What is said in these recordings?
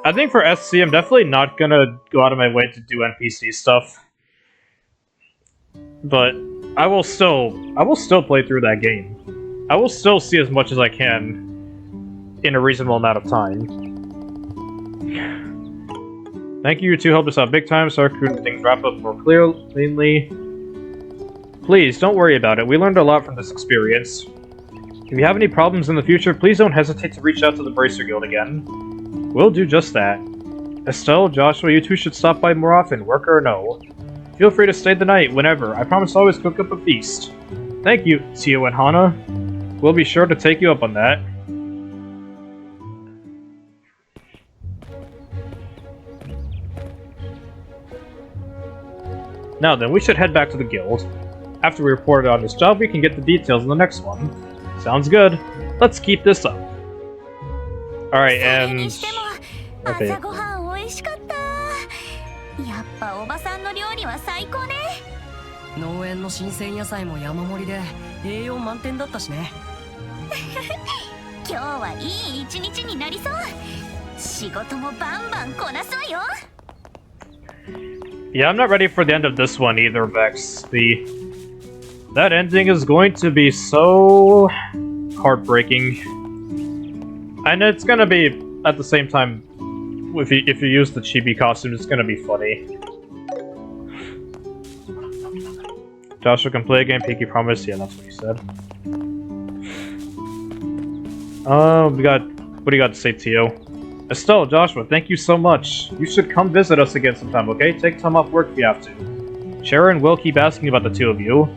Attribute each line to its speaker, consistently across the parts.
Speaker 1: I think for SC, I'm definitely not gonna go out of my way to do NPC stuff. But I will still play through that game. I will still see as much as I can in a reasonable amount of time. Thank you two helped us out big time, so couldn't things wrap up more cleanly. Please, don't worry about it. We learned a lot from this experience. If you have any problems in the future, please don't hesitate to reach out to the Bracer Guild again. We'll do just that. Estelle, Joshua, you two should stop by more often, work or no. Feel free to stay the night, whenever. I promise to always cook up a feast. Thank you, Tio and Hana. We'll be sure to take you up on that. Now then, we should head back to the guild. After we reported on this job, we can get the details in the next one. Sounds good. Let's keep this up. Alright, and... okay. Yeah, I'm not ready for the end of this one either, Vex. That ending is going to be so heartbreaking. And it's gonna be, at the same time, if you use the chibi costume, it's gonna be funny. Joshua can play a game, Pinky promise. Yeah, that's what he said. What do you got to say, Tio? Estelle, Joshua, thank you so much. You should come visit us again sometime, okay? Take time off work if you have to. Sharon will keep asking about the two of you.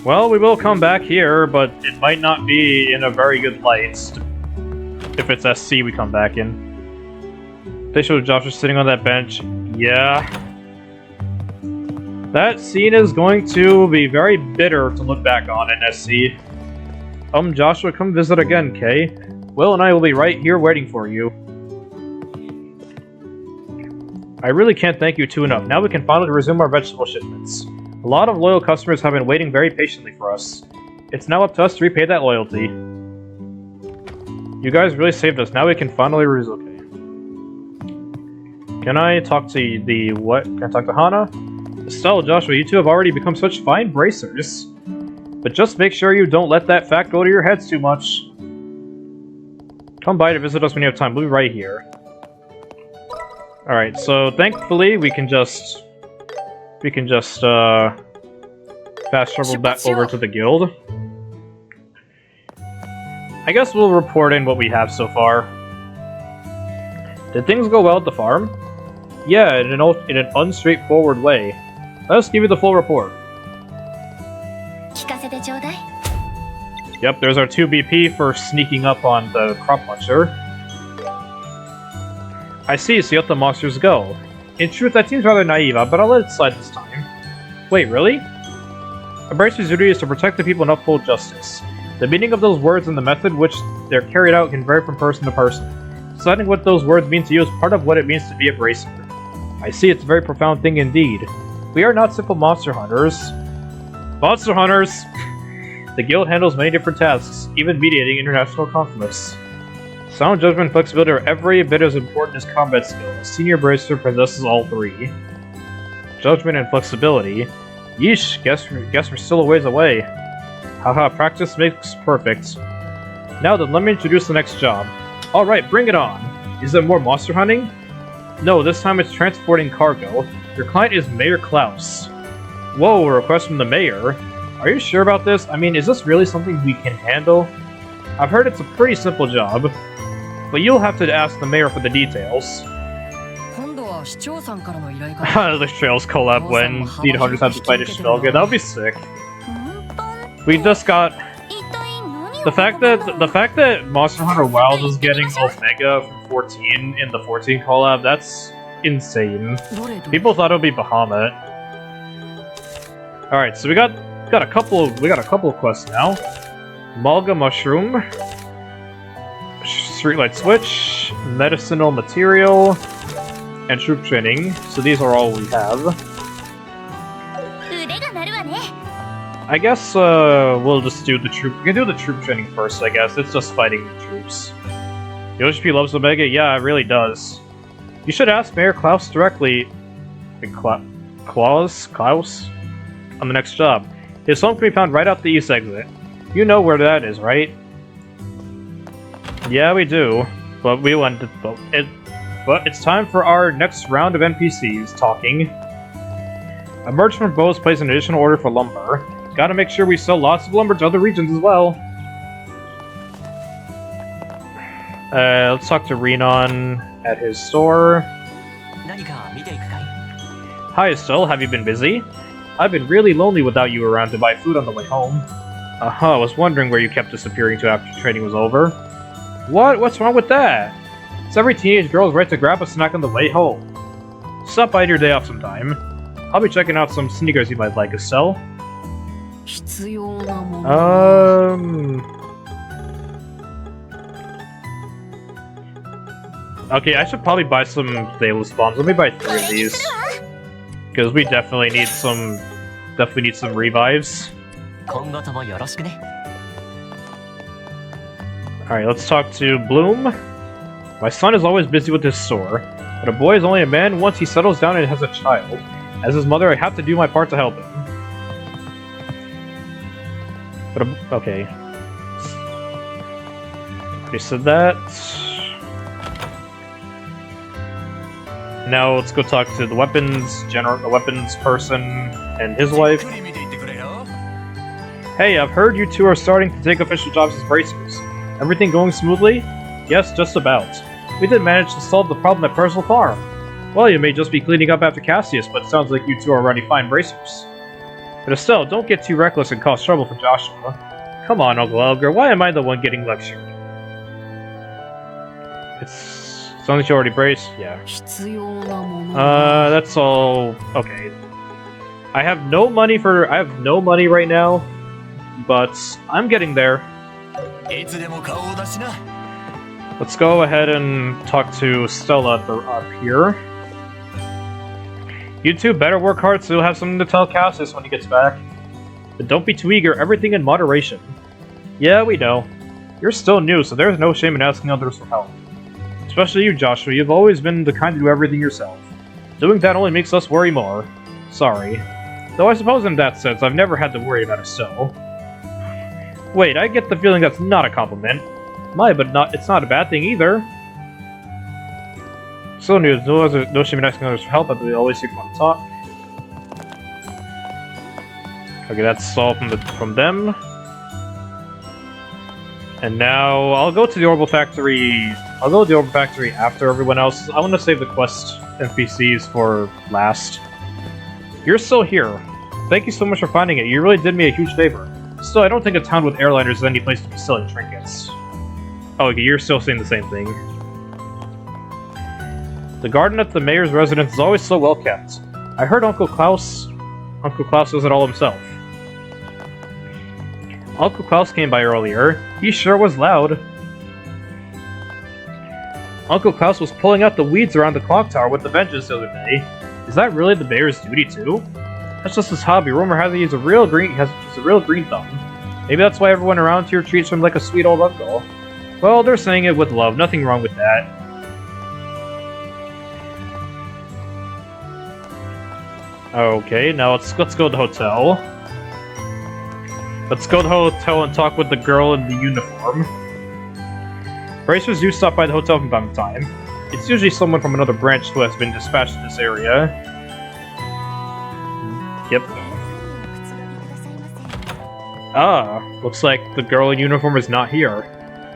Speaker 1: Well, we will come back here, but it might not be in a very good light. If it's SC we come back in. They showed Joshua sitting on that bench. Yeah. That scene is going to be very bitter to look back on in SC. Joshua, come visit again, Kay. Will and I will be right here waiting for you. I really can't thank you two enough. Now we can finally resume our vegetable shipments. A lot of loyal customers have been waiting very patiently for us. It's now up to us to repay that loyalty. You guys really saved us. Now we can finally resume. Okay. Can I talk to the what? Can I talk to Hana? Estelle, Joshua, you two have already become such fine bracers. But just make sure you don't let that fact go to your heads too much. Come by to visit us when you have time. We'll be right here. Alright, so thankfully we can just fast travel back over to the guild. I guess we'll report in what we have so far. Did things go well at the farm? Yeah, in an unstraightforward way. Let us give you the full report. Yep, there's our 2 BP for sneaking up on the crop muncher. I see, so you let the monsters go. In truth, that seems rather naive, but I'll let it slide this time. Wait, really? A bracer's duty is to protect the people and uphold justice. The meaning of those words and the method which they're carried out can vary from person to person. Deciding what those words mean to you is part of what it means to be a bracer. I see, it's a very profound thing indeed. We are not simple monster hunters. Monster hunters! The guild handles many different tasks, even mediating international conflicts. Sound judgment and flexibility are every bit as important as combat skill. A senior bracer possesses all 3. Judgment and flexibility? Yeesh, guess we're still a ways away. Haha, practice makes perfect. Now then, let me introduce the next job. Alright, bring it on! Is it more monster hunting? No, this time it's transporting cargo. Your client is Mayor Klaus. Whoa, a request from the mayor? Are you sure about this? I mean, is this really something we can handle? I've heard it's a pretty simple job, but you'll have to ask the mayor for the details. The Trails collab when Speed Hunters have to fight a Shvelga, that would be sick. We just got... The fact that Monster Hunter Wild is getting Omega from 14 in the 14 collab, that's insane. People thought it would be Bahamut. Alright, so we got a couple of quests now. Malga Mushroom, Streetlight Switch, Medicinal Material, and Troop Training. So these are all we have. I guess we'll just do the troop. We can do the troop training first, I guess. It's just fighting the troops. Yoshi loves Omega? Yeah, it really does. You should ask Mayor Klaus directly. Klaus? On the next job. His home can be found right out the east exit. You know where that is, right? Yeah, we do. But we went to, but it's time for our next round of NPCs talking. A merchant from Bo's placed an additional order for lumber. Gotta make sure we sell lots of lumber to other regions as well. Let's talk to Renon at his store. Hi Estelle, have you been busy? I've been really lonely without you around to buy food on the way home. I was wondering where you kept disappearing to after training was over. What? What's wrong with that? It's every teenage girl's right to grab a snack on the way home. Stop by your day off sometime. I'll be checking out some sneakers you might like, Estelle. Okay, I should probably buy some Thalos bombs. Let me buy 3 of these. Because we definitely need some revives. Alright, let's talk to Bloom. My son is always busy with his store, but a boy is only a man once he settles down and has a child. As his mother, I have to do my part to help him. But, okay. They said that. Now let's go talk to the weapons person and his wife. Hey, I've heard you two are starting to take official jobs as bracers. Everything going smoothly? Yes, just about. We did manage to solve the problem at Personal Farm. Well, you may just be cleaning up after Cassius, but it sounds like you two are already fine bracers. But Estelle, don't get too reckless and cause trouble for Joshua. Come on, Uncle Elgar, why am I the one getting lectured? It's only you already braced? Yeah. That's all... okay. I have no money right now, but I'm getting there. Let's go ahead and talk to Stella up here. You two better work hard so you'll have something to tell Cassius when he gets back. But don't be too eager, everything in moderation. Yeah, we know. You're still new, so there's no shame in asking others for help. Especially you, Joshua, you've always been the kind to do everything yourself. Doing that only makes us worry more. Sorry. Though I suppose in that sense, I've never had to worry about Estelle. Wait, I get the feeling that's not a compliment. But it's not a bad thing either. So new, no shame in asking others for help, but we always seem to want to talk. Okay, that's all from them. And now I'll go to the Orbital Factory. I'll go to the Orbital Factory after everyone else. I want to save the quest NPCs for last. You're still here. Thank you so much for finding it. You really did me a huge favor. Still, I don't think a town with airliners is any place to be selling trinkets. Oh, okay, you're still saying the same thing. The garden at the mayor's residence is always so well kept. I heard Uncle Klaus does it all himself. Uncle Klaus came by earlier. He sure was loud. Uncle Klaus was pulling out the weeds around the clock tower with the benches the other day. Is that really the mayor's duty too? That's just his hobby. Rumor has it he's a real green thumb. Maybe that's why everyone around here treats him like a sweet old uncle. Well, they're saying it with love. Nothing wrong with that. Okay, now let's go to the hotel. Let's go to the hotel and talk with the girl in the uniform. Bracers do stop by the hotel from time to time. It's usually someone from another branch who has been dispatched to this area. Yep. Ah, looks like the girl in uniform is not here.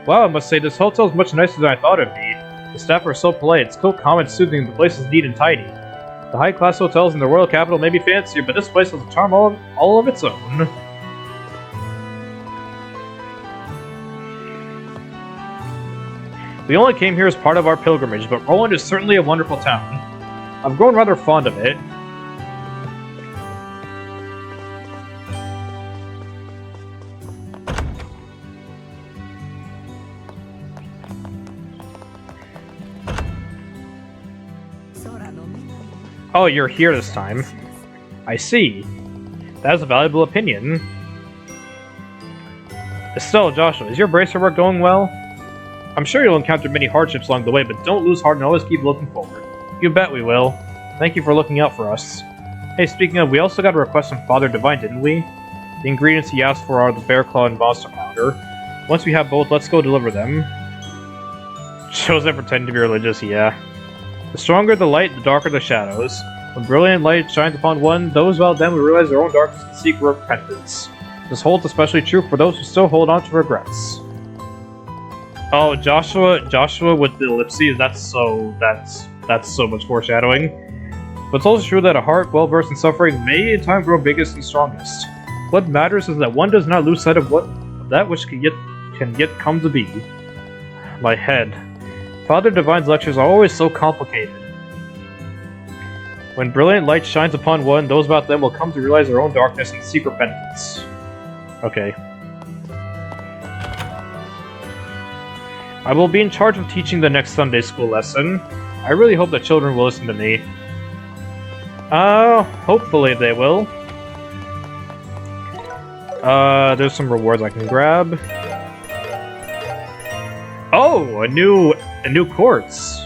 Speaker 1: Wow, I must say this hotel is much nicer than I thought it'd be. The staff are so polite, it's so calm and soothing, the place is neat and tidy. The high-class hotels in the royal capital may be fancier, but this place has a charm all of its own. We only came here as part of our pilgrimage, but Roland is certainly a wonderful town. I've grown rather fond of it. Oh, you're here this time. I see. That is a valuable opinion. Estelle, Joshua, is your bracer work going well? I'm sure you'll encounter many hardships along the way, but don't lose heart and always keep looking forward. You bet we will. Thank you for looking out for us. Hey, speaking of, we also got a request from Father Divine, didn't we? The ingredients he asked for are the bear claw and monster powder. Once we have both, let's go deliver them. Shows up pretending to be religious, yeah. The stronger the light, the darker the shadows. When brilliant light shines upon one, those about them will realize their own darkness and seek repentance. This holds especially true for those who still hold on to regrets. Oh, Joshua with the ellipses, that's so much foreshadowing. But it's also true that a heart well versed in suffering may in time grow biggest and strongest. What matters is that one does not lose sight of that which can yet come to be. My head. Father Divine's lectures are always so complicated. When brilliant light shines upon one, those about them will come to realize their own darkness and seek repentance. Okay. I will be in charge of teaching the next Sunday school lesson. I really hope the children will listen to me. Hopefully they will. There's some rewards I can grab. Oh, a new quartz.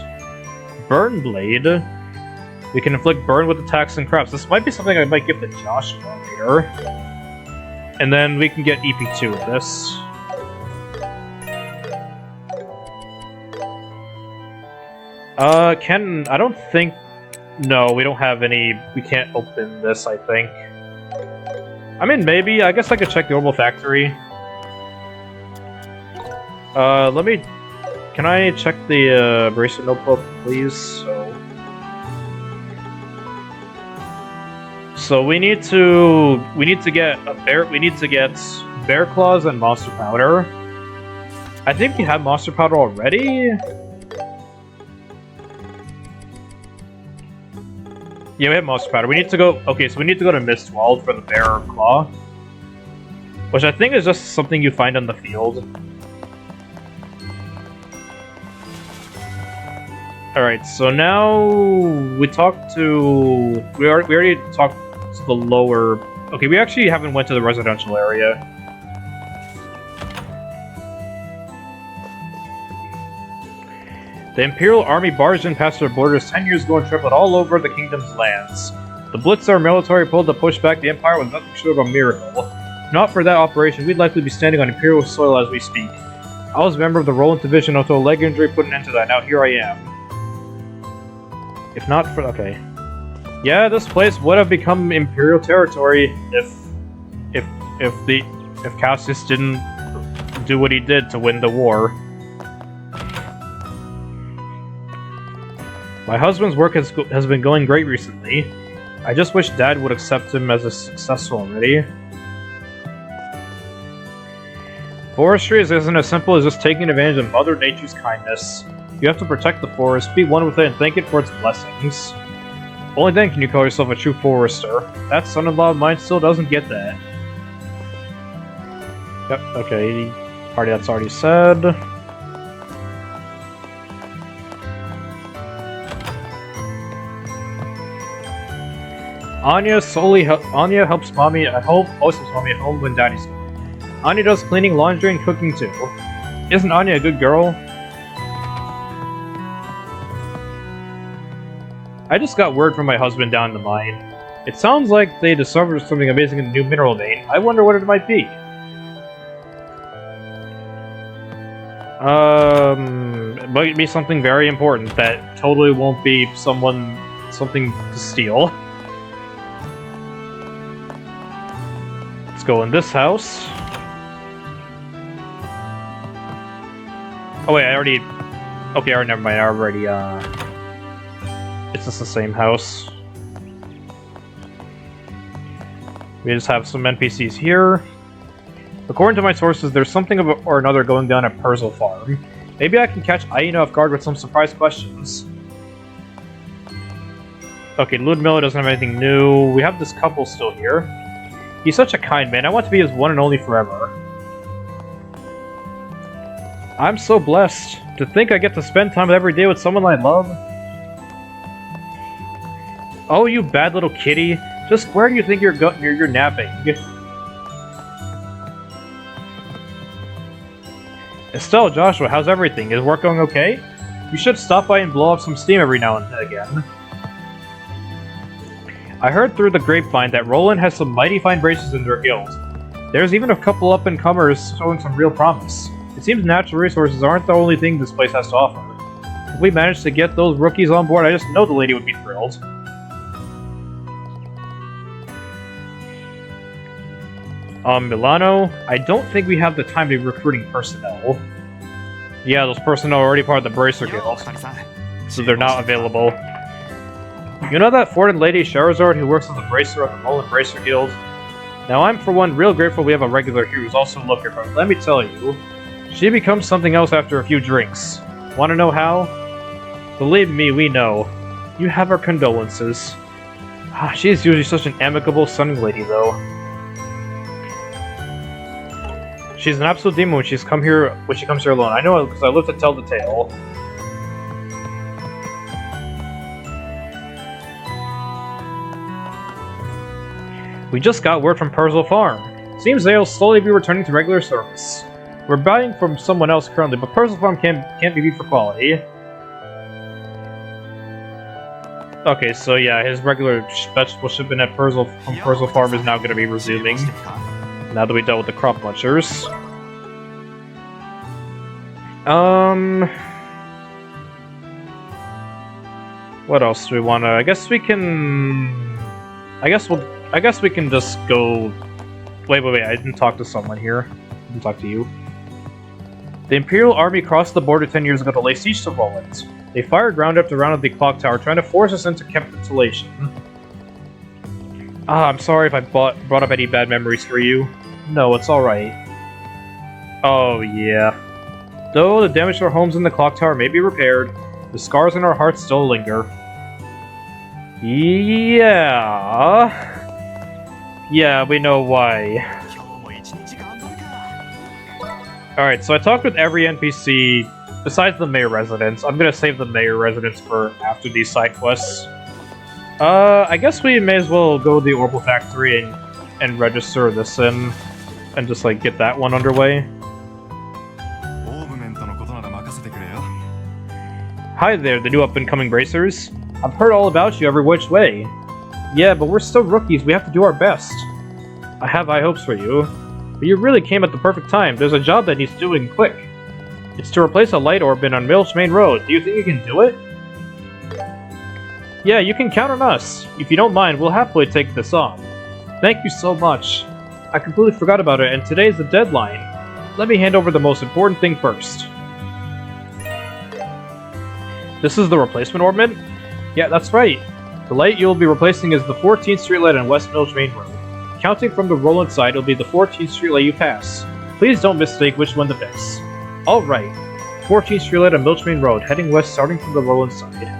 Speaker 1: Burn blade. We can inflict burn with attacks and crafts. This might be something I might give to Joshua later. And then we can get EP2 with this. I don't think... No, we don't have any... We can't open this, I think. I mean, maybe. I guess I could check the Orbital Factory. Let me... Can I check the, bracelet notebook, please? So we need to get bear claws and monster powder. I think we have monster powder already. Yeah, we have monster powder. We need to go. Okay, so we need to go to Mistwald for the bear claw, which I think is just something you find on the field. Alright, so now we talked to... We already talked to the lower... Okay, we actually haven't went to the residential area. The Imperial Army barged in past our borders 10 years ago and traveled all over the kingdom's lands. The Blitzer military pulled to push back the Empire was nothing short of a miracle. If not for that operation, we'd likely be standing on Imperial soil as we speak. I was a member of the Roland Division until a leg injury put an end to that. Now here I am. If not for... Okay. Yeah, this place would have become Imperial territory if Cassius didn't do what he did to win the war. My husband's work has been going great recently. I just wish Dad would accept him as a successor already. Forestry isn't as simple as just taking advantage of Mother Nature's kindness. You have to protect the forest, be one with it, and thank it for its blessings. Only then can you call yourself a true forester. That son-in-law of mine still doesn't get that. Yep, okay. That's already said. Anya helps mommy at home, most helps mommy at home when Daddy's gone. Anya does cleaning, laundry, and cooking too. Isn't Anya a good girl? I just got word from my husband down in the mine. It sounds like they discovered something amazing in the new mineral vein. I wonder what it might be. It might be something very important that totally won't be something to steal. Let's go in this house. Oh wait, Okay, never mind, I already, It's just the same house. We just have some NPCs here. According to my sources, there's something or another going down at Purzel Farm. Maybe I can catch Aina off guard with some surprise questions. Okay, Ludmilla doesn't have anything new. We have this couple still here. He's such a kind man. I want to be his one and only forever. I'm so blessed to think I get to spend time every day with someone I love. Oh, you bad little kitty. Just where do you think you're napping? Estelle, Joshua, how's everything? Is work going okay? You should stop by and blow off some steam every now and again. I heard through the grapevine that Roland has some mighty fine bracers in their guild. There's even a couple up-and-comers showing some real promise. It seems natural resources aren't the only thing this place has to offer. If we manage to get those rookies on board, I just know the lady would be thrilled. Milano, I don't think we have the time to be recruiting personnel. Yeah, those personnel are already part of the Bracer Guild, so they're not available. You know that Ford and Lady Charizard who works as a bracer of the Roland Bracer Guild? Now I'm for one real grateful we have a regular here who's also looking for her. Let me tell you, she becomes something else after a few drinks. Wanna know how? Believe me, we know. You have our condolences. She is usually such an amicable, sunny lady, though. She's an absolute demon when she comes here alone. I know because I live to tell the tale. We just got word from Percival Farm. Seems they'll slowly be returning to regular service. We're buying from someone else currently, but Percival Farm can't be beat for quality. Okay, so yeah, his regular vegetable shipment at Percival Farm is now going to be resuming. Now that we dealt with the crop munchers. What else do we wanna... I guess we can just go... Wait, I didn't talk to someone here. I didn't talk to you. The Imperial Army crossed the border 10 years ago to lay siege to Roland. They fired round after round at the clock tower, trying to force us into capitulation. I'm sorry if I brought up any bad memories for you. No, it's alright. Oh, yeah. Though the damage to our homes in the clock tower may be repaired, the scars in our hearts still linger. Yeah, we know why. Alright, so I talked with every NPC besides the mayor residence. I'm gonna save the mayor residence for after these side quests. I guess we may as well go to the Orbital Factory and register this in, and just like get that one underway. Hi there, the new up-and-coming bracers. I've heard all about you every which way. Yeah, but we're still rookies, we have to do our best. I have high hopes for you. But you really came at the perfect time. There's a job that needs doing quick. It's to replace a light orbit on Milch Main Road. Do you think you can do it? Yeah, you can count on us. If you don't mind, we'll happily take this on. Thank you so much. I completely forgot about it, and today's the deadline. Let me hand over the most important thing first. This is the replacement orbit? Yeah, that's right. The light you'll be replacing is the 14th Street light on West Milch Main Road. Counting from the Roland side, it'll be the 14th Street light you pass. Please don't mistake which one to fix. Alright. 14th Street light on Milch Main Road, heading west starting from the Roland side.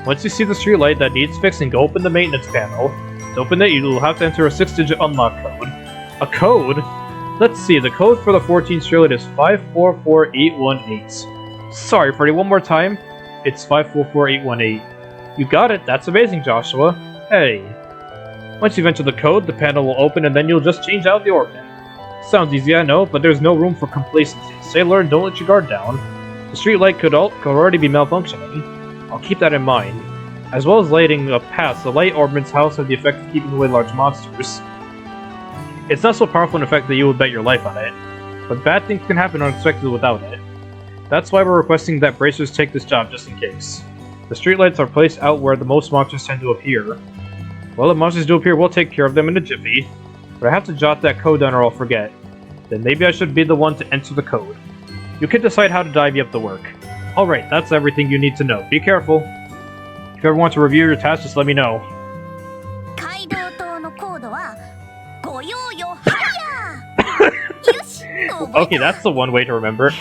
Speaker 1: Once you see the street light that needs fixing, go open the maintenance panel. To open it, you'll have to enter a 6-digit unlock code. A code? Let's see, the code for the 14th Street light is 544818. Sorry, Freddy, one more time. It's 544818. You got it, that's amazing, Joshua. Hey. Once you've entered the code, the panel will open and then you'll just change out the orbit. Sounds easy, I know, but there's no room for complacency. Stay alert and don't let your guard down. The street light could already be malfunctioning. I'll keep that in mind. As well as lighting a path, the light orbit's house have the effect of keeping away large monsters. It's not so powerful an effect that you would bet your life on it, but bad things can happen unexpectedly without it. That's why we're requesting that bracers take this job just in case. The streetlights are placed out where the most monsters tend to appear. Well, if monsters do appear, we'll take care of them in a jiffy. But I have to jot that code down or I'll forget. Then maybe I should be the one to enter the code. You can decide how to divvy up the work. Alright, that's everything you need to know. Be careful. If you ever want to review your task, just let me know. Okay, that's the one way to remember.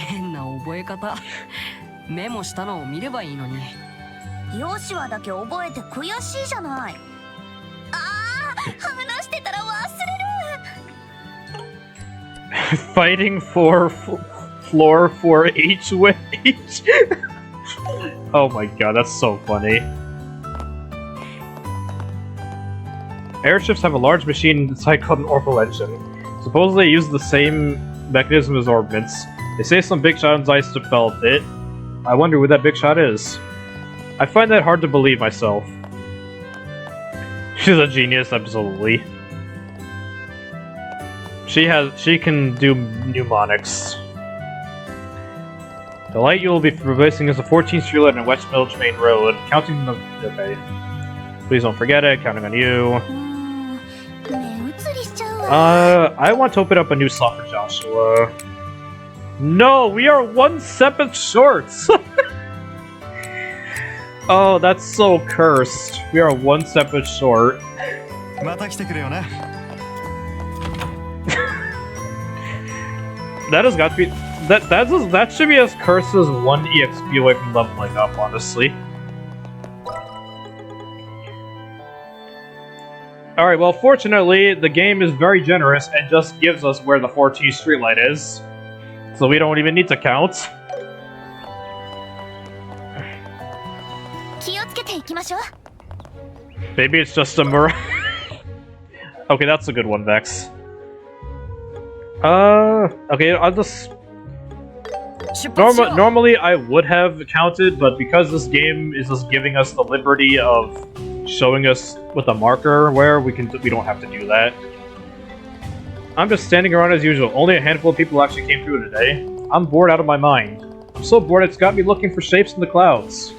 Speaker 1: Fighting for floor for H with H. Oh my god, that's so funny. Airships have a large machine inside called an orbital engine. Supposedly it uses the same mechanism as orbits. They say some big shot in Zeiss developed it. I wonder who that big shot is. I find that hard to believe myself. She's a genius, absolutely. She can do mnemonics. The light you will be replacing is the 14th street light on West Village Main Road. Counting the... Okay. Please don't forget it. Counting on you. I want to open up a new slot for Joshua. No, we are 1 step short! Oh, that's so cursed. We are 1 step short. That has got to be... That should be as cursed as 1 EXP away from leveling up, honestly. Alright, well, fortunately, the game is very generous and just gives us where the 14th streetlight is. So we don't even need to count. Maybe it's just a mirror. Okay, that's a good one, Vex. Okay, I'll just... Normally I would have counted, but because this game is just giving us the liberty of showing us with a marker where we don't have to do that. I'm just standing around as usual. Only a handful of people actually came through today. I'm bored out of my mind. I'm so bored it's got me looking for shapes in the clouds.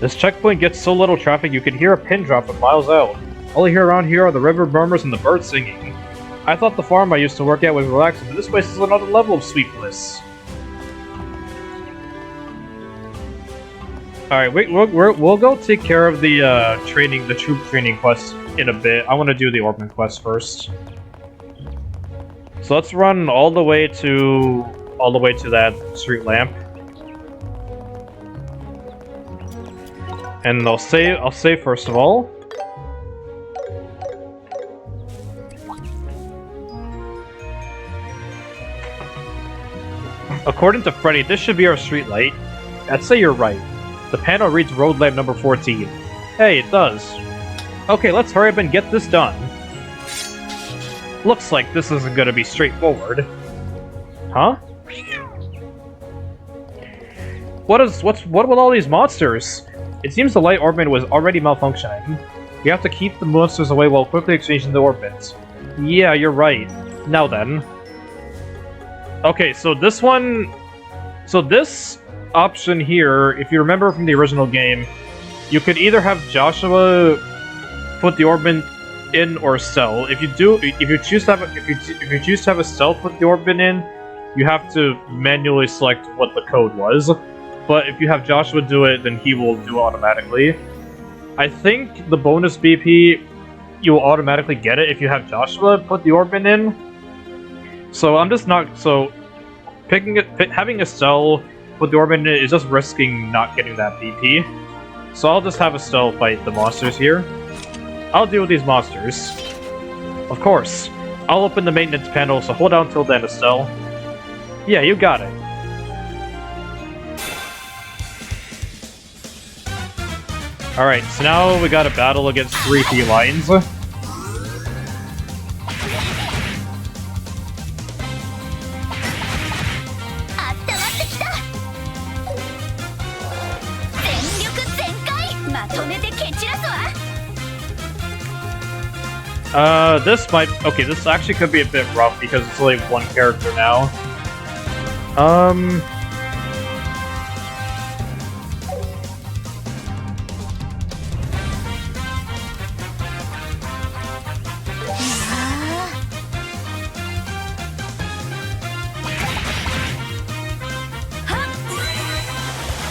Speaker 1: This checkpoint gets so little traffic you can hear a pin drop from miles out. All you hear around here are the river murmurs and the birds singing. I thought the farm I used to work at was relaxing, but this place is another level of sweet bliss. Alright, we'll go take care of the the troop training quest in a bit. I want to do the Orphan quest first. So let's run all the way to that street lamp. And I'll save first of all. According to Freddy, this should be our street light. I'd say you're right. The panel reads road lamp number 14. Hey, it does. Okay, let's hurry up and get this done. Looks like this isn't gonna be straightforward. Huh? What's with all these monsters? It seems the light orbit was already malfunctioning. You have to keep the monsters away while quickly exchanging the orbits. Yeah, you're right. Now then. Okay, so this option here, if you remember from the original game, you could either have Joshua put the orbit in or Cell. If you choose to have a Cell put the orbit in, you have to manually select what the code was. But if you have Joshua do it, then he will do it automatically. I think the bonus BP, you will automatically get it if you have Joshua put the orbit in. So I'm just not... So, having a Cell put the orbit in is just risking not getting that BP. So I'll just have a Cell fight the monsters here. I'll deal with these monsters. Of course. I'll open the maintenance panel, so hold on till then, Estelle. Yeah, you got it. Alright, so now we got a battle against 3 felines. This actually could be a bit rough because it's only 1 character now.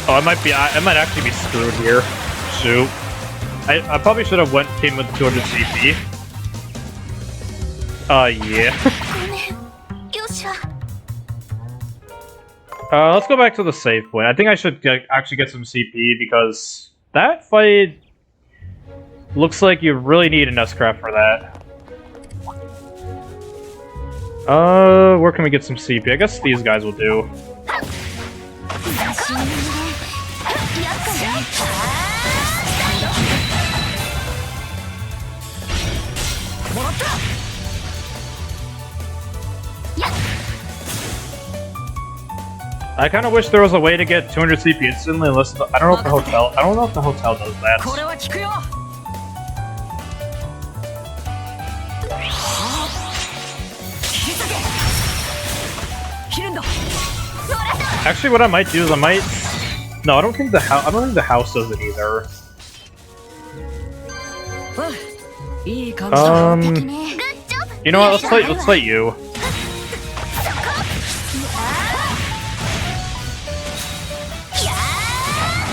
Speaker 1: Oh, I might actually be screwed here. Shoot. I probably should have came with 200 CP. Yeah. Let's go back to the save point. I think I should actually get some CP because that fight looks like you really need an S-Craft for that. Where can we get some CP? I guess these guys will do. I kind of wish there was a way to get 200 CP instantly, unless I don't know if the hotel. I don't know if the hotel does that. Actually, what I might do is I might. No, I don't think the house. I don't think the house does it either. You know what? Let's let you.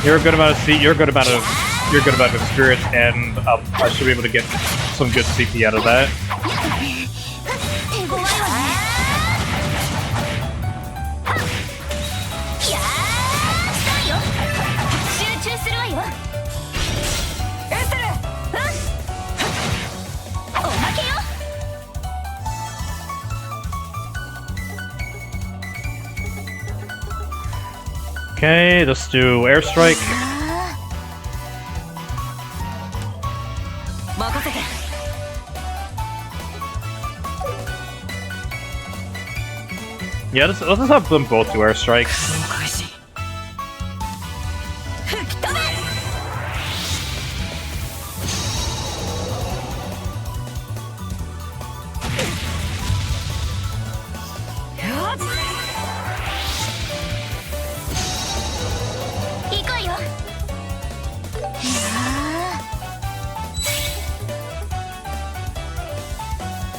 Speaker 1: You're a good amount of you're a good amount of experience, and I should be able to get some good CP out of that. Okay, let's do airstrike. Yeah, let's just have them both do airstrikes.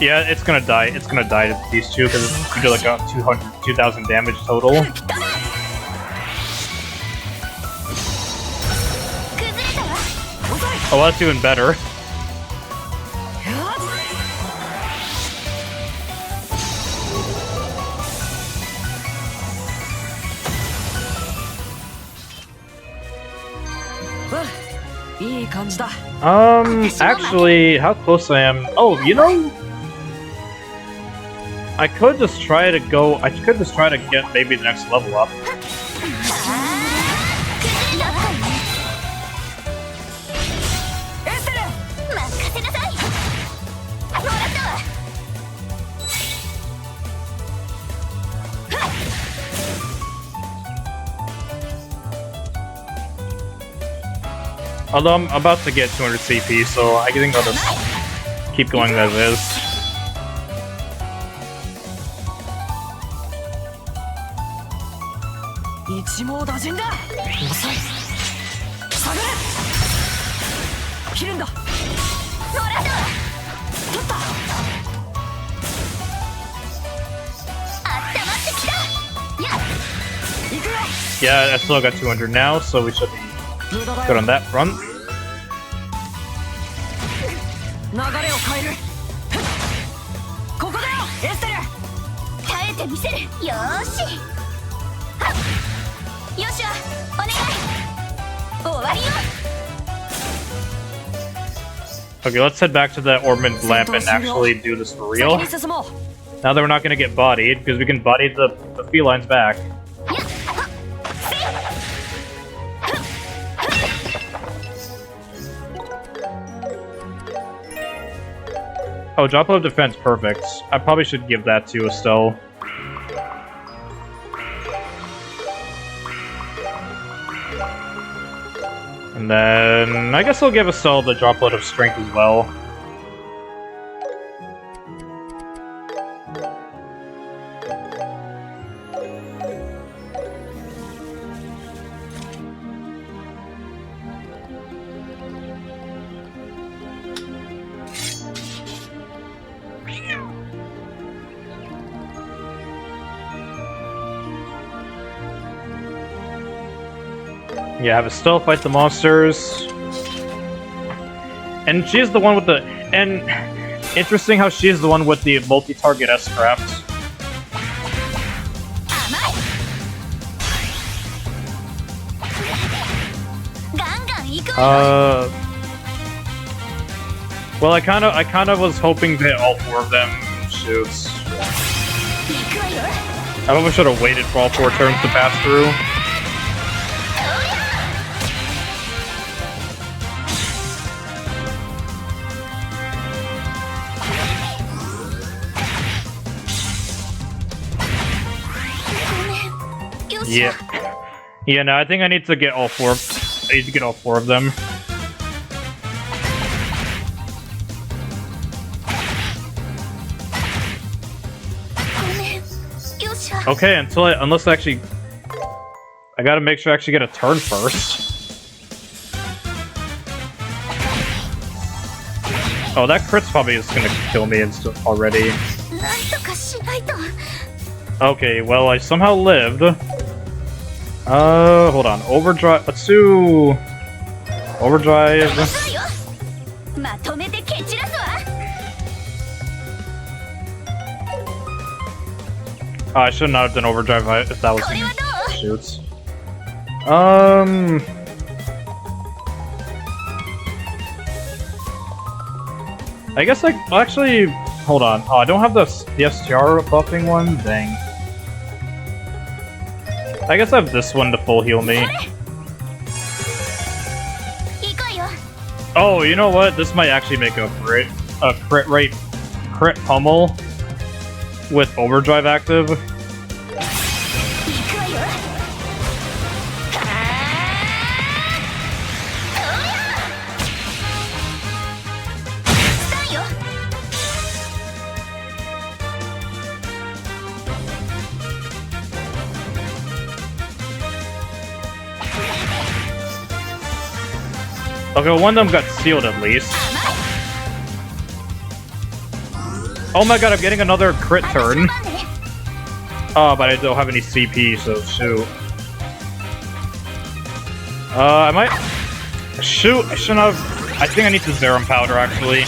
Speaker 1: Yeah, it's gonna die. It's gonna die to these two because it's gonna do like a 2,000 damage total. Oh, that's even better. Actually, how close I am? Oh, you know, I could just try to go. I could just try to get maybe the next level up. Although I'm about to get 200 CP, so I think I'll just keep going as is. Yeah, I still got 200 now, so we should be good on that front. Okay, let's head back to the Ormond lamp and actually do this for real. Now that we're not going to get bodied, because we can body the felines back. Oh, drop load defense, perfect. I probably should give that to Estelle. And then I guess I'll give Estelle the drop load of strength as well. Yeah, have Estelle fight the monsters. And she's the one with the... And interesting how she's the one with the multi-target S-craft. Well, I kind of was hoping to hit all four of them. Shoots. I probably should have waited for all four turns to pass through. Yeah. Yeah, no, I think I need to get all four. I need to get all four of them. Okay, unless actually, I gotta make sure I actually get a turn first. Oh, that crit's probably is gonna kill me already. Okay, well, I somehow lived. Hold on. Overdrive. Let's do... Overdrive. Oh, I should not have done overdrive if that was in shoots. I guess actually, hold on. Oh, I don't have the STR buffing one? Dang. I guess I have this one to full heal me. Oh, you know what? This might actually make up for it. A crit pummel with overdrive active. Okay, well, one of them got sealed at least. Oh my god, I'm getting another crit turn. Oh, but I don't have any CP, so shoot. I might... Shoot, I shouldn't have... I think I need the Zerum powder, actually.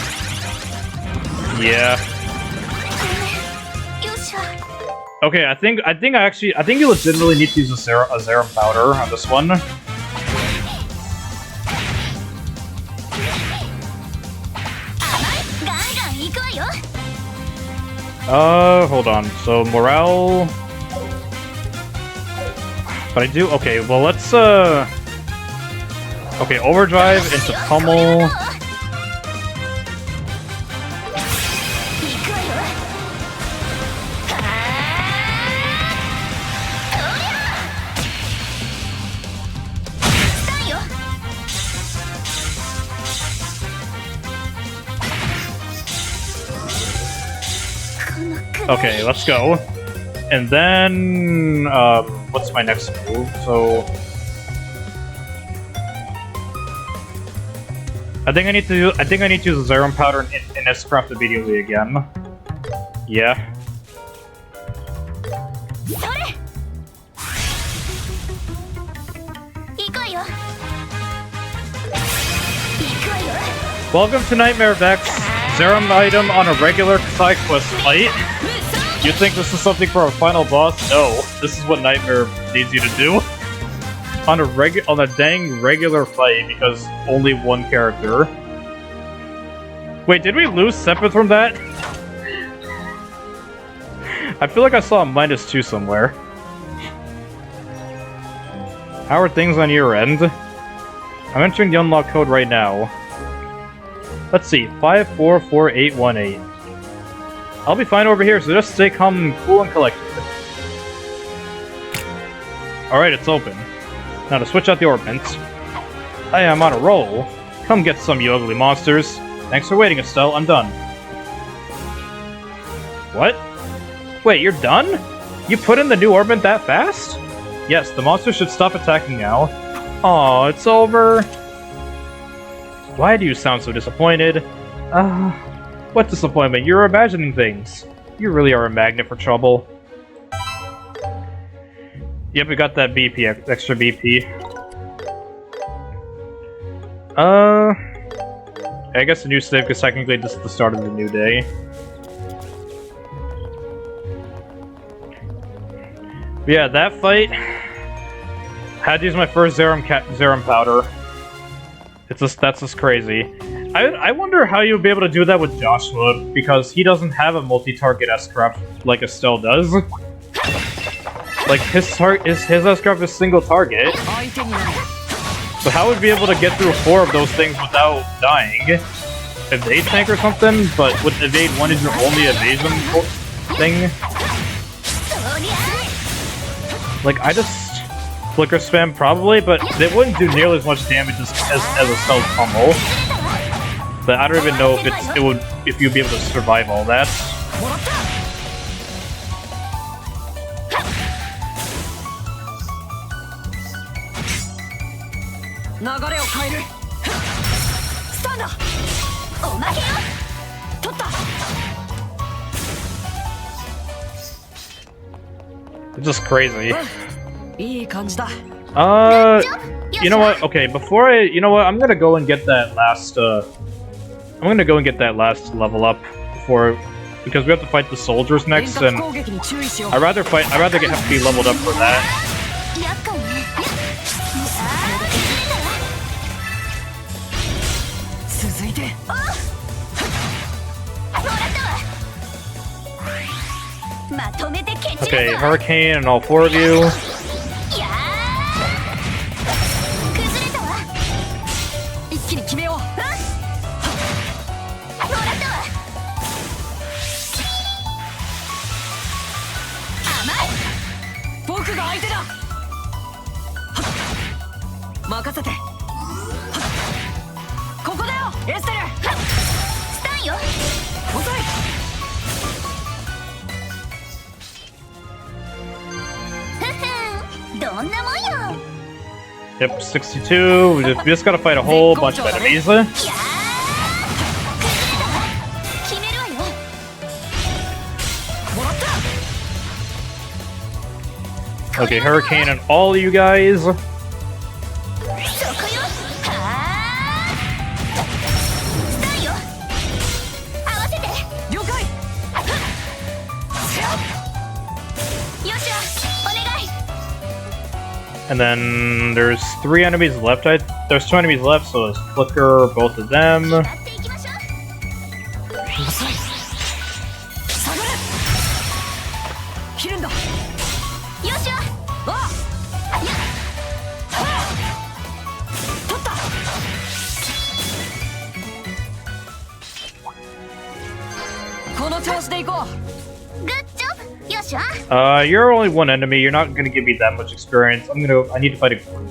Speaker 1: Yeah. Okay, I think you legitimately need to use a Zerum powder on this one. Hold on. So, morale... But I do... Okay, well, let's, Okay, overdrive into pummel. Okay, let's go. And then, what's my next move? So, I think I need to use the Zerum powder in S-Craft immediately again. Yeah. Welcome to Nightmare Vex. Zerum item on a regular side quest fight. You think this is something for a final boss? No, this is what Nightmare needs you to do. On a dang regular fight, because only one character. Wait, did we lose separate from that? I feel like I saw a -2 somewhere. How are things on your end? I'm entering the unlock code right now. Let's see, 544818. I'll be fine over here, so just stay calm and cool and collected. Alright, it's open. Now to switch out the orbits. I am on a roll. Come get some, you ugly monsters. Thanks for waiting, Estelle. I'm done. What? Wait, you're done? You put in the new orbit that fast? Yes, the monsters should stop attacking now. Aw, it's over. Why do you sound so disappointed? What disappointment? You're imagining things. You really are a magnet for trouble. Yep, we got that BP, extra BP. I guess a new save, because technically this is the start of the new day. But yeah, that fight... Had to use my first Zerum powder. That's just crazy. I wonder how you'll be able to do that with Joshua, because he doesn't have a multi-target S-Craft like Estelle does. Like, his S-Craft is single target. So how would we be able to get through 4 of those things without dying? Evade tank or something? But with evade 1 is your only evasion thing? Like, I just Flicker spam, probably, but they wouldn't do nearly as much damage as a stealth pummel. But I don't even know if you'd be able to survive all that. It's just crazy. You know what? Okay, you know what? I'm gonna go and get that last, level up because we have to fight the soldiers next, and I'd rather have to be leveled up for that. Okay, Hurricane and all 4 of you. Yep, 62. We just gotta fight a whole bunch of enemies. Okay, Hurricane and all of you guys. And then there's 3 enemies left. There's 2 enemies left, so there's Flicker, both of them. You're only 1 enemy. You're not gonna give me that much experience. I need to fight a group.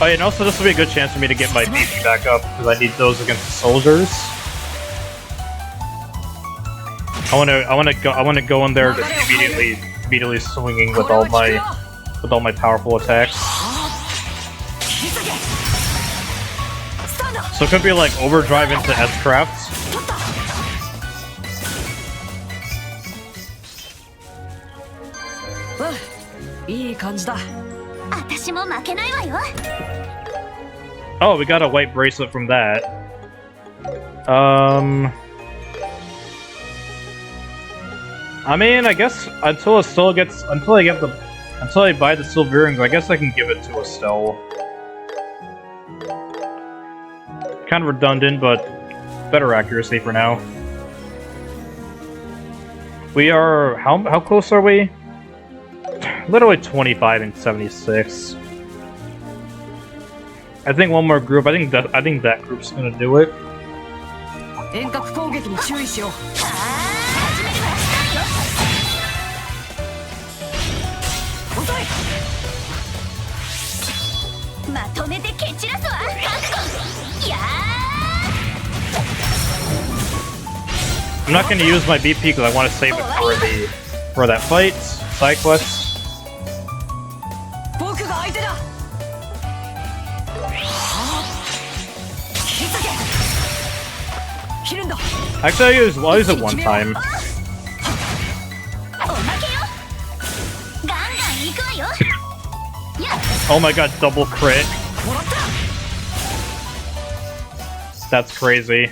Speaker 1: Oh yeah, and also this will be a good chance for me to get my BP back up, because I need those against the soldiers. I wanna go in there just immediately swinging with all my powerful attacks. So it could be like overdrive into S-Craft. Oh, we got a white bracelet from that. I mean, I guess until I buy the silver earrings, I guess I can give it to Estelle. Kind of redundant, but better accuracy for now. We are how close are we? Literally 25 and 76. I think one more group. I think that group's gonna do it. I'm not gonna use my BP because I want to save it for that fight. Side quest. Actually, I'll use it one time. Oh my god, double crit. That's crazy.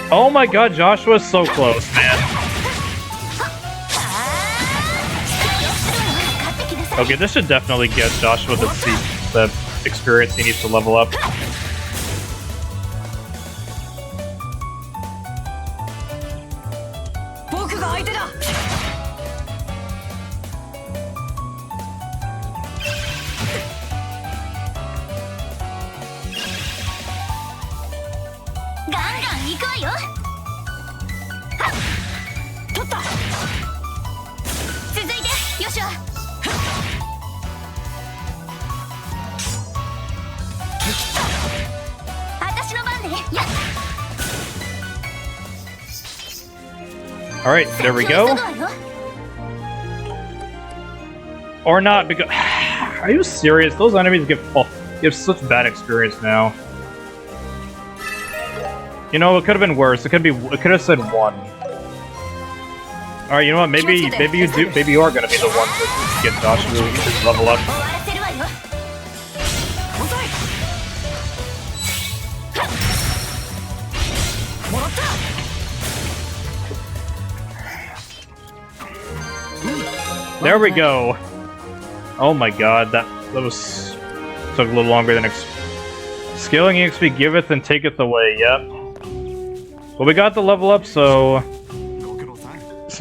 Speaker 1: Oh my god, Joshua's so close, man. Okay, this should definitely get Joshua the experience he needs to level up. Alright, there we go. Or not, because... Are you serious? Those enemies give such bad experience now. You know, it could have been worse. It could have said 1. Alright, you know what? Maybe you are gonna be the one to get Joshua to level up. There we go. Oh my god, that took a little longer than scaling EXP giveth and taketh away. Yep. But we got the level up, so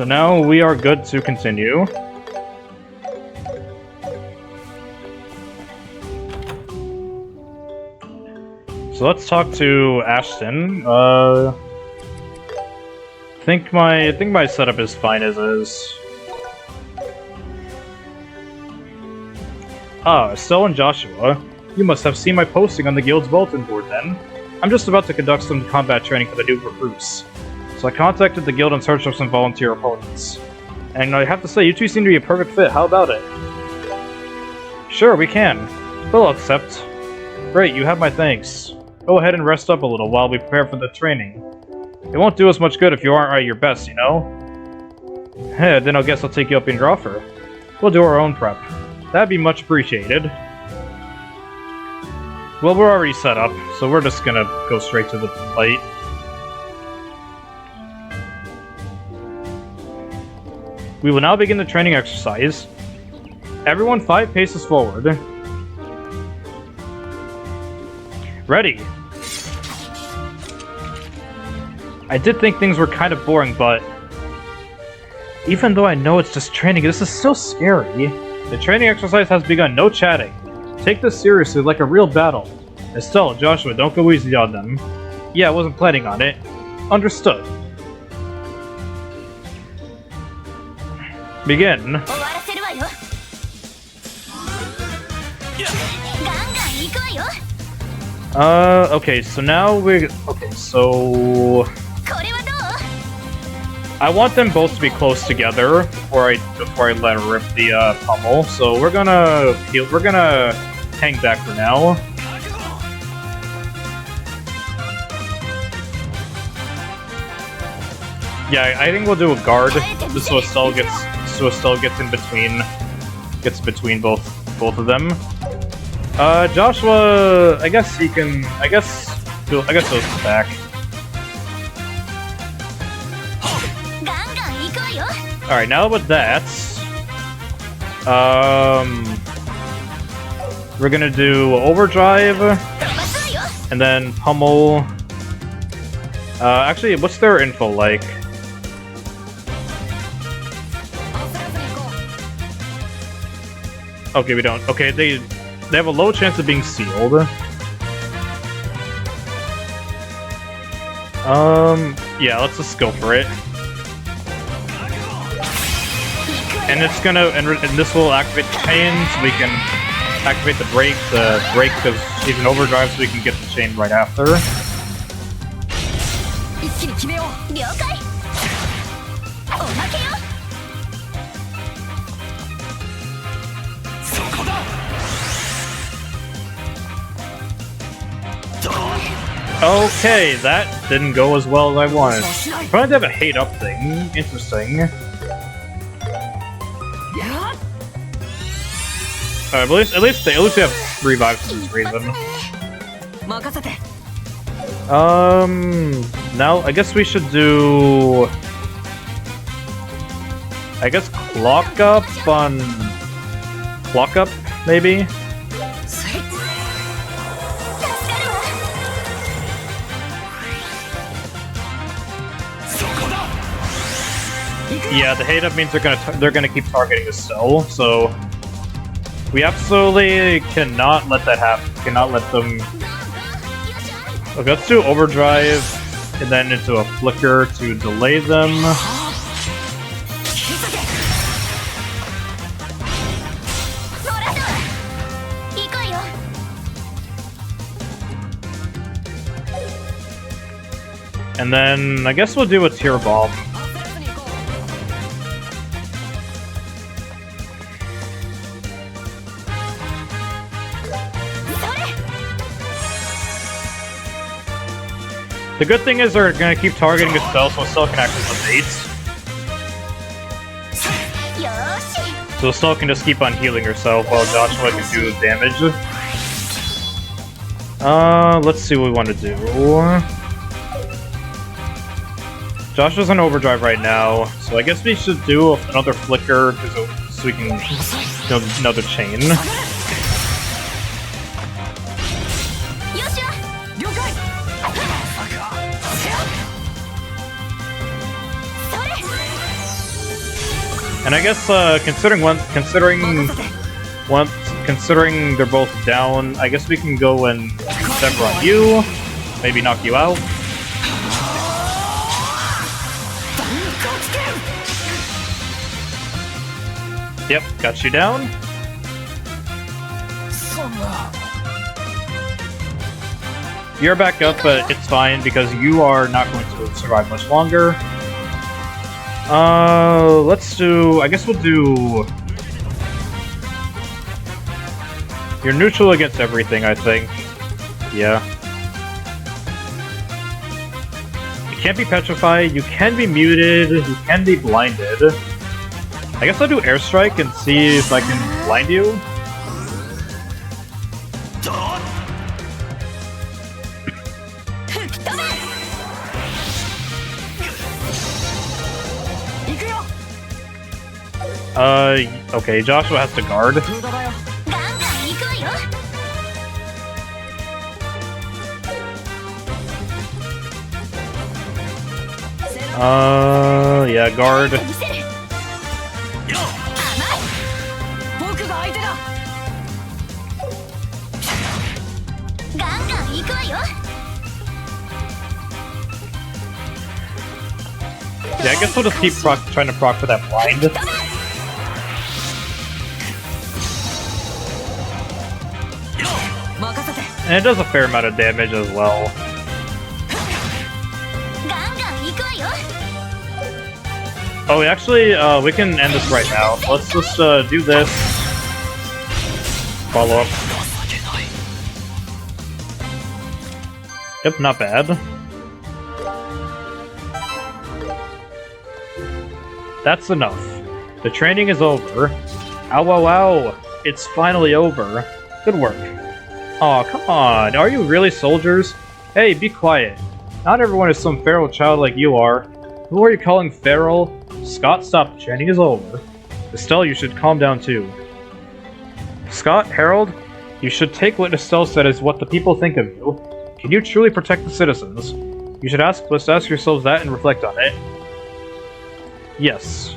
Speaker 1: now we are good to continue. So let's talk to Ashton. I think my setup is fine as is. Ah, Estelle and Joshua. You must have seen my posting on the guild's bulletin board then. I'm just about to conduct some combat training for the new recruits. So I contacted the guild in search of some volunteer opponents. And I have to say, you two seem to be a perfect fit. How about it? Sure, we can. We'll accept. Great, you have my thanks. Go ahead and rest up a little while we prepare for the training. It won't do us much good if you aren't at your best, you know? Heh, then I guess I'll take you up in your offer. We'll do our own prep. That'd be much appreciated. Well, we're already set up, so we're just gonna go straight to the fight. We will now begin the training exercise. Everyone 5 paces forward. Ready! I did think things were kind of boring, but... even though I know it's just training, this is so scary. The training exercise has begun, no chatting. Take this seriously, like a real battle. Estelle, Joshua, don't go easy on them. Yeah, I wasn't planning on it. Understood. Begin. Okay, so now we're... okay, so... I want them both to be close together before I let her rip the pummel. So we're gonna hang back for now. Yeah, I think we'll do a guard just so Estelle gets in between both of them. Joshua, I guess he can. I guess he'll back. Alright, now with that, we're gonna do overdrive, and then pummel. Actually, what's their info like? Okay, we don't. Okay, they have a low chance of being sealed. Yeah, let's just go for it. And it's gonna, and this will activate the chain, so we can activate the brake because he's in overdrive, so we can get the chain right after. Okay, that didn't go as well as I wanted. Trying to have a hate up thing. Interesting. At least they have 3 revives for this reason. Now I guess we should do. I guess clock up, maybe. Yeah, the hate up means they're gonna keep targeting Estelle, so we absolutely cannot let that happen. Cannot let them. Okay, let's do overdrive and then into a flicker to delay them. And then I guess we'll do a tier bomb. The good thing is they're gonna keep targeting Estelle, so Estelle can act as a bait. So Estelle can just keep on healing herself while Joshua can do damage. Let's see what we want to do. Joshua's on overdrive right now, so I guess we should do another flicker so we can do another chain. And I guess considering they're both down, I guess we can go and step on you, maybe knock you out. Yep, got you down. You're back up, but it's fine because you are not going to survive much longer. Let's do... I guess we'll do... You're neutral against everything, I think. Yeah. You can't be petrified, you can be muted, you can be blinded. I guess I'll do airstrike and see if I can blind you. Okay, Joshua has to guard. Yeah, guard. Yeah, I guess we'll just keep trying to proc for that blind. And it does a fair amount of damage as well. Oh, actually, we can end this right now. Let's just do this. Follow up. Yep, not bad. That's enough. The training is over. Ow, wow, wow. It's finally over. Good work. Aw, come on. Are you really soldiers? Hey, be quiet. Not everyone is some feral child like you are. Who are you calling feral? Scott, stop. The training is over. Estelle, you should calm down too. Scott, Harold, you should take what Estelle said as what the people think of you. Can you truly protect the citizens? You should ask yourselves that and reflect on it. Yes.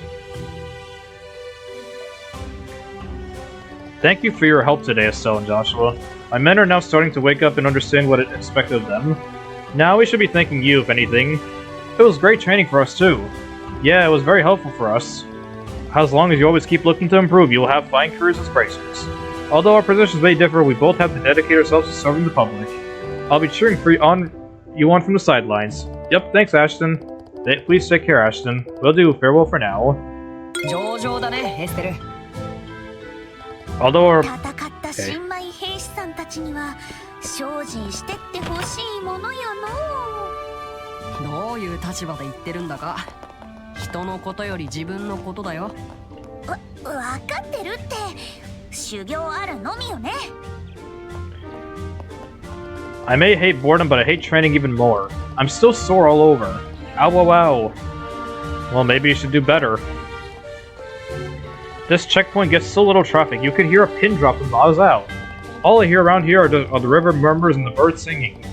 Speaker 1: Thank you for your help today, Estelle and Joshua. My men are now starting to wake up and understand what it expected of them. Now we should be thanking you, if anything. It was great training for us, too. Yeah, it was very helpful for us. As long as you always keep looking to improve, you will have fine careers as bracers. Although our positions may differ, we both have to dedicate ourselves to serving the public. I'll be cheering for you on from the sidelines. Yep, thanks, Ashton. Please take care, Ashton. Will do. Farewell for now. Although our... Okay.
Speaker 2: どういう立場で言ってるんだか。人のことより自分のことだよ。
Speaker 3: わかってるって。修行あるのみよね。
Speaker 1: I may hate boredom, but I hate training even more. I'm still sore all over. Ow, wow, wow. Well, maybe you should do better. This checkpoint gets so little traffic, you could hear a pin drop from miles out. All I hear around here are the river murmurs and the birds singing.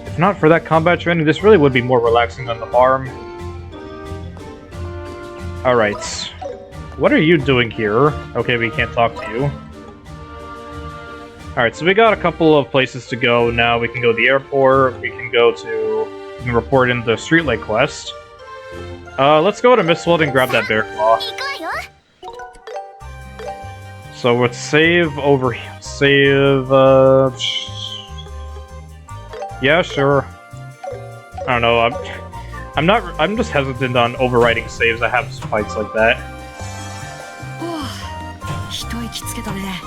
Speaker 1: If not for that combat training, this really would be more relaxing than the farm. Alright. What are you doing here? Okay, we can't talk to you. Alright, so we got a couple of places to go now. We can go to the airport, we can report in the Street Lake quest. Let's go to Mistwood and grab that bear claw. So let's save over here. Yeah, sure. I don't know, I'm just hesitant on overwriting saves that have fights like that.
Speaker 2: 一息つけたね。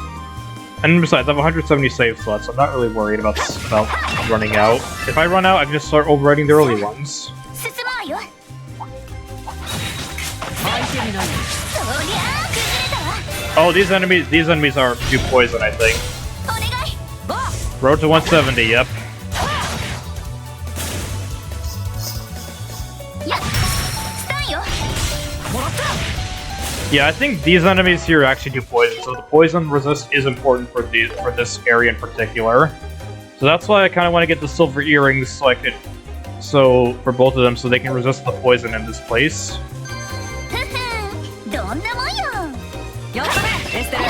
Speaker 1: And besides, I have 170 save slots, so I'm not really worried about running out. If I run out, I can just start overwriting the early ones.
Speaker 3: 進むわよ。
Speaker 2: 相手になる。
Speaker 3: そりゃあ崩れたわ。
Speaker 1: Oh, these enemies are do poison, I think.
Speaker 3: お願い。
Speaker 1: Road to 170, yep.
Speaker 3: やっ、スタンよ。
Speaker 2: もらった。
Speaker 1: Yeah, I think these enemies here actually do poison, so the poison resist is important for this area in particular. So that's why I kind of want to get the silver earrings so for both of them, so they can resist the poison in this place.
Speaker 3: ふふん、どんなもんよ。
Speaker 2: やったね、エステル。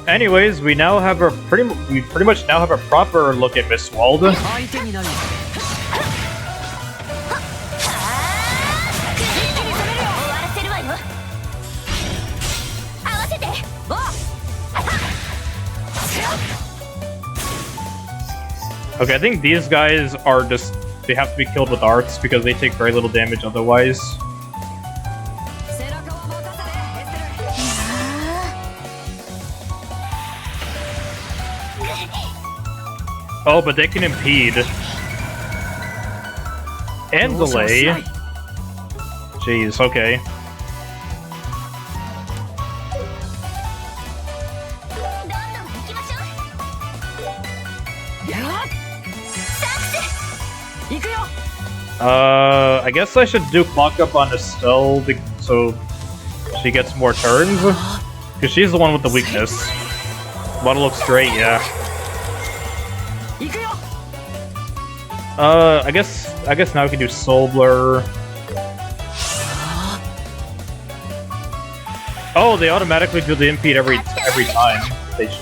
Speaker 1: Anyways, we pretty much now have a proper look at Miss Wald.
Speaker 2: 相手になる。
Speaker 1: Okay, I think these guys are they have to be killed with arts because they take very little damage otherwise. Oh, but they can impede. And delay. Jeez, okay. I guess I should do clock up on Estelle so she gets more turns. Because she's the one with the weakness. Wanna look straight, yeah. I guess now we can do Soul Blur. Oh, they automatically do the impede every time.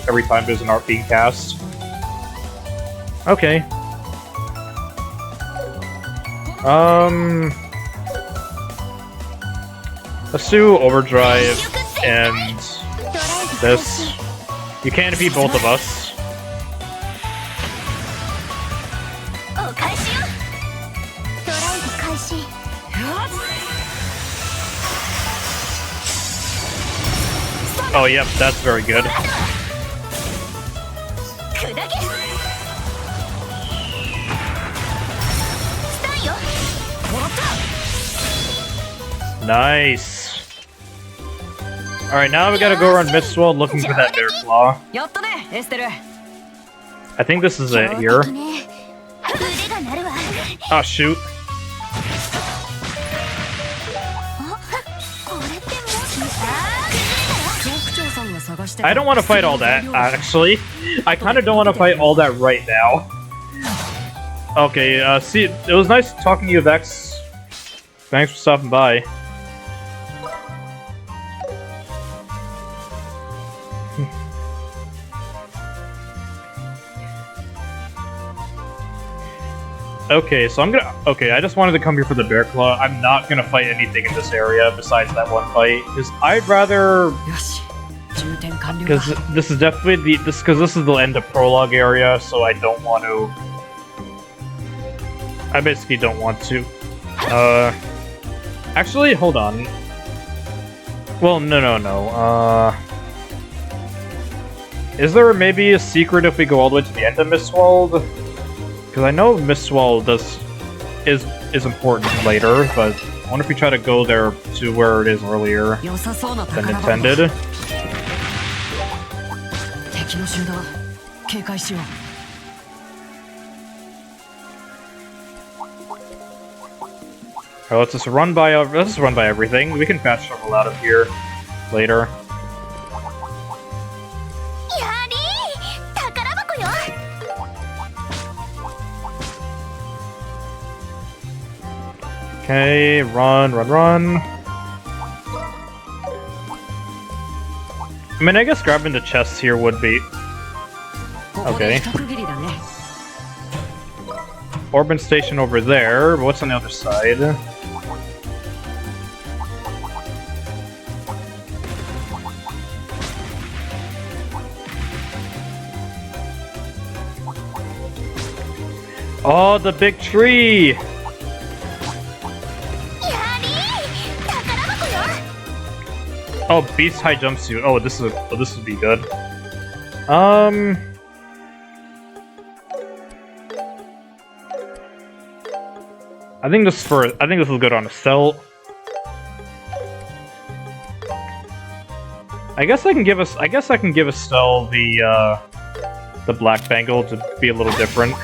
Speaker 1: Every time there's an art being cast. Okay. Let's do Overdrive and this. You can't beat both of us.
Speaker 3: お返しよ。ドライブ開始。
Speaker 1: Oh, yep, that's very good.
Speaker 3: 砕け。スタンよ。もらった。
Speaker 1: Nice. Alright, now we gotta go around Mistwell looking for that Bear Claw.
Speaker 2: やったね、エステル。
Speaker 1: I think this is it here.
Speaker 3: 腕が鳴るわ。
Speaker 1: Oh, shoot.
Speaker 3: これってもし。
Speaker 1: I don't want to fight all that, actually. I kind of don't want to fight all that right now. Okay, see, it was nice talking to you, Vex. Thanks for stopping by. Okay, so okay, I just wanted to come here for the Bear Claw. I'm not gonna fight anything in this area besides that one fight, because I'd rather... Because this is definitely this is the end of Prologue area, so I don't want to... I basically don't want to. Actually, hold on. Well, no. Is there maybe a secret if we go all the way to the end of Mistwald? Because I know Mistwald is important later, but I wonder if we try to go there to where it is earlier than intended. Alright, let's just run by everything. We can fast travel out of here later.
Speaker 3: やりー、宝箱よ。
Speaker 1: Okay, run. I mean, I guess grabbing the chests here would be... Okay. Orban Station over there, but what's on the other side? Oh, the big tree! Oh, beast high jumpsuit. Oh, this would be good. I think this is good on a Stealth. I guess I can give Estelle the black bangle to be a little different.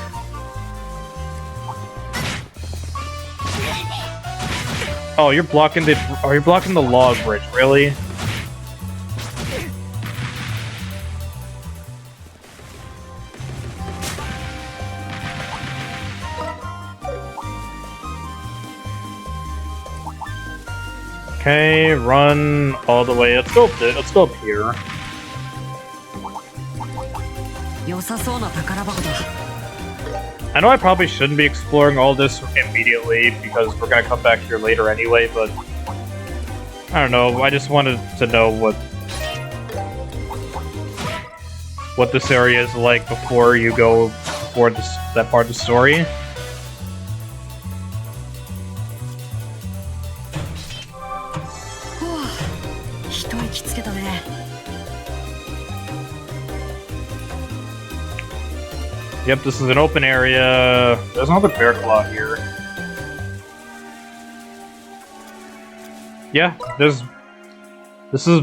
Speaker 1: Oh, you're blocking the log bridge, really? Okay, run all the way. Let's go up here. I know I probably shouldn't be exploring all this immediately because we're gonna come back here later anyway, but I don't know, I just wanted to know what this area is like before you go toward that part of the story. Yep, this is an open area. There's another bear claw here. Yeah, this is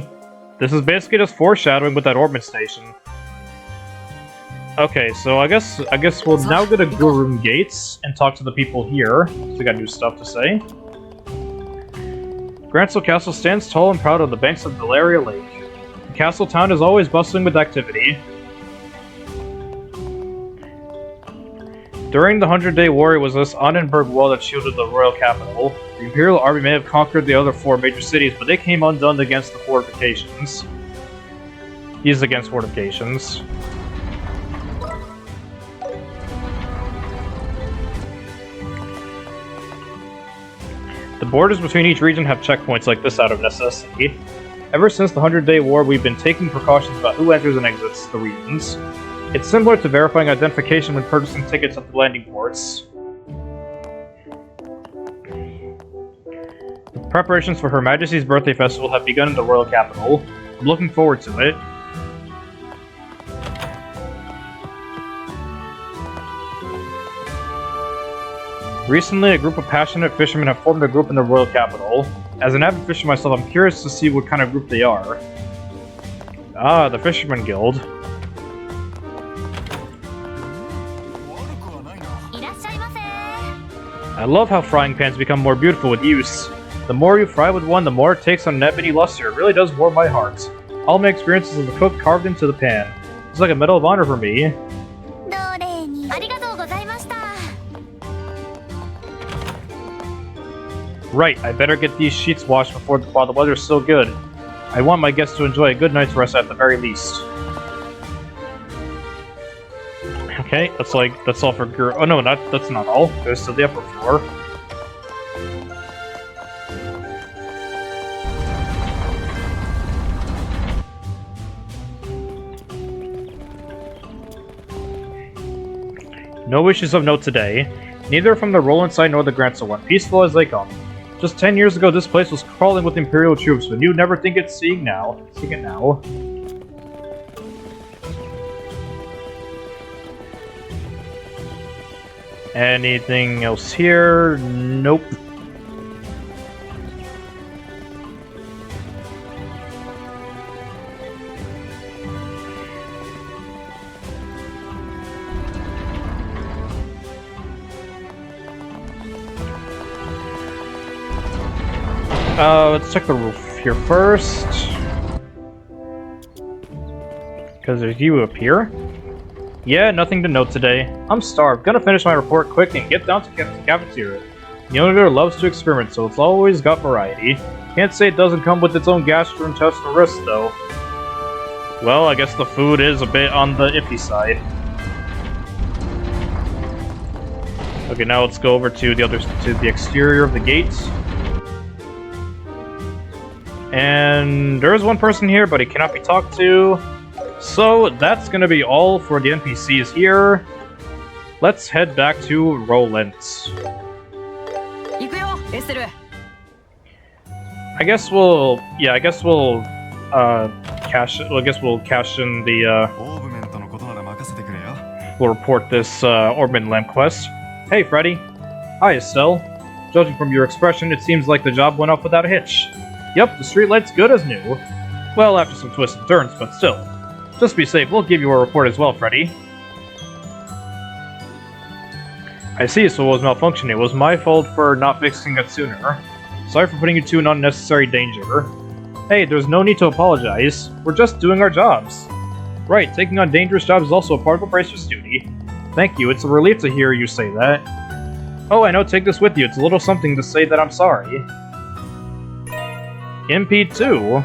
Speaker 1: basically just foreshadowing with that orbit station. Okay, so I guess we'll now go to Gurun Gates and talk to the people here. So we got new stuff to say. Gransel Castle stands tall and proud on the banks of Delaria Lake. The castle town is always bustling with activity. During the 100-Day War, it was this Annenberg wall that shielded the royal capital. The Imperial Army may have conquered the other 4 major cities, but they came undone against the fortifications. Used against fortifications. The borders between each region have checkpoints like this out of necessity. Ever since the 100-Day War, we've been taking precautions about who enters and exits the regions. It's similar to verifying identification when purchasing tickets at the landing ports. The preparations for Her Majesty's birthday festival have begun in the royal capital. I'm looking forward to it. Recently, a group of passionate fishermen have formed a group in the royal capital. As an avid fisher myself, I'm curious to see what kind of group they are. Ah, the Fisherman Guild. I love how frying pans become more beautiful with use. The more you fry with one, the more it takes on an ebony luster. It really does warm my heart. All my experiences as a cook carved into the pan. It's like a medal of honor for me. Right, I better get these sheets washed while the weather's still good. I want my guests to enjoy a good night's rest at the very least. Okay, that's all for Guru. Oh no, that's not all. There's still the upper floor. No issues of note today. Neither from the Roland side nor the Gransel one. Peaceful as they come. Just 10 years ago, this place was crawling with Imperial troops, but you'd never think it's seeing it now. Anything else here? Nope. Let's check the roof here first. Because there's you up here. Yeah, nothing to note today. I'm starved. Gonna finish my report quick and get down to the cafeteria. The owner loves to experiment, so it's always got variety. Can't say it doesn't come with its own gastrointestinal risks, though. Well, I guess the food is a bit on the iffy side. Okay, now let's go over to the exterior of the gates. And there is one person here, but he cannot be talked to. So that's gonna be all for the NPCs here. Let's head back to Roland. I guess we'll cash. Well, I guess we'll cash in the.
Speaker 4: オーブメントのことなら任せてくれよ。
Speaker 1: We'll report this Orban Lamp quest. Hey, Freddy. Hi, Estelle. Judging from your expression, it seems like the job went off without a hitch. Yep, the streetlight's good as new. Well, after some twists and turns, but still. Just be safe, we'll give you a report as well, Freddy. I see, so it was malfunctioning. It was my fault for not fixing it sooner. Sorry for putting you two in unnecessary danger. Hey, there's no need to apologize. We're just doing our jobs. Right, taking on dangerous jobs is also a part of a bracer's duty. Thank you, it's a relief to hear you say that. Oh, I know, take this with you. It's a little something to say that I'm sorry. MP2?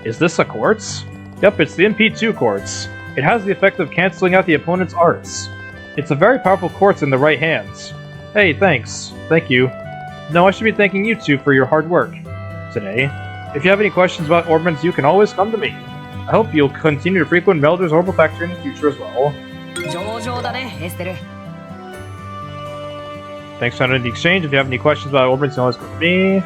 Speaker 1: Is this a quartz? Yep, it's the MP2 quartz. It has the effect of cancelling out the opponent's arts. It's a very powerful quartz in the right hands. Hey, thanks. Thank you. No, I should be thanking you two for your hard work today. If you have any questions about Orbans, you can always come to me. I hope you'll continue to frequent Melder's Orbital Factory in the future as well.
Speaker 2: 上々だね、エステル。
Speaker 1: Thanks for the exchange. If you have any questions about Orbans, you can always come to me.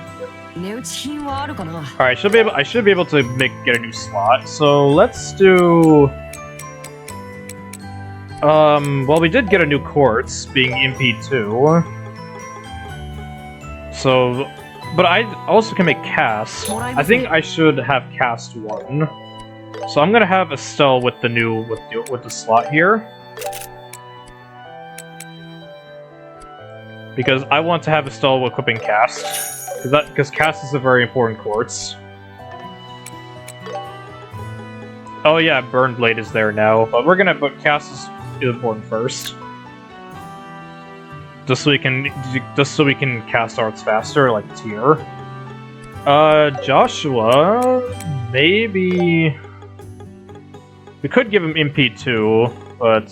Speaker 2: 値打ち品はあるかな。
Speaker 1: Alright, I should be able to get a new slot. So let's do... well, we did get a new quartz, being MP2. So... But I also can make cast. I think I should have cast 1. So I'm gonna have Estelle with the new... with the slot here. Because I want to have Estelle equipping cast. Because cast is a very important quartz. Oh yeah, Burn Blade is there now, but we're gonna put cast is important first. Just so we can cast arts faster, like tier. Joshua, maybe we could give him MP2, but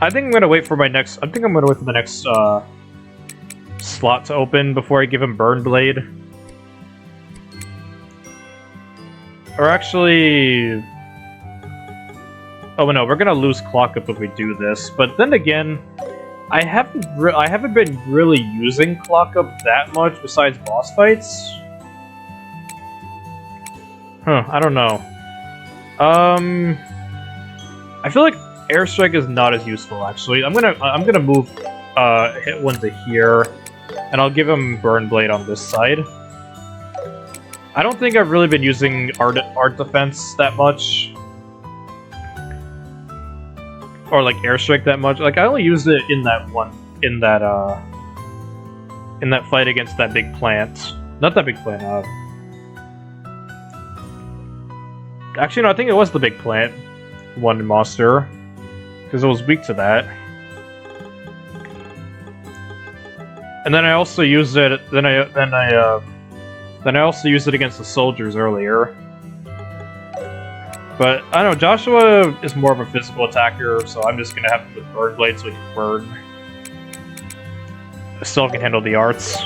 Speaker 1: I think I'm gonna wait for my next. I think I'm gonna wait for the next slot to open before I give him Burn Blade. Or actually... Oh no, we're gonna lose Clock Up if we do this. But then again, I haven't been really using Clock Up that much besides boss fights. Huh, I don't know. I feel like Airstrike is not as useful actually. I'm gonna move hit 1 to here. And I'll give him Burn Blade on this side. I don't think I've really been using art defense that much. Or like Airstrike that much. Like I only used it in that fight against that big plant. Not that big plant, actually no, I think it was the big plant one monster. Because it was weak to that. And then I also used it. Then I also used it against the soldiers earlier. But I don't know. Joshua is more of a physical attacker, so I'm just gonna have him with Burn Blade so he can burn. I still can handle the arts.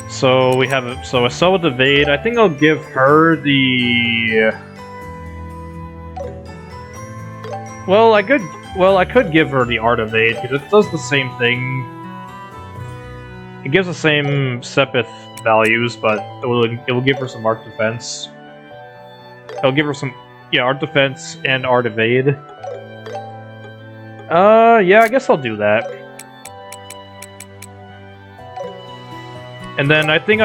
Speaker 1: So we have Estelle with Evade. I think I'll give her the. Well, I could give her the Art of Aid, because it does the same thing. It gives the same Sepith values, but it will give her some Art Defense. It'll give her some, yeah, Art Defense and Art Evade. Yeah, I guess I'll do that. And then I think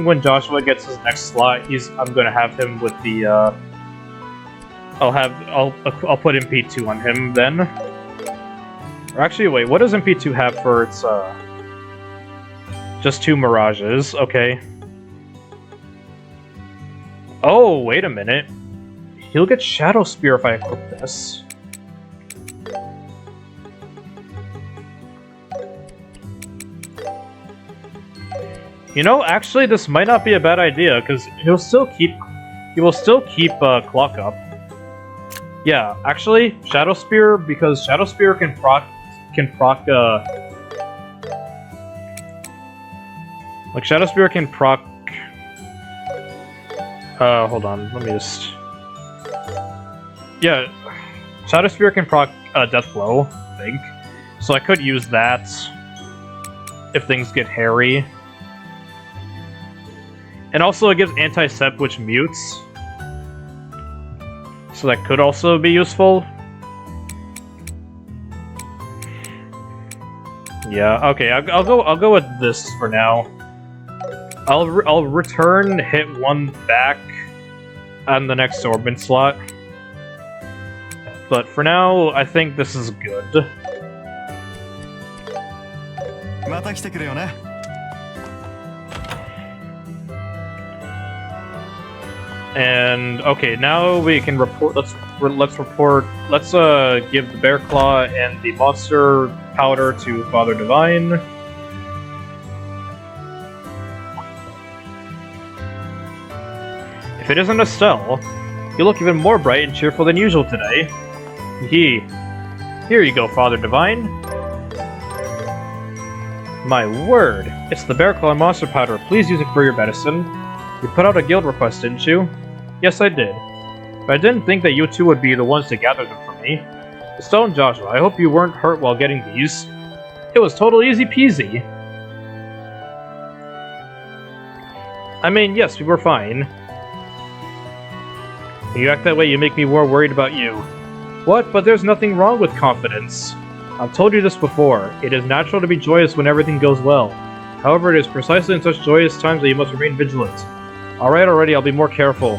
Speaker 1: when Joshua gets his next slot, I'm gonna have him with the, I'll put MP2 on him then. Or actually, wait, what does MP2 have for its, just 2 Mirages, okay. Oh, wait a minute. He'll get Shadow Spear if I equip this. You know, actually, this might not be a bad idea, because he will still keep Clock Up. Yeah, actually, Shadow Spear, because Shadow Spear can proc, like, Shadow Spear can proc... hold on, let me just... Yeah, Shadow Spear can proc, Death Blow. think. So I could use that if things get hairy. And also it gives anti-sep, which mutes. So that could also be useful. Yeah, okay, I'll go with this for now. I'll return hit 1 back on the next Orbit slot. But for now, I think this is good.
Speaker 4: また来てくれよね。
Speaker 1: And okay, now we can report. Let's report. Let's give the Bear Claw and the Monster Powder to Father Divine. If it isn't Estelle, you look even more bright and cheerful than usual today. Here you go, Father Divine. My word, it's the Bear Claw and Monster Powder. Please use it for your medicine. You put out a guild request, didn't you? Yes, I did. But I didn't think that you two would be the ones to gather them for me. Estelle and Joshua, I hope you weren't hurt while getting these. It was totally easy peasy. I mean, yes, we were fine. When you act that way, you make me more worried about you. What? But there's nothing wrong with confidence. I've told you this before. It is natural to be joyous when everything goes well. However, it is precisely in such joyous times that you must remain vigilant. Alright, already, I'll be more careful.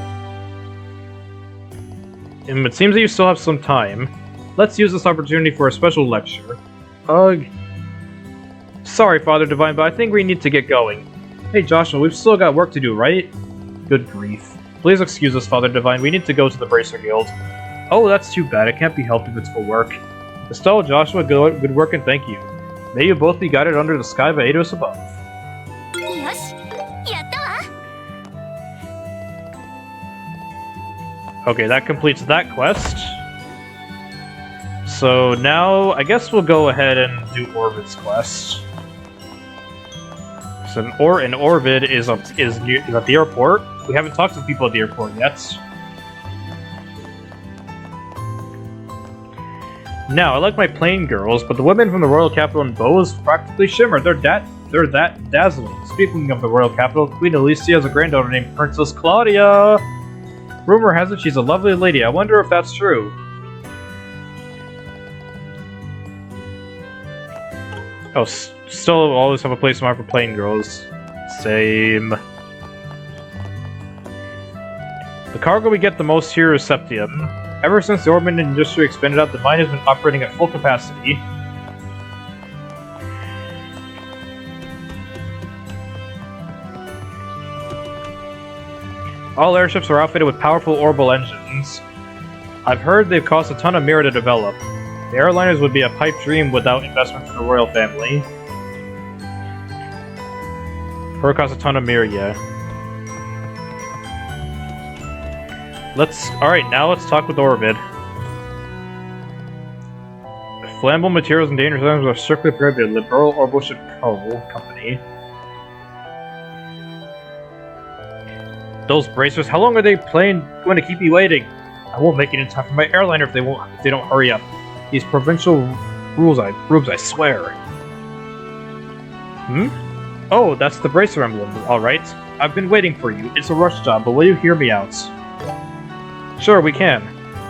Speaker 1: It seems that you still have some time. Let's use this opportunity for a special lecture. Ugh. Sorry, Father Divine, but I think we need to get going. Hey, Joshua, we've still got work to do, right? Good grief. Please excuse us, Father Divine. We need to go to the Bracer Guild. Oh, that's too bad. It can't be helped if it's for work. Estelle, Joshua, good work and thank you. May you both be guided under the sky by Eidos above.
Speaker 3: よし、やったわ。
Speaker 1: Okay, that completes that quest. So now, I guess we'll go ahead and do Orvid's quest. So an Orvid is at the airport. We haven't talked to the people at the airport yet. Now, I like my plain girls, but the women from the royal capital in bows practically shimmer. They're that dazzling. Speaking of the royal capital, Queen Alicia has a granddaughter named Princess Claudia. Rumor has it she's a lovely lady. I wonder if that's true. Oh, still always have a place in mind for plain girls. Same. The cargo we get the most here is Septium. Ever since the ornament industry expanded out, the mine has been operating at full capacity. All airships are outfitted with powerful orbital engines. I've heard they've cost a ton of mirror to develop. The airliners would be a pipe dream without investment from the royal family. Heard cost a ton of mirror, yeah. Alright, now let's talk with Orvid. Flammable materials and dangerous items are strictly prohibited. Liberal Orbital Company. Those bracers, how long are they going to keep me waiting? I won't make it in time for my airliner if they don't hurry up. These provincial rubes, I swear. Oh, that's the bracer emblem. Alright. I've been waiting for you. It's a rush job, but will you hear me out? Sure, we can.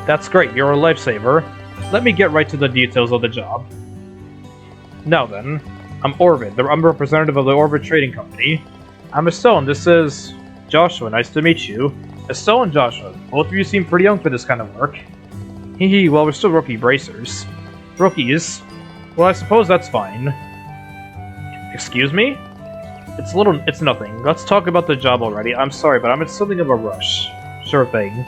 Speaker 1: That's great, you're a lifesaver. Let me get right to the details of the job. Now then, I'm Orvid, I'm a representative of the Orvid Trading Company. I'm Estelle, and this is... Joshua, nice to meet you. Estelle and Joshua, both of you seem pretty young for this kind of work. Hehe, well, we're still rookie bracers. Rookies? Well, I suppose that's fine. Excuse me? It's nothing. Let's talk about the job already. I'm sorry, but I'm in something of a rush. Sure thing.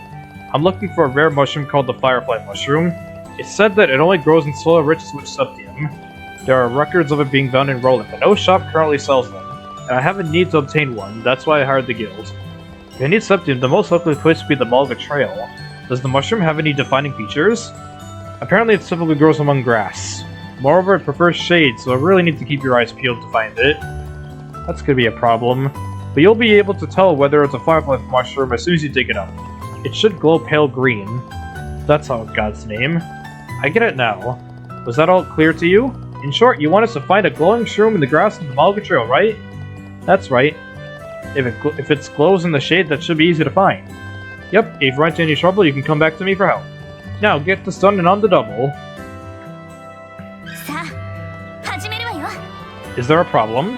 Speaker 1: I'm looking for a rare mushroom called the Firefly Mushroom. It's said that it only grows in soil rich with Septium. There are records of it being found in Roland, but no shop currently sells them. And I have a need to obtain one, that's why I hired the guild. If I need Septium, the most likely place would be the Malga Trail. Does the mushroom have any defining features? Apparently it typically grows among grass. Moreover, it prefers shade, so I really need to keep your eyes peeled to find it. That's gonna be a problem. But you'll be able to tell whether it's a Firefly mushroom as soon as you dig it up. It should glow pale green. That's how God's name. I get it now. Was that all clear to you? In short, you want us to find a glowing shroom in the grass in the Malga Trail, right? That's right. If it glows in the shade, that should be easy to find. Yep, if you run into any trouble, you can come back to me for help. Now, get this done and on the double.
Speaker 3: さあ始めるわよ。
Speaker 1: Is there a problem?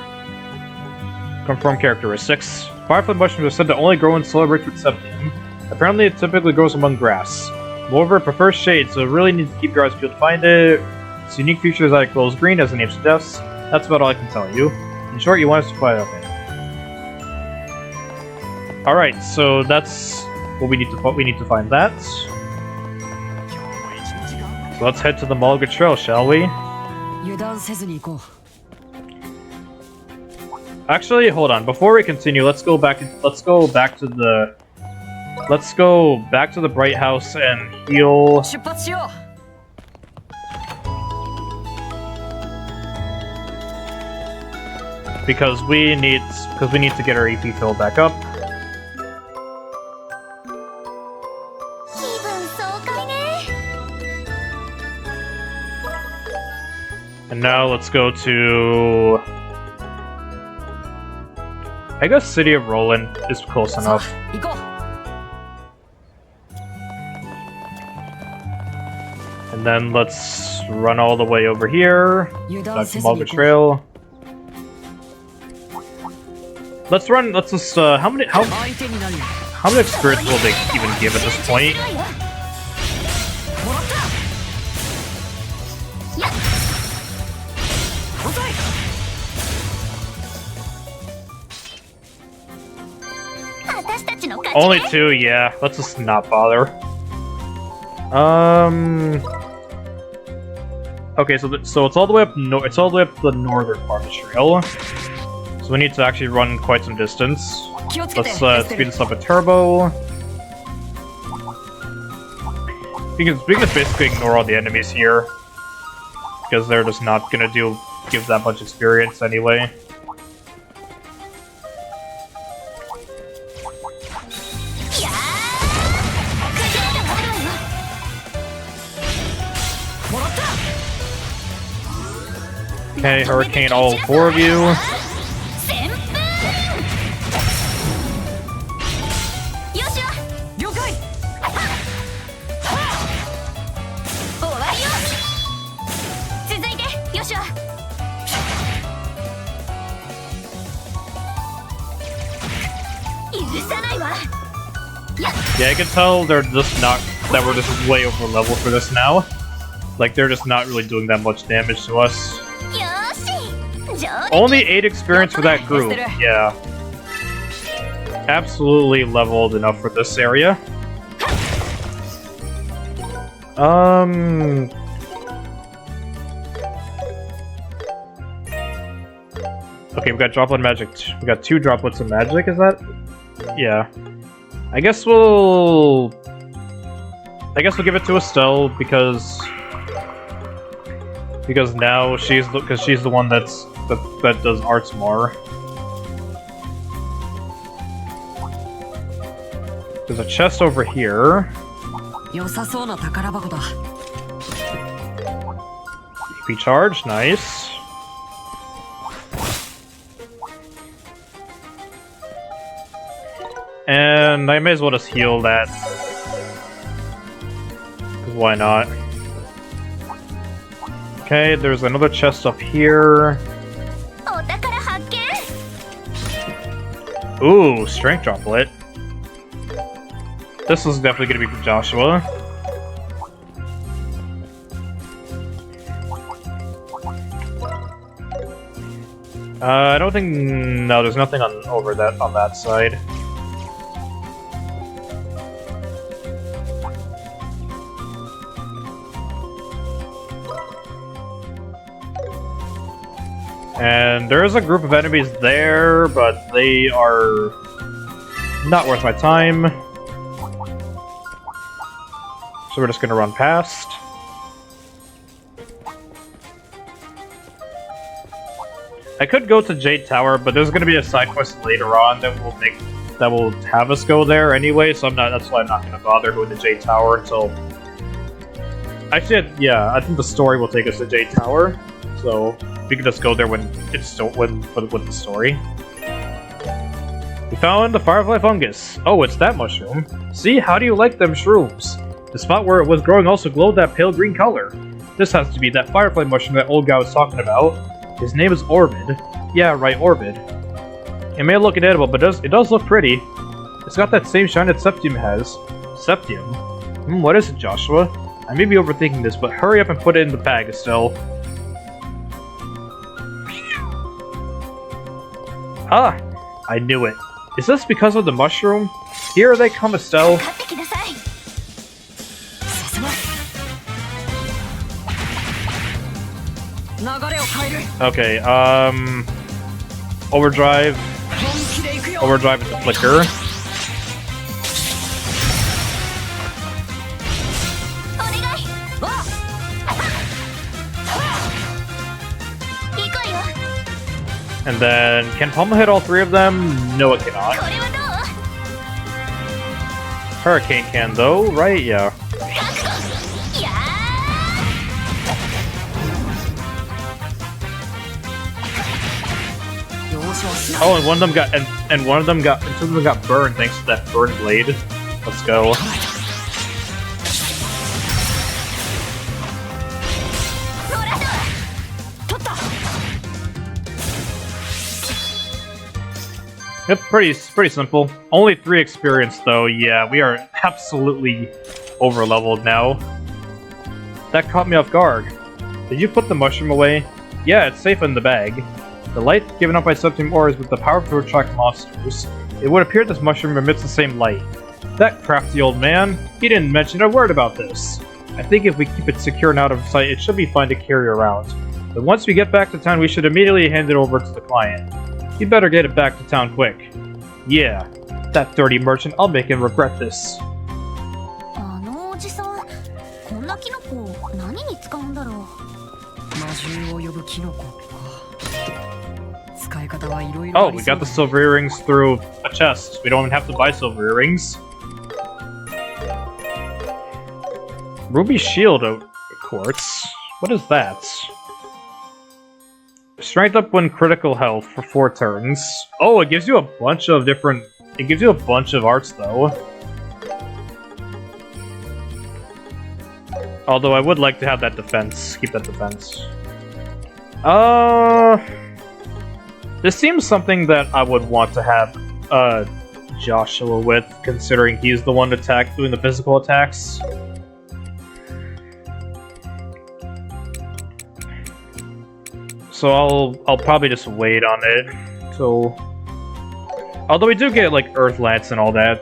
Speaker 1: Confirm characteristics. Firefly mushrooms are said to only grow in soil rich with septium. Apparently, it typically grows among grass. Moreover, it prefers shade, so it really needs to keep your eyes peeled to find it. Its unique feature is that it glows green, as the name suggests. That's about all I can tell you. In short, you want us to find out. Alright, so that's what we need to find that. So let's head to the Malga Trail, shall we?
Speaker 2: 油断せずに行こう。
Speaker 1: Actually, hold on. Before we continue, let's go back to the Bright House and heal.
Speaker 2: 出発しよう。
Speaker 1: Because we need to get our AP filled back up.
Speaker 3: 気分爽快ね。
Speaker 1: And now let's go to... I guess City of Roland is close enough.
Speaker 2: 行こう。
Speaker 1: And then let's run all the way over here.
Speaker 2: 油断
Speaker 1: Back
Speaker 2: せ
Speaker 1: to
Speaker 2: ずに
Speaker 1: Malga
Speaker 2: 行こう。
Speaker 1: Trail. Let's just, how many experience will they even give at this point?
Speaker 3: もらった。やっ。
Speaker 2: 遅い。
Speaker 3: 私たちの勝ち
Speaker 1: Only
Speaker 3: ね。
Speaker 1: two, yeah. Let's just not bother. Okay, so it's all the way up it's all the way up the northern part of the trail. So we need to actually run quite some distance.
Speaker 2: 気をつけて。
Speaker 1: Let's speed this up a turbo. We can just basically ignore all the enemies here. Because they're just not gonna give that much experience anyway.
Speaker 3: いやー。くじらでもらうわよ。
Speaker 2: もらった。
Speaker 1: Okay, Hurricane all four of you.
Speaker 3: 旋風。よしよ。
Speaker 2: 了解。
Speaker 3: 終わりよ。続いてよしよ。許さないわ。
Speaker 1: Yeah, I can tell they're just not that we're just way over level for this now. Like they're just not really doing that much damage to us.
Speaker 3: よーし。上出
Speaker 1: Only 8 experience for that group. Yeah. Absolutely leveled enough for this area. Okay, we got droplet magic. We got 2 droplets of magic, is that? Yeah. I guess we'll give it to Estelle because now she's the one that does arts more. There's a chest over here.
Speaker 2: 良さそうな宝箱だ。
Speaker 1: AP charge, nice. And I may as well just heal that. 'Cause why not? Okay, there's another chest up here.
Speaker 3: お宝発見。
Speaker 1: Ooh, strength droplet. This is definitely gonna be for Joshua. I don't think... No, there's nothing on that side. And there is a group of enemies there, but they are not worth my time. So we're just gonna run past. I could go to Jade Tower, but there's gonna be a side quest later on that will have us go there anyway, so that's why I'm not gonna bother going to Jade Tower Actually, yeah, I think the story will take us to Jade Tower, so we can just go there when it's with the story. We found the Firefly Fungus. Oh, it's that mushroom. See, how do you like them shrooms? The spot where it was growing also glowed that pale green color. This has to be that Firefly mushroom that old guy was talking about. His name is Orbid. Yeah, right, Orbid. It may look inedible, but it does look pretty. It's got that same shine that Septium has. Septium? What is it, Joshua? I may be overthinking this, but hurry up and put it in the bag, Estelle. Ah! I knew it. Is this because of the mushroom? Here they come, Estelle. Okay, Overdrive. Overdrive with the flicker. And then, can Pummel hit all three of them? No, it cannot. Hurricane can, though, right? Yeah. Oh, and one of them got, and two of them got burned thanks to that burn blade. Let's go. Yep, pretty simple. Only 3 experience though. Yeah, we are absolutely over-leveled now. That caught me off guard. Did you put the mushroom away? Yeah, it's safe in the bag. The light given up by Septium ore is with the power to attract monsters. It would appear this mushroom emits the same light. That crafty old man, he didn't mention a word about this. I think if we keep it secure and out of sight, it should be fine to carry around. But once we get back to town, we should immediately hand it over to the client. You better get it back to town quick. Yeah, that dirty merchant, I'll make him regret this. Oh, we got the silver earrings through a chest. We don't even have to buy silver earrings. Ruby Shield Quartz. What is that? Strength up when critical health for 4 turns. Oh, it gives you a bunch of different... It gives you a bunch of arts, though. Although I would like to have that defense. Keep that defense. This seems something that I would want to have Joshua with, considering he's the one doing the physical attacks. So I'll probably just wait on it. So, although we do get like Earth Lance and all that.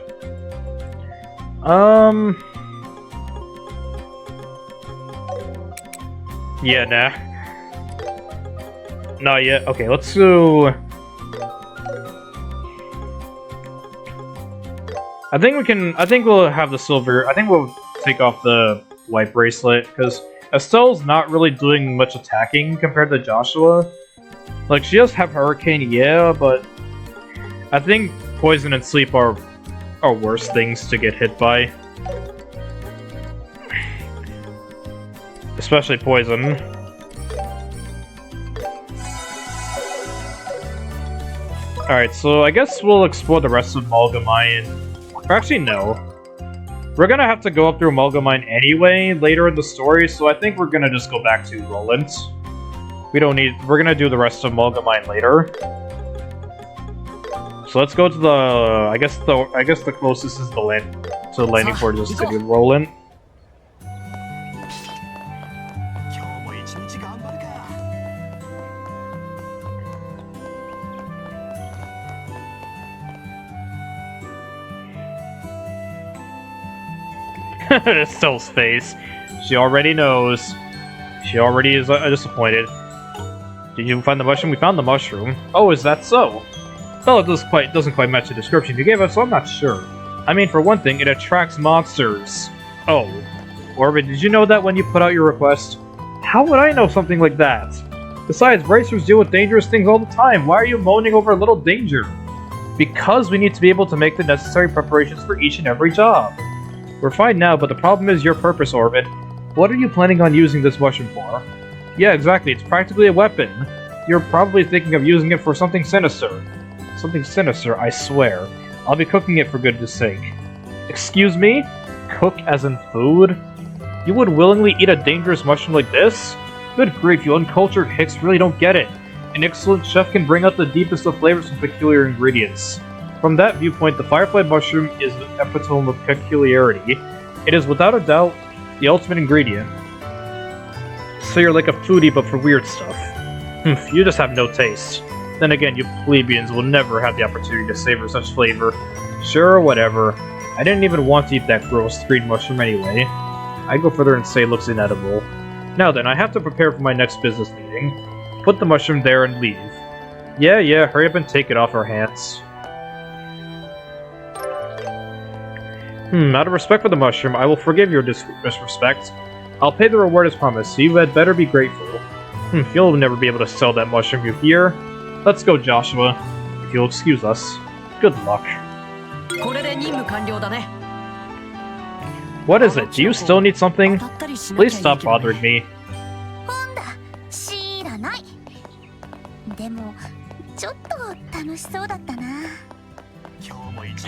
Speaker 1: Yeah, nah. Not yet. Okay, let's do... I think we'll have the silver... I think we'll take off the white bracelet, because Estelle's not really doing much attacking compared to Joshua. Like, she does have Hurricane, yeah, but... I think Poison and Sleep are worse things to get hit by. Especially Poison. Alright, so I guess we'll explore the rest of Malgamine. Or actually, no. We're gonna have to go up through Malgamine anyway later in the story, so I think we're gonna just go back to Roland. We're gonna do the rest of Malgamine later. So let's go to the... I guess the closest is the landing port is the city of Roland. Estelle's face. She already knows. She already is disappointed. Did you find the mushroom? We found the mushroom. Oh, is that so? Well, it doesn't quite match the description you gave us, so I'm not sure. I mean, for one thing, it attracts monsters. Oh. Orbit, did you know that when you put out your request? How would I know something like that? Besides, racers deal with dangerous things all the time. Why are you moaning over a little danger? Because we need to be able to make the necessary preparations for each and every job. We're fine now, but the problem is your purpose, Orbit. What are you planning on using this mushroom for? Yeah, exactly, it's practically a weapon. You're probably thinking of using it for something sinister. Something sinister, I swear. I'll be cooking it for goodness sake. Excuse me? Cook as in food? You would willingly eat a dangerous mushroom like this? Good grief, you uncultured hicks really don't get it. An excellent chef can bring out the deepest of flavors from peculiar ingredients. From that viewpoint, the firefly mushroom is the epitome of peculiarity. It is without a doubt the ultimate ingredient. So you're like a foodie but for weird stuff. You just have no taste. Then again, you plebeians will never have the opportunity to savor such flavor. Sure, whatever. I didn't even want to eat that gross green mushroom anyway. I go further and say it looks inedible. Now then, I have to prepare for my next business meeting. Put the mushroom there and leave. Yeah, hurry up and take it off our hands. Out of respect for the mushroom, I will forgive your disrespect. I'll pay the reward as promised, so you had better be grateful. You'll never be able to sell that mushroom, you hear? Let's go, Joshua. If you'll excuse us. Good luck. What is it? Do you still need something? Please stop bothering me.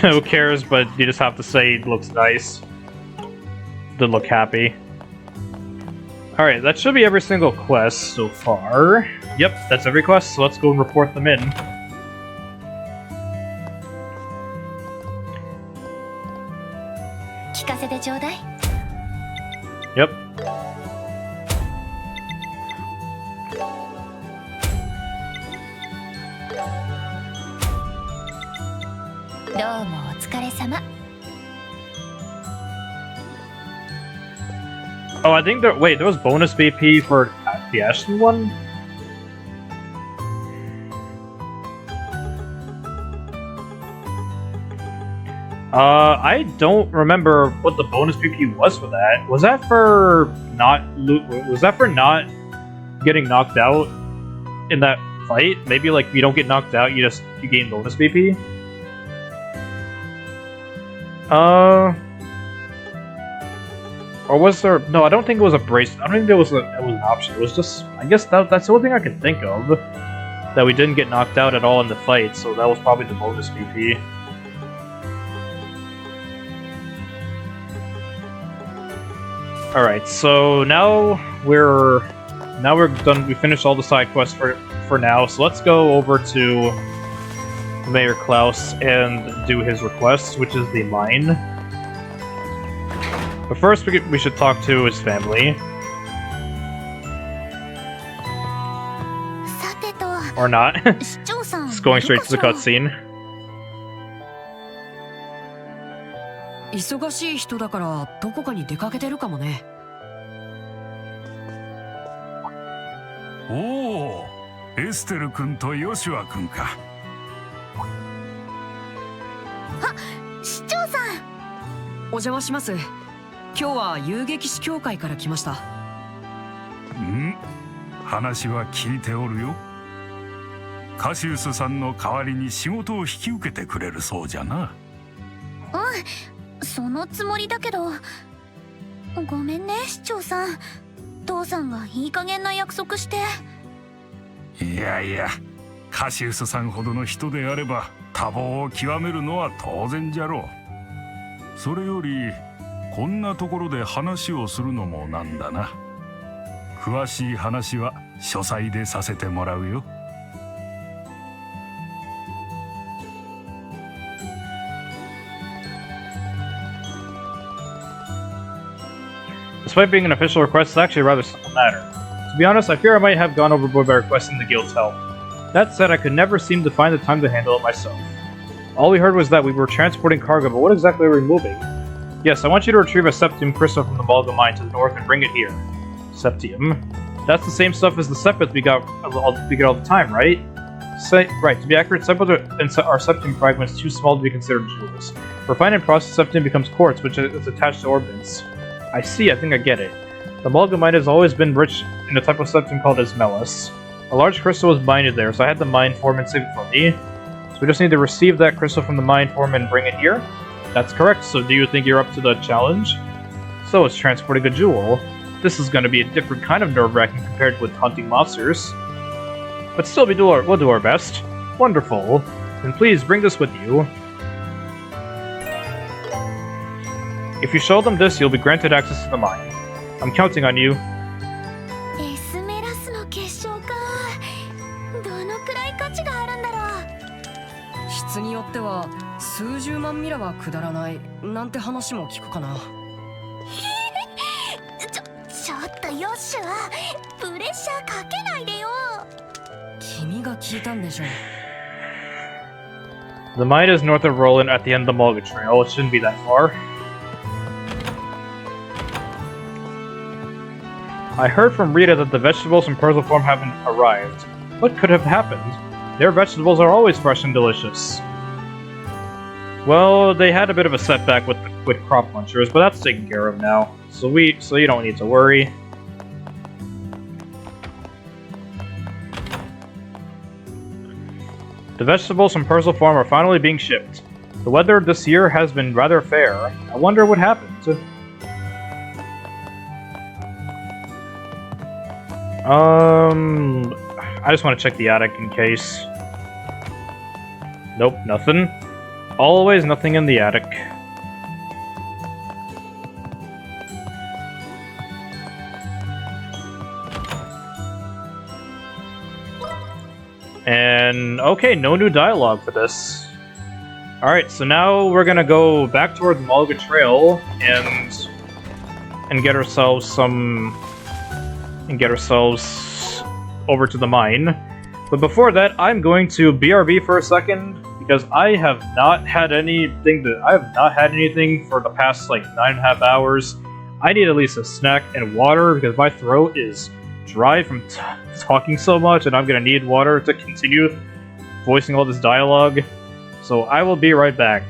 Speaker 1: Who cares, but you just have to say it looks nice. Did look happy. Alright, that should be every single quest so far. Yep, that's every quest, so let's go and report them in. Yep. Oh, I think there. Wait, there was bonus BP for the Ashton one? I don't remember what the bonus BP was for that. Was that for not getting knocked out in that fight? Maybe like you don't get knocked out, you gain bonus BP? Or was there? No, I don't think it was a brace. I don't think it was an option. It was just. I guess that's the only thing I could think of. That we didn't get knocked out at all in the fight, so that was probably the bonus BP. Alright, so now we're done. We finished all the side quests for now, so let's go over to Mayor Klaus and do his request, which is the mine. But first, we should talk to his family. Or not. It's going straight to the cutscene.
Speaker 2: 忙しい人だからどこかに出かけてるかもね。
Speaker 5: おお、エステル君とヨシュア君か。
Speaker 3: あ、市長さん。
Speaker 2: お邪魔します。今日は遊撃士協会から来ました。
Speaker 5: 話は聞いておるよ。カシウスさんの代わりに仕事を引き受けてくれるそうじゃな。
Speaker 3: そのつもりだけど、ごめんね市長さん。父さんがいい加減な約束して。
Speaker 5: いやいや、カシウスさんほどの人であれば多忙を極めるのは当然じゃろう。それよりこんなところで話をするのもなんだな。詳しい話は書斎でさせてもらうよ。
Speaker 1: Despite being an official request, it's actually a rather simple matter. To be honest, I fear I might have gone overboard by requesting the guild's help. That said, I could never seem to find the time to handle it myself. All we heard was that we were transporting cargo, but what exactly are we moving? Yes, I want you to retrieve a septium crystal from the Volga mine to the north and bring it here. Septium? That's the same stuff as the sepith we get all the time, right? Right, to be accurate, sepith are septium fragments too small to be considered jewels. Refined and processed septium becomes quartz, which is attached to orbits. I see, I think I get it. The Volga mine has always been rich in a type of septium called Ismelis. A large crystal was mined there, so I had the mine foreman save it for me. So we just need to receive that crystal from the mine foreman and bring it here? That's correct, so do you think you're up to the challenge? So it's transporting a jewel. this is going to be a different kind of nerve-wracking compared with hunting monsters. But still, we'll do our best. Wonderful. Then please bring this with you. If you show them this, you'll be granted access to the mine. I'm counting on you.
Speaker 3: エスメラスの結晶か。どのくらい価値があるんだろう。
Speaker 2: 質によっては数十万ミラはくだらないなんて話も聞くかな。
Speaker 3: ちょっとヨッシュはプレッシャーかけないでよ。
Speaker 2: 君が聞いたんでしょ。
Speaker 1: The mine is north of Roland at the end of the Mulga Trail. It shouldn't be that far. I heard from Rita that the vegetables from Persil Farm haven't arrived. What could have happened? Their vegetables are always fresh and delicious. Well, they had a bit of a setback with crop munchers, but that's taken care of now. So you don't need to worry. The vegetables from Persil Farm are finally being shipped. The weather this year has been rather fair. I wonder what happened. I just want to check the attic in case. Nope, nothing. Always nothing in the attic. And okay, no new dialogue for this. Alright, so now we're gonna go back towards Mulga Trail and get ourselves over to the mine. But before that, I'm going to BRB for a second because I have not had anything for the past like 9.5 hours. I need at least a snack and water because my throat is dry from talking so much, and I'm gonna need water to continue voicing all this dialogue. So I will be right back.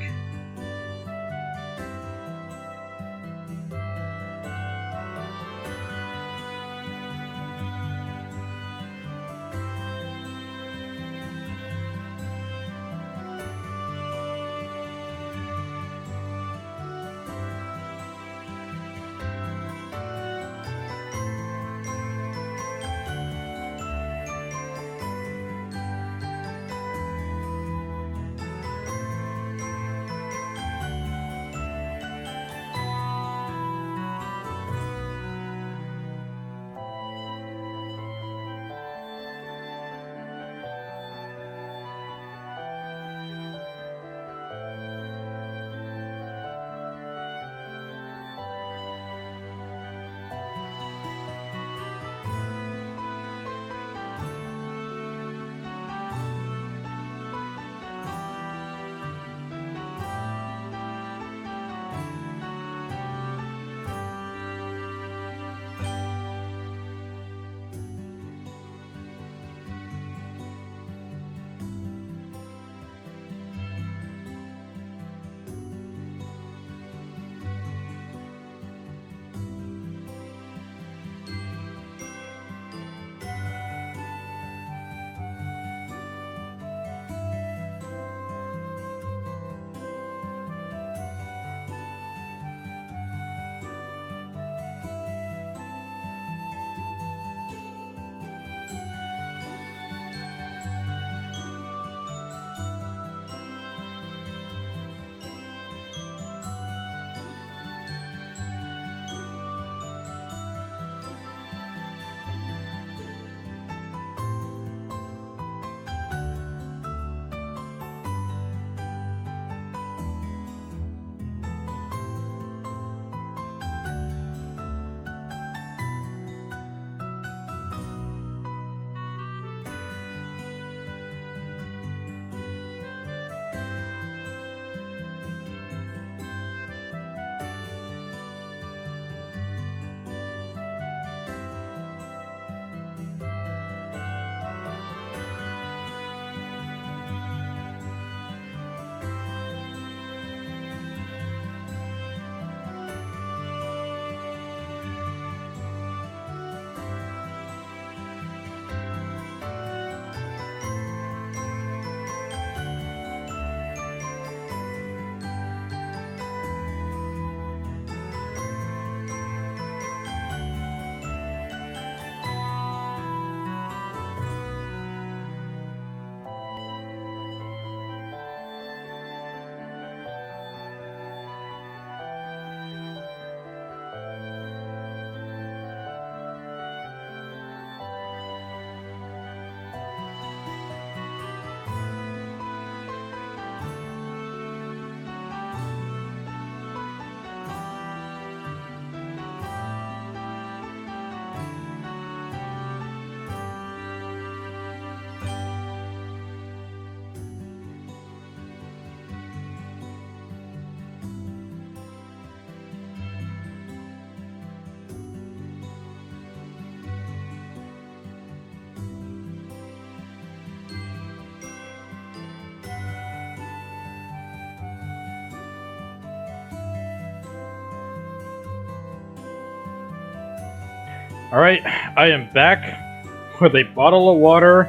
Speaker 1: Alright, I am back with a bottle of water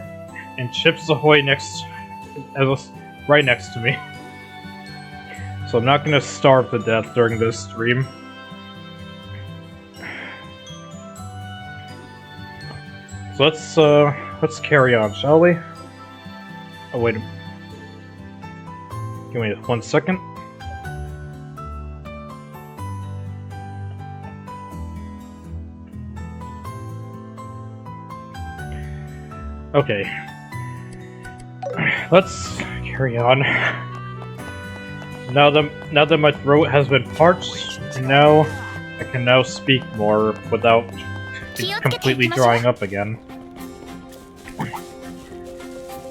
Speaker 1: and Chips Ahoy right next to me. So I'm not gonna starve to death during this stream. So let's carry on, shall we? Oh wait, give me 1 second. Okay, let's carry on. Now that my throat has been parched, now I can now speak more without it completely drying up again.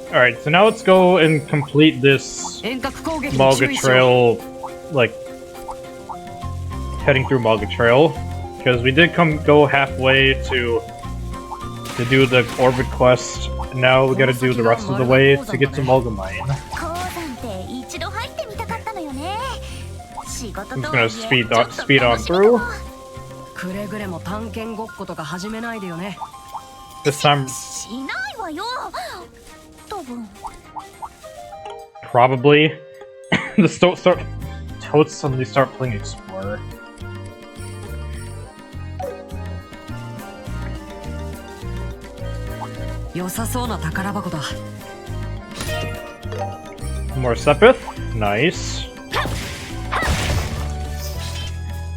Speaker 1: Alright, so now let's go and complete this Malga Trail, like, heading through Malga Trail, because we did go halfway to do the Orbit quest, and now we gotta do the rest of the way to get to Malga Mine. I'm just gonna speed on through. This time, probably, the Toads suddenly start playing Explorer. More Sepith, nice.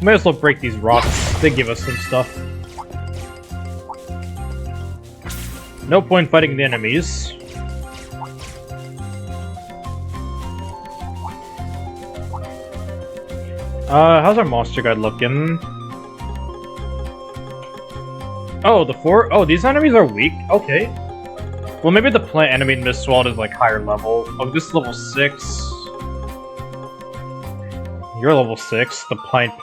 Speaker 1: Might as well break these rocks, they give us some stuff. No point fighting the enemies. How's our monster guide looking? Oh, oh, these enemies are weak? Okay. Well, maybe the plant enemy in Mistwald is like higher level. Oh, this is level 6. You're level 6, the plant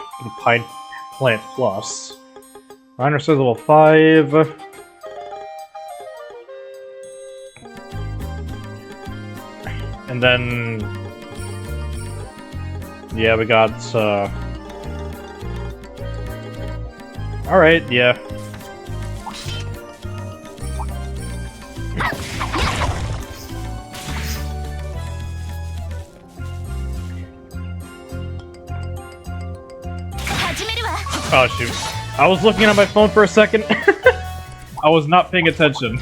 Speaker 1: plus. Reiner says level 5. And then... yeah, we got, alright, yeah. Oh shoot. I was looking at my phone for a second. I was not paying attention.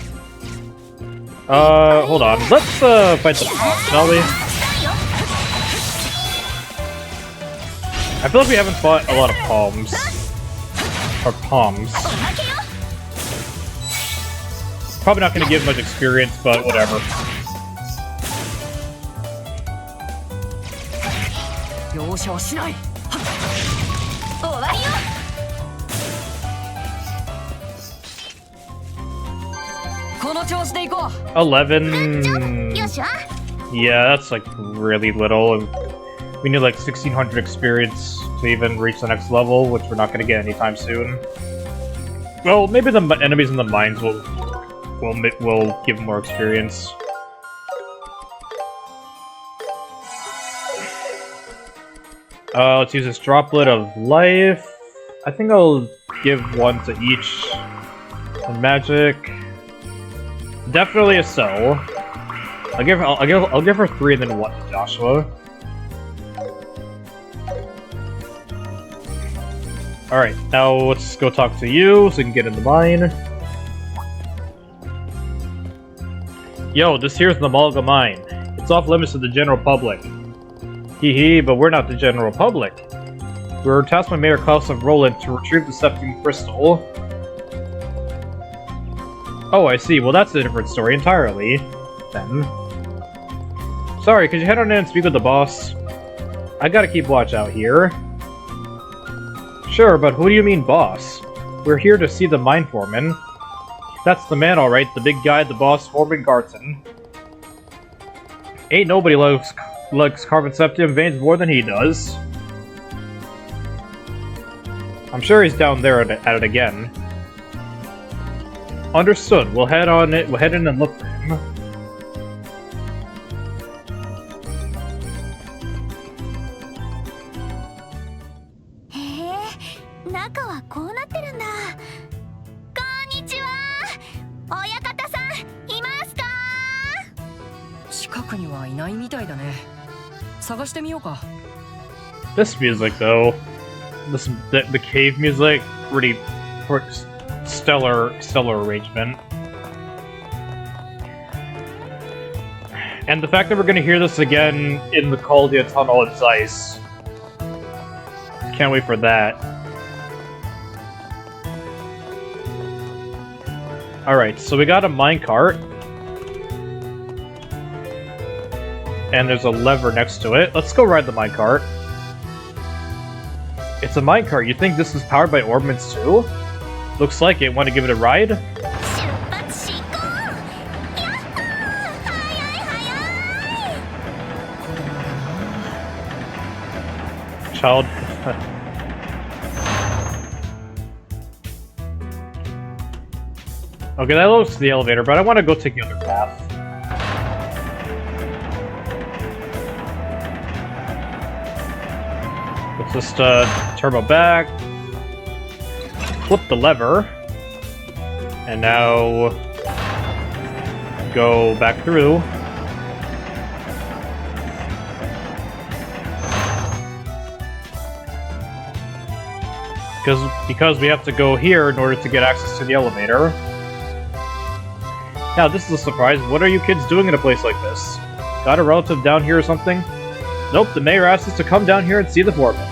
Speaker 1: Hold on. Let's, fight the boss, shall we? I feel like we haven't fought a lot of palms. Or palms. Probably not gonna give much experience, but whatever. $11. Yeah, that's like really little, and we need like 1600 experience to even reach the next level, which we're not going to get anytime soon. Well, maybe the enemies in the mines will give more experience. Let's use this droplet of life. I think I'll give one to each. And magic. Definitely a cell. I'll give her 3 and then 1 to Joshua. Alright, now let's go talk to you so we can get in the mine. Yo, this here's the Malga Mine. It's off limits to the general public. Hee hee, but we're not the general public. We were tasked by Mayor Klaus of Roland to retrieve the Septium Crystal. Oh, I see. Well, that's a different story entirely. Then. Sorry, could you head on in and speak with the boss? I gotta keep watch out here. Sure, but who do you mean, boss? We're here to see the mine foreman. That's the man, alright. The big guy, the boss, Foreman Garton. Ain't nobody likes carving septium veins more than he does. I'm sure he's down there at it again. Understood. We'll head in and look for him.
Speaker 2: 近くにはいないみたいだね。探してみようか。
Speaker 1: This music, though, the cave music, really stellar arrangement. And the fact that we're gonna hear this again in the Caldia Tunnel in Zeiss. Can't wait for that. Alright, so we got a minecart. And there's a lever next to it. Let's go ride the minecart. It's a minecart. You think this is powered by orbments too? Looks like it. Want to give it a ride? Child. Okay, that looks the elevator, but I want to go take the other path. Let's just turbo back, flip the lever, and now go back through. Because we have to go here in order to get access to the elevator. Now, this is a surprise. What are you kids doing in a place like this? Got a relative down here or something? Nope, the mayor asked us to come down here and see the foreman.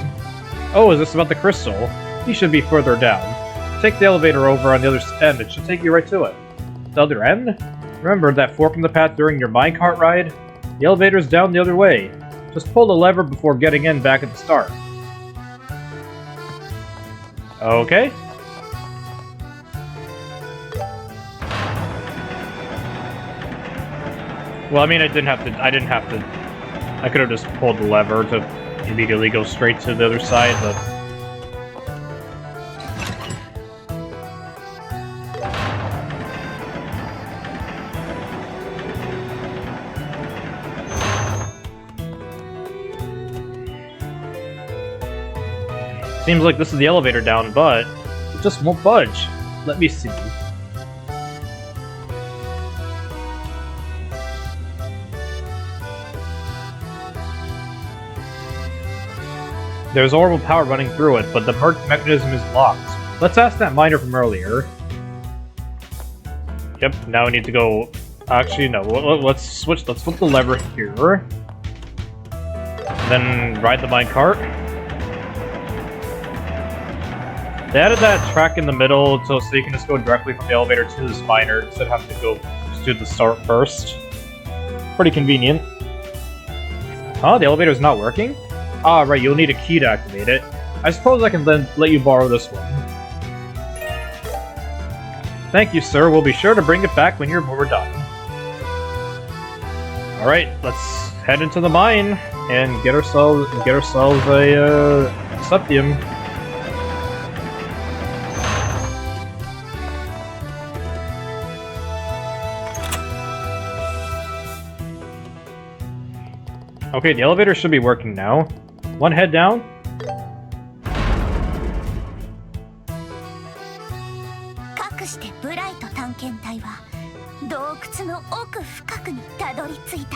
Speaker 1: Oh, is this about the crystal? He should be further down. Take the elevator over on the other end. It should take you right to it. The other end? Remember that fork in the path during your minecart ride? The elevator's down the other way. Just pull the lever before getting in back at the start. Okay. Well, I mean, I didn't have to. I could have just pulled the lever to immediately go straight to the other side, but. Seems like this is the elevator down, but it just won't budge. Let me see. There's orbital power running through it, but the mechanism is locked. Let's ask that miner from earlier. Yep, now we need to go... Actually, no, let's flip the lever here. Then ride the minecart. They added that track in the middle so you can just go directly from the elevator to this miner instead of having to go to the start first. Pretty convenient. Huh? The elevator's not working? Ah, right, you'll need a key to activate it. I suppose I can then let you borrow this one. Thank you, sir. We'll be sure to bring it back when we're done. Alright, let's head into the mine and get ourselves a septium. Okay, the elevator should be working now. One head down.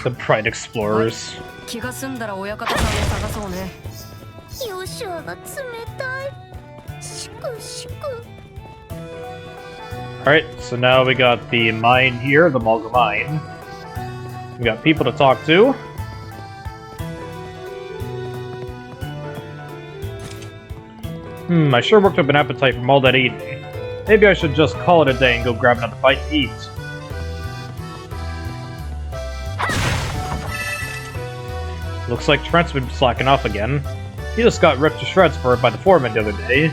Speaker 1: The Bright Explorers. Alright, so now we got the mine here, the Mulga mine. We got people to talk to. I sure worked up an appetite from all that eating. Maybe I should just call it a day and go grab another bite to eat. Looks like Trent's been slacking off again. He just got ripped to shreds for it by the foreman the other day.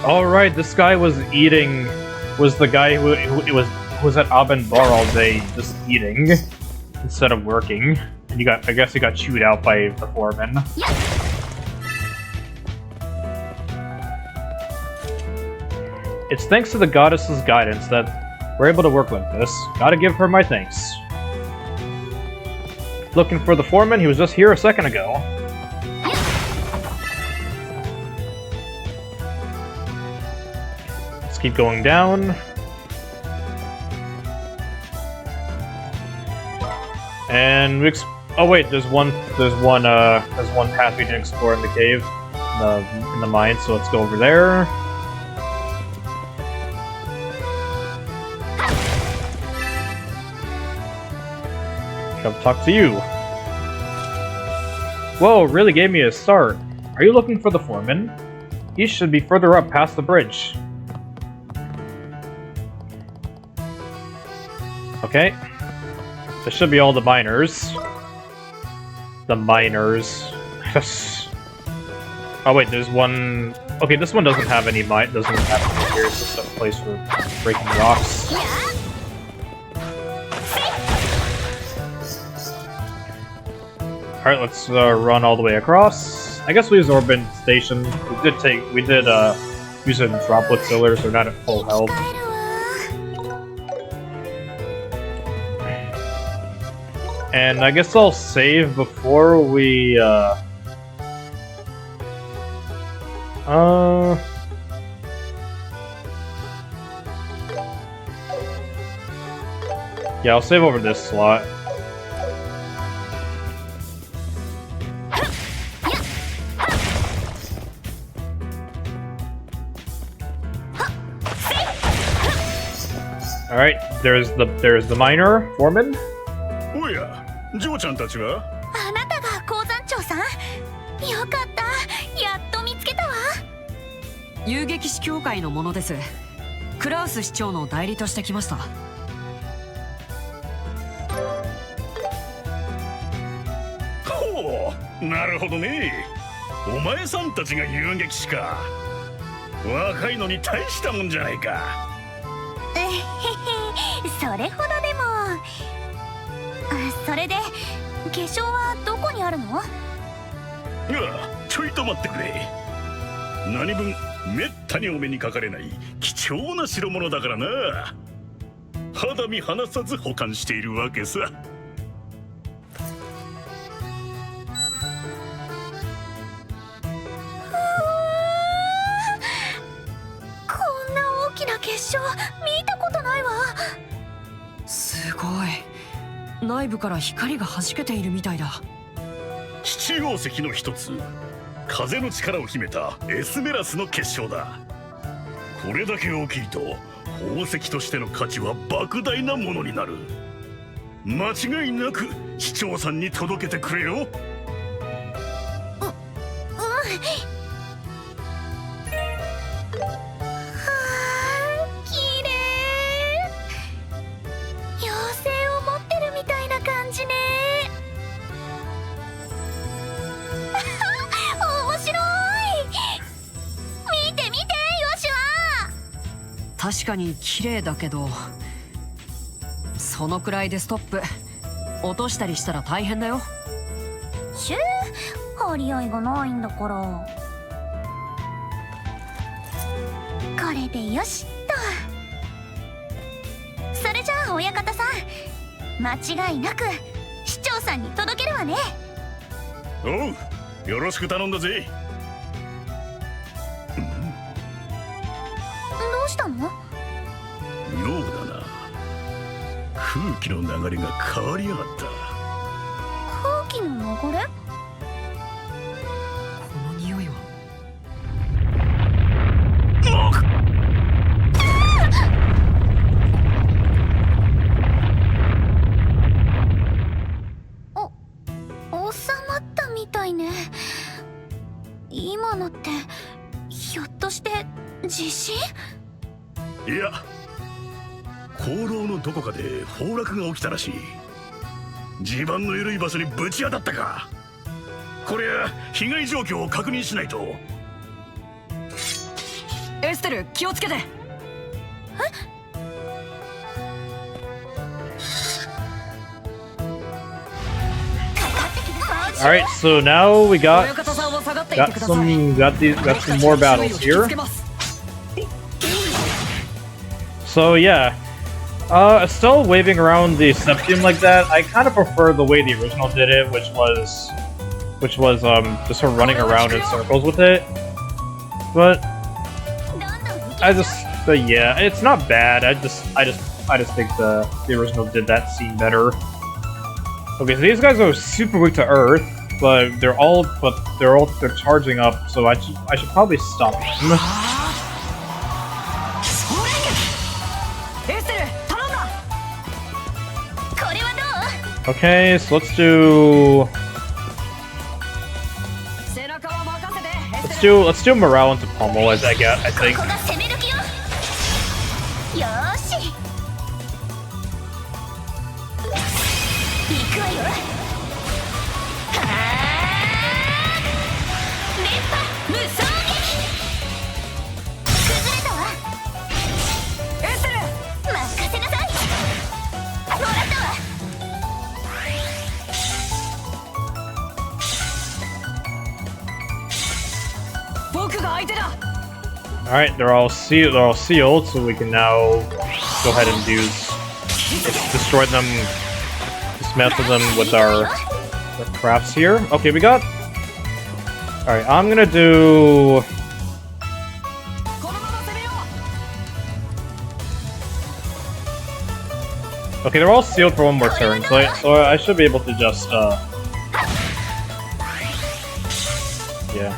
Speaker 1: Alright, this guy was the guy who was at Aben Bar all day just eating instead of working. And I guess he got chewed out by the foreman. It's thanks to the goddess's guidance that we're able to work like this. Gotta give her my thanks. Looking for the foreman, he was just here a second ago. Let's keep going down. And oh wait, there's one path we didn't explore in the cave, in the mine. So let's go over there. Come talk to you. Whoa, really gave me a start. Are you looking for the foreman? He should be further up past the bridge. Okay. This should be all the miners. The miners. Oh wait, there's one... Okay, this one doesn't have any doesn't have any here. It's just a place for breaking rocks. Alright, let's run all the way across. I guess we use Orbit Station. We did use it in droplet fillers, so not at full health. And I guess I'll save before we yeah, I'll save over this slot. Alright, there's the miner, foreman.
Speaker 5: おや、ジョーちゃんたちは？
Speaker 3: あなたが鉱山長さん？よかった。やっと見つけたわ。
Speaker 2: 遊撃士協会のものです。クラウス市長の代理として来ました。
Speaker 5: ほう、なるほどね。お前さんたちが遊撃士か。若いのに大したもんじゃないか。
Speaker 3: えへへ、それほどでも。それで化粧はどこにあるの？
Speaker 5: いや、ちょいと待ってくれ。何分めったにお目にかかれない貴重な代物だからな。肌身離さず保管しているわけさ。
Speaker 3: こんな大きな結晶見たことないわ。
Speaker 2: すごい。内部から光が弾けているみたいだ。
Speaker 5: 七宝石の一つ、風の力を秘めたエスメラスの結晶だ。これだけ大きいと宝石としての価値は莫大なものになる。間違いなく市長さんに届けてくれよ。
Speaker 2: 確かに綺麗だけど、そのくらいでストップ。落としたりしたら大変だよ。
Speaker 3: シュー、張り合いがないんだから。これでよしっと。それじゃあ親方さん、間違いなく市長さんに届けるわね。
Speaker 5: おう、よろしく頼んだぜ。
Speaker 3: どうしたの？
Speaker 5: 妙だな。空気の流れが変わりやがった。
Speaker 3: 空気の流れ？
Speaker 2: この匂いは。
Speaker 3: 収まったみたいね。今のってひょっとして地震？
Speaker 5: いや、坑道のどこかで崩落が起きたらしい。地盤の緩い場所にぶち当たったか。こりゃ被害状況を確認しないと。
Speaker 2: エステル、気をつけて。
Speaker 1: Alright, so now we got some more battles here. So yeah, still waving around the Septium like that. I kind of prefer the way the original did it, which was just sort of running around in circles with it. But yeah, it's not bad. I just think the original did that scene better. Okay, so these guys are super weak to Earth, but they're charging up, so I should probably stop them. Okay, so let's do morale into pommel as I think.
Speaker 3: よーし行くわよはあ連覇無双撃崩れたわエステル任せなさいもらったわ
Speaker 1: Alright, they're all sealed, so we can now go ahead and destroy them, dismantle them with our crafts here. Okay, we got... Alright, I'm gonna do... Okay, they're all sealed for one more turn, so I should be able to just, yeah.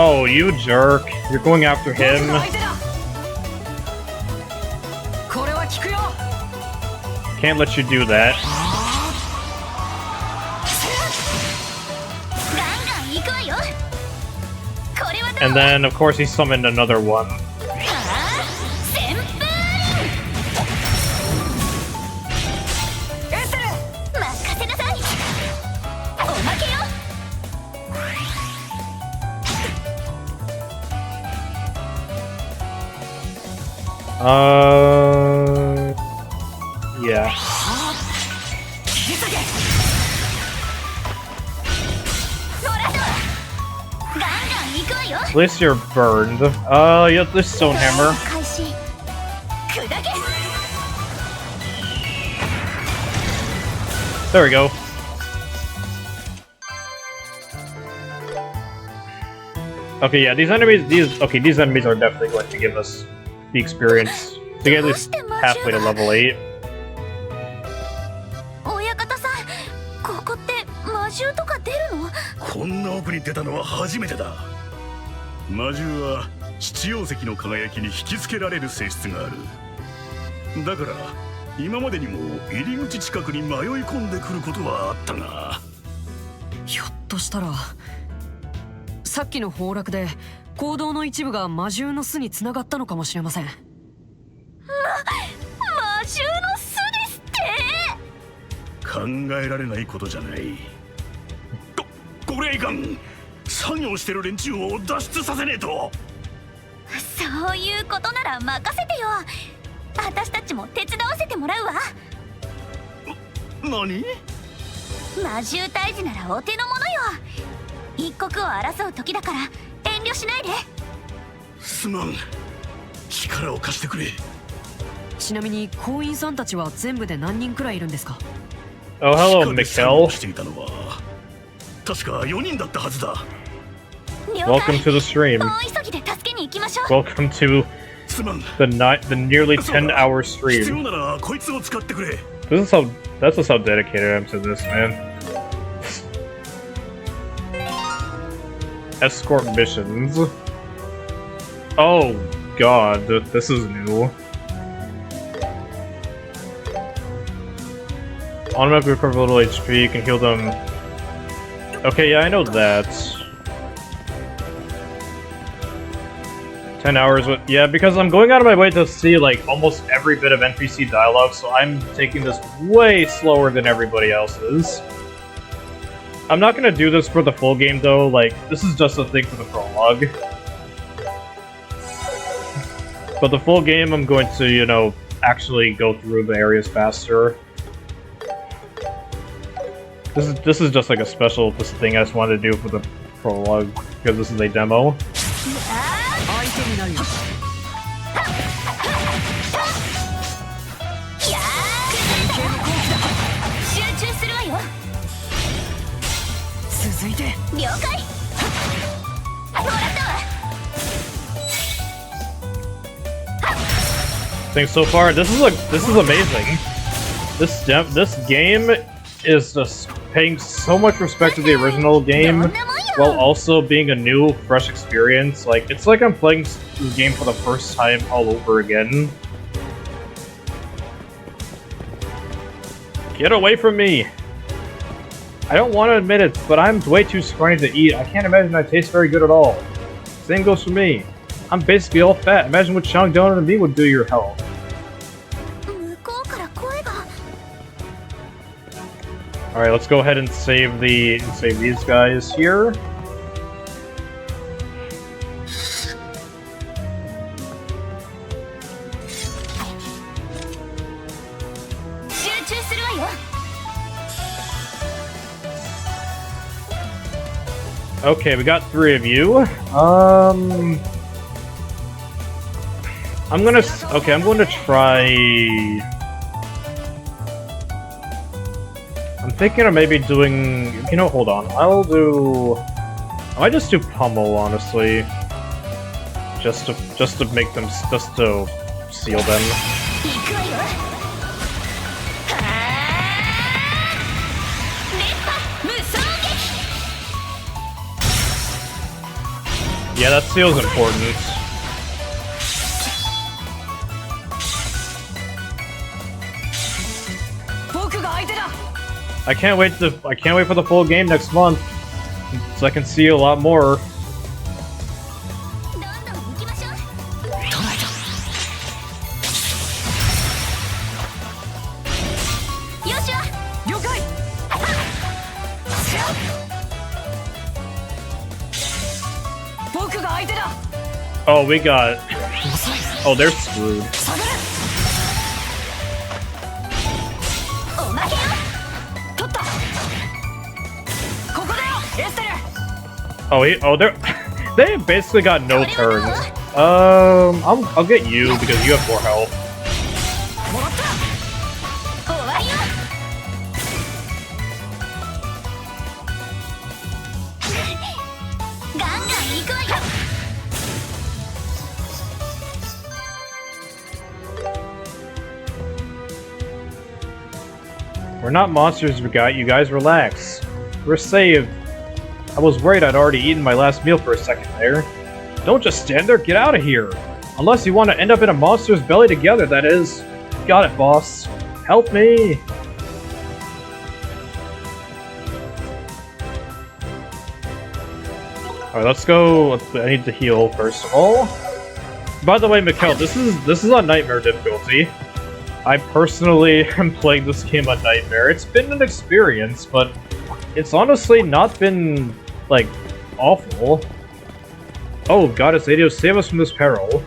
Speaker 1: Oh, you jerk. You're going after him. Can't let you do that. And then, of course, he summoned another one. Yeah. At least you're burned. Yeah, this stone hammer. There we go. Okay, yeah, these enemies are definitely going to give us the experience to get at least halfway to level 8.
Speaker 3: 親方さん、ここって魔獣とか出るの？
Speaker 4: こんな奥に出たのは初めてだ。魔獣は七曜石の輝きに引きつけられる性質がある。だから今までにも入り口近くに迷い込んでくることはあったが、
Speaker 2: ひょっとしたらさっきの崩落で行動の一部が魔獣の巣に繋がったのかもしれません。魔
Speaker 3: 獣の巣ですって？
Speaker 4: 考えられないことじゃない。これはいかん。作業してる連中を脱出させねえと。
Speaker 3: そういうことなら任せてよ。私たちも手伝わせてもらうわ。
Speaker 4: 何？
Speaker 3: 魔獣退治ならお手の物よ。一刻を争う時だから遠慮しないで。
Speaker 4: すまん。力を貸してくれ。
Speaker 2: ちなみに行員さんたちは全部で何人くらいいるんですか？
Speaker 1: Oh, hello, Mikkel.
Speaker 4: していたのは確か4人だったはずだ。
Speaker 1: Welcome to the stream. Welcome to the nearly 10-hour stream. That's just how dedicated I am to this, man. Escort missions. Oh god, this is new. Automatically recover a little HP, you can heal them. Okay, yeah, I know that. 10 hours with... Yeah, because I'm going out of my way to see, like, almost every bit of NPC dialogue, so I'm taking this way slower than everybody else is. I'm not gonna do this for the full game, though. Like, this is just a thing for the prologue. But the full game, I'm going to, you know, actually go through the areas faster. This is just like a special thing I just wanted to do for the prologue, because this is a demo. think so far. This is amazing. This game is just paying so much respect to the original game, while also being a new, fresh experience. Like, it's like I'm playing this game for the first time all over again. Get away from me! I don't want to admit it, but I'm way too scrawny to eat. I can't imagine I taste very good at all. Same goes for me. I'm basically all fat. Imagine what Chong Donut and me would do to your health. Alright, let's go ahead and save these guys here. Okay, we got 3 of you. I'm going to try... I'm thinking of maybe doing... You know, hold on. I might just do Pummel, honestly. Just to make them... Just to seal them. Yeah, that seal's important. I can't wait for the full game next month, so I can see a lot more. Oh, we got... Oh, they're screwed. Oh, they're... They basically got no turns. I'll get you, because you have more health. We're not monsters, you guys relax. We're saved. I was worried I'd already eaten my last meal for a second there. Don't just stand there, get out of here! Unless you want to end up in a monster's belly together, that is. Got it, boss. Help me! Alright, let's go. I need to heal first of all. By the way, Mikkel, this is on Nightmare difficulty. I personally am playing this game on Nightmare. It's been an experience, but it's honestly not been, like, awful. Oh, Goddess Adios, save us from this peril.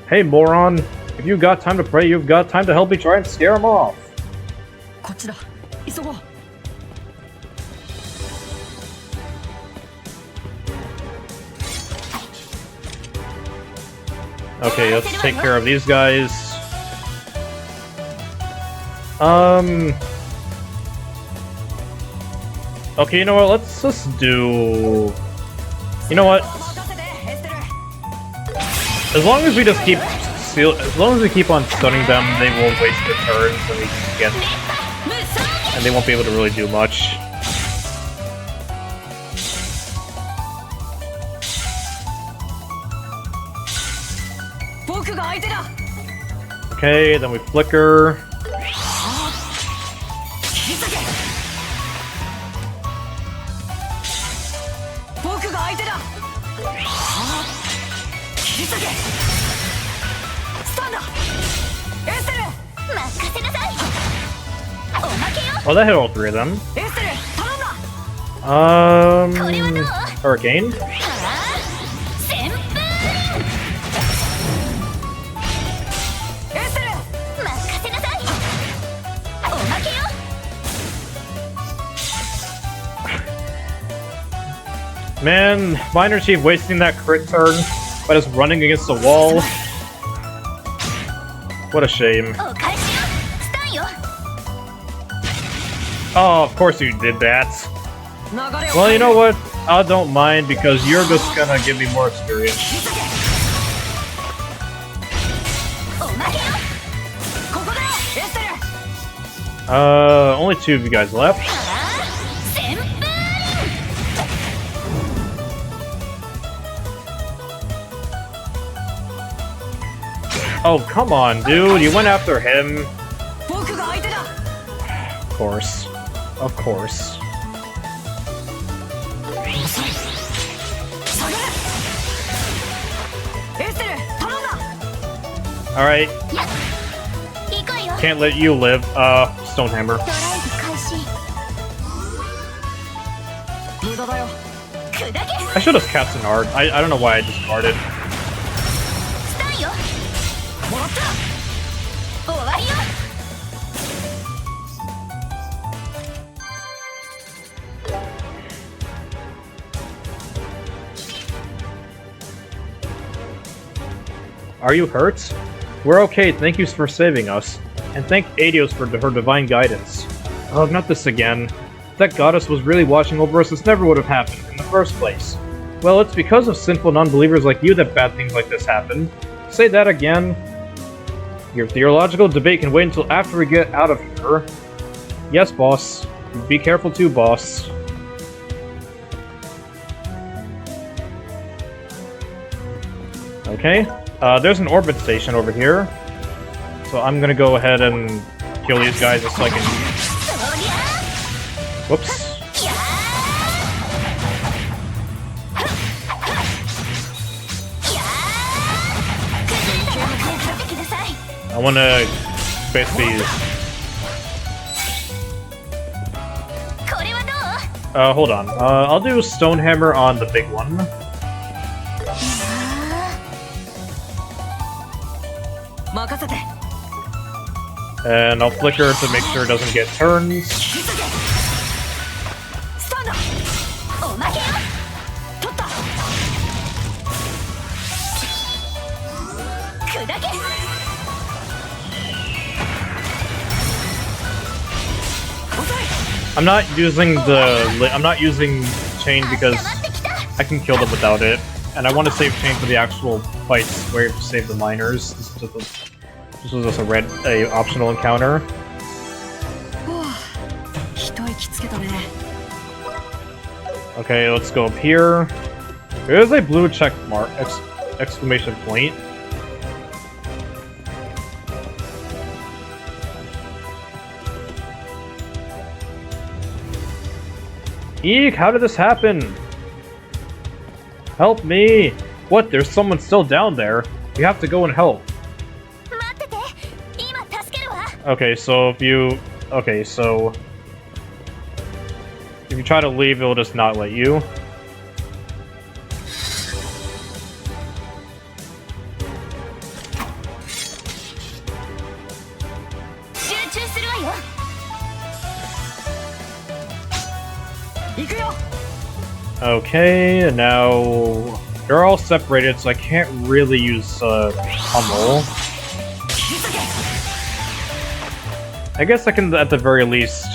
Speaker 1: Hey, moron. If you've got time to pray, you've got time to help me try and scare him off. Okay, let's take care of these guys. Okay, you know what? Let's just do... You know what? As long as we just keep... As long as we keep on stunning them, they won't waste their turns, and we can get... And they won't be able to really do much. Okay, then we flicker. Oh, that hit all 3 of them. Hurricane? Man, Minor Chief wasting that crit turn by just running against the wall. What a shame. Oh, of course you did that. Well, you know what? I don't mind because you're just gonna give me more experience. Only 2 of you guys left.
Speaker 3: 旋風
Speaker 1: Oh, come on, dude. You went after him.
Speaker 2: 僕が相手だ
Speaker 1: Of course. Of course.
Speaker 2: 下がれエステル頼んだ
Speaker 1: Alright,
Speaker 3: 行こうよ
Speaker 1: can't let you live. Stonehammer.
Speaker 3: ドライブ開始
Speaker 2: 無駄だよ
Speaker 3: 砕け
Speaker 1: I should have cast an art. I don't know why I discarded.
Speaker 3: スタンよ
Speaker 2: もらった
Speaker 3: 終わりよ
Speaker 1: Are you hurt? We're okay, thank you for saving us. And thank Adios for her divine guidance. Oh, not this again. If that goddess was really watching over us, this never would have happened in the first place. Well, it's because of sinful non-believers like you that bad things like this happen. Say that again. Your theological debate can wait until after we get out of here. Yes, boss. Be careful too, boss. Okay. There's an orbit station over here. So I'm gonna go ahead and kill these guys just so I can...
Speaker 3: そりゃ
Speaker 1: Whoops.
Speaker 3: やーくてください
Speaker 1: I wanna basically...
Speaker 3: これはどう
Speaker 1: hold on. I'll do Stonehammer on the big one. And I'll flicker to make sure it doesn't get turns.
Speaker 2: スタンだ
Speaker 3: おまけよ
Speaker 2: 取った
Speaker 3: 砕け
Speaker 1: I'm not using chain because I can kill them without it. And I want to save chain for the actual fights where you have to save the miners. This was just a optional encounter.
Speaker 2: 一息つけたね
Speaker 1: Okay, let's go up here. There's a blue check mark, exclamation point. Eek, how did this happen? Help me! What, there's someone still down there? We have to go and help.
Speaker 3: 待ってて今助けるわ
Speaker 1: Okay, so if you... Okay, so... If you try to leave, it'll just not let you.
Speaker 3: 集中するわよ
Speaker 2: 行くよ
Speaker 1: Okay, and now... They're all separated, so I can't really use, Hummel. I guess I can, at the very least...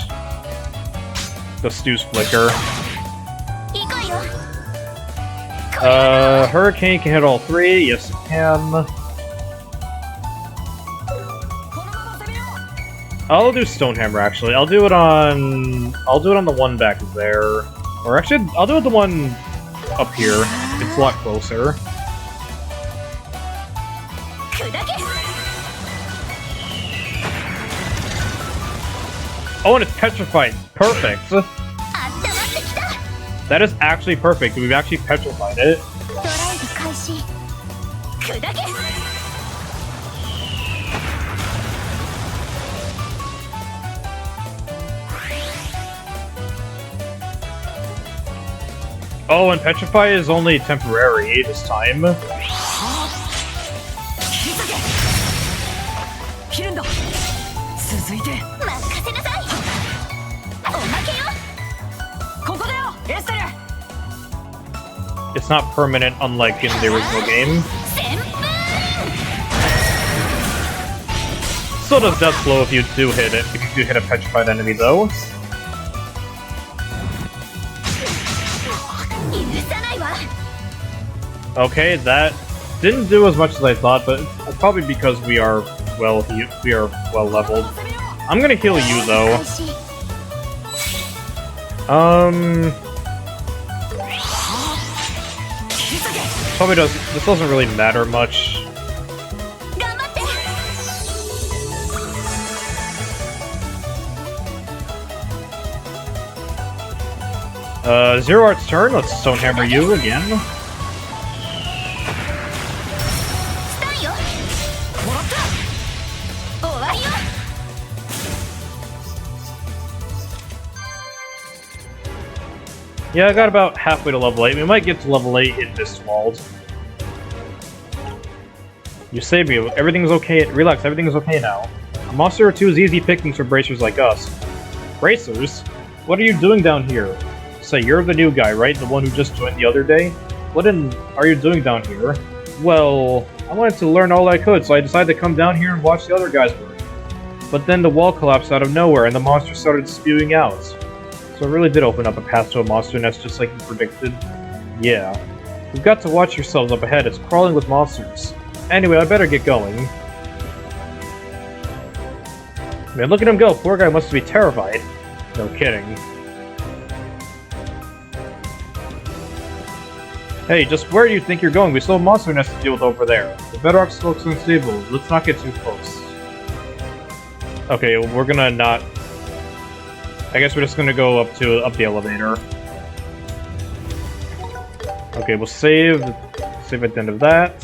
Speaker 1: Just use Flicker.
Speaker 3: 行こうよ
Speaker 1: Hurricane can hit all 3, yes it can. I'll do Stonehammer actually. I'll do it on the one back there. Or actually, I'll do it the one up here. It's a lot closer.
Speaker 3: 砕け
Speaker 1: Oh, and it's petrified. Perfect.
Speaker 3: あったまってきた
Speaker 1: That is actually perfect. We've actually petrified it.
Speaker 3: ドライブ開始砕け
Speaker 1: Oh, and petrify is only temporary this time.
Speaker 2: 切るんだ続いて
Speaker 3: 任せなさいおまけよ
Speaker 2: ここだよエステル
Speaker 1: It's not permanent, unlike in the original game.
Speaker 3: 旋風
Speaker 1: Still does death blow if you do hit it. If you do hit a petrified enemy, though.
Speaker 3: 許さないわ
Speaker 1: Okay, that didn't do as much as I thought, but probably because we are well leveled. I'm gonna heal you, though.
Speaker 3: 開始
Speaker 1: Probably does. This doesn't really matter much.
Speaker 3: 頑張って
Speaker 1: Zero Art's turn. Let's Stonehammer you again.
Speaker 3: スタンよもらった終わりよ
Speaker 1: Yeah, I got about halfway to level 8. We might get to level 8 in Mistwald. You saved me. Everything's okay. Relax, everything's okay now. A monster or two is easy pickings for bracers like us. Bracers? What are you doing down here? Say, you're the new guy, right? The one who just joined the other day? What are you doing down here? Well, I wanted to learn all I could, so I decided to come down here and watch the other guys work. But then the wall collapsed out of nowhere, and the monster started spewing out. So it really did open up a path to a monster nest just like you predicted. Yeah. You've got to watch yourselves up ahead, it's crawling with monsters. Anyway, I better get going. Man, look at him go, poor guy must be terrified. No kidding. Hey, just where do you think you're going? We still have a monster nest to deal with over there. The bedrock's looks unstable, let's not get too close. Okay, we're gonna not... I guess we're just gonna go up the elevator. Okay, we'll save at the end of that.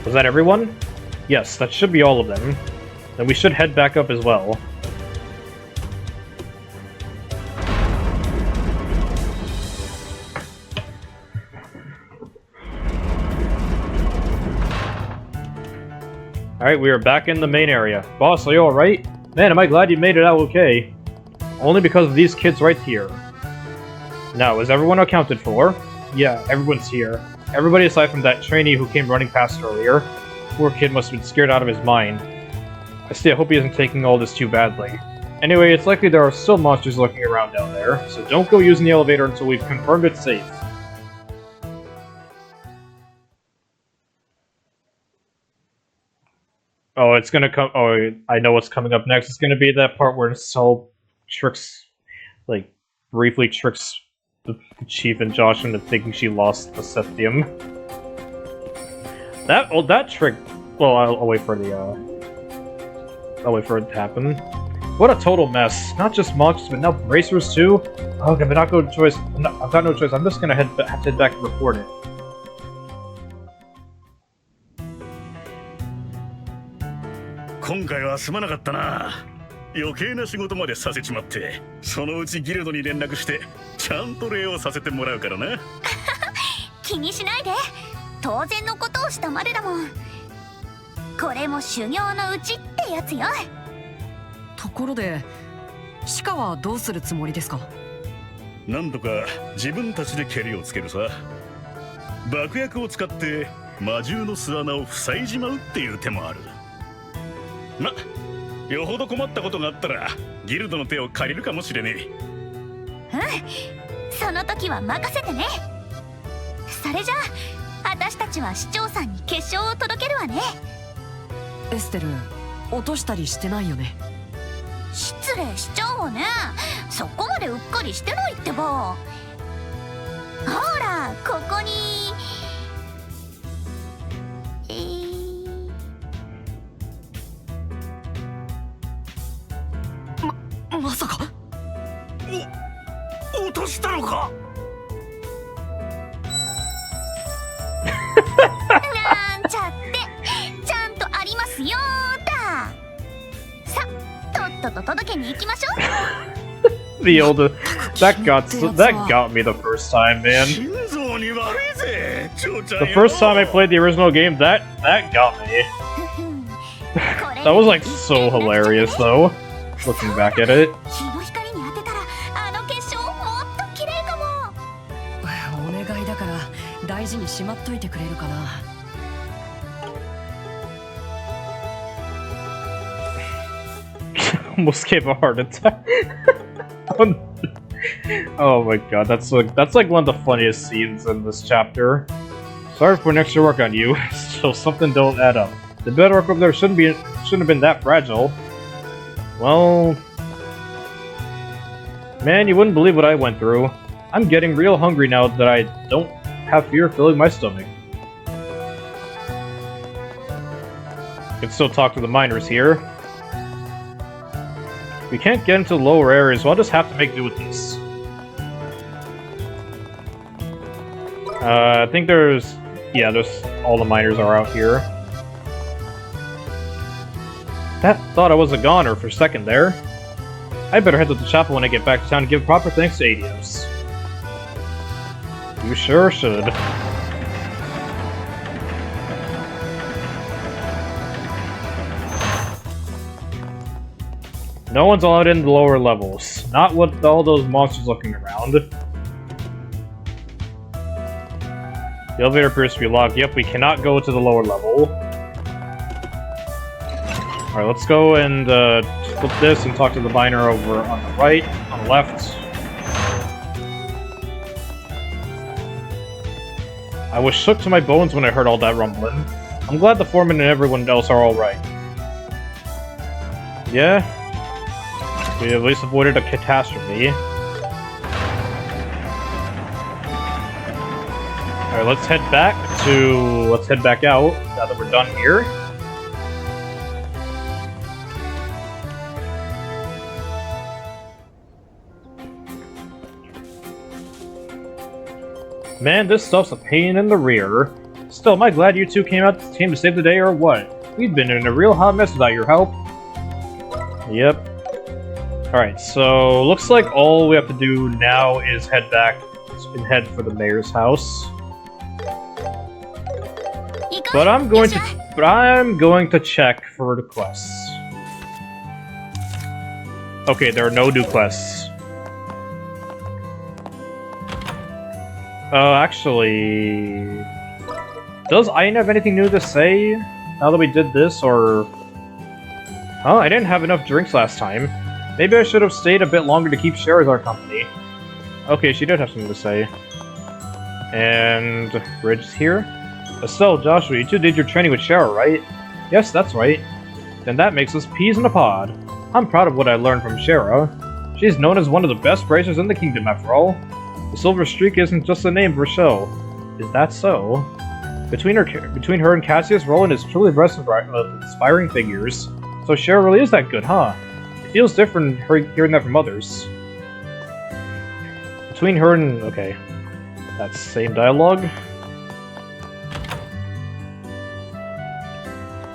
Speaker 1: Was that everyone? Yes, that should be all of them. Then we should head back up as well. Alright, we are back in the main area. Boss, are you alright? Man, am I glad you made it out okay. Only because of these kids right here. Now, is everyone accounted for? Yeah, everyone's here. Everybody aside from that trainee who came running past earlier. Poor kid must have been scared out of his mind. I hope he isn't taking all this too badly. Anyway, it's likely there are still monsters lurking around down there, so don't go using the elevator until we've confirmed it's safe. Oh, it's gonna come. Oh, I know what's coming up next. It's gonna be that part where Sol tricks, like, briefly tricks the Chief and Josh into thinking she lost the Septium. That trick. Well, I'll wait for the. I'll wait for it to happen. What a total mess! Not just monsters, but now bracers too. Okay, but not go choice. No, I've got no choice. I'm just gonna have to head back and report it.
Speaker 4: 今回はすまなかったな。余計な仕事までさせちまって、そのうちギルドに連絡してちゃんと礼をさせてもらうからな。
Speaker 3: 気にしないで、当然のことをしたまでだもん。これも修行のうちってやつよ。
Speaker 2: ところでシカはどうするつもりですか？
Speaker 4: なんとか自分たちでケリをつけるさ。爆薬を使って魔獣の巣穴を塞いじまうっていう手もある。ま、よほど困ったことがあったらギルドの手を借りるかもしれねえ。
Speaker 3: うん、その時は任せてね。それじゃあ私たちは市長さんに結晶を届けるわね。
Speaker 2: エステル、落としたりしてないよね？
Speaker 3: 失礼しちゃうわね。そこまでうっかりしてないってば。ほら、ここに
Speaker 2: まさか
Speaker 5: 落としたのか？
Speaker 3: なんちゃってちゃんとありますよーだ。さ、とっとと届けに行きましょう。
Speaker 1: The old that got me the first time, man.
Speaker 4: 心臓に悪いぜ、長ちゃんよ。
Speaker 1: The first time I played the original game, that got me. That was like so hilarious, though. Looking back at it.
Speaker 3: 日の光に当てたらあの結晶もっと綺麗かも。
Speaker 2: お願いだから大事にしまっといてくれるかな。
Speaker 1: Almost gave a heart attack. Oh my god, that's like one of the funniest scenes in this chapter. Sorry for putting extra work on you. Still, something don't add up. The bedrock up there shouldn't have been that fragile. Well, man, you wouldn't believe what I went through. I'm getting real hungry now that I don't have fear filling my stomach. Can still talk to the miners here. We can't get into the lower areas, so I'll just have to make do with this. I think there's all the miners are out here. That thought I was a goner for a second there. I better head to the chapel when I get back to town and give proper thanks to Adios. You sure should. No one's allowed in the lower levels. Not with all those monsters looking around. The elevator appears to be locked. Yep, we cannot go to the lower level. Alright, let's go and flip this and talk to the miner over on the right, on the left. I was shook to my bones when I heard all that rumbling. I'm glad the foreman and everyone else are alright. Yeah? We at least avoided a catastrophe. Alright, let's head back out now that we're done here. Man, this stuff's a pain in the rear. Still, am I glad you two came to save the day or what? We've been in a real hot mess without your help. Yep. Alright, so looks like all we have to do now is head back and head for the mayor's house. But I'm going to check for the quests. Okay, there are no new quests. Actually, does Ian have anything new to say now that we did this, or... Huh, I didn't have enough drinks last time. Maybe I should have stayed a bit longer to keep Cher as our company. Okay, she did have something to say. And... Bridge is here. Estelle, Joshua, you two did your training with Cher, right? Yes, that's right. Then that makes us peas in a pod. I'm proud of what I learned from Shara. She's known as one of the best racers in the kingdom, after all. The Silver Streak isn't just a name for show. Is that so? Between her and Cassius, Roland is truly abreast of inspiring figures. So Shara really is that good, huh? It feels different hearing that from others. Between her and... okay. That's same dialogue.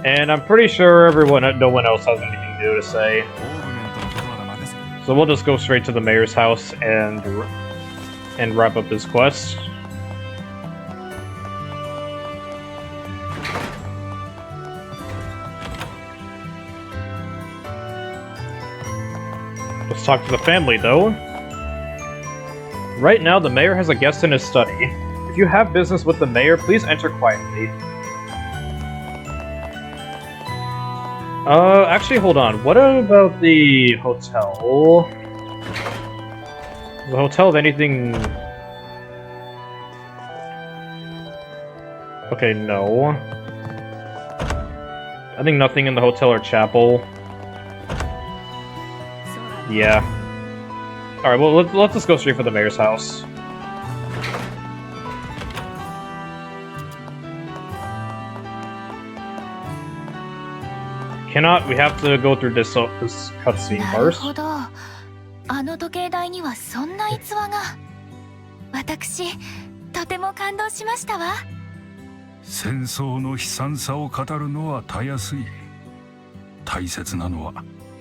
Speaker 1: And I'm pretty sure no one else has anything new to say. So we'll just go straight to the mayor's house and wrap up this quest. Let's talk to the family, though. Right now, the mayor has a guest in his study. If you have business with the mayor, please enter quietly. Actually, hold on. What about the hotel? Does the hotel have anything... Okay, no. I think nothing in the hotel or chapel. Yeah. Alright, well, let's just go straight for the mayor's house. We have to go through this cutscene first.
Speaker 3: あの時計台にはそんな逸話が。私、とても感動しましたわ。
Speaker 5: 戦争の悲惨さを語るのはたやすい。大切なのは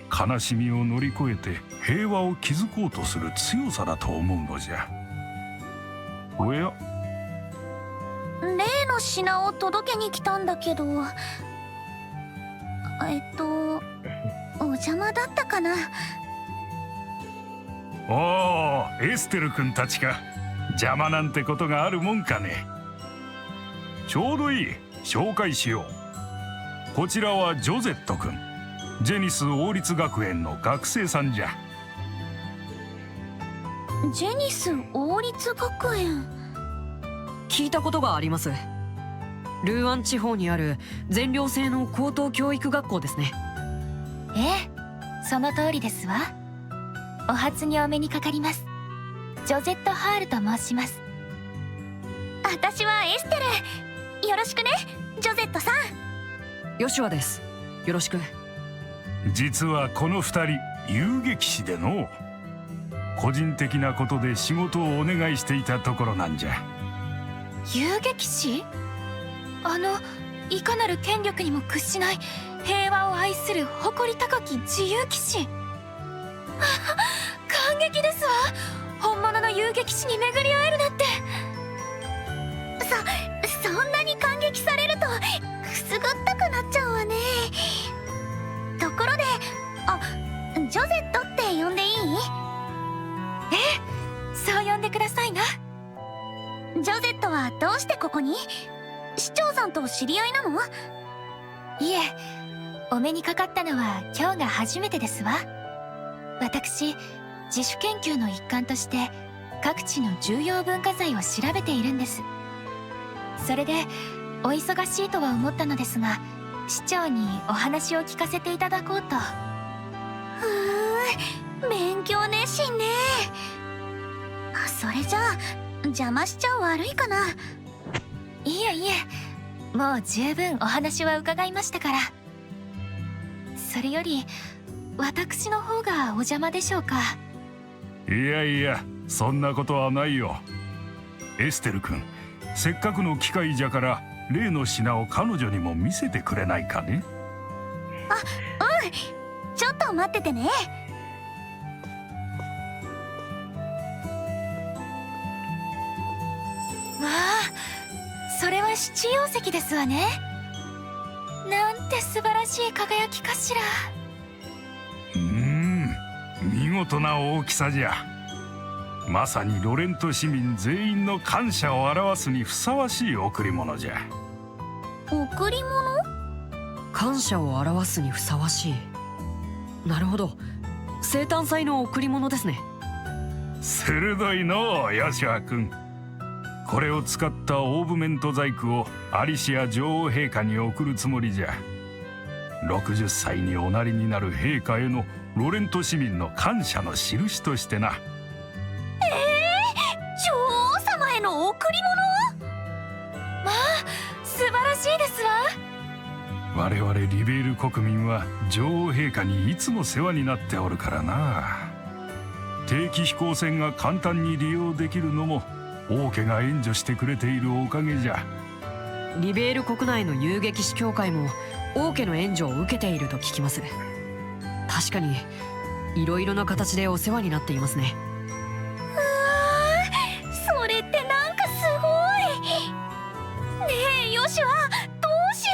Speaker 5: 悲しみを乗り越えて平和を築こうとする強さだと思うのじゃ。おや？
Speaker 3: 例の品を届けに来たんだけど。お邪魔だったかな。
Speaker 5: おお、エステル君たちか。邪魔なんてことがあるもんかね。ちょうどいい。紹介しよう。こちらはジョゼット君。ジェニス王立学園の学生さんじゃ。
Speaker 3: ジェニス王立学園。
Speaker 2: 聞いたことがあります。ルーアン地方にある全寮制の高等教育学校ですね。
Speaker 3: ええ、その通りですわ。お初にお目にかかります。ジョゼット・ハールと申します。私はエステル。よろしくね、ジョゼットさん。
Speaker 2: ヨシュアです。よろしく。
Speaker 5: 実はこの二人遊撃士での個人的なことで仕事をお願いしていたところなんじゃ。
Speaker 3: 遊撃士？いかなる権力にも屈しない平和を愛する誇り高き自由騎士。感激ですわ。本物の遊撃士に巡り会えるなんて。そんなに感激されるとくすぐったくなっちゃうわね。ところで、ジョゼットって呼んでいい？ええ、そう呼んでくださいな。ジョゼットはどうしてここに？市長さんと知り合いなの？いえ、お目にかかったのは今日が初めてですわ。私、自主研究の一環として各地の重要文化財を調べているんです。それでお忙しいとは思ったのですが、市長にお話を聞かせていただこうと。勉強熱心ね。それじゃあ邪魔しちゃ悪いかな。いえいえ、もう十分お話は伺いましたから。それより私の方がお邪魔でしょうか？
Speaker 5: いやいや、そんなことはないよ。エステル君、せっかくの機会じゃから例の品を彼女にも見せてくれないかね？
Speaker 3: ちょっと待っててね。わあ、それは七曜石ですわね。なんて素晴らしい輝きかしら。
Speaker 5: 見事な大きさじゃ。まさにロレント市民全員の感謝を表すにふさわしい贈り物じゃ。
Speaker 3: 贈り物？
Speaker 2: 感謝を表すにふさわしい。なるほど、生誕祭の贈り物ですね。
Speaker 5: 鋭いのう、ヨシュア君。これを使ったオーブメント細工をアリシア女王陛下に贈るつもりじゃ。60歳におなりになる陛下へのロレント市民の感謝の印としてな。
Speaker 3: 女王様への贈り物？まあ、素晴らしいですわ。
Speaker 5: 我々リベール国民は女王陛下にいつも世話になっておるからな。定期飛行船が簡単に利用できるのも王家が援助してくれているおかげじゃ。
Speaker 2: リベール国内の遊撃士協会も王家の援助を受けていると聞きます。確かにいろいろな形でお世話になっていますね。
Speaker 3: それってなんかすごい。ねえヨシュア、どうしよ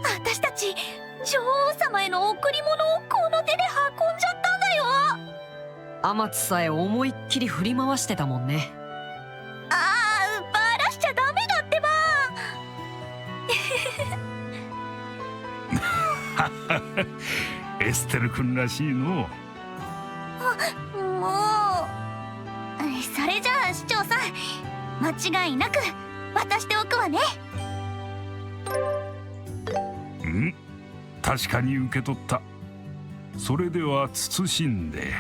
Speaker 3: う。私たち女王様への贈り物をこの手で運んじゃったんだよ。
Speaker 2: アマツさえ思いっきり振り回してたもんね。
Speaker 3: バラしちゃダメだってば。
Speaker 5: エステル君らしいの。
Speaker 3: もうそれじゃあ市長さん、間違いなく渡しておくわね。
Speaker 5: 確かに受け取った。それでは慎んで。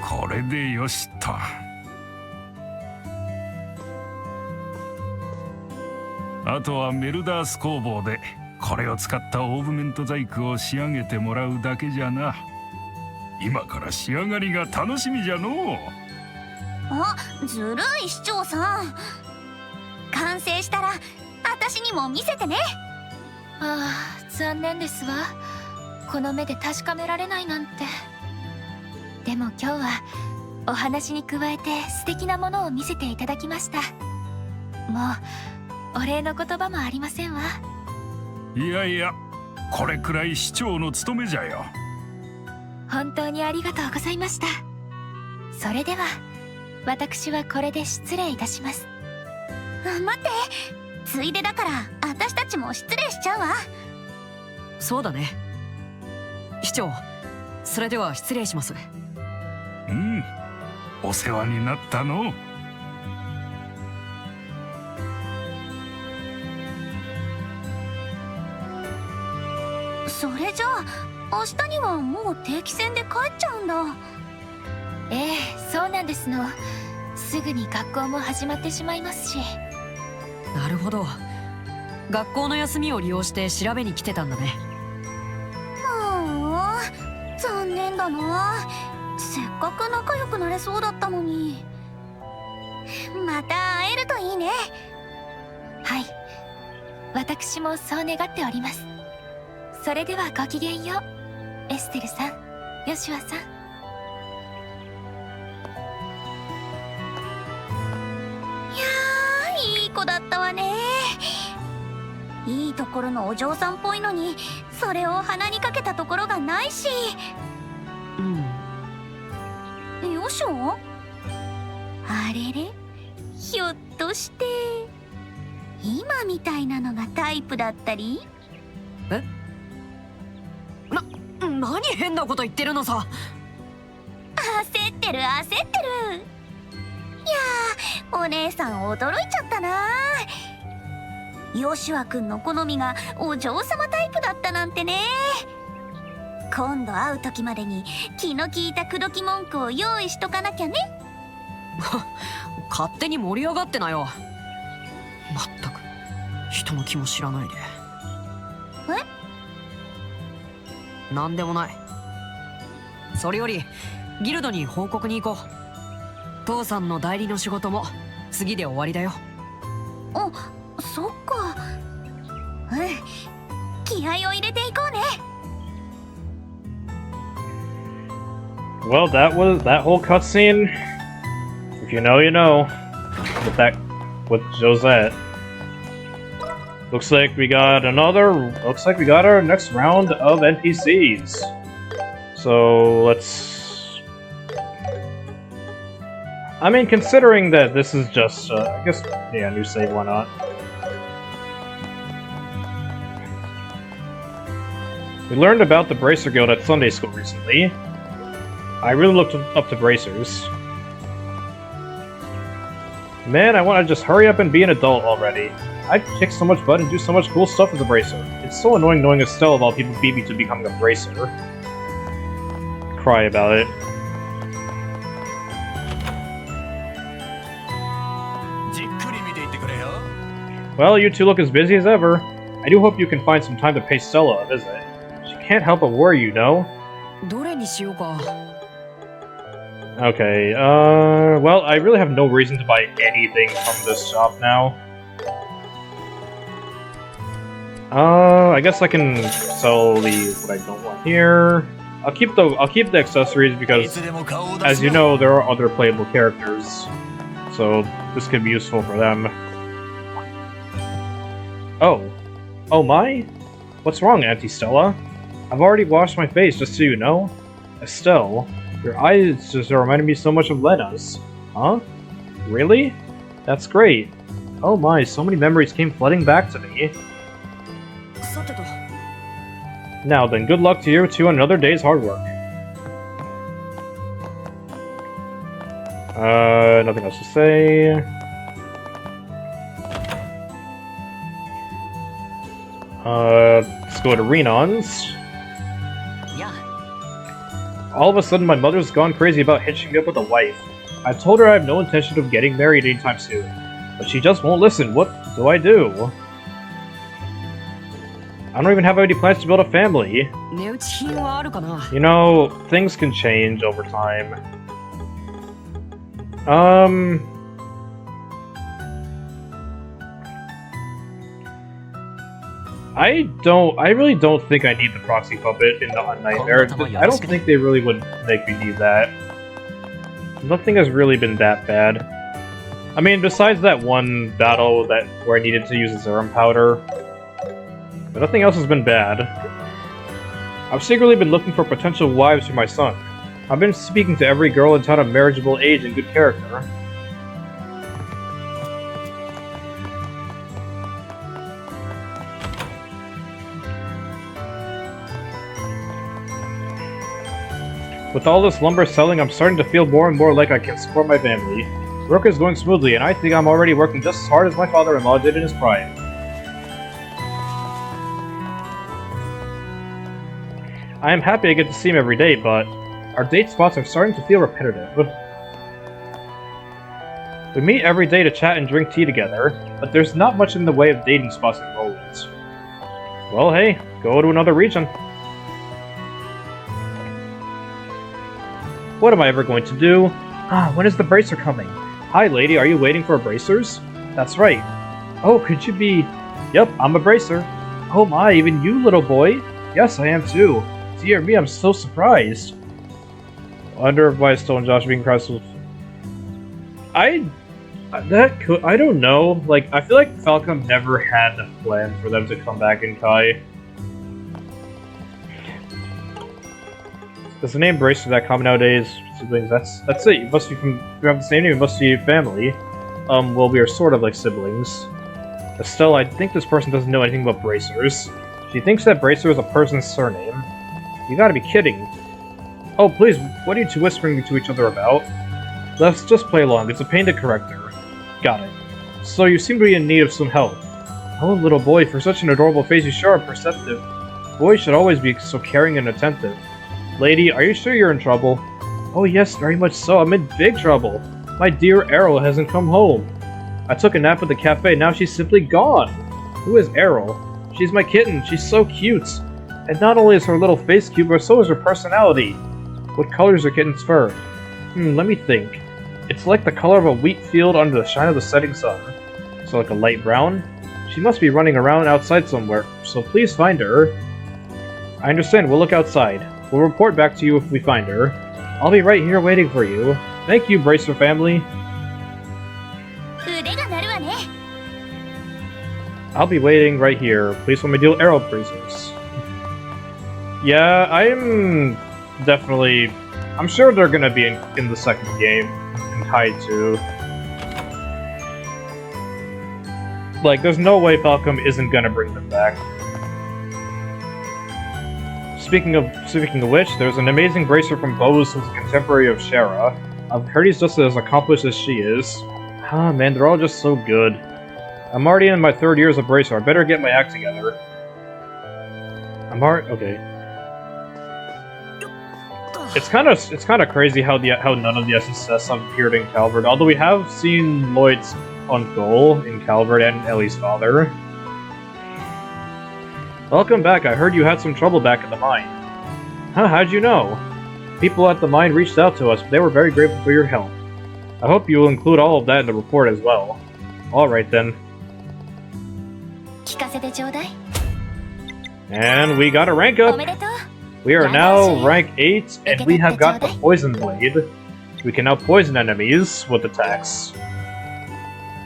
Speaker 5: これでよしと。あとはメルダース工房でこれを使ったオーブメント細工を仕上げてもらうだけじゃな。今から仕上がりが楽しみじゃのう。
Speaker 3: ずるい市長さん。完成したら私にも見せてね。残念ですわ。この目で確かめられないなんて。でも今日はお話に加えて素敵なものを見せていただきました。もうお礼の言葉もありませんわ。
Speaker 5: いやいや、これくらい市長の務めじゃよ。
Speaker 3: 本当にありがとうございました。それでは私はこれで失礼いたします。待って、ついでだから私たちも失礼しちゃうわ。
Speaker 2: そうだね。市長、それでは失礼します。
Speaker 5: うん、お世話になったの。
Speaker 3: それじゃあ明日にはもう定期船で帰っちゃうんだ。ええ、そうなんですの。すぐに学校も始まってしまいますし。
Speaker 2: なるほど。学校の休みを利用して調べに来てたんだね。
Speaker 3: 残念だな。せっかく仲良くなれそうだったのに。また会えるといいね。はい、私もそう願っております。それではごきげんよう、エステルさん、ヨシュアさん。いやー、いい子だったわね。いいところのお嬢さんっぽいのに、それを鼻にかけたところがないし。ヨシュア？あれれ、ひょっとして今みたいなのがタイプだったり？
Speaker 2: え？何変なこと言ってるのさ。
Speaker 3: 焦ってる焦ってる。いやー、お姉さん驚いちゃったな。ヨシュア君の好みがお嬢様タイプだったなんてね。今度会う時までに気の利いた口説き文句を用意しとかなきゃね。
Speaker 2: 勝手に盛り上がってなよ。まったく人の気も知らないで。え？なんでもない。それよりギルドに報告に行こう。父さんの代理の仕事も次で終わりだよ。
Speaker 3: あ、そっか。うん、気合を入れていこうね。
Speaker 1: Well, that whole cutscene. If you know, you know. With Josette. Looks like we got our next round of NPCs. So let's. I mean, considering that this is just, I guess, yeah, new save, why not? We learned about the Bracer Guild at Sunday school recently. I really looked up to bracers. Man, I want to just hurry up and be an adult already. I'd kick so much butt and do so much cool stuff as a bracer. It's so annoying knowing Estelle of all people beat me to becoming a bracer. Cry about it. Well, you two look as busy as ever. I do hope you can find some time to pay Stella a visit. She can't help but worry, you know. Okay, well, I really have no reason to buy anything from this shop now. I guess I can sell what I don't want here. I'll keep the accessories because, as you know, there are other playable characters, so this could be useful for them. Oh my? What's wrong, Auntie Stella? I've already washed my face, just so you know. Estelle, your eyes just reminded me so much of Lena's. Huh? Really? That's great. Oh my, so many memories came flooding back to me. Now then, good luck to you two on another day's hard work. Nothing else to say. Let's go to Renon's. All of a sudden, my mother's gone crazy about hitching me up with a wife. I told her I have no intention of getting married anytime soon, but she just won't listen. What do I do? I don't even have any plans to build a family. You know, things can change over time. I really don't think I need the proxy puppet in the Nightmare. I don't think they really would make me need that. Nothing has really been that bad. I mean, besides that one battle where I needed to use the Zerum powder, but nothing else has been bad. I've secretly been looking for potential wives for my son. I've been speaking to every girl in town of marriageable age and good character. With all this lumber selling, I'm starting to feel more and more like I can support my family. Work is going smoothly, and I think I'm already working just as hard as my father-in-law did in his prime. I am happy I get to see him every day, but our date spots are starting to feel repetitive. We meet every day to chat and drink tea together, but there's not much in the way of dating spots in Roland. Well, hey, go to another region. What am I ever going to do? When is the bracer coming? Hi, lady, are you waiting for bracers? That's right. Oh, could you be... Yep, I'm a bracer. Oh my, even you, little boy? Yes, I am too. Dear me, I'm so surprised. Wonder why Stoll and Josh being impressed with... I don't know. Like, I feel like Falcom never had a plan for them to come back in Kai. Does the name Bracer that common nowadays? Siblings, that's it. You must be from... You have the same name, you must be family. Well, we are sort of like siblings. Estelle, I think this person doesn't know anything about bracers. She thinks that bracer is a person's surname. You gotta be kidding. Oh, please, what are you two whispering to each other about? Let's just play along. It's a pain to correct her. Got it. So you seem to be in need of some help. Oh, little boy, for such an adorable face, you sure are perceptive. Boys should always be so caring and attentive. Lady, are you sure you're in trouble? Oh yes, very much so. I'm in big trouble. My dear Errol hasn't come home. I took a nap at the cafe, now she's simply gone. Who is Errol? She's my kitten. She's so cute. And not only is her little face cute, but so is her personality. What color is her kitten's fur? Let me think. It's like the color of a wheat field under the shine of the setting sun. So like a light brown? She must be running around outside somewhere, so please find her. I understand, we'll look outside. We'll report back to you if we find her. I'll be right here waiting for you. Thank you, Bracer family. I'll be waiting right here. Please let me deal arrow bracers. Yeah, I'm definitely... I'm sure they're gonna be in the second game, in Kai 2. Like, there's no way Falcom isn't gonna bring them back. Speaking of which, there's an amazing bracer from Bose who's a contemporary of Shara. I've heard he's just as accomplished as she is. Ah, man, they're all just so good. I'm already in my 3rd year as a bracer. I better get my act together. Okay. It's kind of crazy how none of the SSS have appeared in Calvert. Although we have seen Lloyd's uncle in Calvert and Ellie's father. Welcome back. I heard you had some trouble back at the mine. Huh? How'd you know? People at the mine reached out to us. But they were very grateful for your help. I hope you will include all of that in the report as well. All right then. And we got a rank up! We are now rank 8, and we have got the Poison Blade. We can now poison enemies with attacks.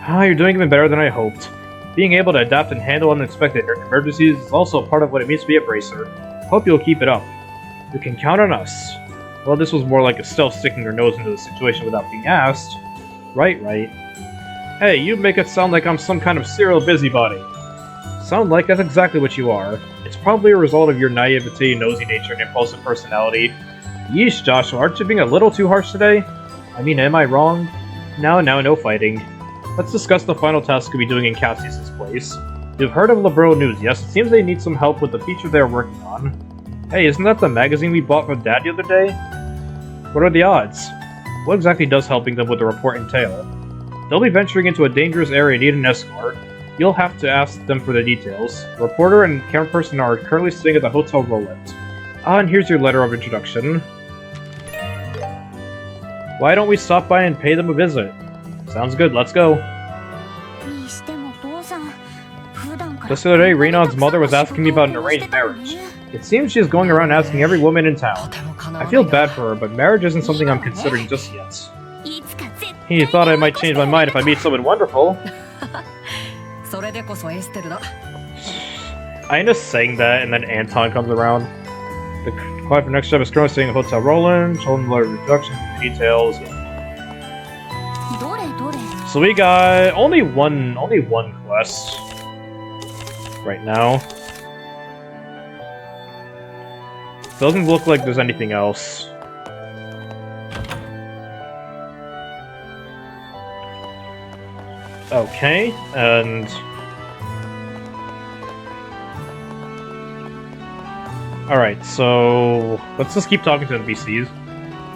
Speaker 1: Ah, you're doing even better than I hoped. Being able to adapt and handle unexpected emergencies is also part of what it means to be a bracer. Hope you'll keep it up. You can count on us. Well, this was more like Estelle sticking her nose into the situation without being asked. Right. Hey, you make it sound like I'm some kind of serial busybody. Sound like that's exactly what you are. It's probably a result of your naivety, nosy nature, and impulsive personality. Yeesh, Joshua, aren't you being a little too harsh today? I mean, am I wrong? Now, no fighting. Let's discuss the final task we'll be doing in Cassius's place. You've heard of Liberal News, yes? It seems they need some help with the feature they're working on. Hey, isn't that the magazine we bought from Dad the other day? What are the odds? What exactly does helping them with the report entail? They'll be venturing into a dangerous area and need an escort. You'll have to ask them for the details. The reporter and camera person are currently staying at the Hotel Roland. Ah, and here's your letter of introduction. Why don't we stop by and pay them a visit? Sounds good, let's go. Just the other day, Renon's mother was asking me about an arranged marriage. It seems she's going around asking every woman in town. I feel bad for her, but marriage isn't something I'm considering just yet. He thought I might change my mind if I meet someone wonderful. I end up saying that, and then Anton comes around. The quiet for next job is currently staying at Hotel Roland. Told him the reduction details. So we got only one quest right now. Doesn't look like there's anything else. Okay, and... Alright, so... let's just keep talking to NPCs.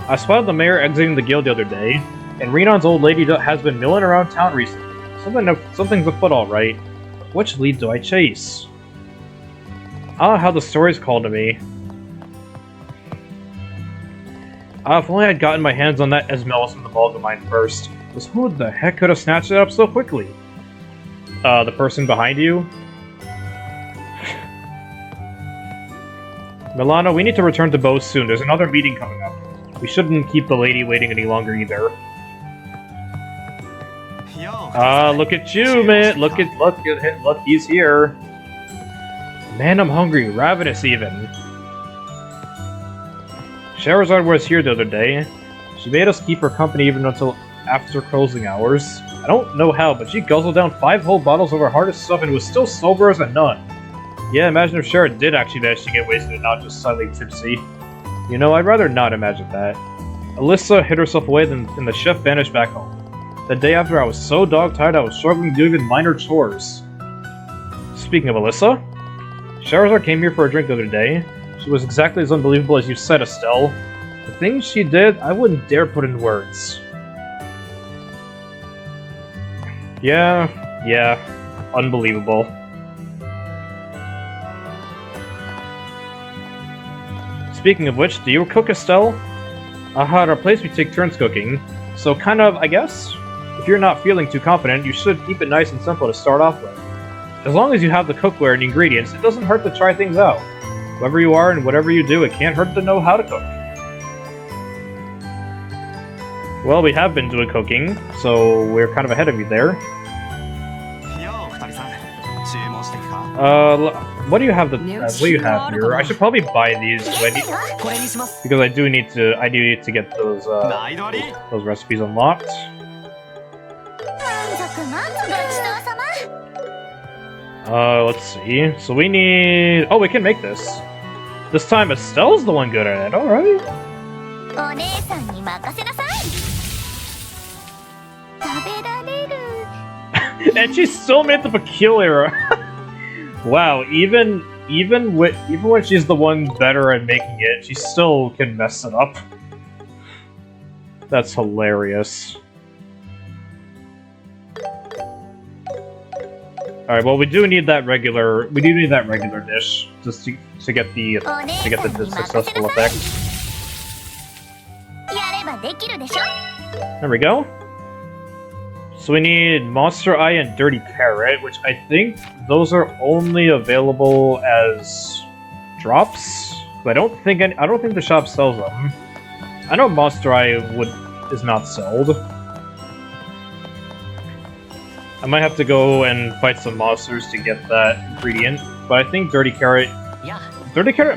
Speaker 1: I spotted the mayor exiting the guild the other day, and Renon's old lady has been milling around town recently. Something's afoot alright. Which lead do I chase? Ah, how the stories call to me. Ah, if only I'd gotten my hands on that Esmelis from the Ball of Mine first. Because who the heck could have snatched it up so quickly? The person behind you? Milano, we need to return to Bose soon. There's another meeting coming up. We shouldn't keep the lady waiting any longer either. Ah, look at you, man! Look, he's here. Man, I'm hungry, ravenous even. Charizard was here the other day. She made us keep her company even until after closing hours. I don't know how, but she guzzled down 5 whole bottles of her hardest stuff and was still sober as a nun. Yeah, imagine if Charizard did actually manage to get wasted and not just slightly tipsy. You know, I'd rather not imagine that. Alyssa hid herself away, then the chef vanished back home. The day after, I was so dog-tired I was struggling to do even minor chores. Speaking of Alyssa, Charizard came here for a drink the other day. She was exactly as unbelievable as you said, Estelle. The things she did, I wouldn't dare put in words. Yeah, unbelievable. Speaking of which, do you cook, Estelle? Aha, at our place we take turns cooking, so kind of, I guess? If you're not feeling too confident, you should keep it nice and simple to start off with. As long as you have the cookware and ingredients, it doesn't hurt to try things out. Whoever you are and whatever you do, it can't hurt to know how to cook. Well, we have been doing cooking, so we're kind of ahead of you there. What do you have what do you have here? I should probably buy these because I do need to get those recipes unlocked. Let's see. So we need... oh, we can make this. This time Estelle's the one good at it, alright. And she still made the peculiar. Wow, even when she's the one better at making it, she still can mess it up. That's hilarious. Alright, well we do need that regular dish just to get the successful effect. There we go. So we need Monster Eye and Dirty Carrot, which I think those are only available as drops. But I don't think the shop sells them. I know Monster Eye is not sold. I might have to go and fight some monsters to get that ingredient, but I think Dirty Carrot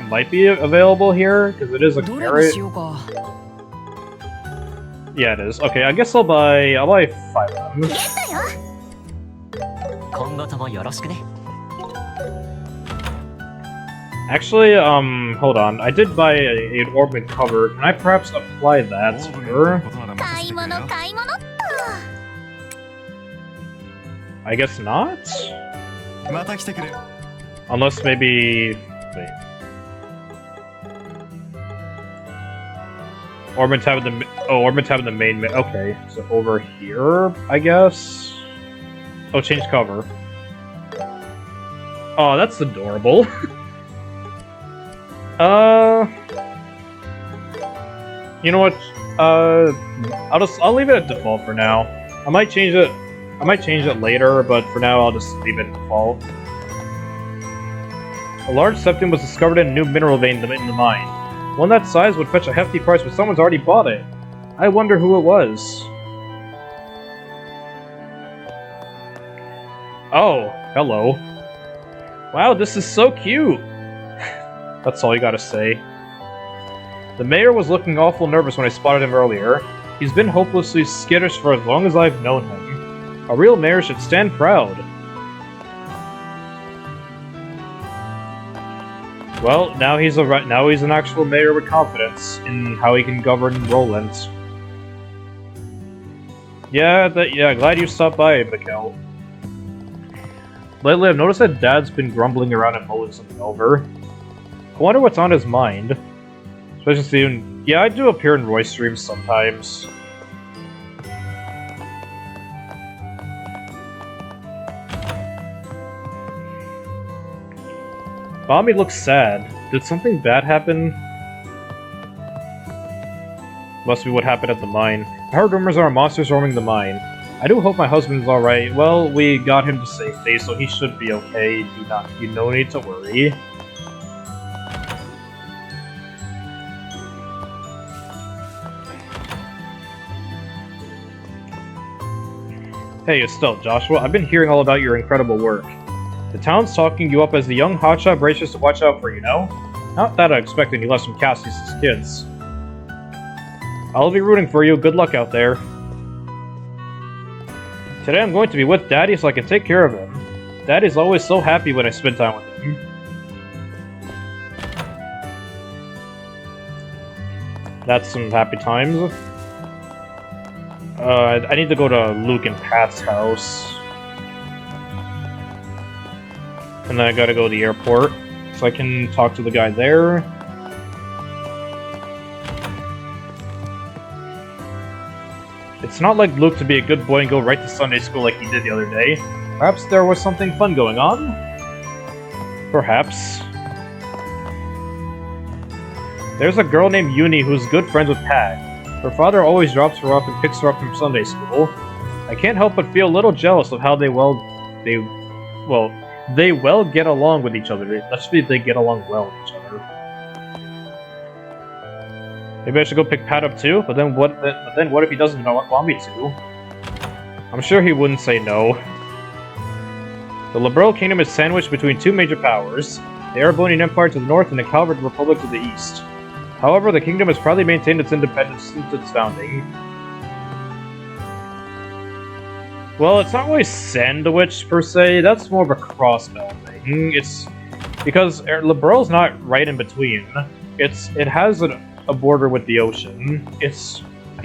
Speaker 1: might be available here because it is a carrot. Yeah, it is. Okay, I guess I'll buy 5 of them. Actually, hold on. I did buy an orbit cover. Can I perhaps apply that to her? I guess not? Unless maybe... wait. Orbit tab in the main... okay, so over here, I guess? Oh, change cover. Oh, that's adorable. You know what? I'll leave it at default for now. I might change it later, but for now I'll just leave it at default. A large septum was discovered in a new mineral vein in the mine. One that size would fetch a hefty price, but someone's already bought it. I wonder who it was. Oh, hello. Wow, this is so cute! That's all you gotta say. The mayor was looking awful nervous when I spotted him earlier. He's been hopelessly skittish for as long as I've known him. A real mayor should stand proud. Well, now he's an actual mayor with confidence in how he can govern Roland. Yeah, glad you stopped by, Mikkel. Lately, I've noticed that Dad's been grumbling around and mulling something over. I wonder what's on his mind. Especially soon. Yeah, I do appear in Roy streams sometimes. Mommy looks sad. Did something bad happen? Must be what happened at the mine. I heard rumors there are monsters roaming the mine. I do hope my husband's alright. Well, we got him to safety, so he should be okay. No need to worry. Hey, Estelle, Joshua, I've been hearing all about your incredible work. The town's talking you up as the young hotshot bracious to watch out for, you know? Not that I expect any less from Cassius's kids. I'll be rooting for you. Good luck out there. Today I'm going to be with Daddy so I can take care of him. Daddy's always so happy when I spend time with him. That's some happy times. I need to go to Luke and Pat's house. And then I gotta go to the airport, so I can talk to the guy there. It's not like Luke to be a good boy and go right to Sunday school like he did the other day. Perhaps there was something fun going on? Perhaps. There's a girl named Uni who's good friends with Pat. Her father always drops her off and picks her up from Sunday school. I can't help but feel a little jealous of how they get along with each other. Let's see if they get along well with each other. Maybe I should go pick Pat up too, but then what if he doesn't want me to? I'm sure he wouldn't say no. The Liberal Kingdom is sandwiched between two major powers, the Erebonian Empire to the north and the Calvert Republic to the east. However, the kingdom has proudly maintained its independence since its founding. Well, it's not really sandwiched per se, that's more of a crossbow thing. It's because Liberal's not right in between. It has a border with the ocean. It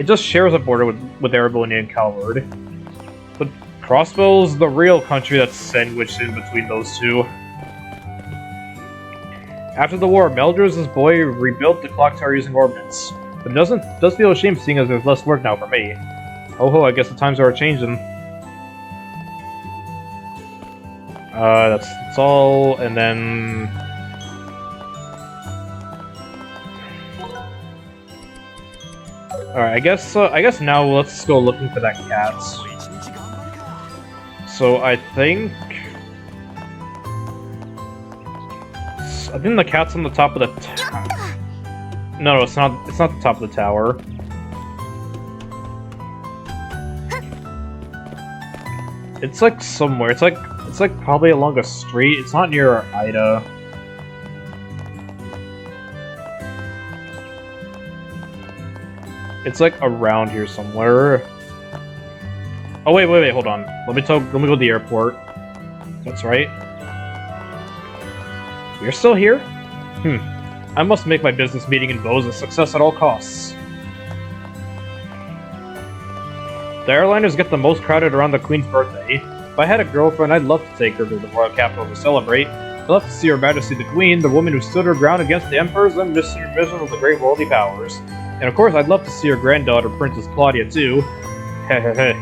Speaker 1: just shares a border with Erebony and Calvard. But Crossbow's the real country that's sandwiched in between those two. After the war, Meldruz's boy rebuilt the clock tower using ordnance. But it does feel a shame seeing as there's less work now for me. Oh ho, I guess the times are changing. That's all, and then... Alright, I guess now let's go looking for that cat. So I think the cat's on the top of the tower. No, it's not the top of the tower. It's like somewhere. It's like probably along a street. It's not near Ida. It's like around here somewhere. Oh wait, hold on. Let me go to the airport. That's right. You're still here? I must make my business meeting in Bose a success at all costs. The airliners get the most crowded around the Queen's birthday. If I had a girlfriend, I'd love to take her to the royal capital to celebrate. I'd love to see Her Majesty the Queen, the woman who stood her ground against the emperors and mission of the great worldly powers. And of course, I'd love to see her granddaughter, Princess Claudia, too. Hehehe.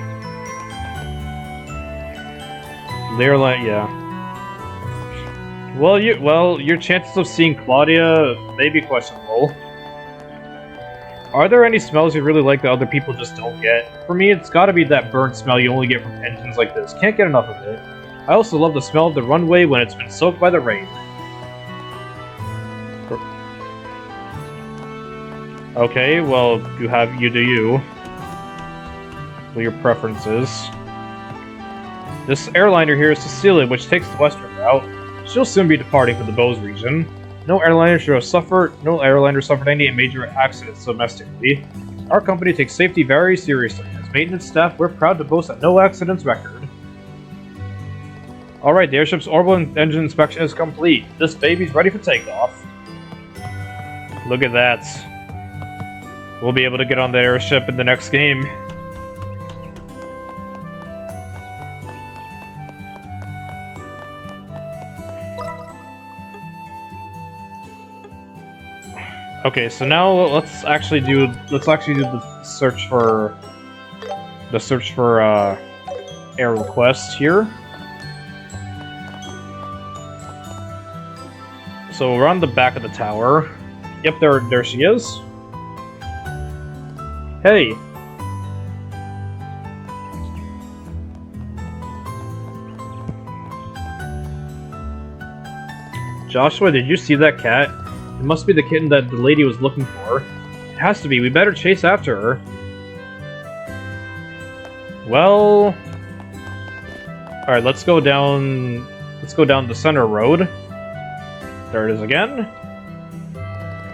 Speaker 1: The airline, yeah. Well, your chances of seeing Claudia may be questionable. Are there any smells you really like that other people just don't get? For me, it's gotta be that burnt smell you only get from engines like this. Can't get enough of it. I also love the smell of the runway when it's been soaked by the rain. Okay, well, you do you. Well, your preferences. This airliner here is Cecilia, which takes the western route. She'll soon be departing for the Bose region. No airliner suffered any major accidents domestically. Our company takes safety very seriously. As maintenance staff, we're proud to boast a no accidents record. Alright, the airship's orbital engine inspection is complete. This baby's ready for takeoff. Look at that. We'll be able to get on the airship in the next game. Okay, so now let's actually do the search for Arrow quest here. So we're on the back of the tower. Yep, there she is. Hey. Joshua, did you see that cat? It must be the kitten that the lady was looking for. It has to be. We better chase after her. Well... Alright, let's go down the center road. There it is again.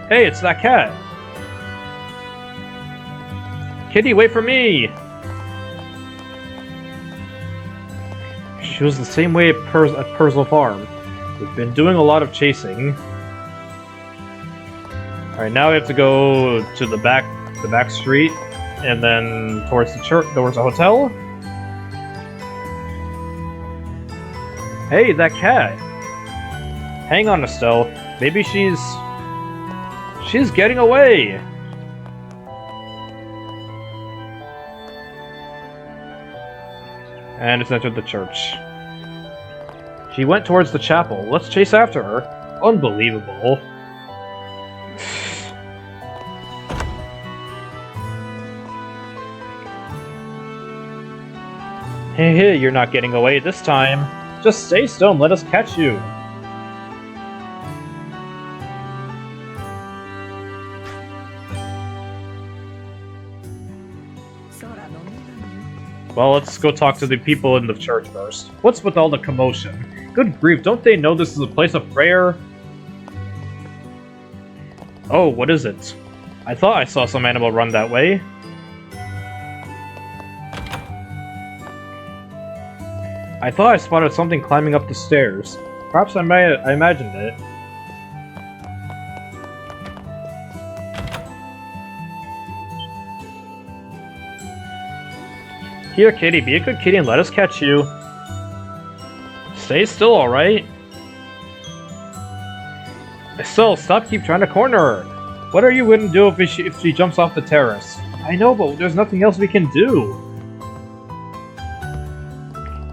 Speaker 1: Hey, it's that cat! Kitty, wait for me! She was the same way at Perzel Farm. We've been doing a lot of chasing. Alright, now we have to go to the back street, and then towards the church, towards the hotel. Hey, that cat! Hang on, Estelle. Maybe she's getting away! And it's entered the church. She went towards the chapel. Let's chase after her. Unbelievable. Hey, you're not getting away this time. Just stay still and let us catch you. Well, let's go talk to the people in the church first. What's with all the commotion? Good grief, don't they know this is a place of prayer? Oh, what is it? I thought I saw some animal run that way. I thought I spotted something climbing up the stairs. Perhaps I imagined it. Here, kitty, be a good kitty and let us catch you. Stay still, alright? Estelle, stop keep trying to corner her. What are you going to do if she jumps off the terrace? I know, but there's nothing else we can do.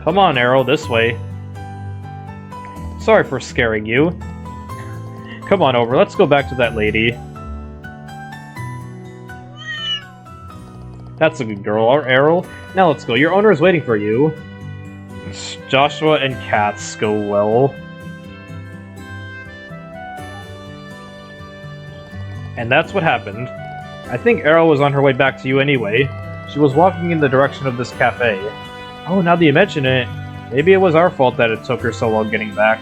Speaker 1: Come on, Arrow, this way. Sorry for scaring you. Come on over, let's go back to that lady. That's a good girl, Arrow. Now let's go, your owner is waiting for you. Joshua and cats go well. And that's what happened. I think Arrow was on her way back to you anyway. She was walking in the direction of this cafe. Oh, now that you mention it, maybe it was our fault that it took her so long getting back.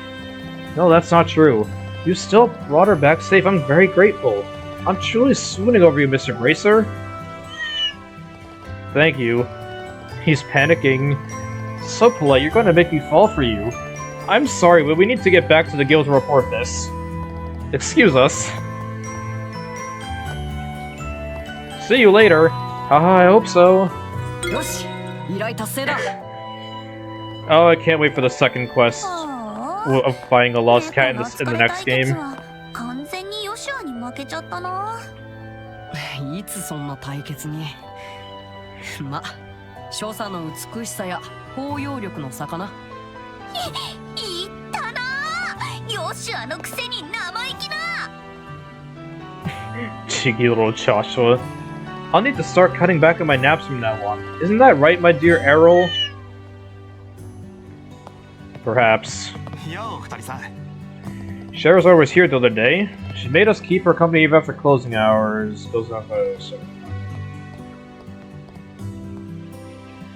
Speaker 1: No, that's not true. You still brought her back safe. I'm very grateful. I'm truly swooning over you, Mr. Bracer. Thank you. He's panicking. So polite, you're going to make me fall for you. I'm sorry, but we need to get back to the guild to report this. Excuse us. See you later. Haha, I hope so. Oh, I can't wait for the second quest of finding a lost cat in the next game.
Speaker 2: いつそんな対決に。ま、所作の美しさや包容力の差かな。
Speaker 3: 言ったな。ヨシュアのくせに生意気な。
Speaker 1: Cheeky little Joshua. I'll need to start cutting back on my naps from now on. Isn't that right, my dear Errol? Perhaps. Sherazar was here the other day. She made us keep her company even after closing hours. Goes off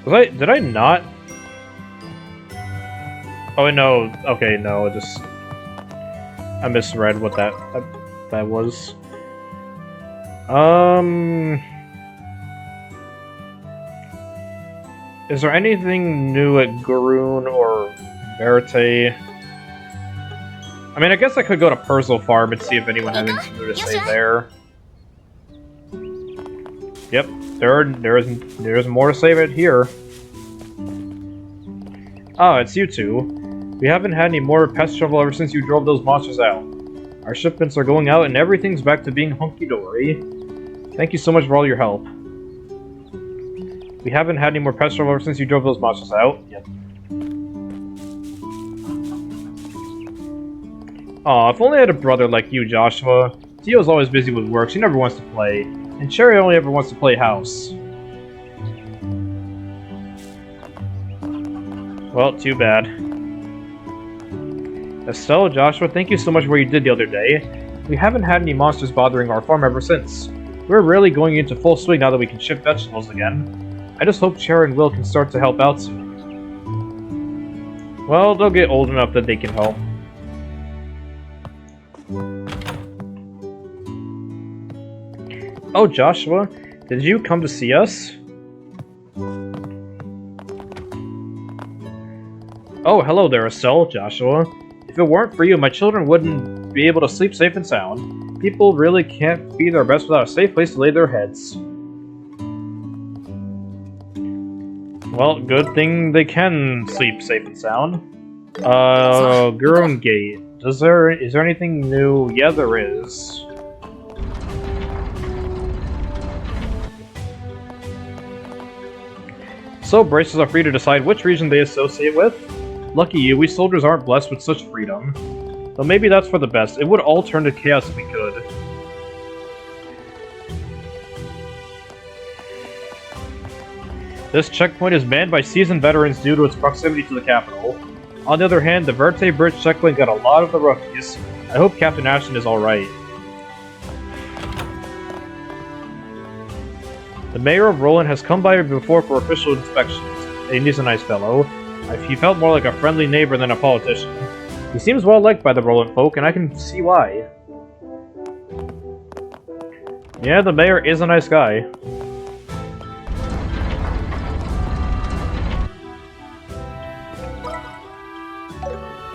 Speaker 1: Did I not? Oh no. Okay, no. I misread what that was. Is there anything new at Garoon or Verite? I mean, I guess I could go to Perzel Farm and see if anyone has anything new to say there. Yep, there's more to say right here. Oh, it's you two. We haven't had any more pest trouble ever since you drove those monsters out. Our shipments are going out and everything's back to being hunky-dory. Thank you so much for all your help. We haven't had any more pest trouble ever since you drove those monsters out. Yep. Aw, if only I had a brother like you, Joshua. Tio's always busy with work, she never wants to play. And Cherry only ever wants to play house. Well, too bad. Estelle, Joshua, thank you so much for what you did the other day. We haven't had any monsters bothering our farm ever since. We're really going into full swing now that we can ship vegetables again. I just hope Cher and Will can start to help out soon. Well, they'll get old enough that they can help. Oh, Joshua, did you come to see us? Oh, hello there, Estelle, Joshua. If it weren't for you, my children wouldn't be able to sleep safe and sound. People really can't be their best without a safe place to lay their heads. Well, good thing they can sleep safe and sound. Gurun Gate. Is there anything new? Yeah, there is. So braces are free to decide which region they associate with. Lucky you, we soldiers aren't blessed with such freedom. Though maybe that's for the best. It would all turn to chaos if we could. This checkpoint is manned by seasoned veterans due to its proximity to the capital. On the other hand, the Verte Bridge checkpoint got a lot of the rookies. I hope Captain Ashton is alright. The mayor of Roland has come by before for official inspections, and he's a nice fellow. He felt more like a friendly neighbor than a politician. He seems well liked by the Roland folk, and I can see why. Yeah, the mayor is a nice guy.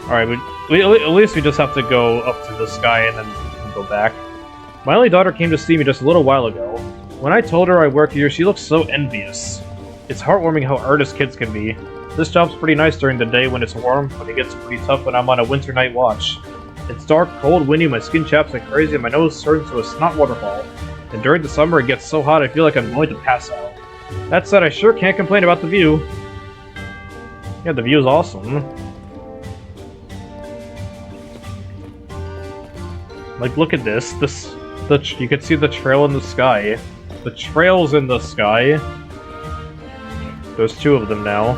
Speaker 1: Alright, at least we just have to go up to this guy and then go back. My only daughter came to see me just a little while ago. When I told her I work here, she looked so envious. It's heartwarming how earnest kids can be. This job's pretty nice during the day when it's warm, but it gets pretty tough when I'm on a winter night watch. It's dark, cold, windy, my skin chaps like crazy, and my nose turns to a snot waterfall. And during the summer, it gets so hot I feel like I'm going to pass out. That said, I sure can't complain about the view. Yeah, the view's awesome. Like, look at this. You can see the trail in the sky. The trail's in the sky. There's two of them now.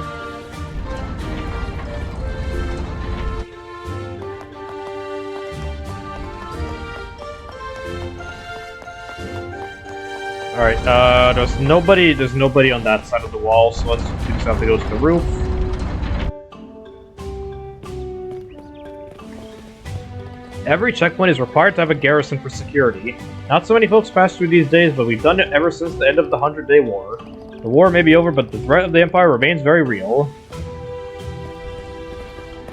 Speaker 1: Alright, there's nobody on that side of the wall, so we just have to go to the roof. Every checkpoint is required to have a garrison for security. Not so many folks pass through these days, but we've done it ever since the end of the 100-Day War. The war may be over, but the threat of the Empire remains very real.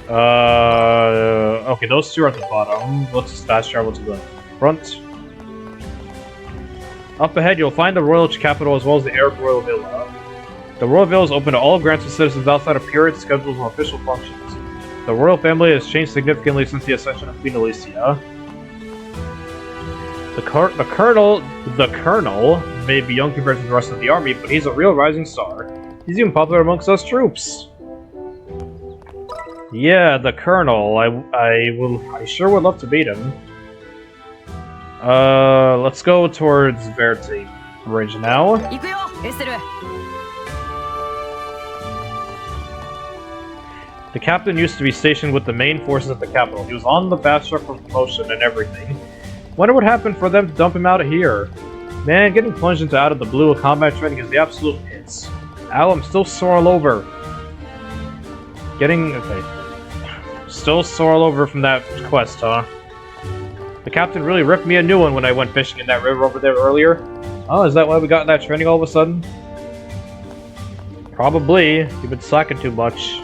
Speaker 1: Okay, those two are at the bottom. Let's just fast travel to the front. Up ahead, you'll find the royal capital as well as the Eric Royal Villa. The Royal Villa is open to all grants of citizens outside of periods, schedules, and official functions. The royal family has changed significantly since the ascension of Queen Alicia. The Colonel may be young compared to the rest of the army, but he's a real rising star. He's even popular amongst us troops. Yeah, the Colonel. I sure would love to beat him. Let's go towards Verte Bridge now. The captain used to be stationed with the main forces at the capital. He was on the fast track for promotion and everything. Wonder what happened for them to dump him out of here. Man, getting plunged into out of the blue of combat training is the absolute pits. Ow, I'm still sore all over. Still sore all over from that quest, huh? The captain really ripped me a new one when I went fishing in that river over there earlier. Oh, is that why we got that training all of a sudden? Probably. You've been slacking too much.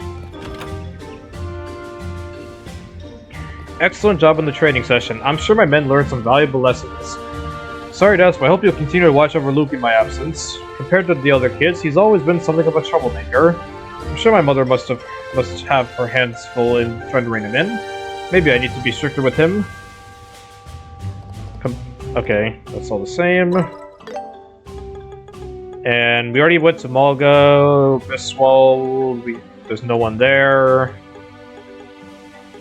Speaker 1: Excellent job in the training session. I'm sure my men learned some valuable lessons. Sorry to ask, but I hope you'll continue to watch over Luke in my absence. Compared to the other kids, he's always been something of a troublemaker. I'm sure my mother must have her hands full in trying to rein him in. Maybe I need to be stricter with him. Okay, that's all the same. And we already went to Malga, Biswell. There's no one there.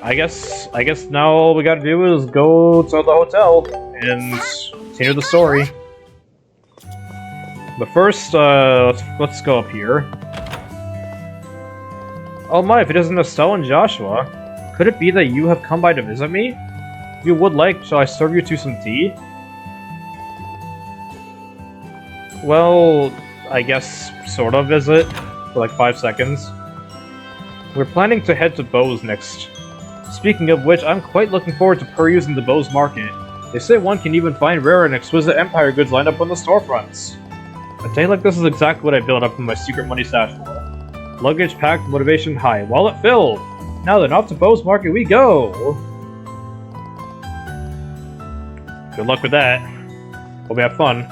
Speaker 1: I guess now all we gotta do is go to the hotel and continue the story. But first, let's go up here. Oh my, if it isn't Estelle and Joshua, could it be that you have come by to visit me? If you would like, shall I serve you to some tea? Well, I guess sort of visit for like 5 seconds. We're planning to head to Bose next. Speaking of which, I'm quite looking forward to perusing the Bose market. They say one can even find rare and exquisite Empire goods lined up on the storefronts. A day like this is exactly what I built up in my secret money stash for. Luggage packed, motivation high, wallet filled! Now then, off to Bose market we go! Good luck with that. Hope we have fun.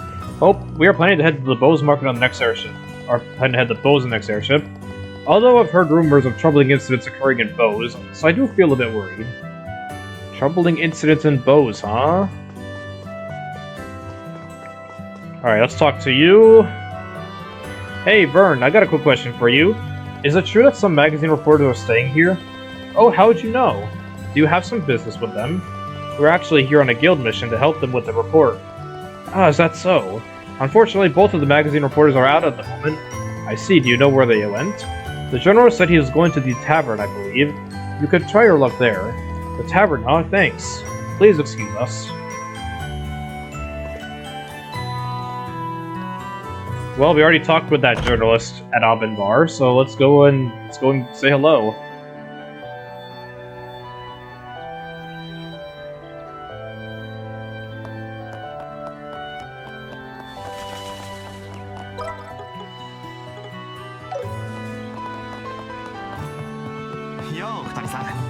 Speaker 1: We are planning to head to the Bose market on the next airship. Or planning to head to Bose on the next airship. Although I've heard rumors of troubling incidents occurring in Bose, so I do feel a bit worried. Troubling incidents in Bose, huh? Alright, let's talk to you. Hey, Vern, I got a quick question for you. Is it true that some magazine reporters are staying here? Oh, how would you know? Do you have some business with them? We're actually here on a guild mission to help them with the report. Ah, is that so? Unfortunately, both of the magazine reporters are out at the moment. I see, do you know where they went? The general said he was going to the tavern, I believe. You could try your luck there. The tavern, huh? Thanks. Please excuse us. Well, we already talked with that journalist at Aubin Bar, so let's go and say hello.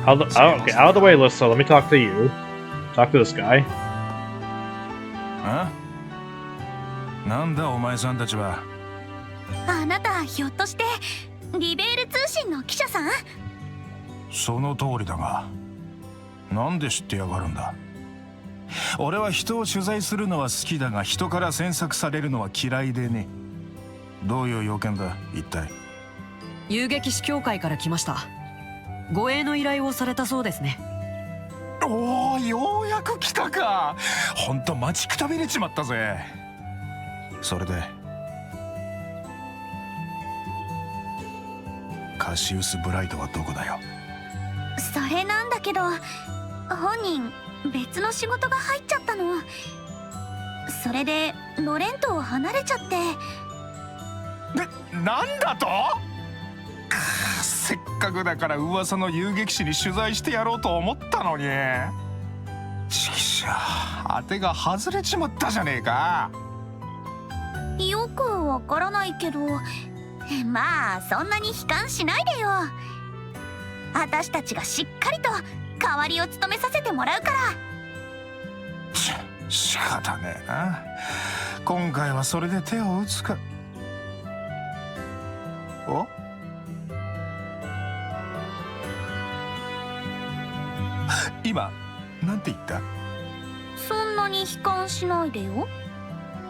Speaker 1: Okay, out of the way, Lissa. Let me talk to you. Talk to this guy.
Speaker 5: なんだお前さんたちは。
Speaker 3: あなたひょっとしてリベール通信の記者さん？
Speaker 5: その通りだが、なんで知ってやがるんだ。俺は人を取材するのは好きだが、人から詮索されるのは嫌いでね。どういう要件だ一体。
Speaker 2: 遊撃士協会から来ました。護衛の依頼をされたそうですね。
Speaker 5: おお、ようやく来たか。ほんと待ちくたびれちまったぜ。それでカシウス・ブライトはどこだよ。
Speaker 3: それなんだけど、本人別の仕事が入っちゃったの。それでロレントを離れちゃって。
Speaker 5: なんだと？せっかくだから噂の遊撃士に取材してやろうと思ったのに。ちくしょう、当てが外れちまったじゃねえか。
Speaker 3: よくわからないけど、まあそんなに悲観しないでよ。私たちがしっかりと代わりを務めさせてもらうから。
Speaker 5: 仕方ねえな。今回はそれで手を打つか。お？今なんて言った？
Speaker 3: そんなに悲観しないでよ。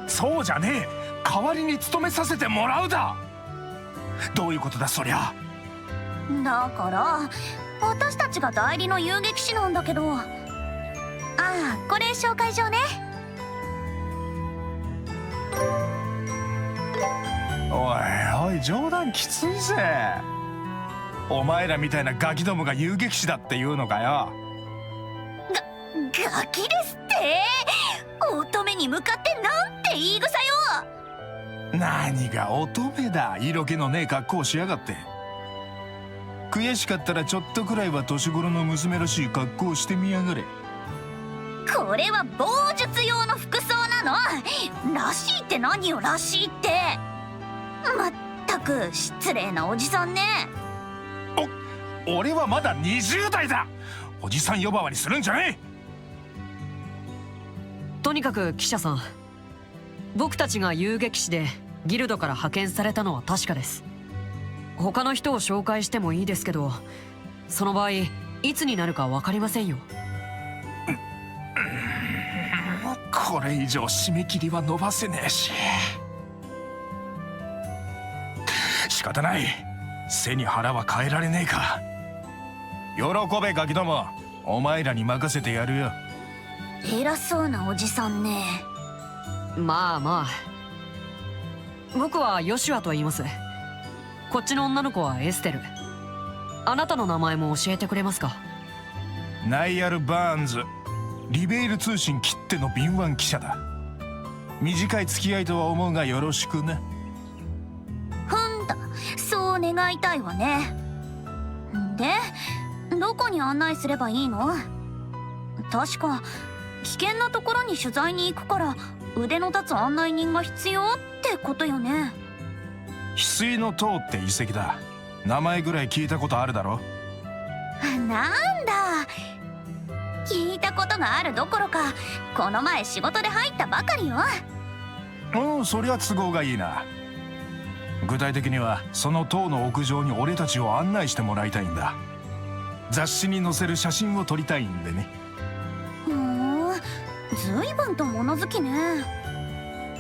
Speaker 5: そうじゃねえ。代わりに務めさせてもらうだ。どういうことだそりゃ。
Speaker 3: だから私たちが代理の遊撃士なんだけど。ああ、これ紹介状ね。
Speaker 5: おいおい、冗談きついぜ。お前らみたいなガキどもが遊撃士だっていうのかよ。
Speaker 3: ガキですって？乙女に向かってなんて言い草よ。
Speaker 5: 何が乙女だ。色気のねえ格好をしやがって。悔しかったらちょっとくらいは年頃の娘らしい格好をしてみやがれ。
Speaker 3: これは棒術用の服装なの。らしいって何よ、らしいって。まったく失礼なおじさんね。
Speaker 5: 俺はまだ20代だ。おじさん呼ばわりするんじゃねえ。
Speaker 2: とにかく記者さん、僕たちが遊撃士でギルドから派遣されたのは確かです。他の人を紹介してもいいですけど、その場合いつになるか分かりませんよ。
Speaker 5: これ以上締め切りは伸ばせねえし。仕方ない。背に腹は変えられねえか。喜べガキども、お前らに任せてやるよ。
Speaker 3: 偉そうなおじさんね。
Speaker 2: まあまあ、僕はヨシュアと言います。こっちの女の子はエステル。あなたの名前も教えてくれますか？
Speaker 5: ナイアル・バーンズ、リベイル通信きっての敏腕記者だ。短い付き合いとは思うがよろしくな。
Speaker 3: ほんだ、そう願いたいわね。で、どこに案内すればいいの？確か危険なところに取材に行くから腕の立つ案内人が必要ってことよね。
Speaker 5: 翡翠の塔って遺跡だ。名前ぐらい聞いたことあるだろ。
Speaker 3: なんだ、聞いたことがあるどころかこの前仕事で入ったばかりよ。
Speaker 5: そりゃ都合がいいな。具体的にはその塔の屋上に俺たちを案内してもらいたいんだ。雑誌に載せる写真を撮りたいんでね。
Speaker 3: 随分と物好きね。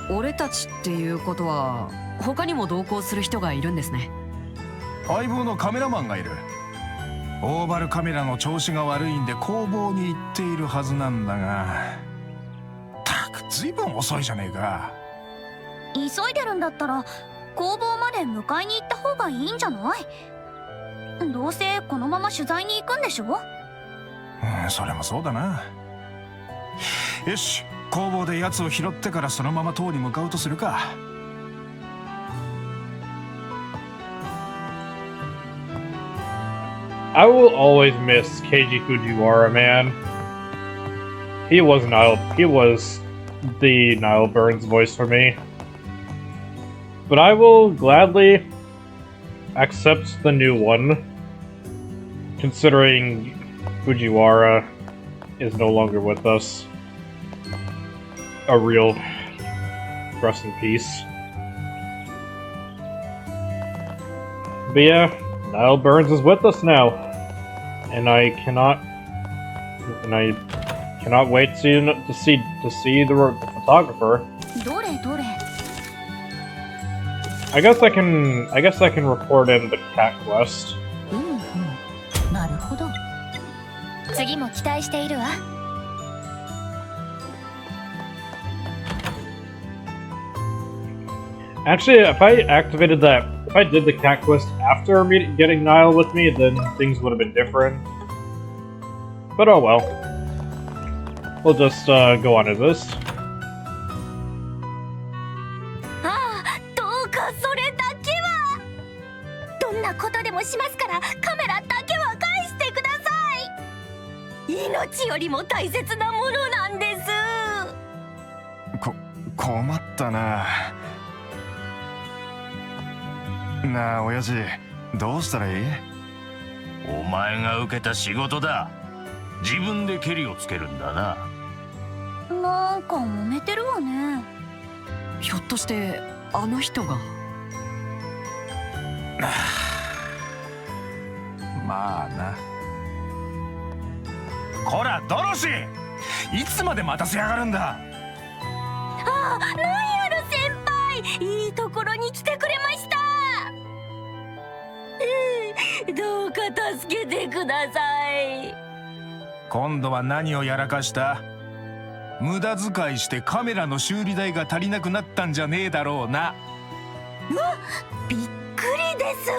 Speaker 2: 俺たちっていうことは他にも同行する人がいるんですね。
Speaker 5: 相棒のカメラマンがいる。オーバルカメラの調子が悪いんで工房に行っているはずなんだが、たく随分遅いじゃねえか。
Speaker 3: 急いでるんだったら工房まで迎えに行った方がいいんじゃない？どうせこのまま取材に行くんでしょ？
Speaker 5: それもそうだな。よし、工房で奴を拾ってからそのまま塔に向かうとするか。
Speaker 1: I will always miss Keiji Fujiwara, man. He was the Nile Burns voice for me. But I will gladly accept the new one, considering Fujiwara is no longer with us. A real rest in peace. But yeah, Nile Burns is with us now, and I cannot wait to see the photographer.
Speaker 3: どれどれ。
Speaker 1: I guess I can report in the cat quest.
Speaker 3: なるほど。次も期待しているわ。
Speaker 1: Actually, if I did the cat quest after getting Nile with me, then things would have been different. But oh well. We'll just go on to this.
Speaker 3: どうかそれだけは。どんなことでもしますからカメラだけは返してください。命よりも大切なものなんです。
Speaker 5: 困ったな。なあ親父、どうしたらいい？
Speaker 6: お前が受けた仕事だ。自分でケリをつけるんだな。
Speaker 3: なんか揉めてるわね。
Speaker 2: ひょっとしてあの人が。
Speaker 5: まあな。こらドロシー、いつまで待たせやがるんだ。
Speaker 3: ナイアル先輩、いいところに来てくれました。どうか助けてください。
Speaker 5: 今度は何をやらかした？無駄遣いしてカメラの修理代が足りなくなったんじゃねえだろうな。
Speaker 3: びっくりです。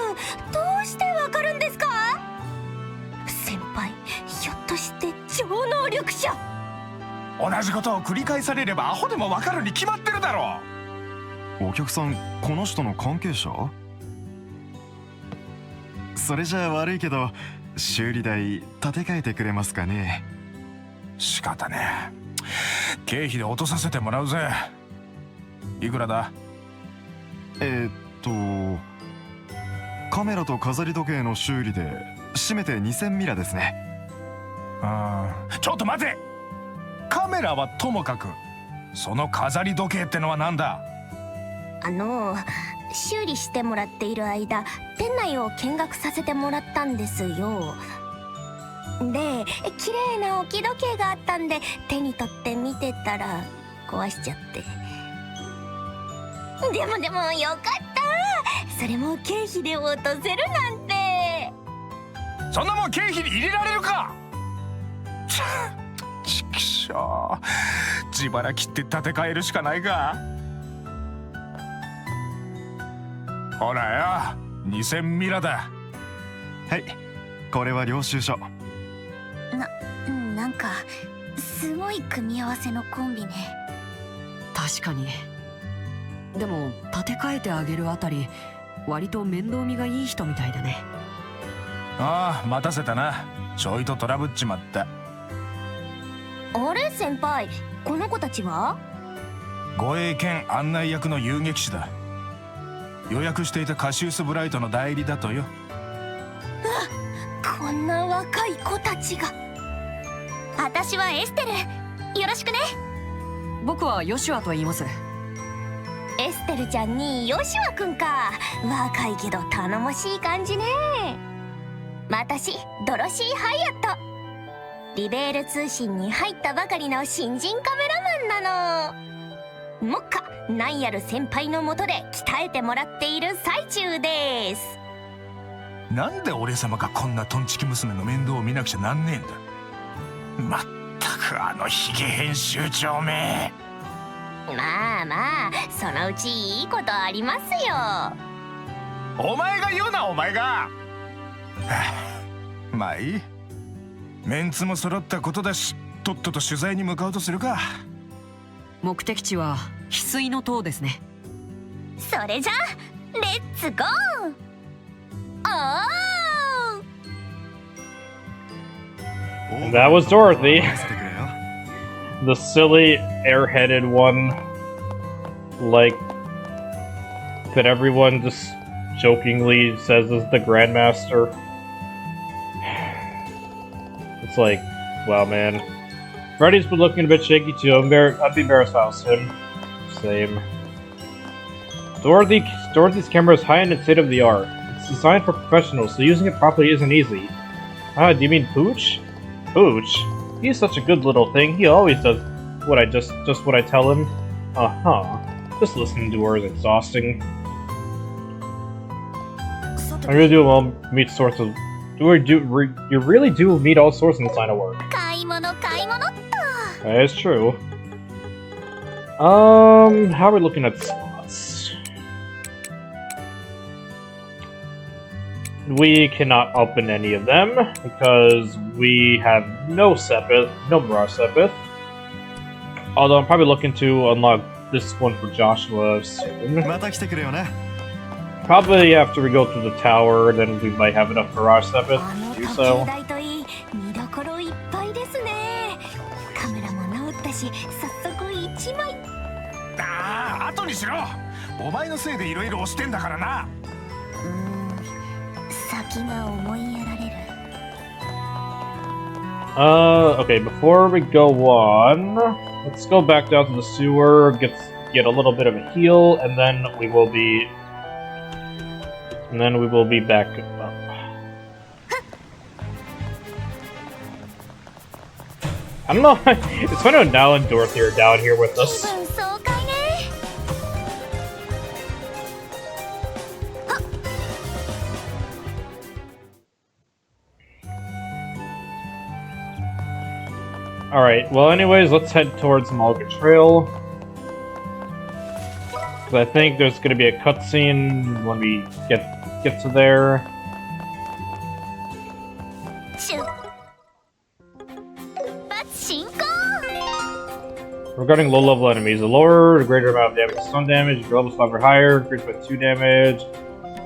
Speaker 3: どうしてわかるんですか？先輩、ひょっとして超能力者？
Speaker 5: 同じことを繰り返されればアホでもわかるに決まってるだろう。
Speaker 7: お客さん、この人の関係者？それじゃあ悪いけど修理代立て替えてくれますかね？
Speaker 5: 仕方ねえ。経費で落とさせてもらうぜ。いくらだ？
Speaker 7: カメラと飾り時計の修理で締めて2000ミラですね。
Speaker 5: ちょっと待て。カメラはともかく、その飾り時計ってのはなんだ？
Speaker 3: 修理してもらっている間、店内を見学させてもらったんですよ。で、綺麗な置き時計があったんで手に取って見てたら、壊しちゃって。でもよかった。それも経費で落とせるなんて。
Speaker 5: そんなもん経費に入れられるか。ちくしょう、自腹切って立て替えるしかないか。ほらよ、2000ミラだ。
Speaker 7: はい、これは領収書。
Speaker 3: なんかすごい組み合わせのコンビね。
Speaker 2: 確かに。でも立て替えてあげるあたり割と面倒見がいい人みたいだね。
Speaker 5: ああ、待たせたな。ちょいとトラブっちまった。
Speaker 3: あれ先輩、この子たちは？
Speaker 5: 護衛兼案内役の遊撃士だ。予約していたカシウス・ブライトの代理だとよ。
Speaker 3: こんな若い子たちが。私はエステル、よろしくね。
Speaker 2: 僕はヨシュアと言います。
Speaker 3: エステルちゃんにヨシュアくんか。若いけど頼もしい感じね。私ドロシー・ハイアット。リベール通信に入ったばかりの新人カメラマンなの。もっかなんやる先輩のもとで鍛えてもらっている最中です。
Speaker 5: なんで俺様がこんなトンチキ娘の面倒を見なくちゃなんねえんだ。まったくあのヒゲ編集長め。
Speaker 3: まあそのうちいいことありますよ。
Speaker 5: お前が言うな、お前が。はあ、まあいい。メンツも揃ったことだし、とっとと取材に向かおうとするか。
Speaker 2: 目的地は翡翠の塔ですね。
Speaker 3: それじゃレッツゴー。
Speaker 1: That was Dorothy. The silly, airheaded one. Like, that everyone just jokingly says is the Grandmaster. It's like, wow, man. Freddy's been looking a bit shaky too. I'd be embarrassed if I was him. Same. Dorothy's camera is high-end and state-of-the-art. It's designed for professionals, so using it properly isn't easy. Ah, do you mean Pooch? Pooch? He's such a good little thing. He always does what I just what I tell him. Uh-huh. Just listening to her is exhausting. I really do meet sorts of... You really do meet all sorts in this line of work. That is true. How are we looking at spots? We cannot open any of them because we have no Sepith, no Mirage Sepith. Although I'm probably looking to unlock this one for Joshua soon. Probably after we go through the tower, then we might have enough Mirage Sepith to do so.
Speaker 5: ああ、後にしろ。お前のせいでいろいろ押してんだからな。
Speaker 3: 先が思いやられる。
Speaker 1: Okay, before we go on, let's go back down to the sewer, get a little bit of a heal, and then we will be back up. I don't know, it's funny how Nal and Dorothy are down here with us. Alright, well anyways, let's head towards Malga Trail. So I think there's gonna be a cutscene when we get to there. Regarding low-level enemies, the lower, the greater amount of damage is stun damage. If your level's 5 or higher, increased by 2 damage.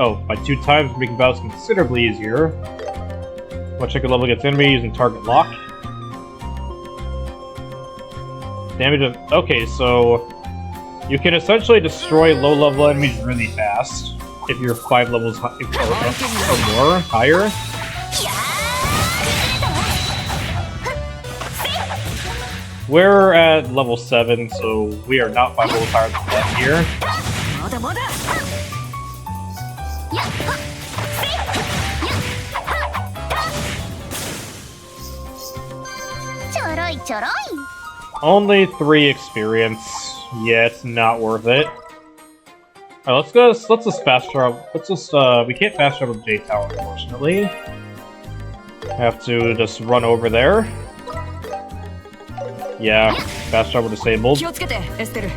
Speaker 1: Oh, by 2 times, making battles considerably easier. We'll check your level against enemy using target lock. Damage of... Okay, so... You can essentially destroy low-level enemies really fast. If you're 5 levels or more, higher. We're at level 7, so we are not 5 levels higher than that here. Only 3 experience. Yeah, it's not worth it. Alright, let's just fast travel. We can't fast travel to J Tower, unfortunately. Have to just run over there. Yeah, fast travel disabled.
Speaker 2: 気をつけてエステル。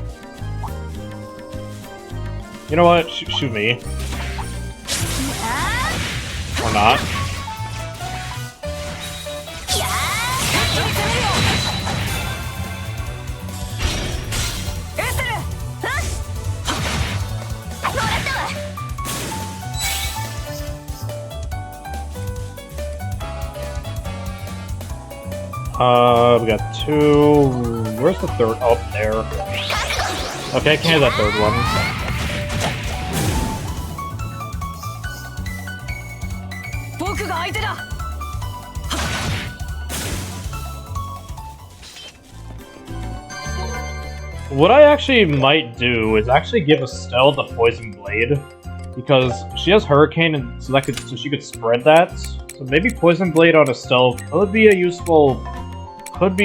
Speaker 1: You know what? Shoot me. Or not. We got 2. Where's the third? Oh, there. Okay, I can't have that third one. What I actually might do is actually give Estelle the Poison Blade, because she has Hurricane, and so she could spread that. So maybe Poison Blade on Estelle could be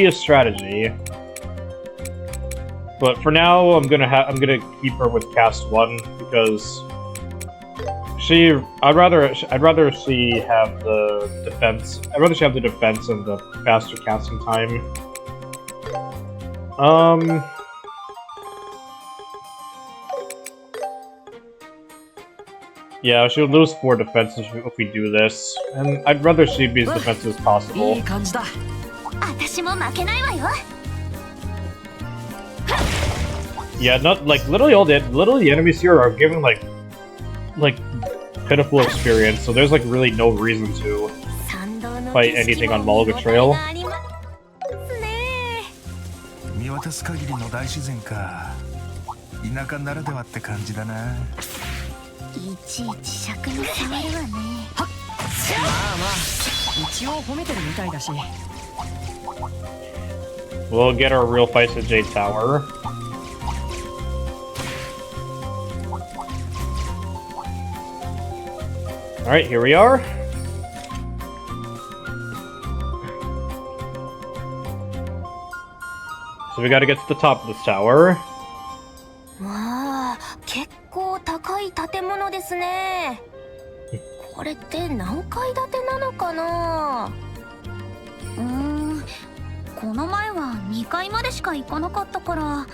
Speaker 1: a strategy. But for now, I'm gonna keep her with Cast 1 because I'd rather she have the defense. I'd rather she have the defense and the faster casting time. Yeah, she'll lose 4 defense if we do this, and I'd rather she be as defensive as possible.
Speaker 2: いい感じだ。
Speaker 3: 私も負けないわよ。
Speaker 1: Yeah, not like literally the enemies here are giving like pitiful experience, so there's like really no reason to fight anything on Volga Trail.
Speaker 5: 見渡す限りの大自然か。田舎ならではって感じだな。
Speaker 3: いちいち尺に触るわね。
Speaker 2: はっ。まあまあ、一応褒めてるみたいだし。
Speaker 1: We'll get our real fights at Jade Tower. Alright, here we are. So we gotta get to the top of this tower.
Speaker 3: わあ、結構高い建物ですね。これって何階建てなのかな。この前は2階までしか行かなかったから。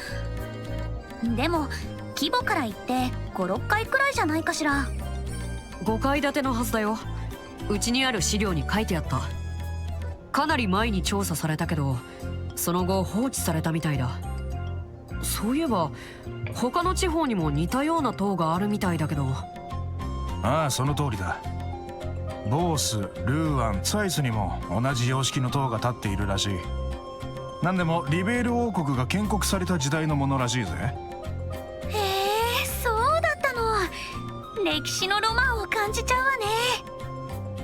Speaker 3: でも規模から言って5、6階くらいじゃないかしら。
Speaker 2: 5階建てのはずだよ。うちにある資料に書いてあった。かなり前に調査されたけど、その後放置されたみたいだ。そういえば他の地方にも似たような塔があるみたいだけど。
Speaker 5: ああ、その通りだ。ボース、ルーアン、ツァイスにも同じ様式の塔が立っているらしい。なんでもリベール王国が建国された時代のものらしいぜ。
Speaker 3: へえ、そうだったの。歴史のロマンを感じちゃうわね。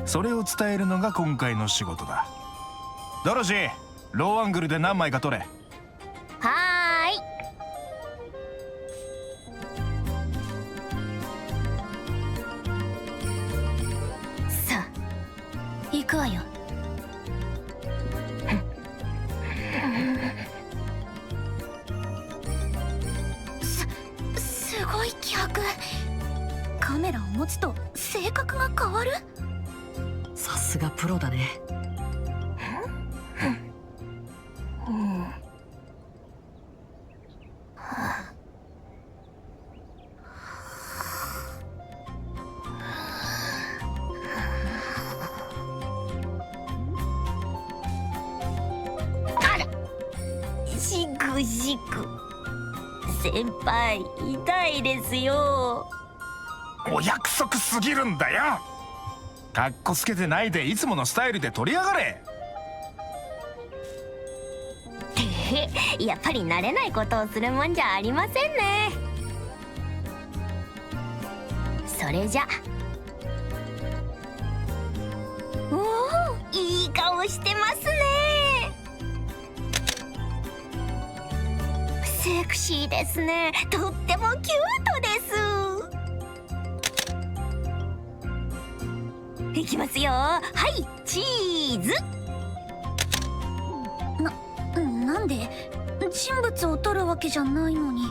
Speaker 5: それを伝えるのが今回の仕事だ。ドロシー、ローアングルで何枚か撮れ。
Speaker 3: はーい。さあ、行くわよ。すごい気迫。カメラを持つと性格が変わる。
Speaker 2: さすがプロだね。
Speaker 3: あら、しくしく。先輩、痛いですよ。
Speaker 5: お約束すぎるんだよ。かっこつけてないでいつものスタイルで撮りやがれ。
Speaker 3: やっぱり慣れないことをするもんじゃありませんね。それじゃ。おお、いい顔してますね。セクシーですね。とってもキュートです。いきますよ。はい、チーズ。なんで人物を取るわけじゃないのに。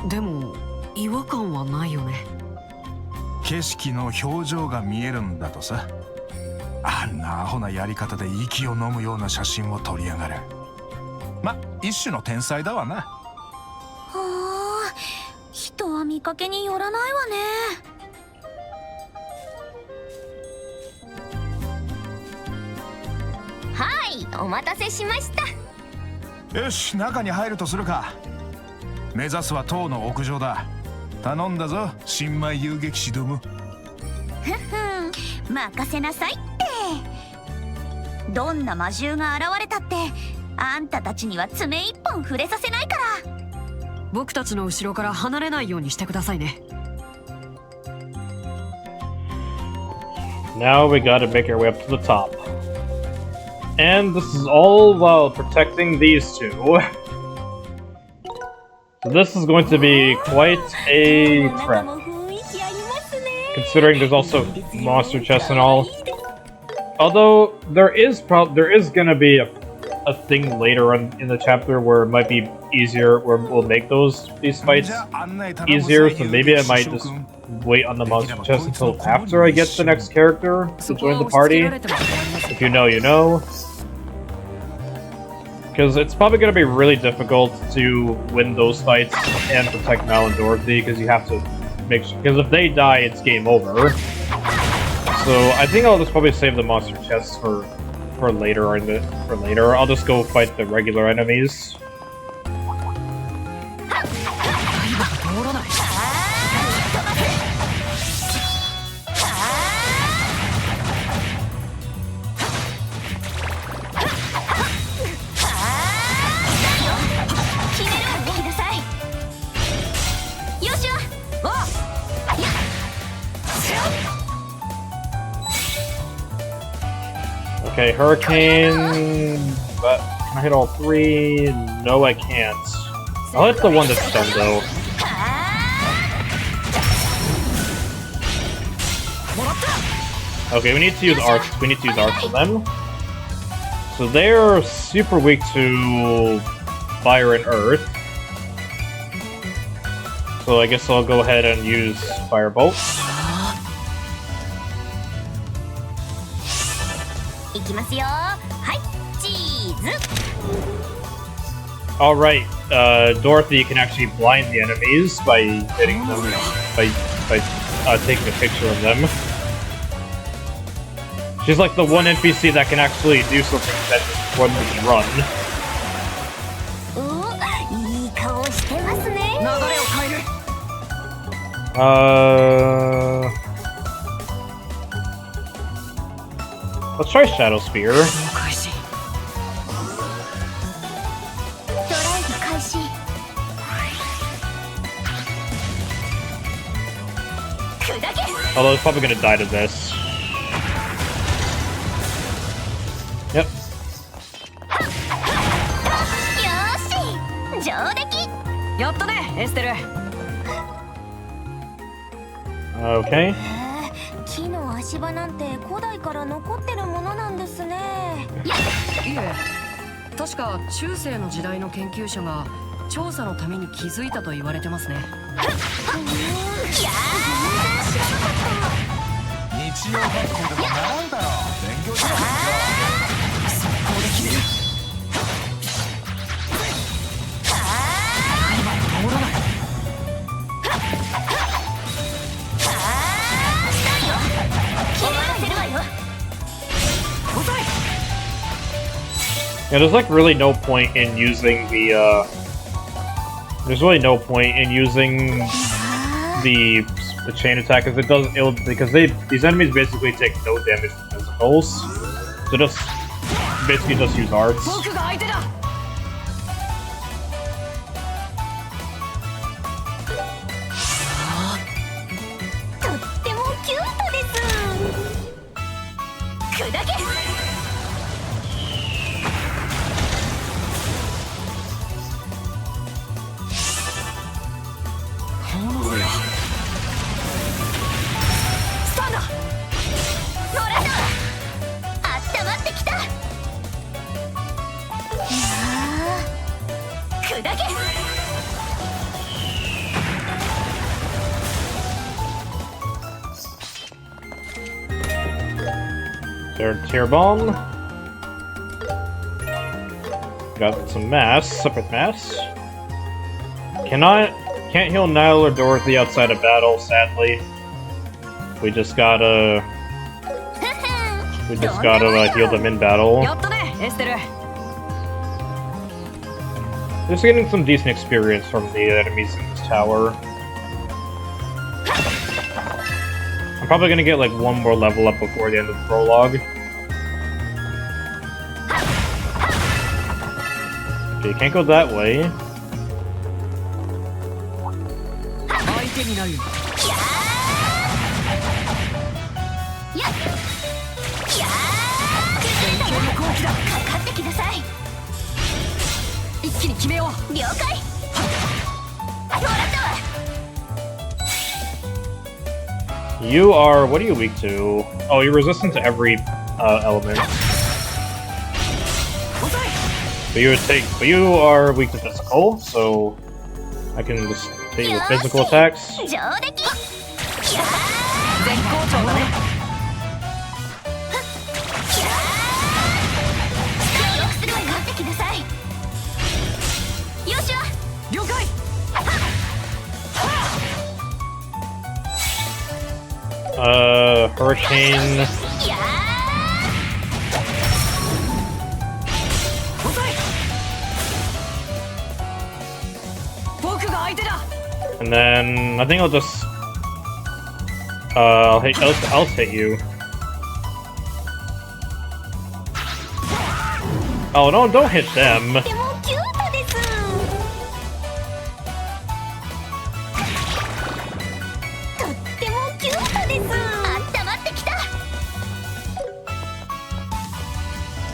Speaker 2: でも違和感はないよね。
Speaker 5: 景色の表情が見えるんだとさ。あんなアホなやり方で息を飲むような写真を撮りやがる。ま、一種の天才だわな。
Speaker 3: はあ、人は見かけによらないわね。はい、お待たせしました。
Speaker 5: よし、中に入るとするか。目指すは塔の屋上だ。頼んだぞ、新米遊撃士ども。
Speaker 3: ふふん、任せなさいって。どんな魔獣が現れたってあんたたちには爪一本触れさせないから。
Speaker 2: 僕たちの後ろから離れないようにしてくださいね。
Speaker 1: Now we gotta make our way up to the top. And this is all while protecting these two. So this is going to be quite a trek. Considering there's also monster chests and all. Although there is gonna be a thing later on in the chapter where it might be easier, where we'll make these fights easier, so maybe I might just wait on the monster chest until after I get the next character to join the party. If you know, you know. Because it's probably going to be really difficult to win those fights and protect Mal and Dorothy, because you have to make sure, because if they die, it's game over. So I think I'll just probably save the monster chests for later I'll just go fight the regular enemies. Okay, Hurricane, but can I hit all three? No, I can't. I'll hit the one that's stunned though. Okay, we need to use arcs. We need to use arcs on them. So they're super weak to fire and earth. So I guess I'll go ahead and use Firebolt. Alright, Dorothy can actually blind the enemies by hitting them, by taking a picture of them. She's like the one NPC that can actually do something that one can run. Let's try Shadow Spear. Although it's probably gonna die to this. Yep. Okay.
Speaker 3: 木の足場なんて古代から残ってるものなんですね。
Speaker 2: いえ、確か中世の時代の研究者が調査のために気づいたと言われてますね。
Speaker 5: 日曜学校でも習うだろう。勉強しろ。速攻で決める。今通らない。
Speaker 1: Yeah, there's like really no point in using the there's really no point in using the chain attack because these enemies basically take no damage from physicals. So just basically just use arts.
Speaker 3: 砕け
Speaker 1: Tear bomb. Got some mass, separate mass. Can't heal Niall or Dorothy outside of battle, sadly. We just gotta heal them in battle.
Speaker 2: やったねエステル
Speaker 1: Just getting some decent experience from the enemies in this tower. I'm probably gonna get like one more level up before the end of the prologue. Okay, you can't go that way.
Speaker 2: 相手になるよ
Speaker 3: やっやー強力攻撃だかかってきなさい
Speaker 2: 一気に決めよう
Speaker 3: 了解もらったわ
Speaker 1: You are... what are you weak to? Oh, you're resistant to every element. But you are weak to physical, so I can just hit you with physical attacks.
Speaker 3: 上出来やー
Speaker 2: 絶好調だね
Speaker 3: 強力するかかってきなさいよしわ
Speaker 2: 了解
Speaker 1: Hurricane.
Speaker 3: や
Speaker 2: 遅い僕が相手だ
Speaker 1: And then I think I'll just I'll hit you. Oh no, don't hit them.
Speaker 3: ーでもキュートですとってもキュートですあったまってきた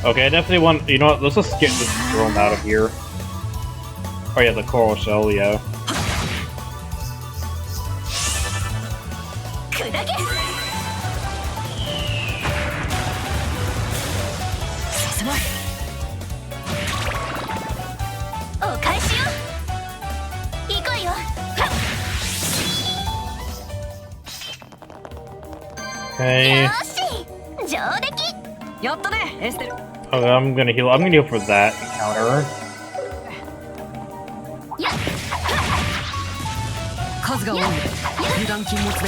Speaker 1: Okay, I definitely want, you know what, let's just get this drone out of here. Oh yeah, the coral shell, yeah.
Speaker 3: 砕け
Speaker 2: させない
Speaker 3: お返しよ行こうよ
Speaker 1: Okay.
Speaker 3: よし上出来
Speaker 2: やったねエステル
Speaker 1: Okay, I'm gonna heal for that encounter.
Speaker 3: やっ
Speaker 2: 数が多い油断禁物で
Speaker 3: そ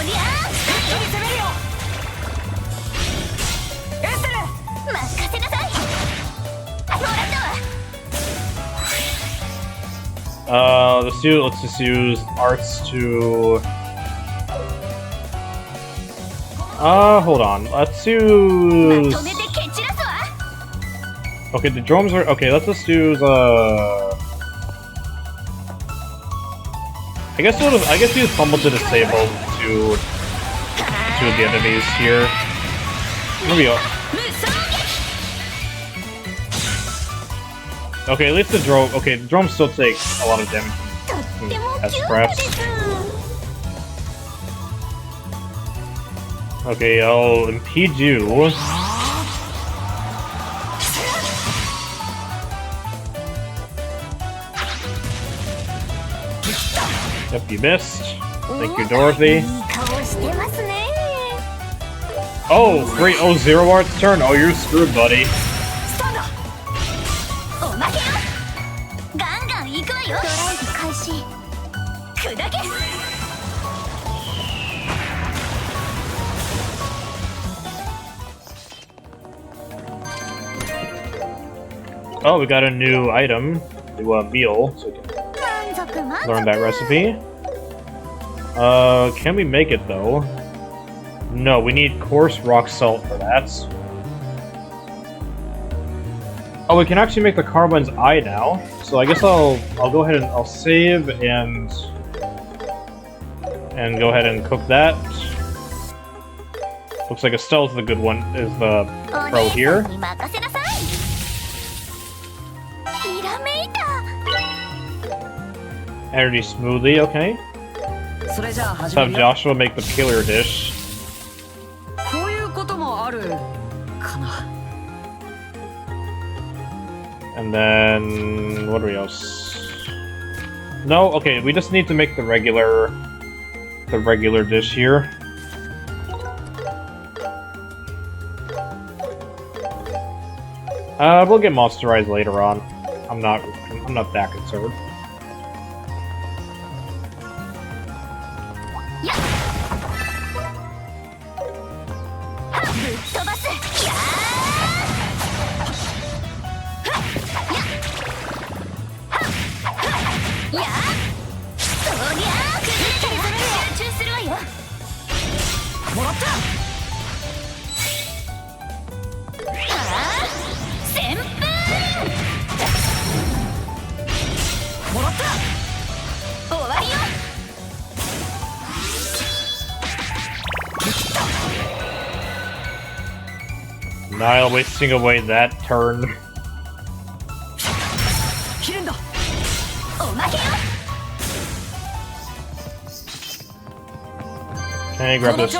Speaker 3: りゃ
Speaker 2: 一気に攻めるよエステル
Speaker 3: 任せなさいもらったわ
Speaker 1: Let's just use arts to... hold on. Let's
Speaker 3: ま
Speaker 1: use...
Speaker 3: とめて蹴散らすわ
Speaker 1: Okay, the drums are... Okay, let's just use, I guess use Fumble to disable to the enemies here. Maybe...
Speaker 3: 無双撃
Speaker 1: Okay, at least the drone... Okay, the drums still take a lot of damage
Speaker 3: とっても
Speaker 1: as
Speaker 3: キュート
Speaker 1: scraps.
Speaker 3: です
Speaker 1: Okay, I'll impede you. Yep, you missed. Thank you, Dorothy.
Speaker 3: いい顔してますね
Speaker 1: Oh, great. Oh, Zero Art's turn. Oh, you're screwed, buddy.
Speaker 2: スタンだ
Speaker 3: おまけよガンガン行くわよドライブ開始砕け
Speaker 1: Oh, we got a new item. New meal, so we can
Speaker 3: 満足満
Speaker 1: learn
Speaker 3: 足
Speaker 1: that recipe. Can we make it though? No, we need coarse rock salt for that. Oh, we can actually make the Carbine's eye now. So I guess I'll go ahead and I'll save and go ahead and cook that. Looks like Estelle's the good one, is the
Speaker 3: お
Speaker 1: pro
Speaker 3: 姉
Speaker 1: here.
Speaker 3: さんに任せなさいひらめいた
Speaker 1: Energy smoothie, okay.
Speaker 2: それじゃあ始
Speaker 1: Let's
Speaker 2: め
Speaker 1: have
Speaker 2: るよ
Speaker 1: Joshua make the killer dish.
Speaker 2: こういうこともあるかな
Speaker 1: And then what do we else? No, okay, we just need to make the regular dish here. We'll get monsterized later on. I'm not that concerned. Nile wasting away that turn. Can I grab this?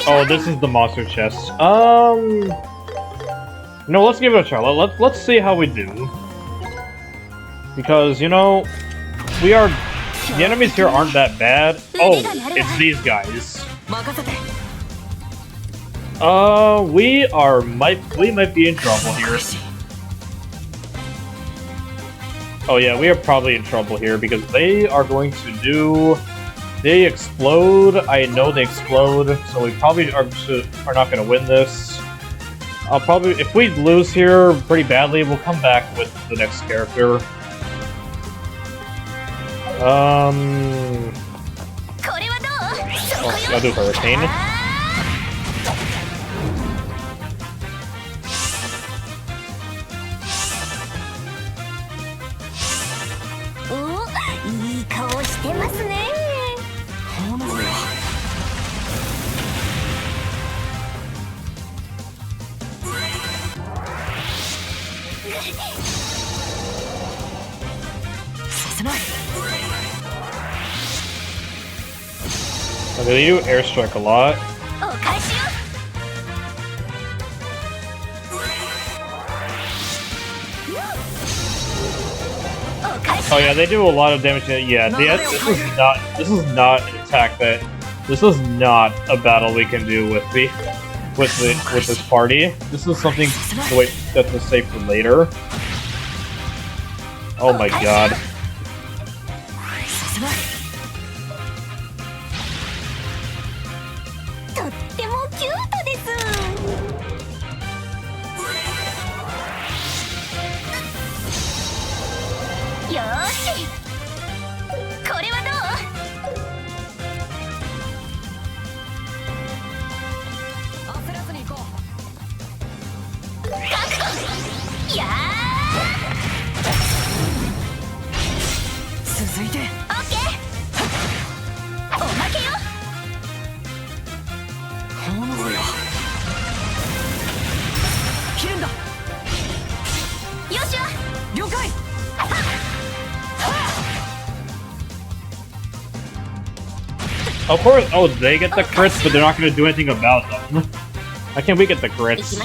Speaker 1: Oh, this is the monster chest. No, let's give it a try. Let's see how we do. Because, you know, the enemies here aren't that bad. Oh, it's these guys. We might be in trouble here. Oh yeah, we are probably in trouble here because they are going to do... They explode. I know they explode, so we probably are not going to win this. I'll probably, if we lose here pretty badly, we'll come back with the next character. Oh, I'll do Hurricane. They do airstrike a lot. Oh yeah, they do a lot of damage. Yeah, this is not an attack that. This is not a battle we can do with this party. This is something that's safe for later. Oh my god. Of course, oh, they get the crits, but they're not going to do anything about them. Why can't we get the crits?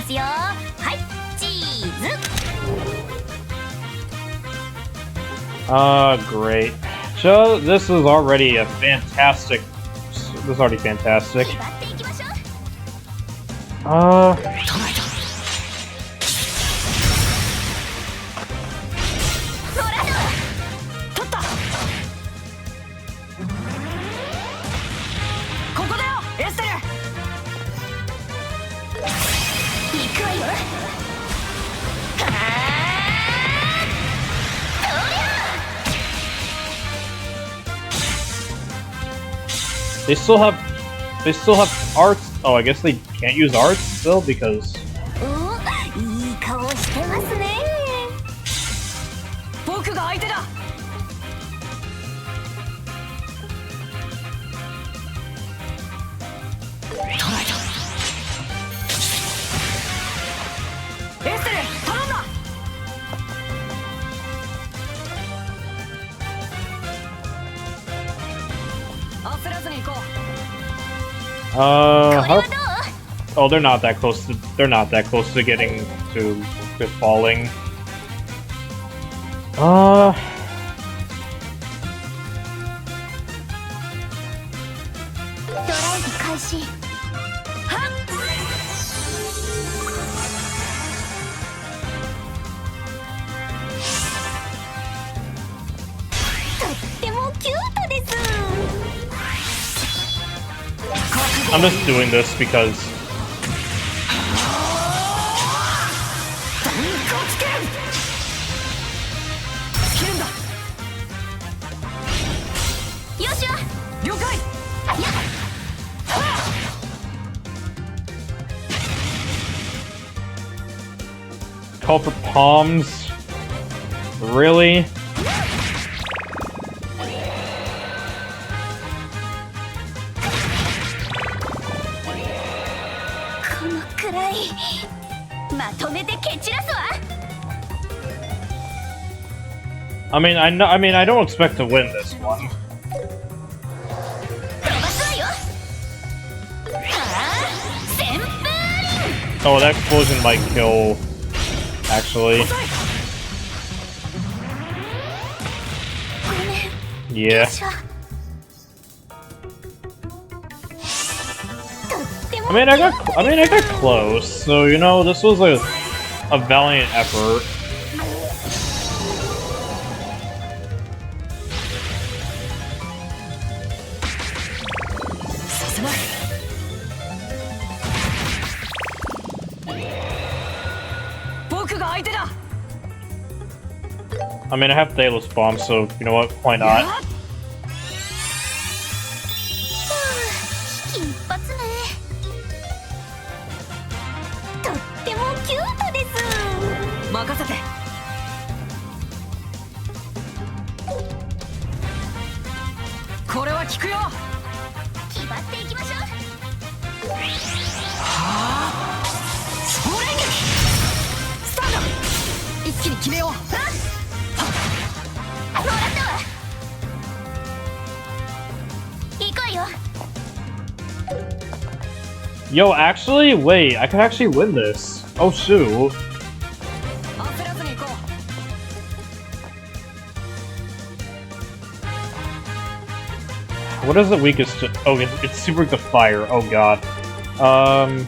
Speaker 1: Great. So, this is already a fantastic... This is already fantastic. They still have arts. Oh, I guess they can't use arts still because. Oh, they're not that close to getting to basket falling.
Speaker 3: ドライブ開始。はっ。とってもキュートです。
Speaker 1: I'm just doing this because
Speaker 3: よしわ。了解。やっ。
Speaker 1: call for palms. Really?
Speaker 3: このくらいまとめて蹴散らすわ。
Speaker 1: I mean, I don't expect to win this one.
Speaker 3: 飛ばすわよ。はあ、旋風。
Speaker 1: Oh, that explosion might kill. Actually,
Speaker 3: ごめん。
Speaker 1: yeah.
Speaker 3: よしわ。とっても
Speaker 1: I mean, I got close. So you know, this was a valiant effort.
Speaker 2: 進め。僕が相手だ。
Speaker 1: I mean, I have Thalos bomb, so you know what? Why not?
Speaker 3: 一発目。とってもキュートです。
Speaker 2: 任せて。これは効くよ。
Speaker 3: 決まっていきましょう。
Speaker 2: それにスタート。一気に決めよう。
Speaker 3: もらったわ。行くわよ。
Speaker 1: Yo, actually, wait. I could actually win this. Oh shoot.
Speaker 2: 焦らずに行こう。
Speaker 1: What is the weakest? Oh, it's super weak to fire. Oh god.
Speaker 3: 頑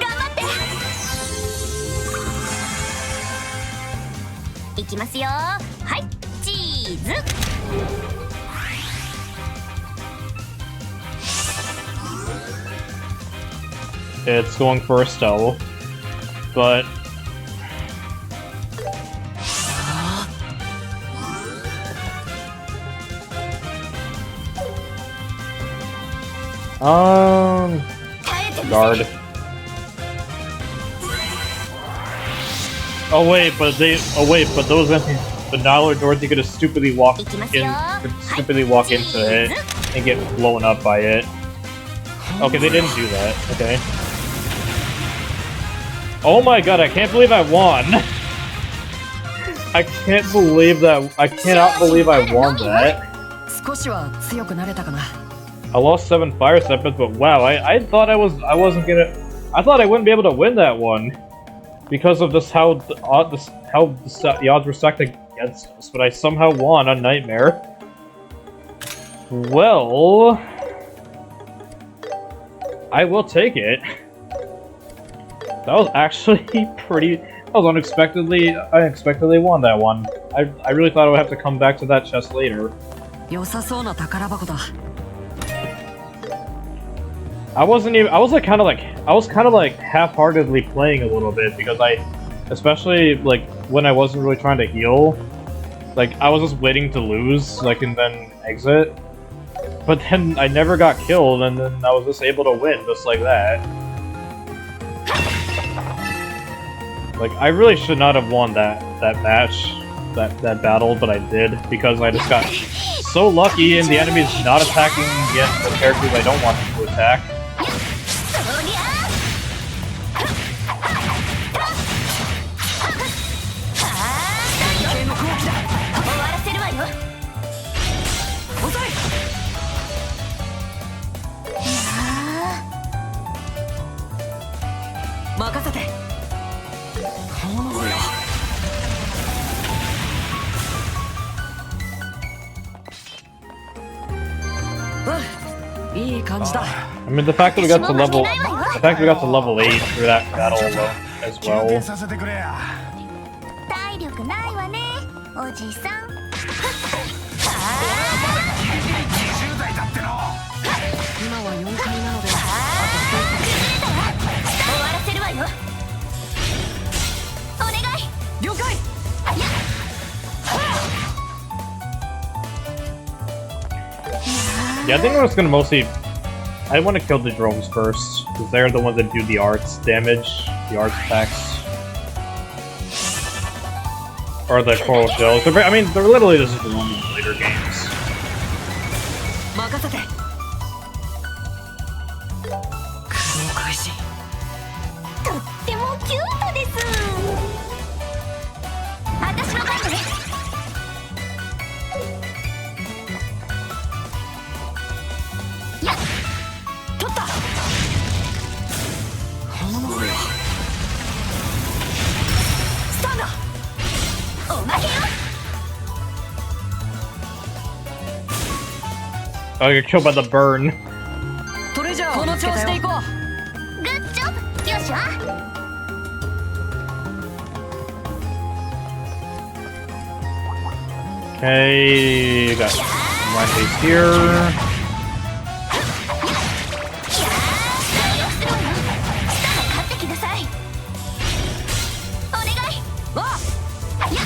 Speaker 3: 張って。いきますよ。はい、チーズ。
Speaker 1: It's going for a stealth, but guard. Oh wait, but those empty. But now Dorothy could have stupidly walk into it and get blown up by it. Okay, they didn't do that. Okay. Oh my god, I can't believe I won! I can't believe that. I cannot believe I won that.
Speaker 2: 少しは強くなれたかな。
Speaker 1: I lost 7 fire steppers, but wow, I thought I wasn't gonna. I thought I wouldn't be able to win that one because of just how the odds were stacked against us. But I somehow won on Nightmare. Well, I will take it. That was actually pretty. That was unexpectedly. I unexpectedly won that one. I really thought I would have to come back to that chest later.
Speaker 2: 良さそうな宝箱だ。
Speaker 1: I was kind of like half-heartedly playing a little bit because especially like when I wasn't really trying to heal, like I was just waiting to lose, like and then exit. But then I never got killed, and then I was just able to win just like that. Like I really should not have won that match, that battle, but I did because I just got so lucky, and the enemy's not attacking against the characters I don't want them to attack.
Speaker 3: そりゃ
Speaker 2: 系の攻撃だ。
Speaker 3: 終わらせるわよ。
Speaker 2: 遅い。いい感じだ。
Speaker 1: I mean, the fact that we got to level 8 through that battle alone as
Speaker 5: 休
Speaker 1: well.
Speaker 5: 憩させてくれや。
Speaker 3: 体力ないわねおじさん。
Speaker 5: 20代だっての。
Speaker 2: 今は4階なので、
Speaker 3: 終わらせるわよ。お願い。
Speaker 2: 了解。
Speaker 1: Yeah, I think we're just gonna mostly... I want to kill the drones first, because they're the ones that do the arts damage, the arts attacks. Or the coral shells. I mean, they're literally just the ones in the later games.
Speaker 2: 任せて。苦労開始。
Speaker 3: とってもキュートです。私の番ね。やっ、
Speaker 2: 取った。スタンダ。
Speaker 3: おまけよ。
Speaker 1: Oh, you're killed by the burn.
Speaker 2: トレジャーこの調子でいこう。
Speaker 3: グッジョブ。よっしゃ。
Speaker 1: Okay, you got one base here.
Speaker 3: 勝ってきなさい。お願い。
Speaker 2: わあ。
Speaker 3: やっ。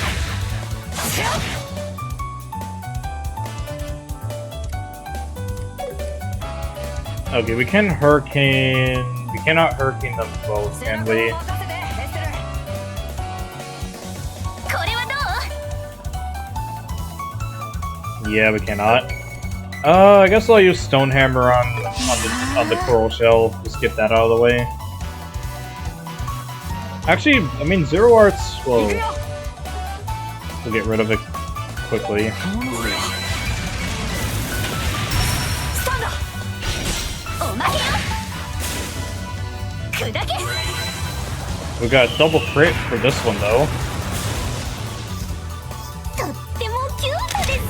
Speaker 1: Okay, we can hurricane... We cannot hurricane them both, can we?
Speaker 3: これはどう？
Speaker 1: Yeah, we cannot. I guess I'll use Stonehammer on the coral shell. Just get that out of the way. Actually, I mean, Zero Arts will get rid of it quickly.
Speaker 3: おまけよ。砕け。
Speaker 1: We got a double crit for this one though.
Speaker 3: とってもキュートです。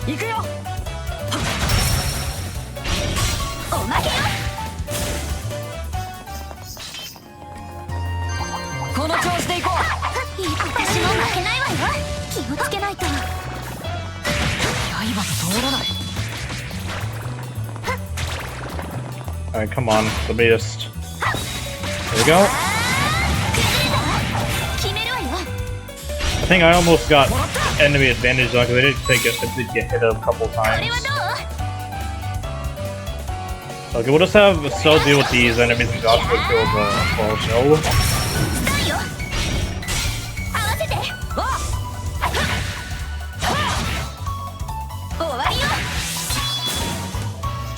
Speaker 2: 行くよ。
Speaker 3: おまけよ。
Speaker 2: この調子でいこう。
Speaker 3: 私も負けないわよ。気をつけないと。
Speaker 2: 刃が通らない。
Speaker 1: Alright, come on. Let me just... There we go.
Speaker 3: 決めるわよ。
Speaker 1: I think I almost got enemy advantage on because I did take it. I did get hit a couple
Speaker 3: これは
Speaker 1: times.
Speaker 3: どう？
Speaker 1: Okay, we'll just have Cell deal with these enemies and Josh will kill the coral shell.
Speaker 3: スターよ。合わせて。
Speaker 2: わあ。
Speaker 3: 終わりよ。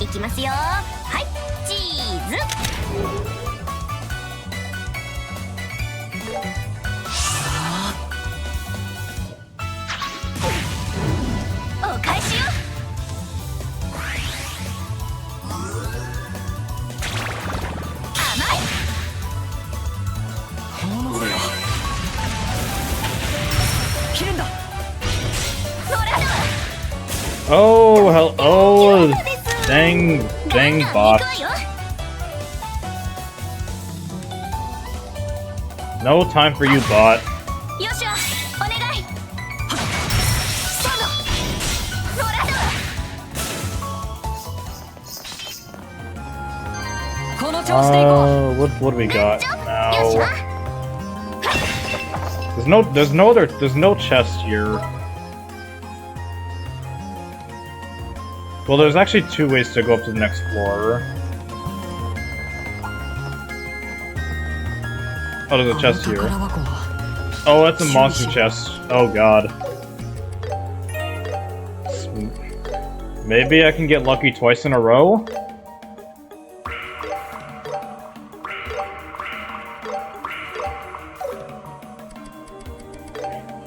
Speaker 3: いきますよ。はい、チーズ。お返しよ。甘い。
Speaker 2: 切るんだ。
Speaker 3: もらったわ。
Speaker 1: Oh, hell. Oh,
Speaker 3: キュートです。
Speaker 1: dang
Speaker 3: ガンガン
Speaker 1: bot.
Speaker 3: 行くわよ。
Speaker 1: No time for you, bot.
Speaker 3: よっしゃ、お願い。スタート。もらったわ。
Speaker 2: この調子でいこう。
Speaker 1: What do we got
Speaker 3: よっし
Speaker 1: now?
Speaker 3: ゃ。
Speaker 1: There's no chest here. Well, there's actually two ways to go up to the next floor. Oh, there's a chest here. Oh, that's a monster chest. Oh god. Maybe I can get lucky twice in a row?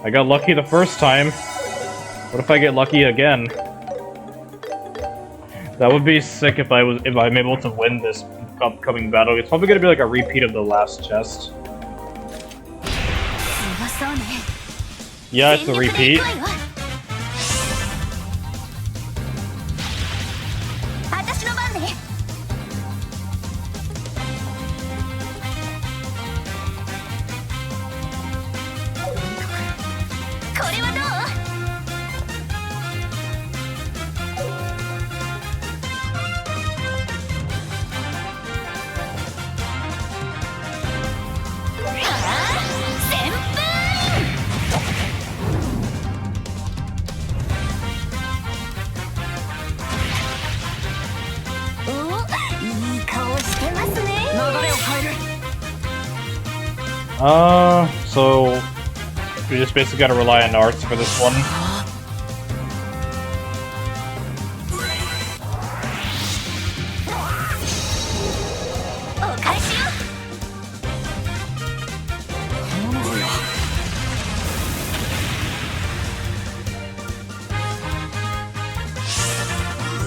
Speaker 1: I got lucky the first time. What if I get lucky again? That would be sick if I'm able to win this upcoming battle. It's probably gonna be like a repeat of the last chest.
Speaker 3: うまそうね。
Speaker 1: Yeah, it's a
Speaker 3: 全力で
Speaker 1: repeat.
Speaker 3: 行くわよ私の番ねこれはどう旋風おいい顔してますね
Speaker 2: 流れを変える
Speaker 1: So we just basically gotta rely on arts for this one.
Speaker 3: お返しよ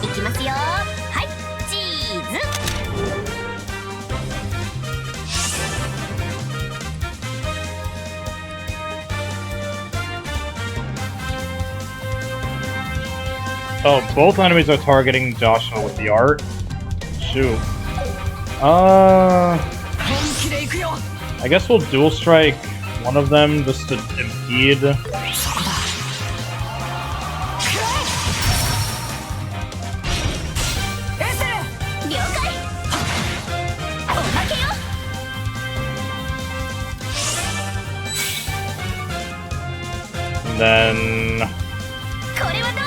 Speaker 3: いきますよはいチーズ
Speaker 1: Oh, both enemies are targeting Joshua with the art. Shoot.
Speaker 2: 本気で行くよ
Speaker 1: I guess we'll dual strike one of them just to impede.
Speaker 2: そこだエステル
Speaker 3: 了解おまけよ
Speaker 1: And then
Speaker 3: これはどう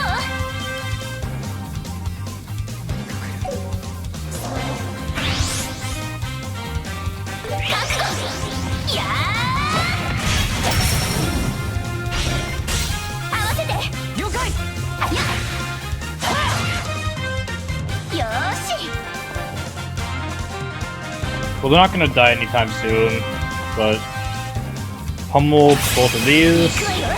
Speaker 3: 覚悟やー合わせて
Speaker 2: 了解
Speaker 3: よーし
Speaker 1: well, they're not gonna die anytime soon, but pummel both of these.
Speaker 3: 行くわよ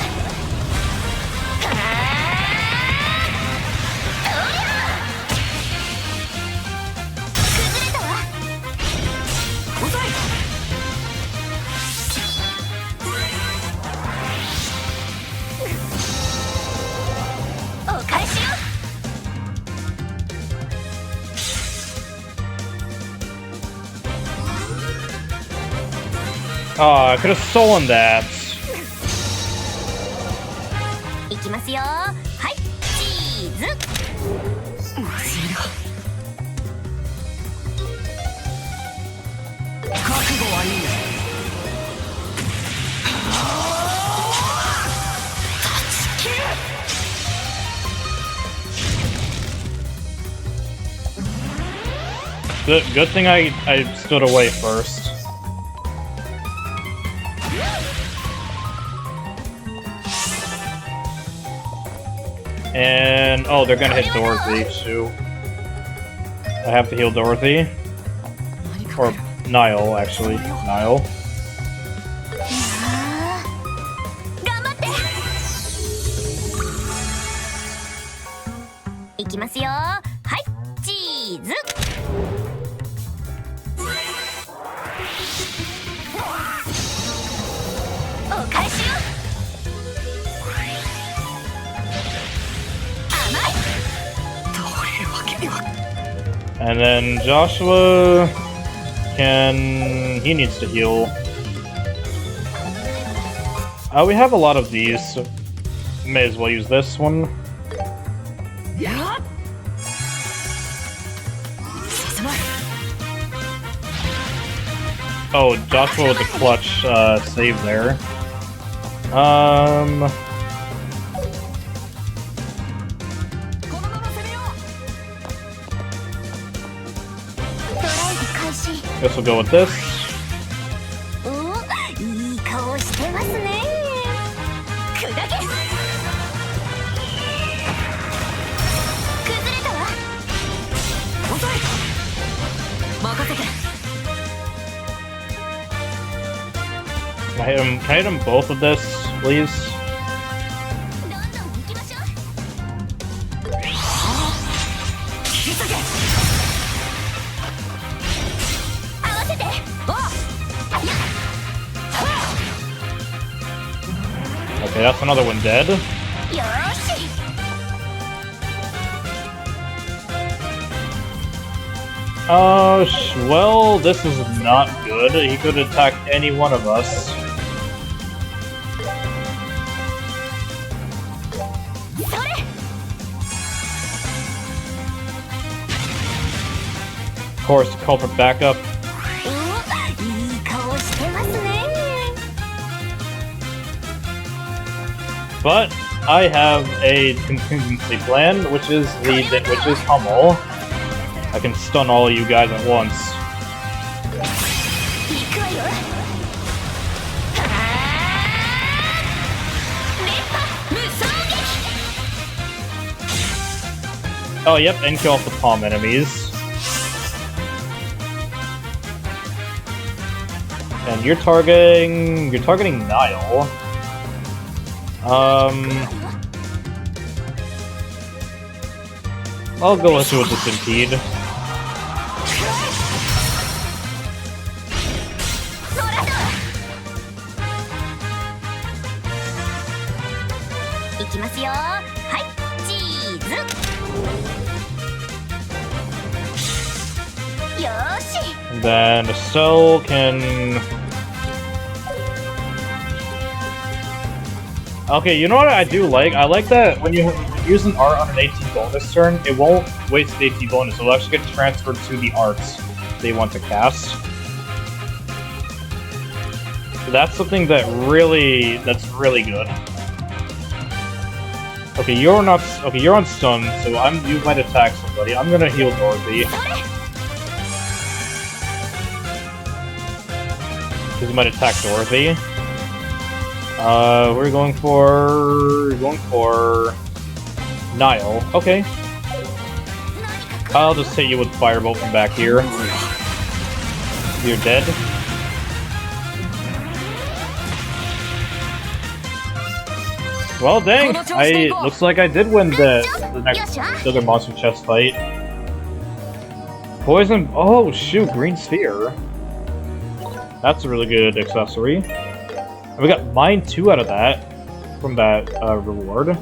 Speaker 3: 崩れたわ
Speaker 2: 遅い
Speaker 3: お返しよ
Speaker 1: Ah, I could have stolen that.
Speaker 3: いきますよはいチーズ
Speaker 2: まずいな覚悟はいい
Speaker 1: Good thing I stood away first. And oh, they're gonna hit Dorothy. Shoot. I have to heal Dorothy. Or Niall, actually. Niall.
Speaker 3: 頑張っていきますよはいチーズお返しよ甘い
Speaker 1: And then Joshua he needs to heal. We have a lot of these, so may as well use this one.
Speaker 2: やっ進まい
Speaker 1: Oh, Joshua with the clutch save there.
Speaker 2: このまま攻めよ
Speaker 3: ドライブ開始
Speaker 1: Guess we'll go with this.
Speaker 3: おいい顔してますね砕け崩れたわ
Speaker 2: う遅い任せて
Speaker 1: Can I hit him both with this, please?
Speaker 3: どんどん行きましょう
Speaker 2: 引き裂け
Speaker 3: 合わせて
Speaker 2: あ
Speaker 1: Okay, Okay, that's another one dead.
Speaker 3: よーし
Speaker 1: Well, this is not good. He could attack any one of us.
Speaker 3: それ
Speaker 1: Of course, the culprit backup.
Speaker 3: おいい顔してますね
Speaker 1: But I have a contingency plan, which is Hummel. I can stun all of you guys at once.
Speaker 3: 行くわよはー連覇無双撃
Speaker 1: Oh, yep, and kill off the palm enemies. And you're targeting Nile. I'll go into a Disimpede.
Speaker 3: そらだいきますよはいチーズよーし
Speaker 1: And then Estelle can... Okay, you know what I do like? I like that when you use an art on an AT bonus turn, it won't waste the AT bonus. It'll actually get transferred to the arts they want to cast. So that's something that's really good. Okay, you're not. Okay, you're on stun, so you might attack somebody. I'm gonna heal Dorothy.
Speaker 3: それ
Speaker 1: Because you might attack Dorothy. We're going for Nile. Okay. I'll just hit you with Firebolt from back here. You're dead. Well, dang! Looks like I did win the next Sugar Monster chest fight. Poison. Oh shoot! Green Sphere. That's a really good accessory. And we got mine 2 out of that from that reward.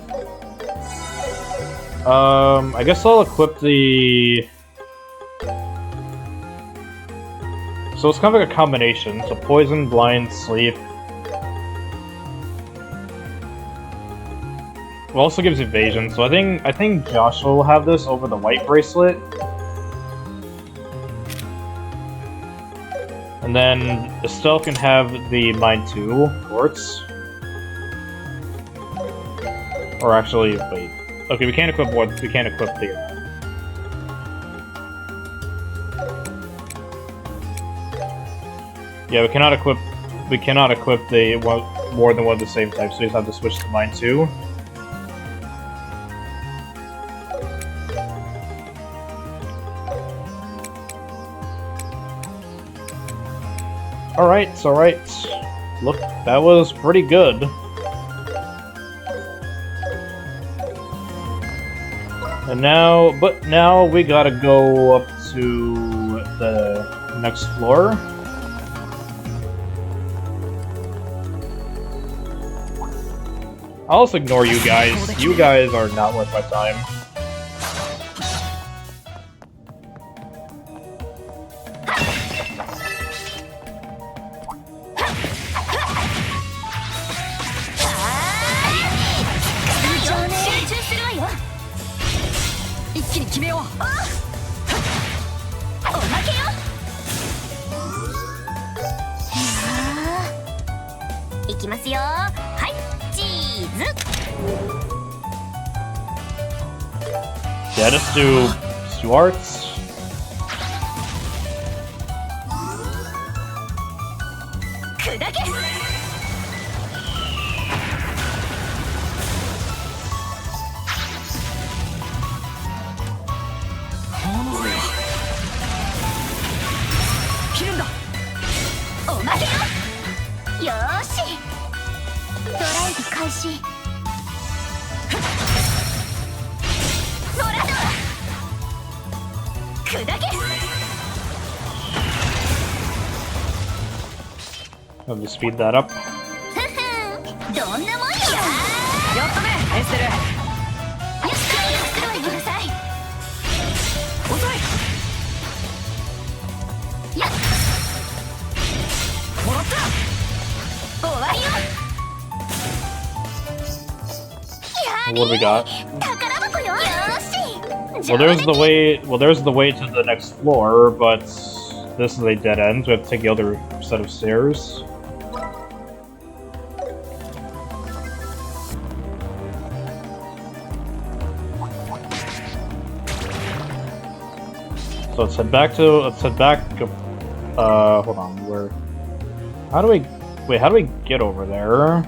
Speaker 1: I guess I'll equip the. So it's kind of like a combination. So poison, blind, sleep. It also gives evasion. So I think Joshua will have this over the white bracelet. And then Estelle can have the mine 2 quartz. Or actually, wait. Okay, we can't equip what we can't equip the. Yeah, we cannot equip the more than one of the same type, so we just have to switch to mine 2. Alright. Look, that was pretty good. And now we gotta go up to the next floor. I'll just ignore you guys. You guys are not worth my time. Yeah, just do arts. I'll just speed that up.
Speaker 3: どんなもんよ。
Speaker 2: やったねエステル。
Speaker 3: よし、助けてください。
Speaker 2: 遅い。
Speaker 3: やっ、
Speaker 2: もらった。
Speaker 3: 終わりよ。
Speaker 1: What do we got?
Speaker 3: 宝箱よ。よし。
Speaker 1: Well, there's the way. Well, there's the way to the next floor, but this is a dead end. So we have to take the other set of stairs. So let's head back to. Let's head back. Hold on. Where? How do we? Wait. How do we get over there?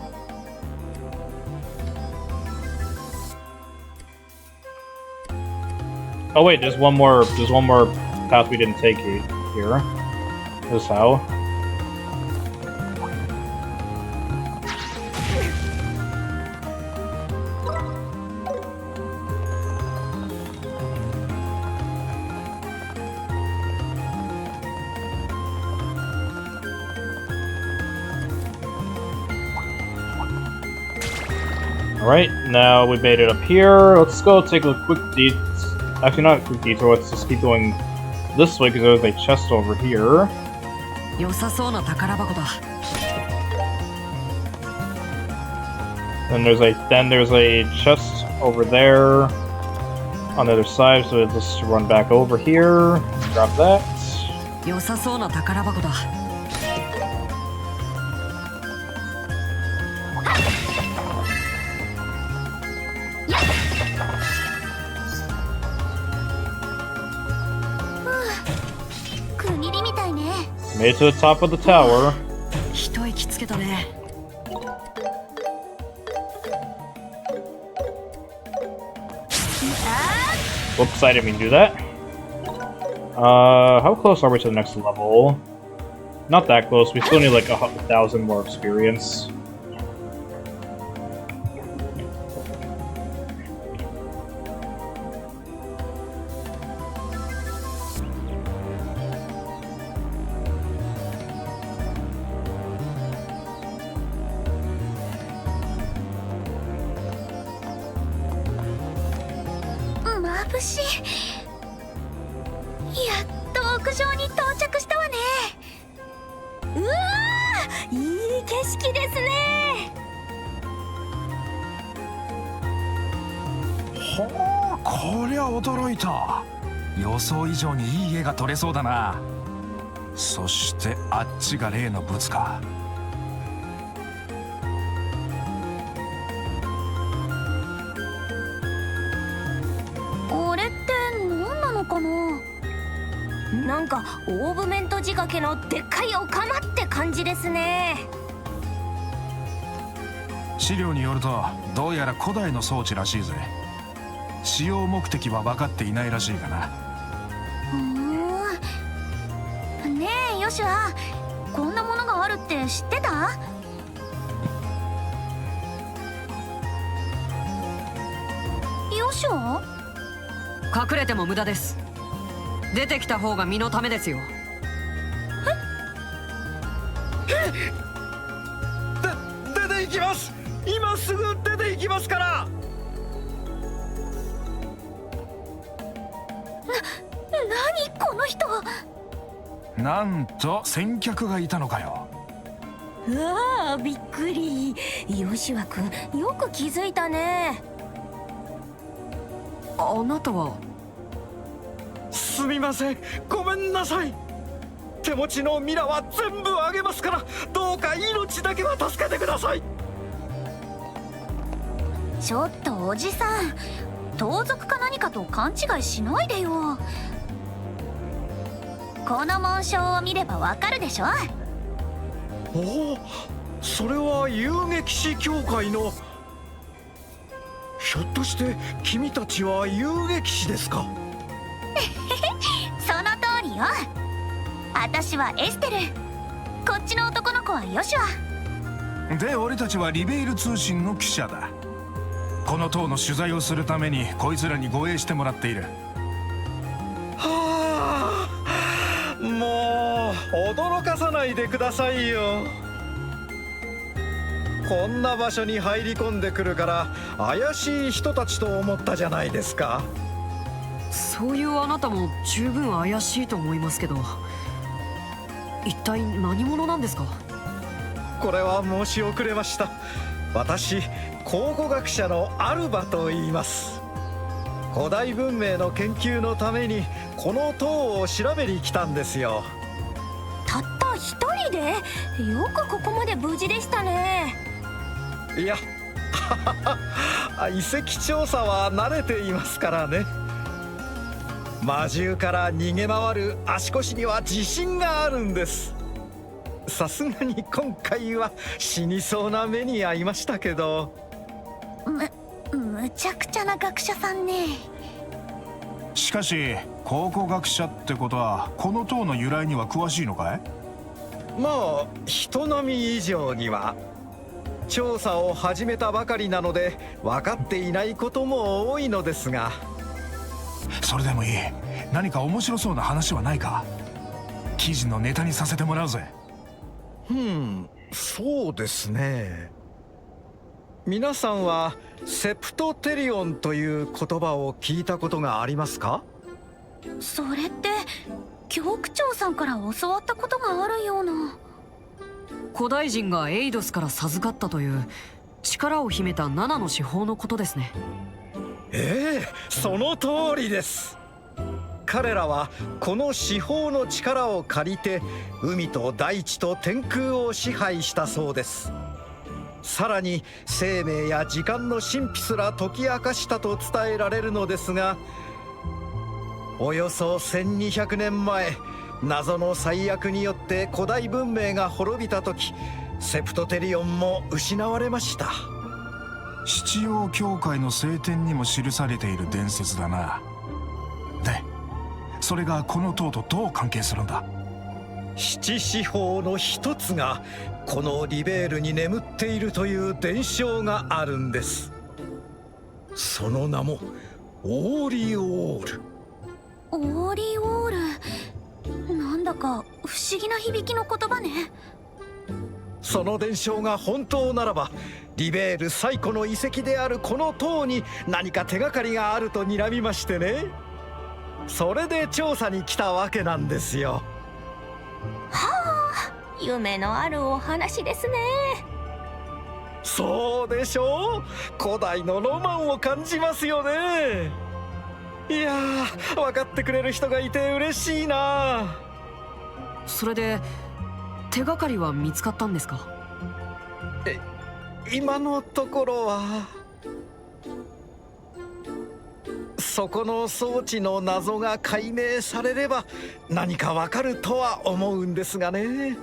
Speaker 1: Oh wait, there's one more path we didn't take here. This is how. Alright, now we made it up here. Let's go take a quick detour. Actually, not a quick detour, let's just keep going this way because there's a chest over here.
Speaker 2: 良さそうな宝箱だ。
Speaker 1: Then there's a chest over there on the other side, so we'll just run back over here, grab that.
Speaker 2: 良さそうな宝箱だ。
Speaker 1: Made it to the top of the tower.
Speaker 2: 一息つけたね。
Speaker 1: Whoops, I didn't mean to do that. How close are we to the next level? Not that close, we still need like 1,000 more experience.
Speaker 5: こりゃ驚いた。予想以上にいい絵が撮れそうだな。そしてあっちが例のブツか。
Speaker 3: これって何なのかな。なんかオーブメント仕掛けのでっかいオカマって感じですね。
Speaker 5: 資料によるとどうやら古代の装置らしいぜ。使用目的は分かっていないらしいかな。
Speaker 3: ねえヨシュア、こんなものがあるって知ってた？ヨシュア？
Speaker 2: 隠れても無駄です。出てきた方が身のためですよ。
Speaker 8: 出て行きます。今すぐ出て行きますから。
Speaker 3: 何この人。
Speaker 5: なんと先客がいたのかよ。
Speaker 3: うわあ、びっくり。ヨシュア君よく気づいたね。
Speaker 2: あなたは？
Speaker 8: すみません、ごめんなさい。手持ちのミラは全部あげますから、どうか命だけは助けてください。
Speaker 3: ちょっとおじさん、盗賊か何かと勘違いしないでよ。この紋章を見ればわかるでしょ。
Speaker 8: おお、それは遊撃士協会の。ひょっとして君たちは遊撃士ですか？
Speaker 3: その通りよ。私はエステル、こっちの男の子はヨシュア
Speaker 5: で、俺たちはリベイル通信の記者だ。この塔の取材をするためにこいつらに護衛してもらっている。
Speaker 8: はあ、もう驚かさないでくださいよ。こんな場所に入り込んでくるから怪しい人たちと思ったじゃないですか。
Speaker 2: そういうあなたも十分怪しいと思いますけど、一体何者なんですか？
Speaker 8: これは申し遅れました。私、考古学者のアルバと言います。古代文明の研究のためにこの塔を調べに来たんですよ。
Speaker 3: たった一人でよくここまで無事でしたね。
Speaker 8: いや遺跡調査は慣れていますからね。魔獣から逃げ回る足腰には自信があるんです。さすがに今回は死にそうな目に遭いましたけど。
Speaker 3: むちゃくちゃな学者さんね。
Speaker 5: しかし考古学者ってことはこの塔の由来には詳しいのかい？
Speaker 8: まあ人並み以上には。調査を始めたばかりなので分かっていないことも多いのですが。
Speaker 5: それでもいい。何か面白そうな話はないか？記事のネタにさせてもらうぜ。
Speaker 8: そうですね。皆さんはセプトテリオンという言葉を聞いたことがありますか？
Speaker 3: それって教区長さんから教わったことがあるような。
Speaker 2: 古代人がエイドスから授かったという力を秘めた7の至宝のことですね。
Speaker 8: その通りです。彼らはこの至宝の力を借りて海と大地と天空を支配したそうです。さらに生命や時間の神秘すら解き明かしたと伝えられるのですが、およそ1200年前、謎の災厄によって古代文明が滅びた時、セプトテリオンも失われました。
Speaker 5: 七曜教会の聖典にも記されている伝説だな。で、それがこの塔とどう関係するんだ？
Speaker 8: 七至宝の一つがこのリベールに眠っているという伝承があるんです。その名もオーリオール。
Speaker 3: オーリオール、なんだか不思議な響きの言葉ね。
Speaker 8: その伝承が本当ならば、リベール最古の遺跡であるこの塔に何か手がかりがあると睨みましてね。それで調査に来たわけなんですよ。
Speaker 3: はあ、夢のあるお話ですね。
Speaker 8: そうでしょう。古代のロマンを感じますよね。いやー、分かってくれる人がいて嬉しいな。
Speaker 2: それで手がかりは見つかったんですか？
Speaker 8: 今のところは。そこの装置の謎が解明されれば何かわかるとは思うんですがね。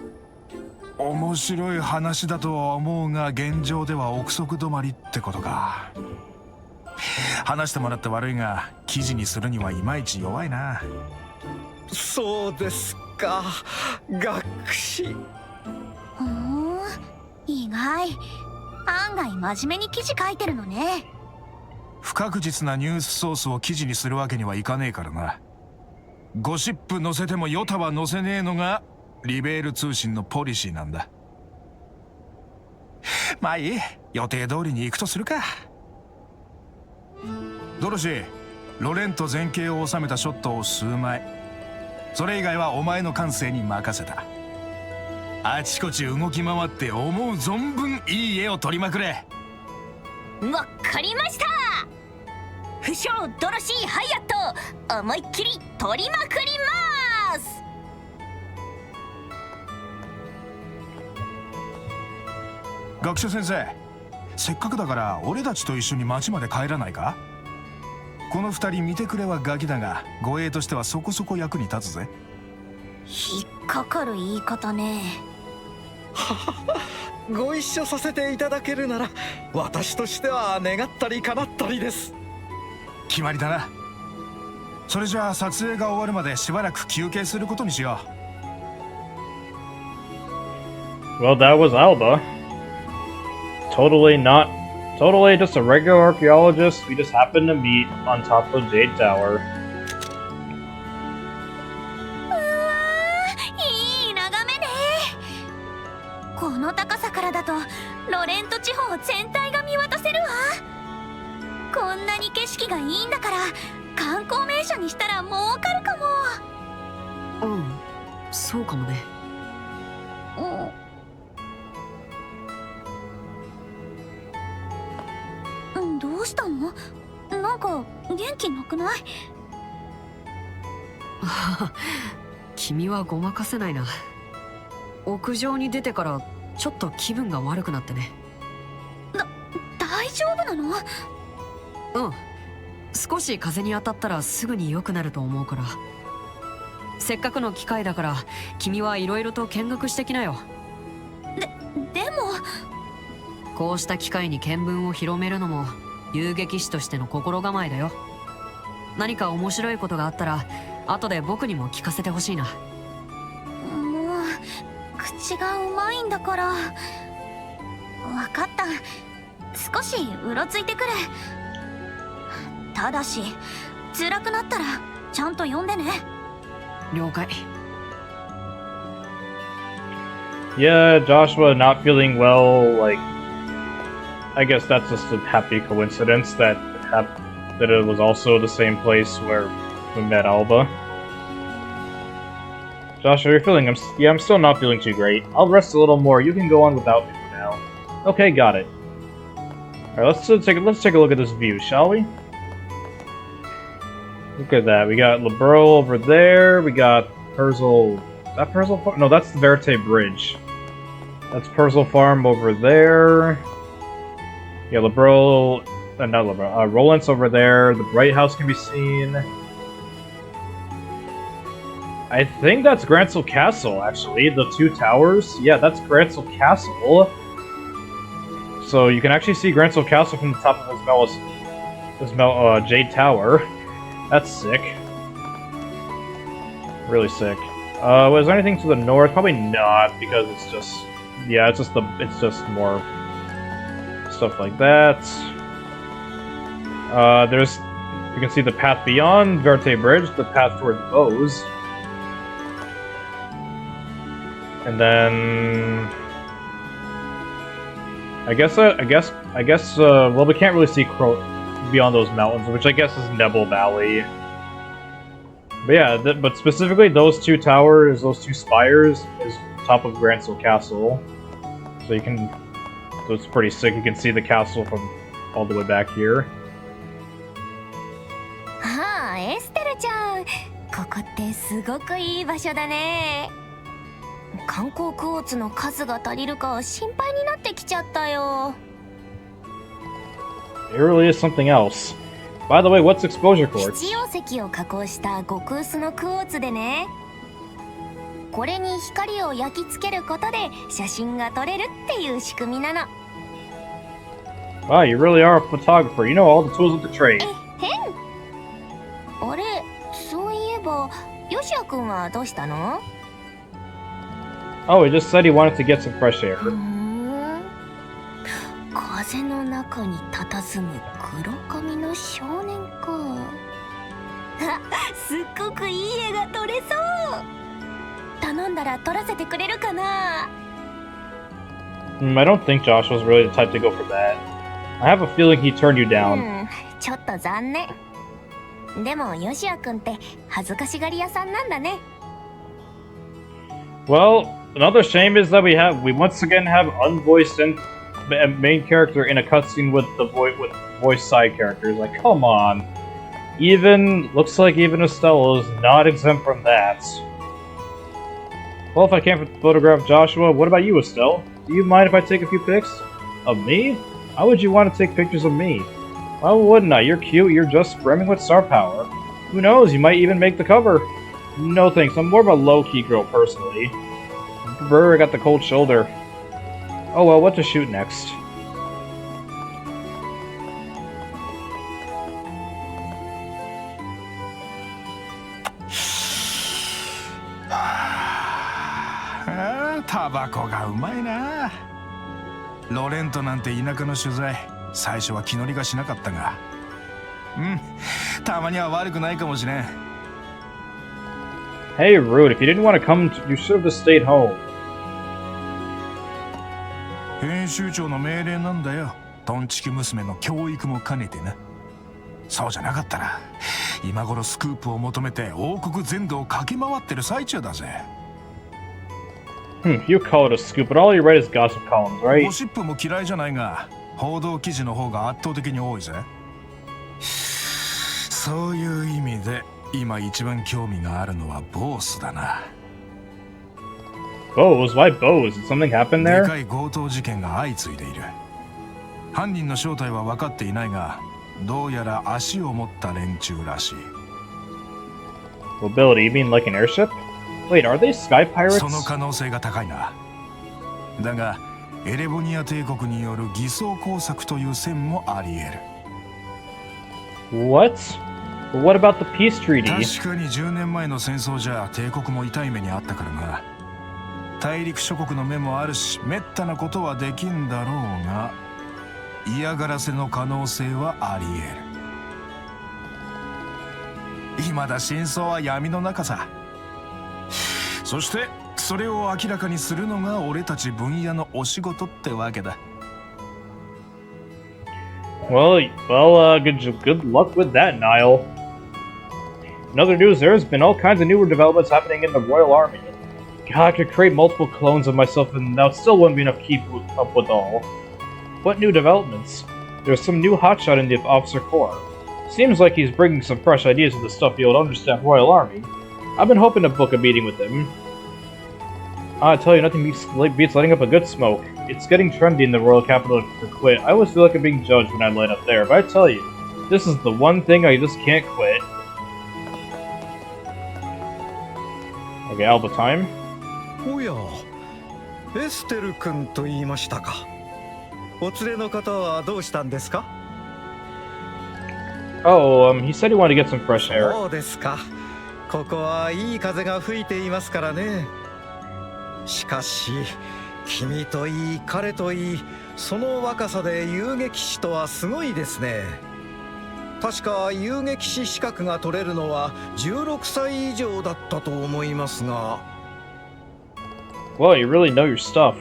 Speaker 5: 面白い話だとは思うが現状では憶測止まりってことか。話してもらって悪いが記事にするにはいまいち弱いな。
Speaker 8: そうですか。学士。
Speaker 3: 意外。案外真面目に記事書いてるのね。
Speaker 5: 不確実なニュースソースを記事にするわけにはいかねえからな。ゴシップ載せてもヨタは載せねえのがリベール通信のポリシーなんだ。まあいい、予定通りに行くとするか。ドロシー、ロレンと前景を収めたショットを数枚、それ以外はお前の感性に任せた。あちこち動き回って思う存分いい絵を撮りまくれ。
Speaker 3: わかりました。不肖ドロシー・ハイアット、思いっきり撮りまくります。
Speaker 5: 学者先生、せっかくだから俺たちと一緒に町まで帰らないか？この二人見てくれはガキだが護衛としてはそこそこ役に立つぜ。
Speaker 3: 引っかかる言い方ね。
Speaker 8: ご一緒させていただけるなら私としては願ったり叶ったりです。
Speaker 5: 決まりだな。それじゃあ撮影が終わるまでしばらく休憩することにしよ
Speaker 1: う。Well, that was Alba. Totally just a regular archaeologist we just happened to meet on top of Jade Tower.
Speaker 3: いい眺めね。この高さからだとロレント地方全体が見渡せるわ。こんなに景色がいいんだから観光名所にしたら儲かるかも。
Speaker 2: うん、そうかもね。
Speaker 3: どうしたの？なんか元気なくない？
Speaker 2: 君はごまかせないな。屋上に出てからちょっと気分が悪くなってね。
Speaker 3: 大丈夫なの？
Speaker 2: うん、少し風に当たったらすぐに良くなると思うから。せっかくの機会だから君はいろいろと見学してきなよ。
Speaker 3: でも
Speaker 2: こうした機会に見聞を広めるのも遊撃士としての心構えだよ。何か面白いことがあったら後で僕にも聞かせてほしいな。
Speaker 3: もう口がうまいんだから。分かった、少しうろついてくる。ただし辛くなったらちゃんと呼んでね。
Speaker 2: 了解。
Speaker 1: Yeah, Joshua not feeling well, like, I guess that's just a happy coincidence that that it was also the same place where we met Alba. Joshua, you're feeling, I'm still not feeling too great. I'll rest a little more. You can go on without me for now. Okay, got it. Alright, let's take a look at this view, shall we? Look at that. We got Liberl over there. We got Perzel. Is that Perzel Farm? No, that's the Verte Bridge. That's Perzel Farm over there. Yeah, Liberl. Not Liberl. Roland's over there. The Bright House can be seen. I think that's Grancel Castle, actually. The two towers. Yeah, that's Grancel Castle. So you can actually see Grancel Castle from the top of his Jade Tower. That's sick. Really sick. Was there anything to the north? Probably not, because it's just... Yeah, it's just more stuff like that. There's... You can see the path beyond Verte Bridge, the path towards Bose. And then... I guess, well, we can't really see beyond those mountains, which I guess is Nebel Valley. But yeah, but specifically those two towers, those two spires, is top of Grancel Castle. So it's pretty sick. You can see the castle from all the way back here.
Speaker 3: はあ、エステルちゃん、ここってすごくいい場所だね。観光クォーツの数が足りるか心配になってきちゃったよ。
Speaker 1: It really is something else. By the way, what's exposure quartz?
Speaker 3: 必要石を加工した極薄のクォーツでね。これに光を焼き付けることで写真が撮れるっていう仕組みなの。
Speaker 1: Wow, you really are a photographer. You know all the tools of the trade.
Speaker 3: えへん。あれ、そういえば、ヨシア君はどうしたの？
Speaker 1: Oh, he just said he wanted to get some fresh air.
Speaker 3: 風の中に佇む黒髪の少年か。あ、すっごくいい絵が撮れそう。頼んだら撮らせてくれるかな？
Speaker 1: I don't think Josh was really the type to go for that. I have a feeling he turned you down.
Speaker 3: ちょっと残念。でもヨシア君って恥ずかしがり屋さんなんだね。
Speaker 1: Well, another shame is that we once again have unvoiced main character in a cutscene with voice side characters. Like, come on. Looks like even Estelle is not exempt from that. Well, if I can't photograph Joshua, what about you, Estelle? Do you mind if I take a few pics? Of me? Why would you want to take pictures of me? Why wouldn't I? You're cute, you're just brimming with star power. Who knows, you might even make the cover. No thanks, I'm more of a low-key girl, personally. Brr, got the cold shoulder. Oh well, what to shoot next?
Speaker 5: Ah, タバコがうまいな。ロレントなんて田舎の取材、最初は気乗りがしなかったが、たまには悪くないかもしれん。
Speaker 1: Hey, Rude, if you didn't want to come, you should have just stayed home.
Speaker 5: へ編集長の命令なんだよ。トンチキ娘の教育も兼ねてな。そうじゃなかったら今頃スクープを求めて王国全土を駆け回ってる最中だぜ。
Speaker 1: You call it a scoop, but all you read is gossip columns,
Speaker 5: ゴ
Speaker 1: right?
Speaker 5: シップも嫌いじゃないが、報道記事の方が圧倒的に多いぜ。そういう意味で今一番興味があるのはボースだな。
Speaker 1: Bows? Why bows? Did something happen
Speaker 5: で
Speaker 1: there?
Speaker 5: かい強盗事件が相次いでいる。犯人の正体は分かっていないが、どうやら足を持った連中らしい。
Speaker 1: Mobility? You mean like an airship? Wait, are they sky
Speaker 5: その
Speaker 1: pirates?
Speaker 5: 可能性が高いな。だがエレボニア帝国による偽装工作という線もあり得る。
Speaker 1: What? What about the peace treaty?
Speaker 5: 確かに10年前の戦争じゃ帝国も痛い目にあったからな。大陸諸国の目もあるし、めったなことはできんだろうが、嫌がらせの可能性はあり得る。未だ真相は闇の中さ。そしてそれを明らかにするのが俺たち分野のお仕事ってわけだ。
Speaker 1: Well, good luck with that, Niall. In other news, there's been all kinds of newer developments happening in the Royal Army. God, I could create multiple clones of myself and that still wouldn't be enough to keep up with all. What new developments? There's some new hotshot in the officer corps. Seems like he's bringing some fresh ideas to the stuff you'll understand Royal Army. I've been hoping to book a meeting with him. I tell you, nothing beats lighting up a good smoke. It's getting trendy in the royal capital to quit. I always feel like I'm being judged when I light up there, but I tell you, this is the one thing I just can't quit. Okay, Alba time.
Speaker 8: おや、エステル君と言いましたか。お連れの方はどうしたんですか？
Speaker 1: Oh, he said he wanted to get some fresh air.
Speaker 8: そうですか。ここはいい風が吹いていますからね。しかし君といい彼といい、その若さで遊撃士とはすごいですね。確か遊撃士資格が取れるのは16歳以上だったと思いますが。
Speaker 1: Well, you really know your stuff.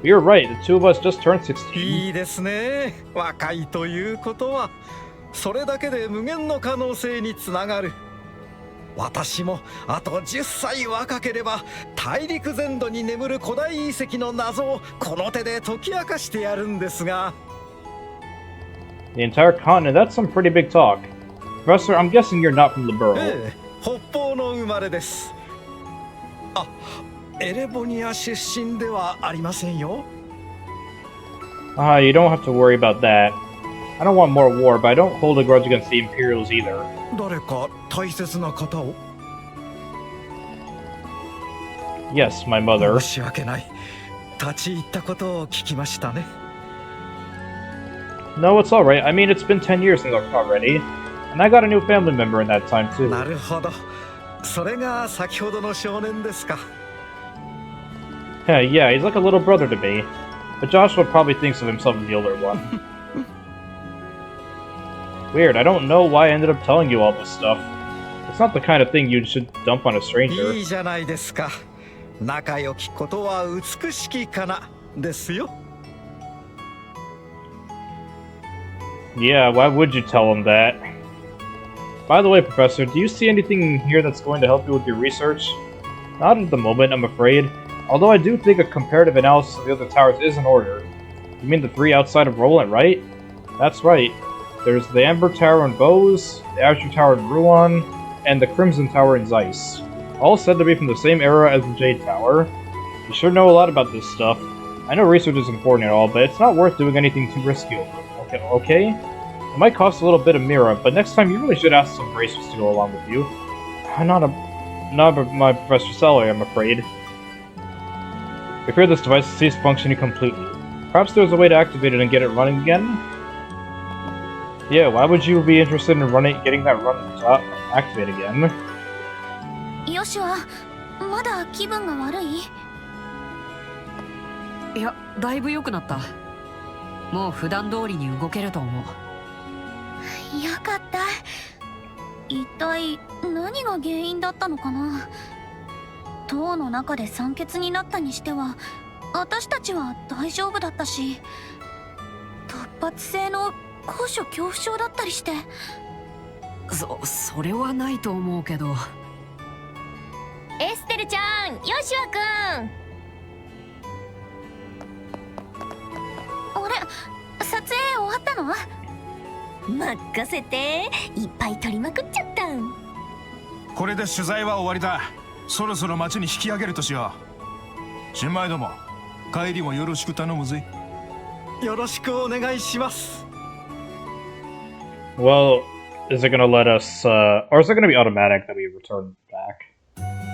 Speaker 1: You're right, the two of us just turned 16.
Speaker 8: いいですね。若いということはそれだけで無限の可能性につながる。私もあと10歳若ければ大陸全土に眠る古代遺跡の謎をこの手で解き明かしてやるんですが。
Speaker 1: The entire continent, that's some pretty big talk. Professor, I'm guessing you're not from the borough.
Speaker 8: ええ、北方の生まれです。あ、エレボニア出身ではありませんよ。
Speaker 1: You don't have to worry about that. I don't want more war, but I don't hold a grudge against the Imperials either.
Speaker 8: 誰か大切な方を？
Speaker 1: Yes, my mother.
Speaker 8: 申し訳ない。立ち入ったことを聞きましたね。
Speaker 1: No, it's alright. I mean, it's been 10 years since I've already. And I got a new family member in that time, too.
Speaker 8: なるほど。それが先ほどの少年ですか。
Speaker 1: Yeah, he's like a little brother to me. But Joshua probably thinks of himself as the older one. Weird, I don't know why I ended up telling you all this stuff. It's not the kind of thing you should dump on a stranger.
Speaker 8: いいじゃないですか。仲良きことは美しきかなですよ。
Speaker 1: Yeah, why would you tell him that? By the way, Professor, do you see anything in here that's going to help you with your research? Not at the moment, I'm afraid. Although I do think a comparative analysis of the other towers is in order. You mean the three outside of Roland, right? That's right. There's the Amber Tower in Bose, the Azure Tower in Ruan, and the Crimson Tower in Zeiss. All said to be from the same era as the Jade Tower. You sure know a lot about this stuff. I know research is important and all, but it's not worth doing anything too risky over it. Okay? It might cost a little bit of Mira, but next time you really should ask some bracers to go along with you. Not my Professor Celery, I'm afraid. I fear this device has ceased functioning completely. Perhaps there's a way to activate it and get it running again? Yeah, why would you be interested in getting that run activated again?
Speaker 3: ヨシュア、まだ気分が悪い？
Speaker 2: いや、だいぶ良くなった。もう普段通りに動けると思う。
Speaker 3: よかった。一体何が原因だったのかな。塔の中で酸欠になったにしては私たちは大丈夫だったし、突発性の高所恐怖症だったりして。
Speaker 2: それはないと思うけど。
Speaker 3: エステルちゃん、ヨシワくん。あれ、撮影終わったの？任せて、いっぱい撮りまくっちゃった。
Speaker 5: これで取材は終わりだ。そろそろ町に引き上げるとしよう。新米ども、帰りもよろしく頼むぜ。
Speaker 8: よろしくお願いします。
Speaker 1: Well, is it gonna let us, or is it gonna be automatic that we return back?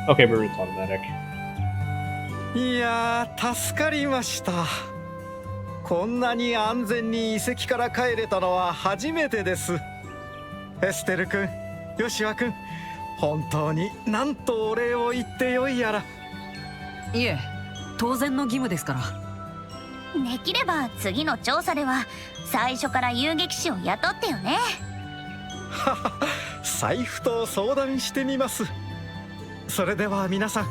Speaker 1: Okay, but it's automatic.
Speaker 8: いやー、助かりました。こんなに安全に遺跡から帰れたのは初めてです。エステル君、ヨシワ君、本当になんとお礼を言ってよいやら。
Speaker 2: いえ、当然の義務ですから。
Speaker 3: できれば次の調査では最初から遊撃士を雇ってよね。
Speaker 8: はは、財布と相談してみます。それでは皆さん、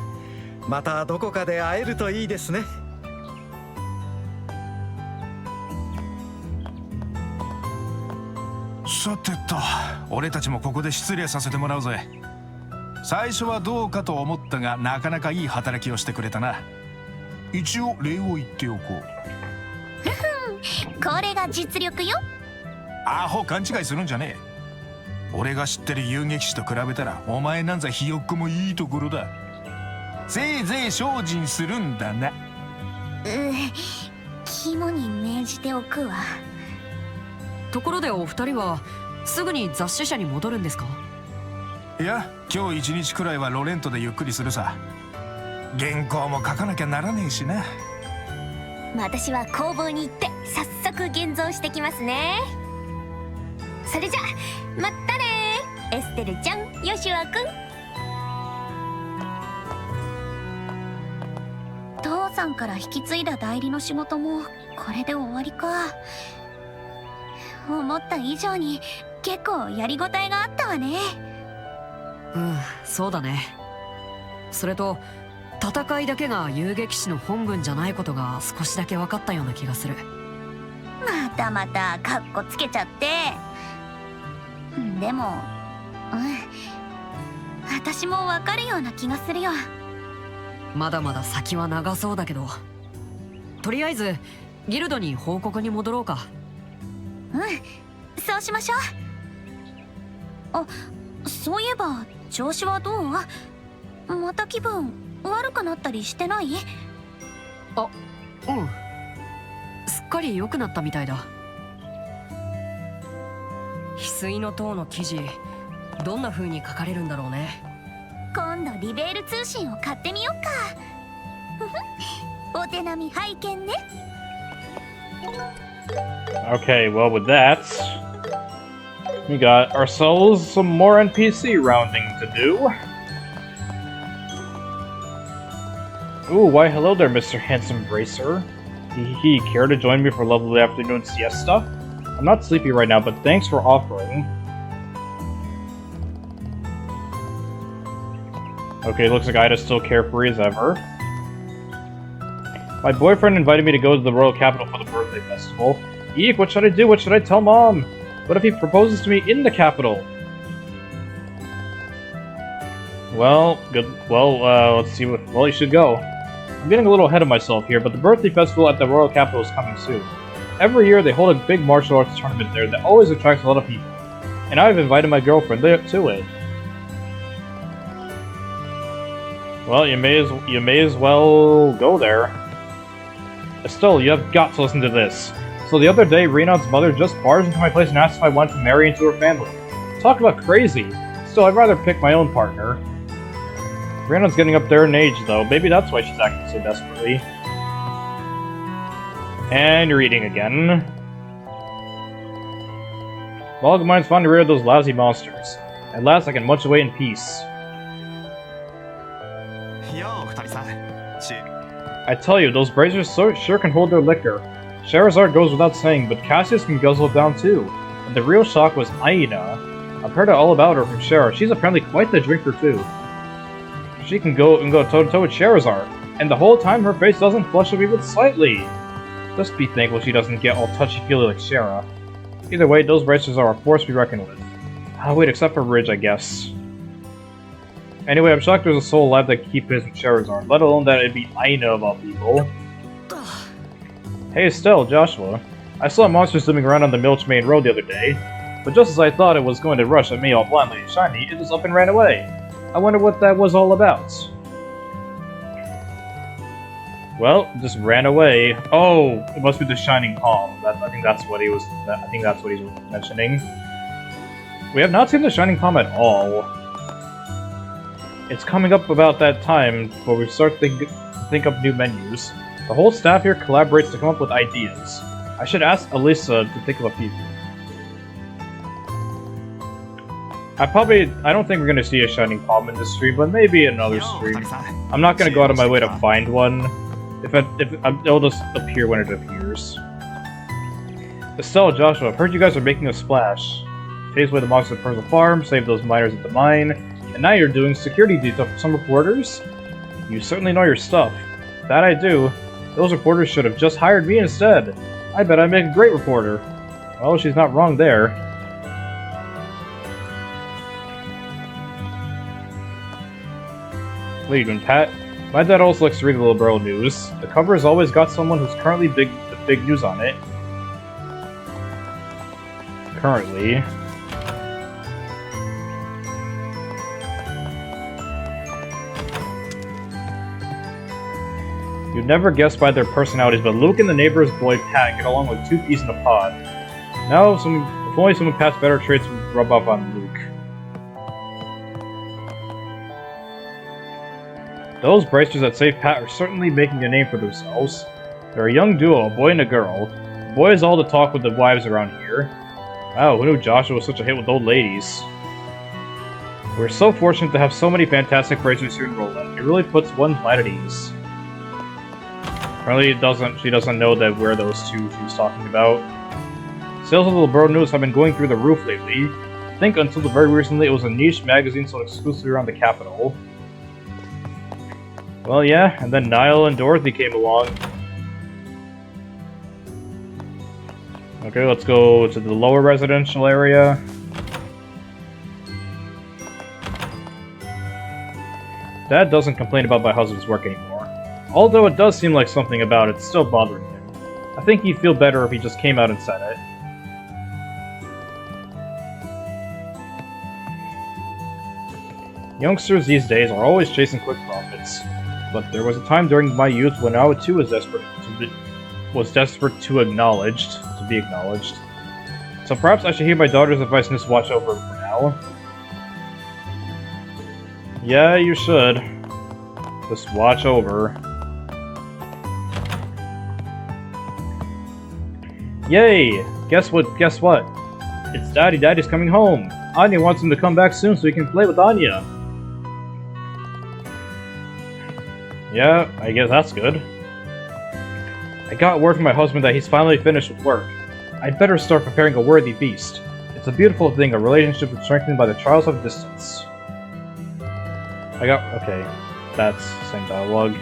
Speaker 8: またどこかで会えるといいですね。
Speaker 5: さてと、俺たちもここで失礼させてもらうぜ。最初はどうかと思ったが、なかなかいい働きをしてくれたな。一応礼を言っておこう。
Speaker 3: これが実力よ。
Speaker 5: アホ勘違いするんじゃねえ。俺が知ってる遊撃士と比べたら、お前なんざひよっこもいいところだ。せいぜい精進するんだな。
Speaker 3: 肝に銘じておくわ。
Speaker 2: ところでお二人はすぐに雑誌社に戻るんですか？
Speaker 5: いや、今日一日くらいはロレントでゆっくりするさ。原稿も書かなきゃならねえしな。
Speaker 3: 私は工房に行って早速現像してきますね。それじゃまたね、エステルちゃん、ヨシュアくん。父さんから引き継いだ代理の仕事もこれで終わりか。思った以上に結構やりごたえがあったわね。
Speaker 2: そうだね。それと戦いだけが遊撃士の本分じゃないことが少しだけ分かったような気がする。
Speaker 3: またまたカッコつけちゃって。でも私も分かるような気がするよ。
Speaker 2: まだまだ先は長そうだけど、とりあえずギルドに報告に戻ろうか。
Speaker 3: そうしましょう。あ、そういえば調子はどう？また気分悪くなったりしてない？
Speaker 2: あ、すっかり良くなったみたいだ。翡翠の塔の記事、どんな風に書かれるんだろうね。
Speaker 3: 今度リベール通信を買ってみようか。お手並み拝見ね。
Speaker 1: Okay, well with that, we got ourselves some more NPC rounding to do. Ooh, why hello there, Mr. Handsome Bracer. He care to join me for a lovely afternoon siesta? I'm not sleepy right now, but thanks for offering. Okay, looks like Ida's still carefree as ever. My boyfriend invited me to go to the royal capital for the birthday festival. Eek, what should I do? What should I tell Mom? What if he proposes to me in the capital? Well, good. Well, let's see what... Well, you should go. I'm getting a little ahead of myself here, but the birthday festival at the royal capital is coming soon. Every year, they hold a big martial arts tournament there that always attracts a lot of people. And I've invited my girlfriend to it. Well, you may as well go there. Estelle, you have got to listen to this. So the other day, Renard's mother just barged into my place and asked if I wanted to marry into her family. Talk about crazy. Still, I'd rather pick my own partner. Renard's getting up there in age, though. Maybe that's why she's acting so desperately. And you're eating again. Logmine's finally rid of those lousy monsters. At last, I can munch away in peace. I tell you, those bracers sure can hold their liquor. Charizard goes without saying, but Cassius can guzzle it down too. And the real shock was Aina. I've heard all about her from Shara. She's apparently quite the drinker too. She can go toe-to-toe with Charizard. And the whole time her face doesn't flush up even slightly. Just be thankful she doesn't get all touchy-feely like Shara. Either way, those bracers are a force to be reckoned with. Ah, wait, except for Ridge, I guess. Anyway, I'm shocked there's a soul alive that can keep his and Shara's arm, let alone that it'd be Aina of all people. Hey, Estelle, Joshua. I saw monsters zooming around on the Milch Main Road the other day, but just as I thought it was going to rush at me all blindly and shiny, it just up and ran away. I wonder what that was all about. Well, just ran away. Oh, it must be the Shining Palm. I think that's what he was. I think that's what he's mentioning. We have not seen the Shining Palm at all. It's coming up about that time where we start to think up new menus. The whole staff here collaborates to come up with ideas. I should ask Elisa to think of a few. I don't think we're gonna see a Shining Palm in this stream, but maybe another stream. I'm not gonna go out of my way to find one. It'll just appear when it appears. Estelle, Joshua, I've heard you guys are making a splash. Chase away the monsters at Percival Farm, save those miners at the mine, and now you're doing security detail for some reporters? You certainly know your stuff. That I do. Those reporters should have just hired me instead. I bet I'd make a great reporter. Well, she's not wrong there. What are you doing, Pat? My dad also likes to read the Little Barrel News. The cover has always got someone who's currently big news on it. Currently. You'd never guess by their personalities, but Luke and the neighbor's boy Pat get along like two peas in a pod. Now, if only some of Pat's better traits would rub off on Luke. Those bracers that save Pat are certainly making a name for themselves. They're a young duo, a boy and a girl. The boy is all the talk with the wives around here. Wow, who knew Joshua was such a hit with old ladies? We're so fortunate to have so many fantastic bracers here in Roland. It really puts one's mind at ease. Apparently she doesn't know that we're those two she was talking about. Sales of the Little News have been going through the roof lately. I think until very recently it was a niche magazine sold exclusively around the capital. Well, yeah, and then Niall and Dorothy came along. Okay, let's go to the lower residential area. Dad doesn't complain about my husband's work anymore. Although it does seem like something about it's still bothering him. I think he'd feel better if he just came out and said it. Youngsters these days are always chasing quick profits. But there was a time during my youth when I too was desperate to be acknowledged. So perhaps I should hear my daughter's advice and just watch over him for now. Yeah, you should. Just watch over. Yay! Guess what? It's Daddy. Daddy's coming home. Anya wants him to come back soon so he can play with Anya. Yeah, I guess that's good. I got word from my husband that he's finally finished with work. I'd better start preparing a worthy feast. It's a beautiful thing, a relationship strengthened by the trials of distance. Okay, that's the same dialogue.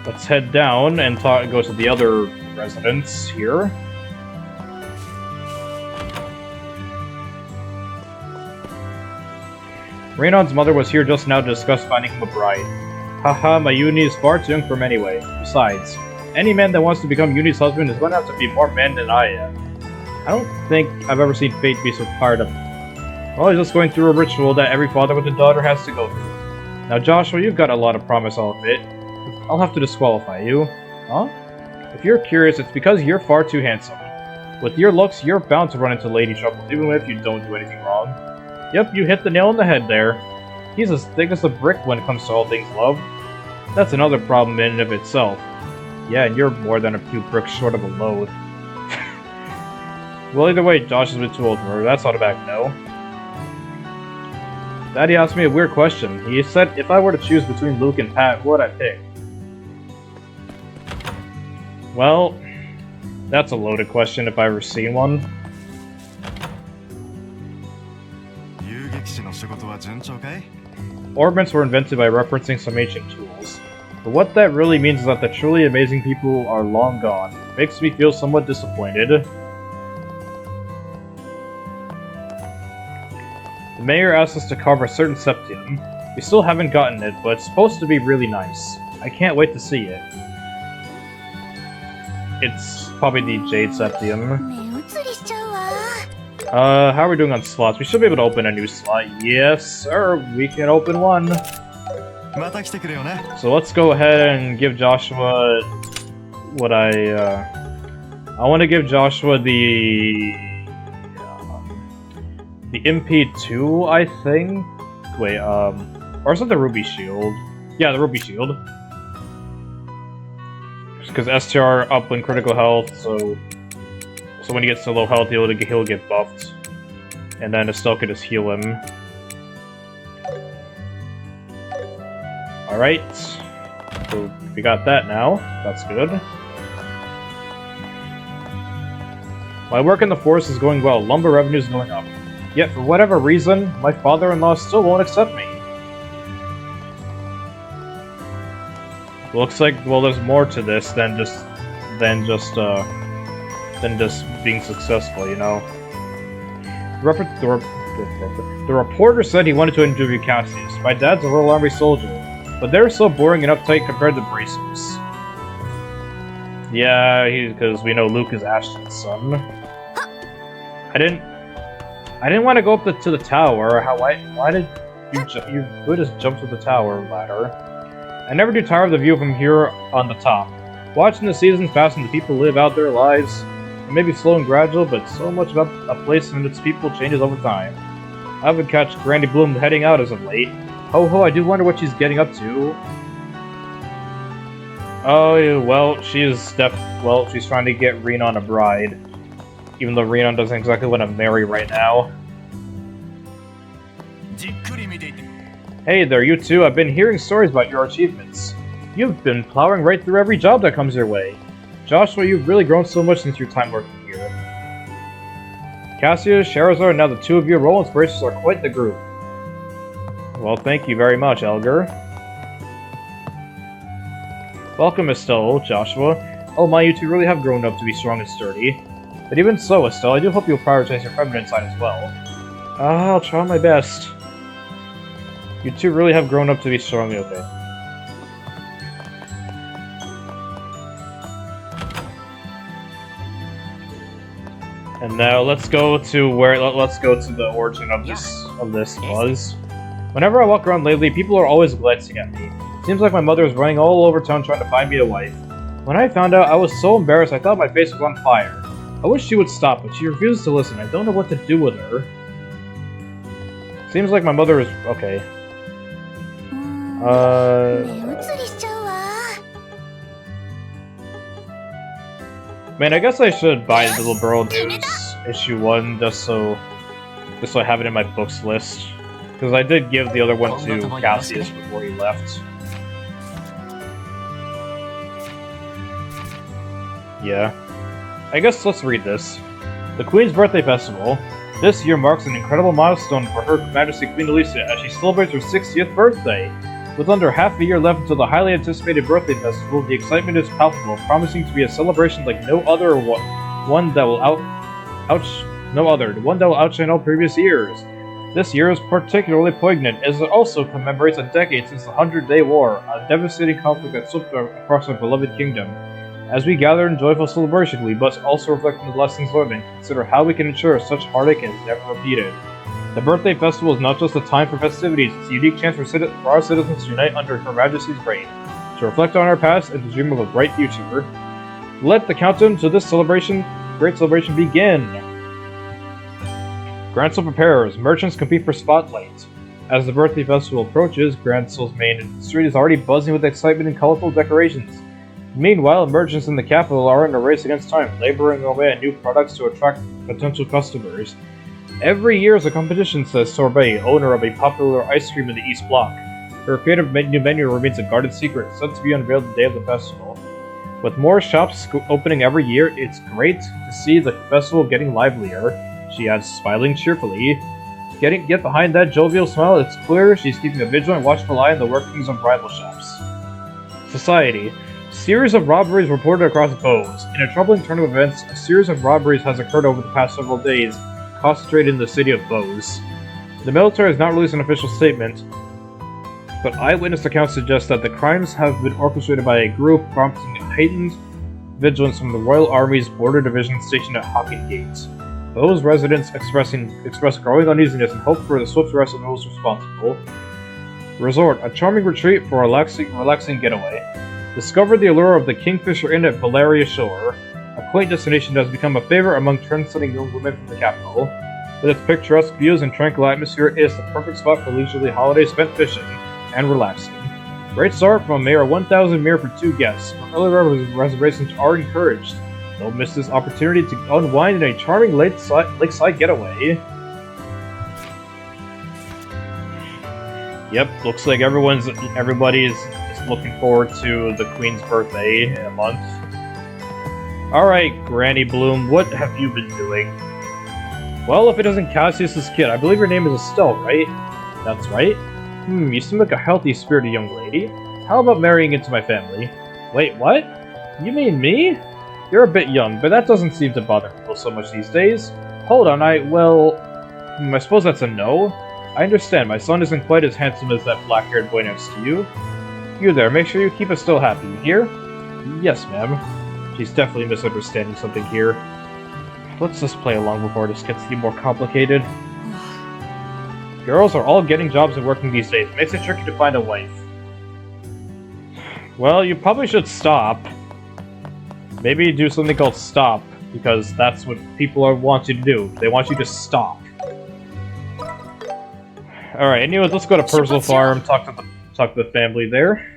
Speaker 1: Let's head down and go to the other residence here. Raynon's mother was here just now to discuss finding him a bride. Haha, my Uni is far too young for him anyway. Besides, any man that wants to become Uni's husband is going to have to be more man than I am. I don't think I've ever seen fate be so fired up. Well, he's just going through a ritual that every father with a daughter has to go through. Now, Joshua, you've got a lot of promise, I'll admit. I'll have to disqualify you. Huh? If you're curious, it's because you're far too handsome. With your looks, you're bound to run into lady trouble, even if you don't do anything wrong. Yep, you hit the nail on the head there. He's as thick as a brick when it comes to all things love. That's another problem in and of itself. Yeah, and you're more than a few bricks short of a load. Well, either way, Josh is a bit too old for her. That's automatic no. Daddy asked me a weird question. He said if I were to choose between Luke and Pat, who would I pick? Well, that's a loaded question if I've ever seen one. Orbments were invented by referencing some ancient tools. But what that really means is that the truly amazing people are long gone. Makes me feel somewhat disappointed. The mayor asked us to cover a certain septium. We still haven't gotten it, but it's supposed to be really nice. I can't wait to see it. It's probably the Jade Septium.
Speaker 3: 目移りしちゃうわ。
Speaker 1: How are we doing on slots? We should be able to open a new slot. Yes, sir. We can open one.
Speaker 7: また来てくれよね。
Speaker 1: So let's go ahead and give Joshua what I want to give Joshua the MP2, I think. Wait, or is it the Ruby Shield? Yeah, the Ruby Shield. Because STR up when critical health, so when he gets to low health, he'll get buffed, and then Estelle can just heal him. All right, so we got that now. That's good. My work in the forest is going well. Lumber revenue is going up. Yet for whatever reason, my father-in-law still won't accept me. Looks like, well, there's more to this than just being successful, you know. The reporter said he wanted to interview Cassius. My dad's a Royal Army soldier, but they're so boring and uptight compared to Bracers. Yeah, because we know Luke is Ashton's son. I didn't want to go up to the tower. Why did you could just jump to the tower ladder? I never do tire of the view from here on the top. Watching the seasons pass and the people live out their lives, it may be slow and gradual, but so much about a place and its people changes over time. I haven't catch Granny Bloom heading out as of late. Ho ho, I do wonder what she's getting up to. Oh, yeah, well, she's trying to get Renan a bride. Even though Renan doesn't exactly want to marry right now. Hey there, you two. I've been hearing stories about your achievements. You've been plowing right through every job that comes your way. Joshua, you've really grown so much since your time working here. Cassius, Charizard, and now the two of you role inspirations are quite the group. Well, thank you very much, Elgar. Welcome, Estelle, Joshua. Oh my, you two really have grown up to be strong and sturdy. But even so, Estelle, I do hope you'll prioritize your feminine side as well. I'll try my best. You two really have grown up to be strong, okay. And now let's go to the origin of this buzz. Whenever I walk around lately, people are always glancing at me. Seems like my mother is running all over town trying to find me a wife. When I found out, I was so embarrassed I thought my face was on fire. I wish she would stop, but she refuses to listen. I don't know what to do with her. Seems like my mother is okay.
Speaker 3: 目移りしちゃうわ。
Speaker 1: Man, I guess I should buy Little Burl News issue 1 just so I have it in my books list. Because I did give the other one to Cassius before he left. Yeah. I guess let's read this. The Queen's Birthday Festival. This year marks an incredible milestone for Her Majesty Queen Alicia as she celebrates her 60th birthday. With under half a year left until the highly anticipated birthday festival, the excitement is palpable, promising to be a celebration like no other, one that will outshine all previous years. This year is particularly poignant as it also commemorates a decade since the 100-Day War, a devastating conflict that swept across our beloved kingdom. As we gather in joyful celebration, we must also reflect on the lessons learned and consider how we can ensure such heartache is never repeated. The birthday festival is not just a time for festivities, it's a unique chance for our citizens to unite under Her Majesty's reign, to reflect on our past and to dream of a bright future. Let the countdown to this great celebration begin! Grandsel preparers, merchants compete for spotlight. As the birthday festival approaches, Grandsel's main street is already buzzing with excitement and colorful decorations. Meanwhile, merchants in the capital are in a race against time, laboring away at new products to attract potential customers. Every year is a competition, says Sorbet, owner of a popular ice cream in the East Block. Her creative new menu remains a guarded secret, set to be unveiled the day of the festival. With more shops opening every year, it's great to see the festival getting livelier, she adds, smiling cheerfully. Get behind that jovial smile, it's clear she's keeping a vigilant, watchful eye on the workings of bridal shops. Society. Series of robberies reported across Bose. In a troubling turn of events, a series of robberies has occurred over the past several days, concentrated in the city of Bose. The military has not released an official statement, but eyewitness accounts suggest that the crimes have been orchestrated by a group prompting heightened vigilance from the Royal Army's Border Division stationed at Hockett Gate. Those residents express growing uneasiness and hope for the swift arrest of those responsible. Resort, a charming retreat for a relaxing getaway. Discover the allure of the Kingfisher Inn at Valeria Shore, a quaint destination that has become a favorite among trend-setting young women from the capital. With its picturesque views and tranquil atmosphere, it is the perfect spot for leisurely holidays spent fishing and relaxing. Rates start from a mere 1,000 mir for 2 guests, but early reservations are encouraged. Don't miss this opportunity to unwind in a charming lakeside getaway. Yep, looks like everybody is looking forward to the Queen's birthday in a month. Alright, Granny Bloom, what have you been doing? Well, if it isn't Cassius's kid, I believe your name is Estelle, right? That's right. You seem like a healthy, spirited young lady. How about marrying into my family? Wait, what? You mean me? You're a bit young, but that doesn't seem to bother people so much these days. Hold on, I suppose that's a no? I understand, my son isn't quite as handsome as that black-haired boy next to you. You there, make sure you keep us still happy, you hear? Yes, ma'am. She's definitely misunderstanding something here. Let's just play along before this gets even more complicated. Girls are all getting jobs and working these days. It makes it tricky to find a wife. Well, you probably should stop. Maybe do something called stop, because that's what people want you to do. They want you to stop. Alright, anyways, let's go to Purcell Farm, talk to the family there.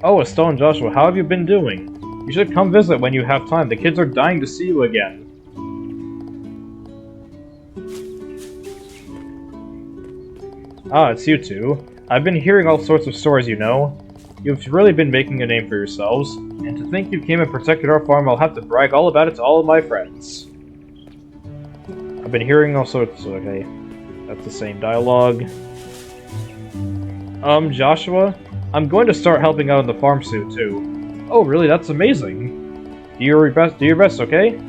Speaker 1: Oh, Estelle and Joshua, how have you been doing? You should come visit when you have time. The kids are dying to see you again. Ah, it's you two. I've been hearing all sorts of stories, you know. You've really been making a name for yourselves. And to think you came and protected our farm, I'll have to brag all about it to all of my friends. I've been hearing all sorts... Okay, that's the same dialogue. Joshua? I'm going to start helping out on the farm soon, too. Oh, really? That's amazing. Do your best, okay?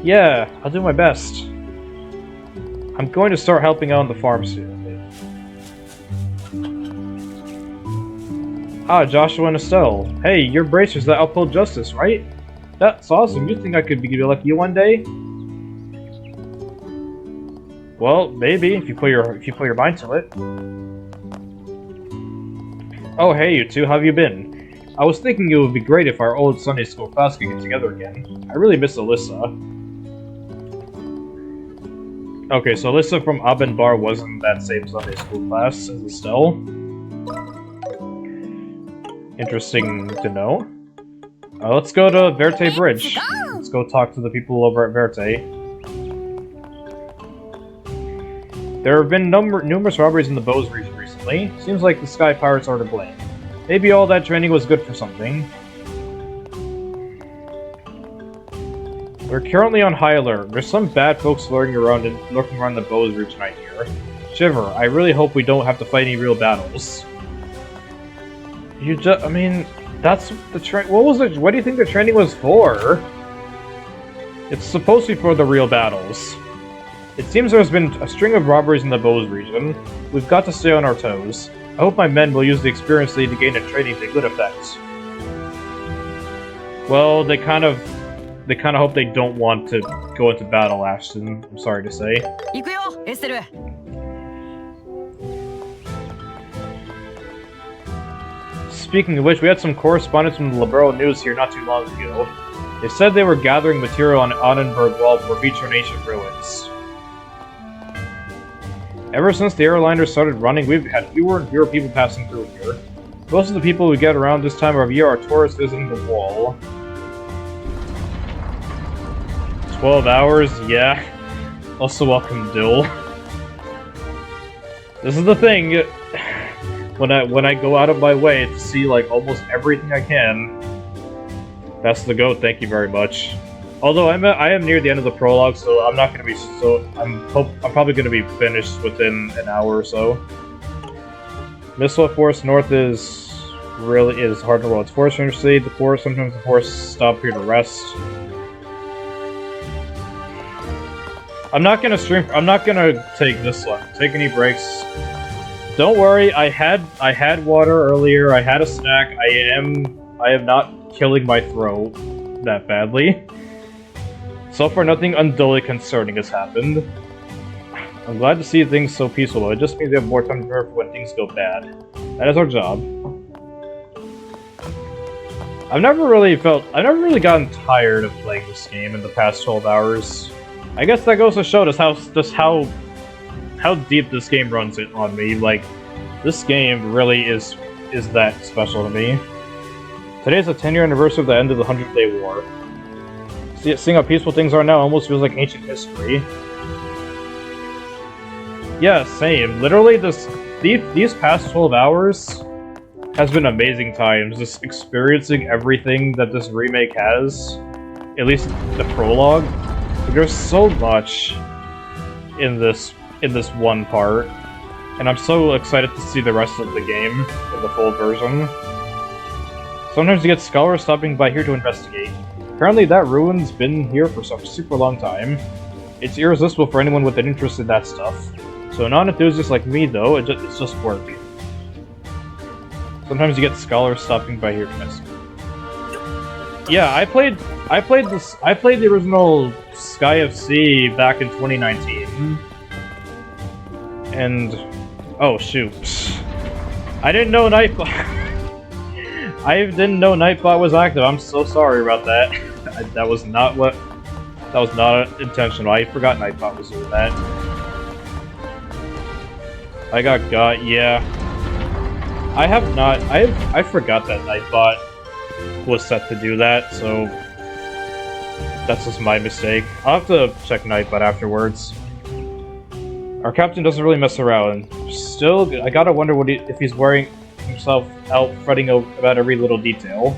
Speaker 1: Yeah, I'll do my best. I'm going to start helping out on the farm soon. Ah, Joshua and Estelle. Hey, you're bracers that uphold justice, right? That's awesome. You think I could be like you one day? Well, maybe if you put your mind to it. Oh, hey, you two. How have you been? I was thinking it would be great if our old Sunday school class could get together again. I really miss Alyssa. Okay, so Alyssa from Abenbar wasn't in that same Sunday school class as Estelle. Interesting to know. Let's go to Verte Bridge. Let's go talk to the people over at Verte. There have been numerous robberies in the Bose region recently. Seems like the Sky Pirates are to blame. Maybe all that training was good for something. We're currently on high alert. There's some bad folks lurking around the Bose region, I hear. Shiver, I really hope we don't have to fight any real battles. I mean, that's the what do you think the training was for? It's supposed to be for the real battles. It seems there's been a string of robberies in the Bose region. We've got to stay on our toes. I hope my men will use the experience they gain in training to good effect. Well, they kind of hope they don't want to go into battle, Ashton. I'm sorry to say. Speaking of which, we had some correspondence from the Libero News here not too long ago. They said they were gathering material on Annenberg Wall for future ancient ruins. Ever since the airliner started running, we've had fewer and fewer people passing through here. Most of the people we get around this time of year are tourists visiting the wall. 12 hours? Yeah. Also welcome, Dill. This is the thing. When I go out of my way to see like almost everything I can. That's the goat, thank you very much. Although I am near the end of the prologue, so I'm not gonna be I'm probably gonna be finished within an hour or so. Missile Forest North is hard to roll. It's Forest Ranger City. The forest sometimes the forests stop here to rest. I'm not gonna take this long. Take any breaks. Don't worry. I had water earlier. I had a snack. I am not killing my throat that badly. So far, nothing unduly concerning has happened. I'm glad to see things so peaceful, though. It just means we have more time to prepare for when things go bad. That is our job. I've never really gotten tired of playing this game in the past 12 hours. I guess that goes to show us how deep this game runs it on me. Like, this game really is that special to me. Today's the 10-year anniversary of the end of the 100-Day War. Seeing how peaceful things are now almost feels like ancient history. Yeah, same. Literally, these past 12 hours has been amazing times. Just experiencing everything that this remake has, at least the prologue. There's so much in this one part, and I'm so excited to see the rest of the game in the full version. Sometimes you get scholars stopping by here to investigate. Apparently that ruin's been here for some super long time. It's irresistible for anyone with an interest in that stuff. So non-enthusiasts like me, though, it's just work. Sometimes you get scholars stopping by here to investigate. Yeah, I played the original Sky of Sea back in 2019. And oh shoot. I didn't know Nightbot I didn't know Nightbot was active. I'm so sorry about that. That was not intentional. I forgot Nightbot was doing that. I got, yeah. I forgot that Nightbot was set to do that, so that's just my mistake. I'll have to check Nightbot afterwards. Our captain doesn't really mess around. Still, I gotta wonder if he's wearing himself out fretting about every little detail.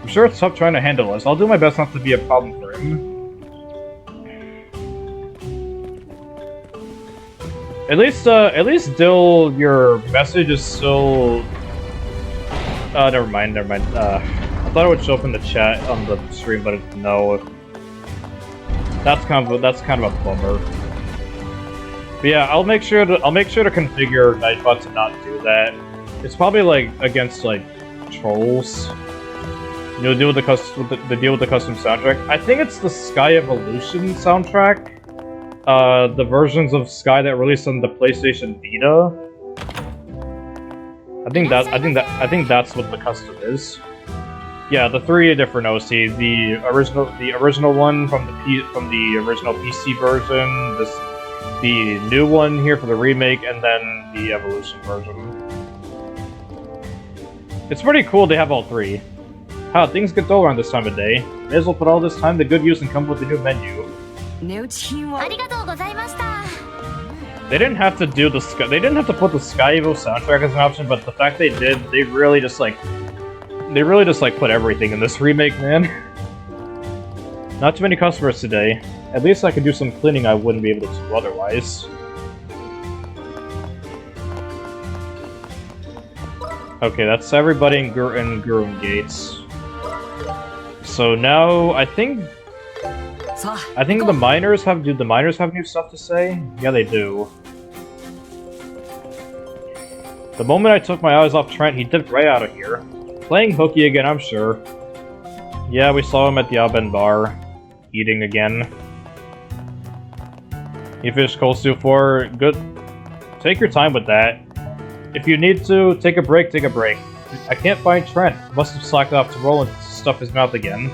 Speaker 1: I'm sure it's tough trying to handle us. I'll do my best not to be a problem for him. At least Dill, your message is still... never mind. I thought it would show up in the chat on the stream, but no. That's kind of a bummer. But yeah, I'll make sure to configure Nightbot to not do that. It's probably like against like trolls. You'll deal with the custom soundtrack. I think it's the Sky Evolution soundtrack. The versions of Sky that released on the PlayStation Vita. I think that's what the custom is. Yeah, the 3 different OC. The original one from the original PC version. The new one here for the remake, and then the Evolution version. It's pretty cool they have all 3. How things get dull around this time of day. May as well put all this time to good use and come up with a new menu. They didn't have to do the they didn't have to put the Sky Evo soundtrack as an option, but the fact they did, they really just put everything in this remake, man. Not too many customers today. At least I could do some cleaning I wouldn't be able to do otherwise. Okay, that's everybody in Gurun Gates. So now I think the miners do the miners have new stuff to say? Yeah, they do. The moment I took my eyes off Trent, he dipped right out of here. Playing hooky again, I'm sure. Yeah, we saw him at the Aben bar, eating again. He finished cold stew 4. Good. Take your time with that. If you need to, take a break, take a break. I can't find Trent. Must have slacked off to roll and stuff his mouth again.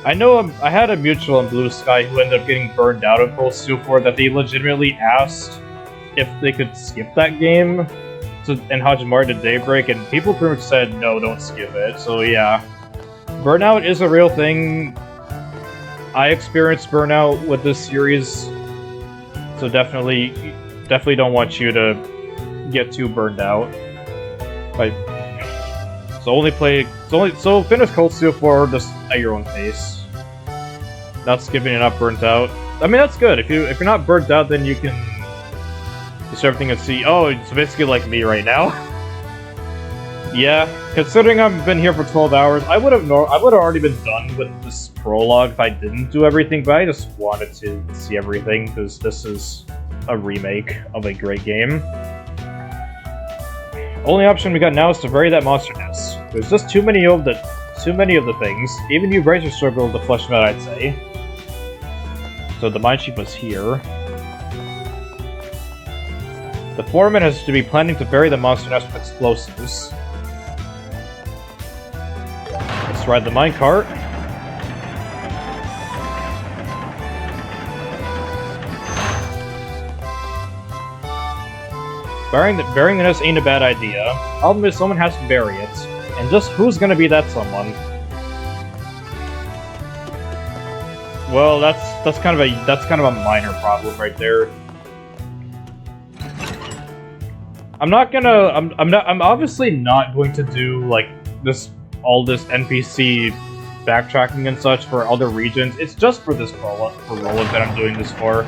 Speaker 1: I know I had a mutual in Blue Sky who ended up getting burned out of Cold Steel 4 that they legitimately asked if they could skip that game and Hajimari to Daybreak, and people pretty much said, no, don't skip it. So yeah, burnout is a real thing. I experienced burnout with this series, so definitely don't want you to get too burned out. So finish Cold Steel 4 just at your own pace. Not skipping and not burnt out. I mean, that's good. If you're not burnt out, then you can just everything and see. Oh, it's basically like me right now. Yeah, considering I've been here for 12 hours, I would have already been done with this prologue if I didn't do everything. But I just wanted to see everything because this is a remake of a great game. Only option we got now is to bury that monster nest. There's just too many of the things. Even you Bracer struggled to flesh them out, I'd say. So the mine sheep was here. The foreman has to be planning to bury the monster nest with explosives. Let's ride the minecart. Burying the nest ain't a bad idea. Problem is someone has to bury it. And just who's gonna be that someone? Well, that's kind of a minor problem right there. I'm obviously not going to do like all this NPC backtracking and such for other regions. It's just for this prologue that I'm doing this for.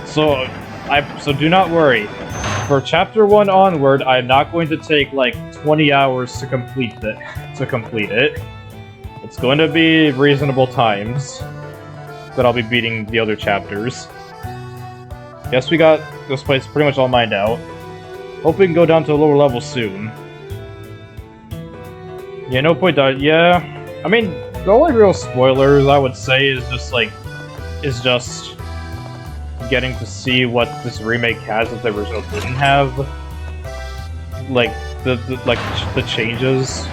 Speaker 1: So do not worry. For chapter 1 onward, I'm not going to take like 20 hours to complete it. It's going to be reasonable times that I'll be beating the other chapters. Guess we got this place pretty much all mined out. Hope we can go down to a lower level soon. Yeah, no point. Yeah, I mean, the only real spoilers I would say is just getting to see what this remake has that the original didn't have, like the changes.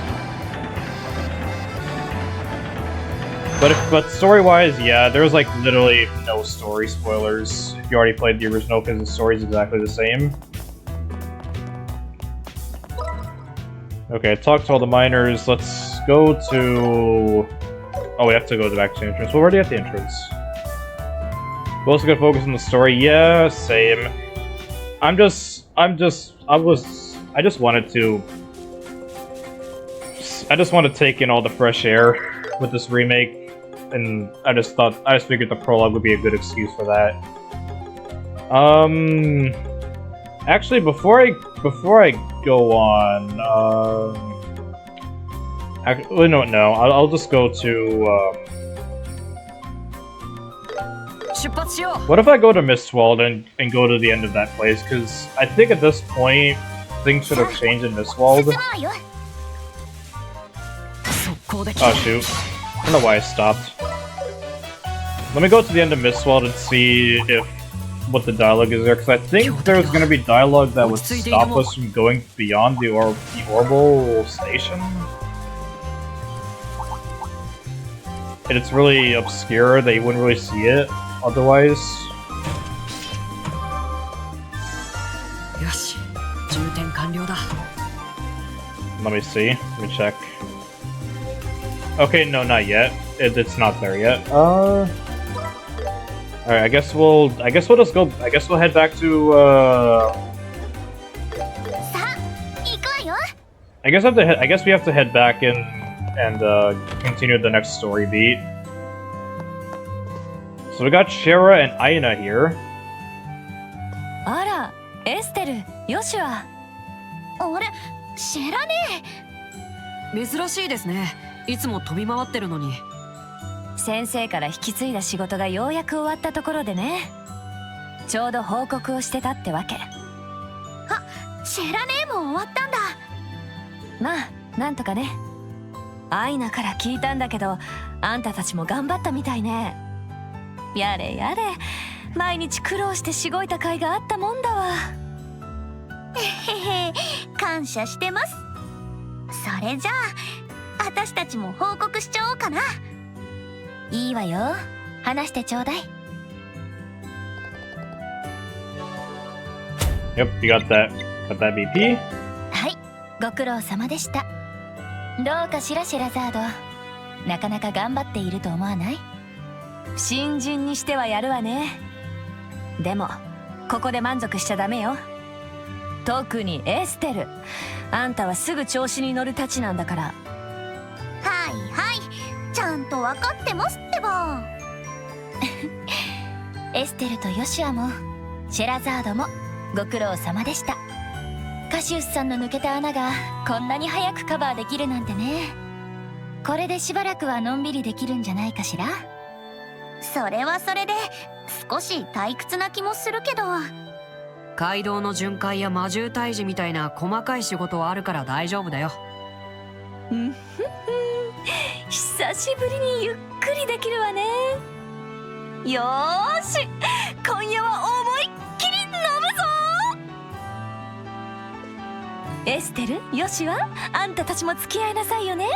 Speaker 1: But story-wise, yeah, there's like literally no story spoilers if you already played the original because the story's exactly the same. Okay, talk to all the miners. Let's go to... Oh, we have to go back to the entrance. We're already at the entrance. We're also gonna focus on the story. Yeah, same. I just wanted to take in all the fresh air with this remake, and I just figured the prologue would be a good excuse for that. Actually, before I go on, actually, no, I'll just go to, what if I go to Mistwald and go to the end of that place? Because I think at this point, things should have changed in Mistwald. Oh shoot. I don't know why I stopped. Let me go to the end of Mistwald and see what the dialogue is there, because I think there's going to be dialogue that would stop us from going beyond the Orbital Station. And it's really obscure that you wouldn't really see it otherwise. Let me see. Let me check. Okay, no, not yet. It's not there yet. Alright, I guess we'll just go. I guess we'll head back to. I guess we have to head back and continue the next story beat. So we got Shara and Aina here.
Speaker 3: あら、エステル、ヨシュア。あれ、シェラね。
Speaker 2: 珍しいですね。いつも飛び回ってるのに。
Speaker 3: 先生から引き継いだ仕事がようやく終わったところでね。ちょうど報告をしてたってわけ。あ、シェラねも終わったんだ。まあ、なんとかね。アイナから聞いたんだけど、あんたたちも頑張ったみたいね。やれやれ、毎日苦労してしごいた甲斐があったもんだわ。へへ、感謝してます。それじゃあ、私たちも報告しちゃおうかな。いいわよ、話してちょうだい。
Speaker 1: Yep, you got that BP?
Speaker 3: はい、ご苦労様でした。どうかしらシェラザード、なかなか頑張っていると思わない？新人にしてはやるわね。でもここで満足しちゃダメよ。特にエステル、あんたはすぐ調子に乗るたちなんだから。はいはい、ちゃんと分かってますってば。エステルとヨシュアもシェラザードもご苦労様でした。カシウスさんの抜けた穴がこんなに早くカバーできるなんてね。これでしばらくはのんびりできるんじゃないかしら。それはそれで少し退屈な気もするけど。
Speaker 2: 街道の巡回や魔獣退治みたいな細かい仕事はあるから大丈夫だよ。
Speaker 3: うんふふ久しぶりにゆっくりできるわね。よーし、今夜は思いっきり飲むぞ。エステル、ヨシはあんたたちも付き合いなさいよね。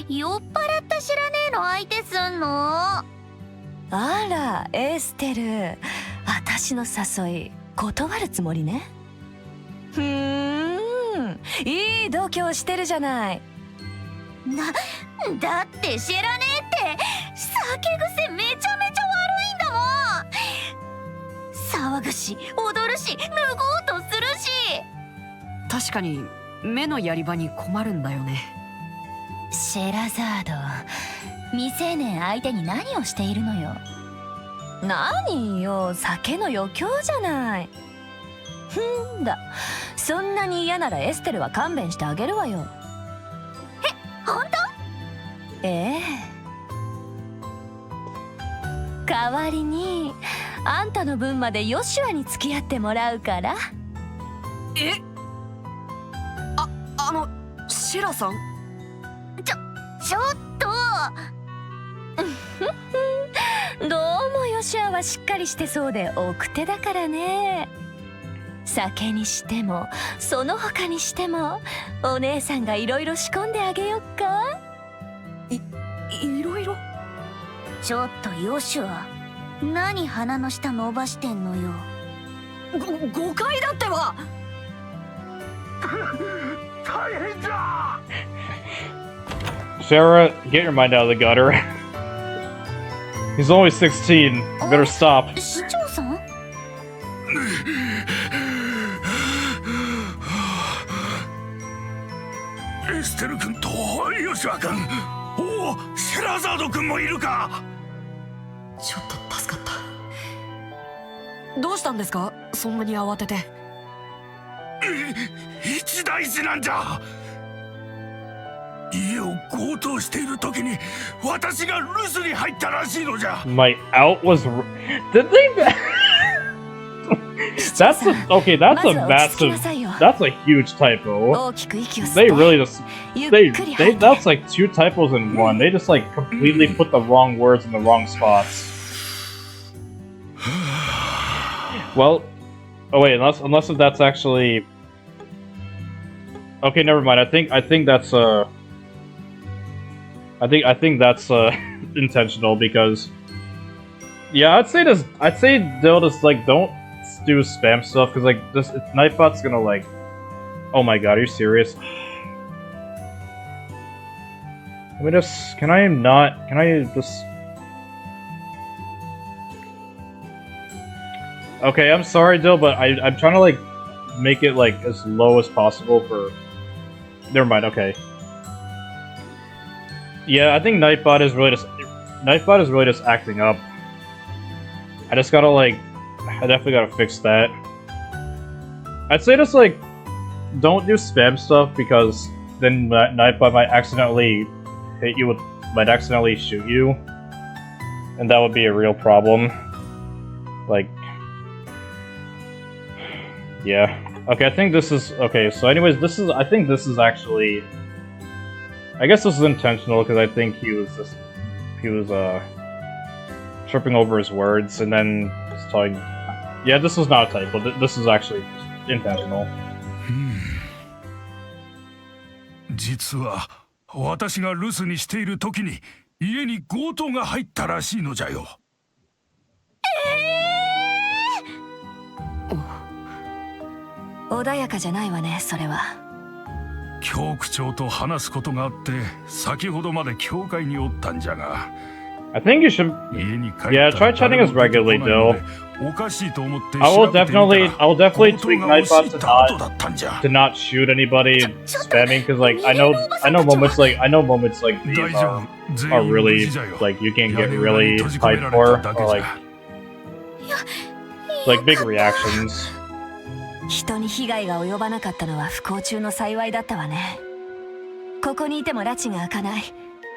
Speaker 3: 酔っ払った知らねえの相手すんの？あら、エステル、私の誘い断るつもりね。いい度胸してるじゃない。だって知らねえって酒癖めちゃめちゃ悪いんだもん。騒ぐし踊るし脱ごうとするし。
Speaker 2: 確かに目のやり場に困るんだよね。
Speaker 3: シェラザード、未成年相手に何をしているのよ。何よ、酒の余興じゃない。そんなに嫌ならエステルは勘弁してあげるわよ。本当？代わりにあんたの分までヨシュアに付き合ってもらうから。
Speaker 2: シェラさん？
Speaker 3: ちょっとどうもヨシュアはしっかりしてそうで奥手だからね。酒にしてもその他にしてもお姉さんがいろいろ仕込んであげよっか。
Speaker 2: いろいろ？
Speaker 3: ちょっとヨシュア、何鼻の下伸ばしてんのよ。
Speaker 2: 誤解だってば。
Speaker 5: 大変だ。
Speaker 1: Sarah, get your mind out of the gutter. He's only 16. You better stop.
Speaker 3: 市長さん？
Speaker 5: エステル君とヨシュア君、おお、シェラザード君もいるか。
Speaker 2: ちょっと助かった。どうしたんですか、そんなに慌てて。
Speaker 5: 一大事なんじゃ。家を強盗している時に私が留守に入ったらしいのじゃ。
Speaker 1: My out was. Did they? That's a, okay. That's a massive. That's a huge typo. They really just. They. That's like 2 typos in one. They just like completely put the wrong words in the wrong spots. Well, oh wait, unless that's actually. Okay, never mind. I think that's I think that's intentional because yeah, I'd say they'll just like don't do spam stuff because like this Nightbot's gonna like, oh my god, are you serious? Can I just okay, I'm sorry Dill, but I'm trying to like make it like as low as possible for never mind, okay. Yeah, I think Nightbot is really just acting up. I just gotta like, I definitely gotta fix that. I'd say just like, don't do spam stuff because then Nightbot might accidentally hit you might accidentally shoot you, and that would be a real problem. Like, yeah. Okay, I think this is okay. So, anyways, I think this is actually. I guess this is intentional because I think he was tripping over his words and then just telling. Yeah, this was not a typo. This is actually intentional.
Speaker 5: 実は私が留守にしている時に家に強盗が入ったらしいのじゃよ。
Speaker 3: 穏やかじゃないわね、それは。
Speaker 5: 教区長と話すことがあって先ほどまで教会におったんじゃが。
Speaker 1: I think you should. Yeah, try chatting as regularly, Dill.
Speaker 5: おかしいと思って
Speaker 1: I
Speaker 5: 調
Speaker 1: will
Speaker 5: べてみたら
Speaker 1: definitely
Speaker 5: 強盗
Speaker 1: tweak
Speaker 5: が押し入
Speaker 1: Nightbot
Speaker 5: った後だったんじゃ
Speaker 1: to not shoot anybody spamming because like I know moments like these
Speaker 5: 大丈夫全
Speaker 1: are
Speaker 5: 員無
Speaker 1: really
Speaker 5: 事じゃよ
Speaker 1: like you can
Speaker 5: 屋
Speaker 1: get
Speaker 5: 根裏に
Speaker 1: really
Speaker 5: 閉じ込め
Speaker 1: tied
Speaker 5: ら
Speaker 1: for
Speaker 5: れただけ
Speaker 1: or
Speaker 5: じ
Speaker 1: like
Speaker 5: ゃ
Speaker 1: like big reactions.
Speaker 3: 人に被害が及ばなかったのは不幸中の幸いだったわね。ここにいても拉致が開かない。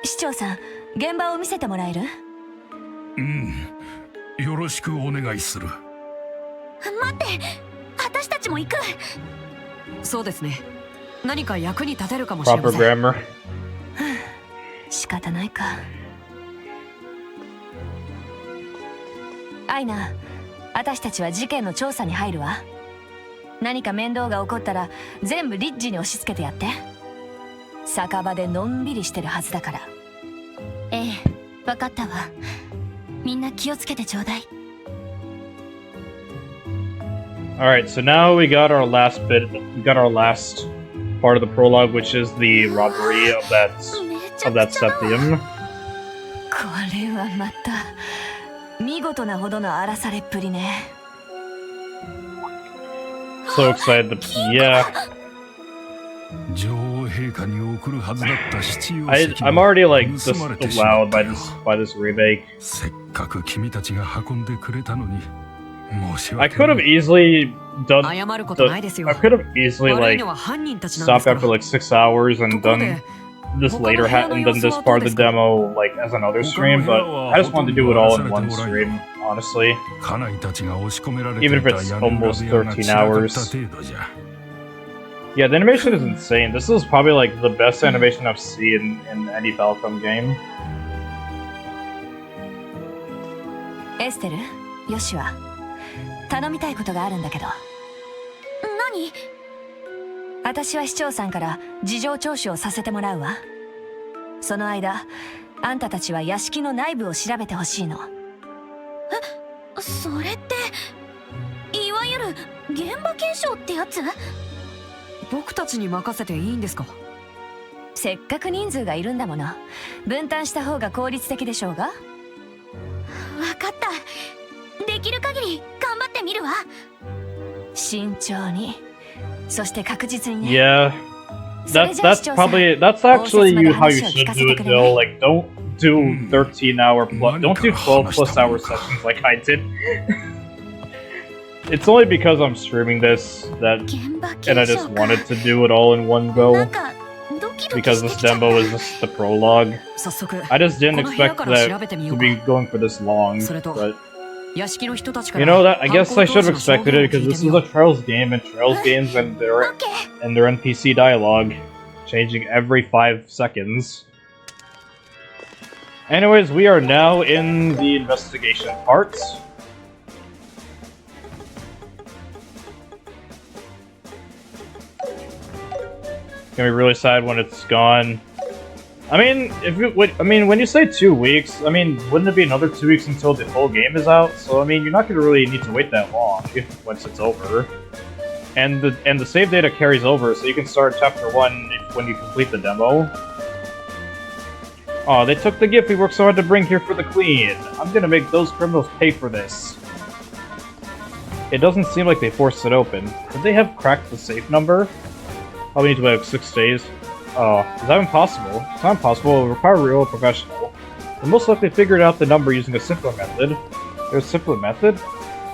Speaker 3: 市長さん、現場を見せてもらえる？
Speaker 5: うんよろしくお願いする。
Speaker 3: 待って、私たちも行く。
Speaker 2: そうですね。何か役に立てるかもしれま
Speaker 1: Proper
Speaker 2: せん。
Speaker 1: grammar.
Speaker 3: 仕方ないか。アイナ、私たちは事件の調査に入るわ。何か面倒が起こったら全部リッジに押し付けてやって。酒場でのんびりしてるはずだから。ええ、分かったわ。みんな気をつけてちょうだい。
Speaker 1: Alright, so now we got our last part of the prologue, which is the robbery of that septium.
Speaker 3: これはまた見事なほどの荒らされっぷりね。
Speaker 1: So excited to yeah.
Speaker 5: 女王陛下に送るはずだった七葉
Speaker 1: I'm
Speaker 5: 石も
Speaker 1: already like just
Speaker 5: 盗まれてしま
Speaker 1: wowed
Speaker 5: った
Speaker 1: by
Speaker 5: よ
Speaker 1: this remake.
Speaker 5: せっかく君たちが運んでくれたのに申し
Speaker 1: I
Speaker 5: 訳
Speaker 1: could
Speaker 5: な
Speaker 1: have
Speaker 5: い
Speaker 1: easily done
Speaker 2: 謝ることないですよ。
Speaker 1: I could have easily
Speaker 2: 悪い
Speaker 1: like
Speaker 2: のは犯人たちなんで
Speaker 1: stopped
Speaker 2: すから
Speaker 1: after like 6 hours and
Speaker 2: ところ
Speaker 1: done
Speaker 2: で
Speaker 1: this later and done this part of the demo like as another stream, but I just wanted to do it all in one stream, honestly.
Speaker 5: 家内たちが押し込められてい
Speaker 1: Even if
Speaker 5: た
Speaker 1: it's
Speaker 5: 屋根裏
Speaker 1: almost
Speaker 5: 部屋が
Speaker 1: 13
Speaker 5: 散らかった
Speaker 1: hours.
Speaker 5: 程度じゃ
Speaker 1: Yeah, the animation is insane. This is probably like the best animation I've seen in any Falcom game.
Speaker 3: エステル、ヨシュア、頼みたいことがあるんだけど。何？私は市長さんから事情聴取をさせてもらうわ。その間、あんたたちは屋敷の内部を調べてほしいの。え、それって、いわゆる現場検証ってやつ？
Speaker 2: 僕たちに任せていいんですか？
Speaker 3: せっかく人数がいるんだもの。分担した方が効率的でしょうが。わかった。できる限り頑張ってみるわ。慎重に、そして確実にね。
Speaker 1: Yeah, that's actually how you should do it, Bill. Like, don't do 13-hour plus, don't do 12+ hour sessions like I did. It's only because I'm streaming this that, and I just wanted to do it all in one go. Because this demo is just the prologue.
Speaker 2: 早速
Speaker 1: I just didn't
Speaker 2: この部屋
Speaker 1: expect
Speaker 2: から調べ
Speaker 1: that
Speaker 2: てみよ
Speaker 1: to
Speaker 2: う
Speaker 1: be
Speaker 2: か。
Speaker 1: going for this long,
Speaker 2: それと
Speaker 1: but
Speaker 2: 屋敷の人たちか
Speaker 1: you
Speaker 2: ら
Speaker 1: know that I guess
Speaker 2: 犯
Speaker 1: I
Speaker 2: 行
Speaker 1: should
Speaker 2: 当
Speaker 1: have
Speaker 2: 時の証
Speaker 1: expected
Speaker 2: 言を
Speaker 1: it
Speaker 2: 聞
Speaker 1: because
Speaker 2: いて
Speaker 1: this
Speaker 2: み
Speaker 1: is
Speaker 2: よ
Speaker 1: a
Speaker 2: う。
Speaker 1: Trails game, and Trails games and their NPC dialogue changing every 5 seconds. Anyways, we are now in the investigation part. Gonna be really sad when it's gone. I mean, when you say 2 weeks, I mean, wouldn't it be another 2 weeks until the full game is out? So I mean, you're not gonna really need to wait that long once it's over. And the save data carries over, so you can start chapter 1 when you complete the demo. Oh, they took the gift we worked so hard to bring here for the Queen. I'm gonna make those criminals pay for this. It doesn't seem like they forced it open. Could they have cracked the safe number? Probably need to wait like 6 days. Oh, is that impossible? It's not impossible, it will require a real professional. They most likely figured out the number using a simpler method. There's a simpler method?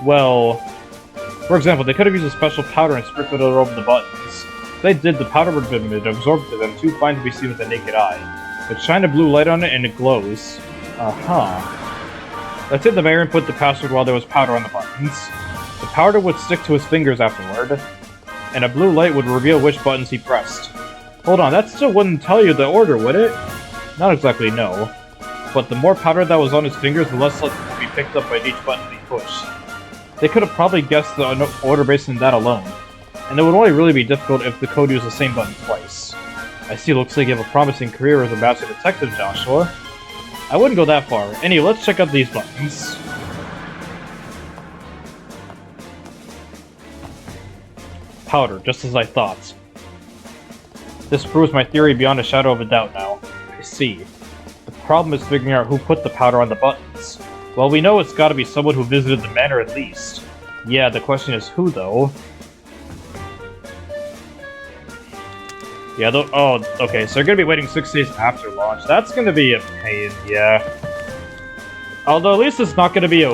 Speaker 1: Well, for example, they could have used a special powder and sprinkled it over the buttons. If they did, the powder would have been absorbed to them, too fine to be seen with the naked eye. But shine a blue light on it and it glows. Let's say the mayor input the password while there was powder on the buttons. The powder would stick to his fingers afterward, and a blue light would reveal which buttons he pressed. Hold on, that still wouldn't tell you the order, would it? Not exactly, no. But the more powder that was on his fingers, the less likely to be picked up by each button he pushed. They could have probably guessed the order based on that alone. And it would only really be difficult if the code used the same button twice. I see, looks like you have a promising career as a master detective, Joshua. I wouldn't go that far. Anyway, let's check out these buttons. Powder, just as I thought. This proves my theory beyond a shadow of a doubt now. I see. The problem is figuring out who put the powder on the buttons. Well, we know it's gotta be someone who visited the manor at least. Yeah, the question is who, though? Yeah, oh, okay, so they're gonna be waiting 6 days after launch. That's gonna be a pain, yeah. Although, at least it's not gonna be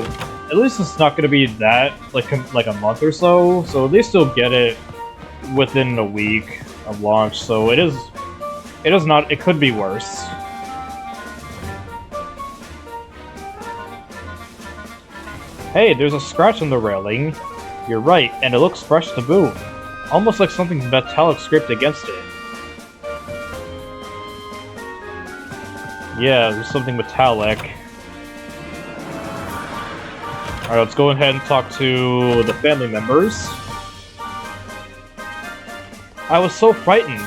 Speaker 1: that, like a month or so, so at least you'll get it within a week of launch, so it could be worse. Hey, there's a scratch on the railing. You're right, and it looks fresh to boot. Almost like something metallic scraped against it. Yeah, there's something metallic. Alright, let's go ahead and talk to the family members. I was so frightened.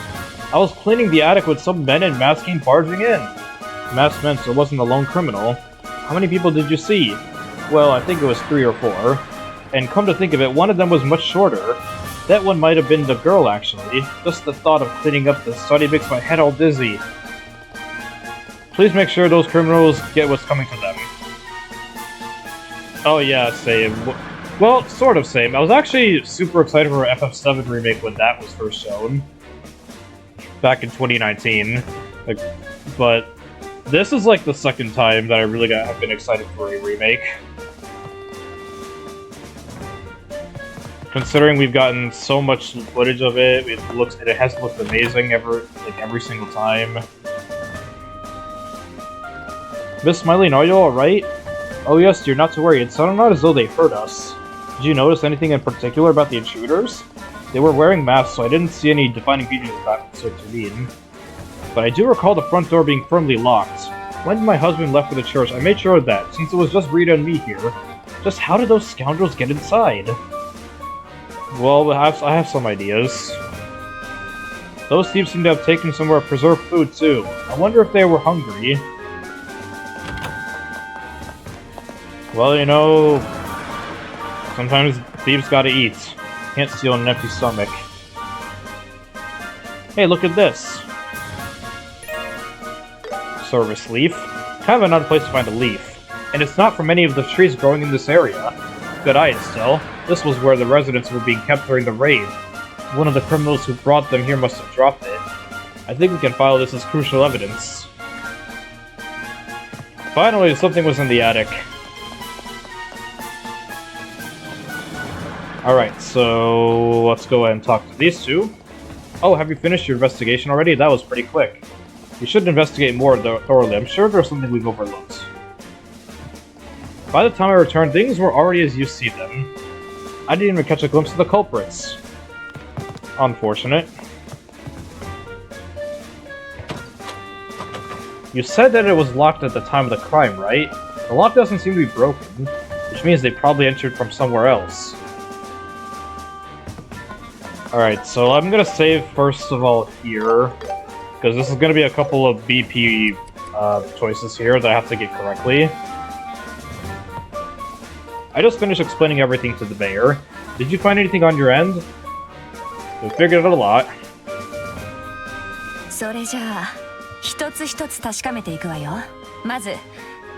Speaker 1: I was cleaning the attic with some men in masks came barging in. Masked men, so it wasn't a lone criminal. How many people did you see? Well, I think it was 3 or 4. And come to think of it, one of them was much shorter. That one might have been the girl, actually. Just the thought of cleaning up the study makes my head all dizzy. Please make sure those criminals get what's coming to them. Oh yeah, same. Well, sort of same. I was actually super excited for FF7 remake when that was first shown. Back in 2019. But this is like the second time that I really have been excited for a remake. Considering we've gotten so much footage of it, it has looked amazing every single time. Miss Smiley, are you alright? Oh yes, you're not to worry. It sounded not as though they hurt us. Did you notice anything in particular about the intruders? They were wearing masks, so I didn't see any defining features of that sort to mean. But I do recall the front door being firmly locked. When my husband left for the church, I made sure of that, since it was just Rita and me here. Just how did those scoundrels get inside? Well, I have some ideas. Those thieves seem to have taken some of our preserved food, too. I wonder if they were hungry. Well, you know, sometimes thieves gotta eat. Can't steal on an empty stomach. Hey, look at this. Service leaf. Kind of an odd place to find a leaf. And it's not from any of the trees growing in this area. Good eye, Estelle. This was where the residents were being kept during the raid. One of the criminals who brought them here must have dropped it. I think we can file this as crucial evidence. Finally, something was in the attic. Alright, so let's go ahead and talk to these two. Oh, have you finished your investigation already? That was pretty quick. You should investigate more thoroughly. I'm sure there's something we've overlooked. By the time I returned, things were already as you see them. I didn't even catch a glimpse of the culprits. Unfortunate. You said that it was locked at the time of the crime, right? The lock doesn't seem to be broken, which means they probably entered from somewhere else. Alright, so I'm gonna save first of all here, because this is gonna be a couple of BP choices here that I have to get correctly. I just finished explaining everything to the mayor. Did you find anything on your end? We figured out a lot.
Speaker 3: それじゃあ一つ一つ確かめていくわよ。まず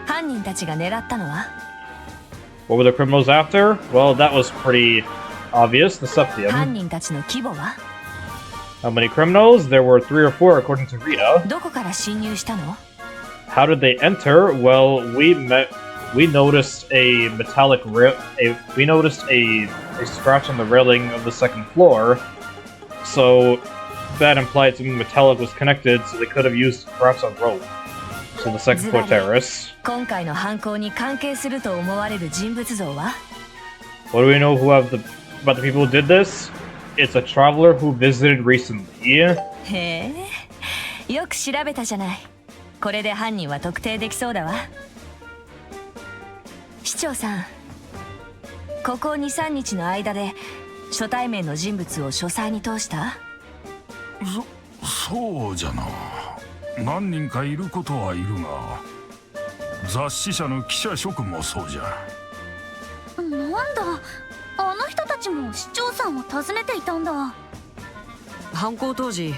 Speaker 3: 犯人たちが狙ったのは
Speaker 1: What were the criminals after? Well, that was pretty obvious. The Septium.
Speaker 3: 犯人たちの規模は
Speaker 1: How many criminals? There were 3 or 4 according to Rita.
Speaker 3: どこから侵入したの
Speaker 1: How did they enter? Well, we noticed a metallic we noticed a scratch on the railing of the second floor. So that implied something metallic was connected, so they could have used perhaps a rope. So the second floor terrace.
Speaker 3: 今回の犯行に関係すると思われる人物像は
Speaker 1: What do we know about the people who did this? It's a traveler who visited recently.
Speaker 3: へえ、よく調べたじゃない。これで犯人は特定できそうだわ。市長さん、ここ 2,3 日の間で初対面の人物を書斎に通した？
Speaker 5: そうじゃな。何人かいることはいるが、雑誌社の記者諸君もそうじゃ。
Speaker 3: なんだ、あの人たちも市長さんを訪ねていたんだ。
Speaker 2: 犯行当時、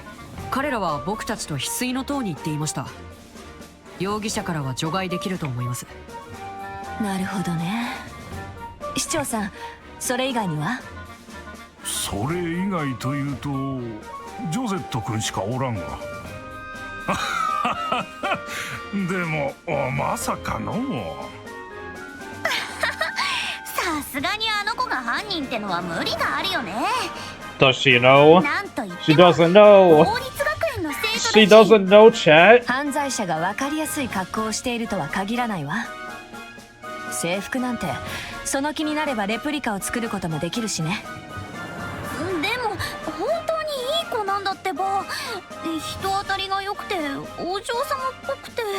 Speaker 2: 彼らは僕たちと翡翠の塔に行っていました。容疑者からは除外できると思います。
Speaker 3: なるほどね。市長さん、それ以外には？
Speaker 5: それ以外というとジョゼット君しかおらんわ。でもまさかの。
Speaker 3: さすがにあの子が犯人ってのは無理があるよね。
Speaker 1: Does she know?
Speaker 3: なんと言って
Speaker 1: She
Speaker 3: も
Speaker 1: doesn't know.
Speaker 3: 法律学園の生徒
Speaker 1: She
Speaker 3: だし、
Speaker 1: doesn't know, chat.
Speaker 3: 犯罪者が分かりやすい格好をしているとは限らないわ。制服なんてその気になればレプリカを作ることもできるしね。でも本当にいい子なんだってば。人当たりが良くてお嬢様っぽくてね。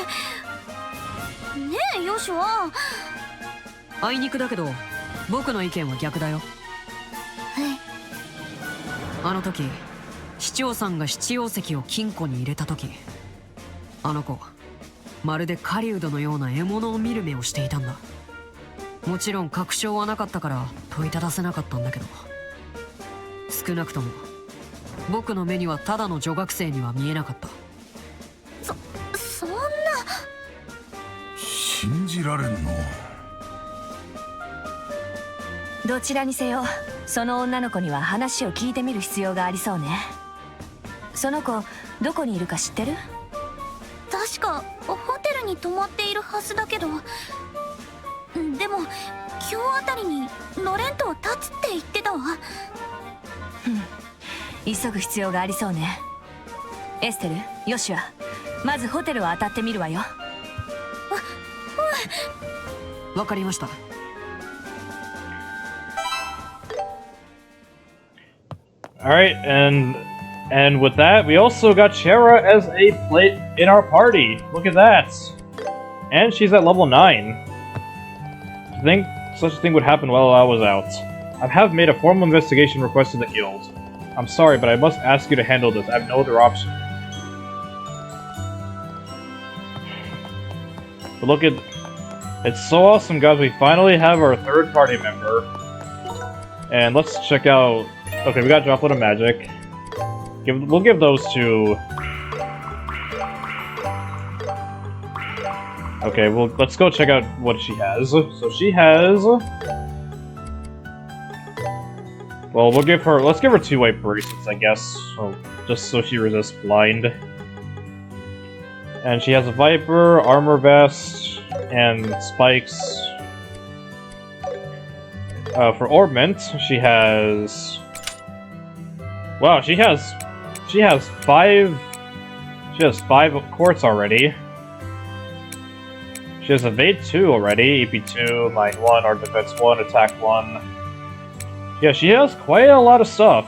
Speaker 3: えヨシは。
Speaker 2: あいにくだけど僕の意見は逆だよ。あの時市長さんが七曜石を金庫に入れた時、あの子まるで狩人のような獲物を見る目をしていたんだ。もちろん確証はなかったから問いただせなかったんだけど、少なくとも僕の目にはただの女学生には見えなかった。
Speaker 3: そんな。
Speaker 5: 信じられんの。
Speaker 3: どちらにせよその女の子には話を聞いてみる必要がありそうね。その子どこにいるか知ってる？確かホテルに泊まっているはずだけど、でも今日あたりにロレントを立つって言ってたわ。急ぐ必要がありそうね。エステル、ヨシュア、まずホテルを当たってみるわよ。
Speaker 2: わかりました。
Speaker 1: Alright, and with that, we also got Chera as a plate in our party. Look at that. And she's at level 9. To think such a thing would happen while I was out. I have made a formal investigation request to the guild. I'm sorry, but I must ask you to handle this. I have no other option. But look at... It's so awesome, guys. We finally have our third party member. And let's check out... Okay, we got Droplet of Magic. We'll give those to... Okay, well, let's go check out what she has. So she has... Well, we'll give her... Let's give her 2 white bracelets, I guess. So, just so she resists blind. And she has a Viper, Armor Vest, and Spikes. For Orbment, she has... Wow, she has 5... She has 5 quartz already. She has Evade 2 already, EP 2, Mind 1, Art Defense 1, Attack 1. Yeah, she has quite a lot of stuff.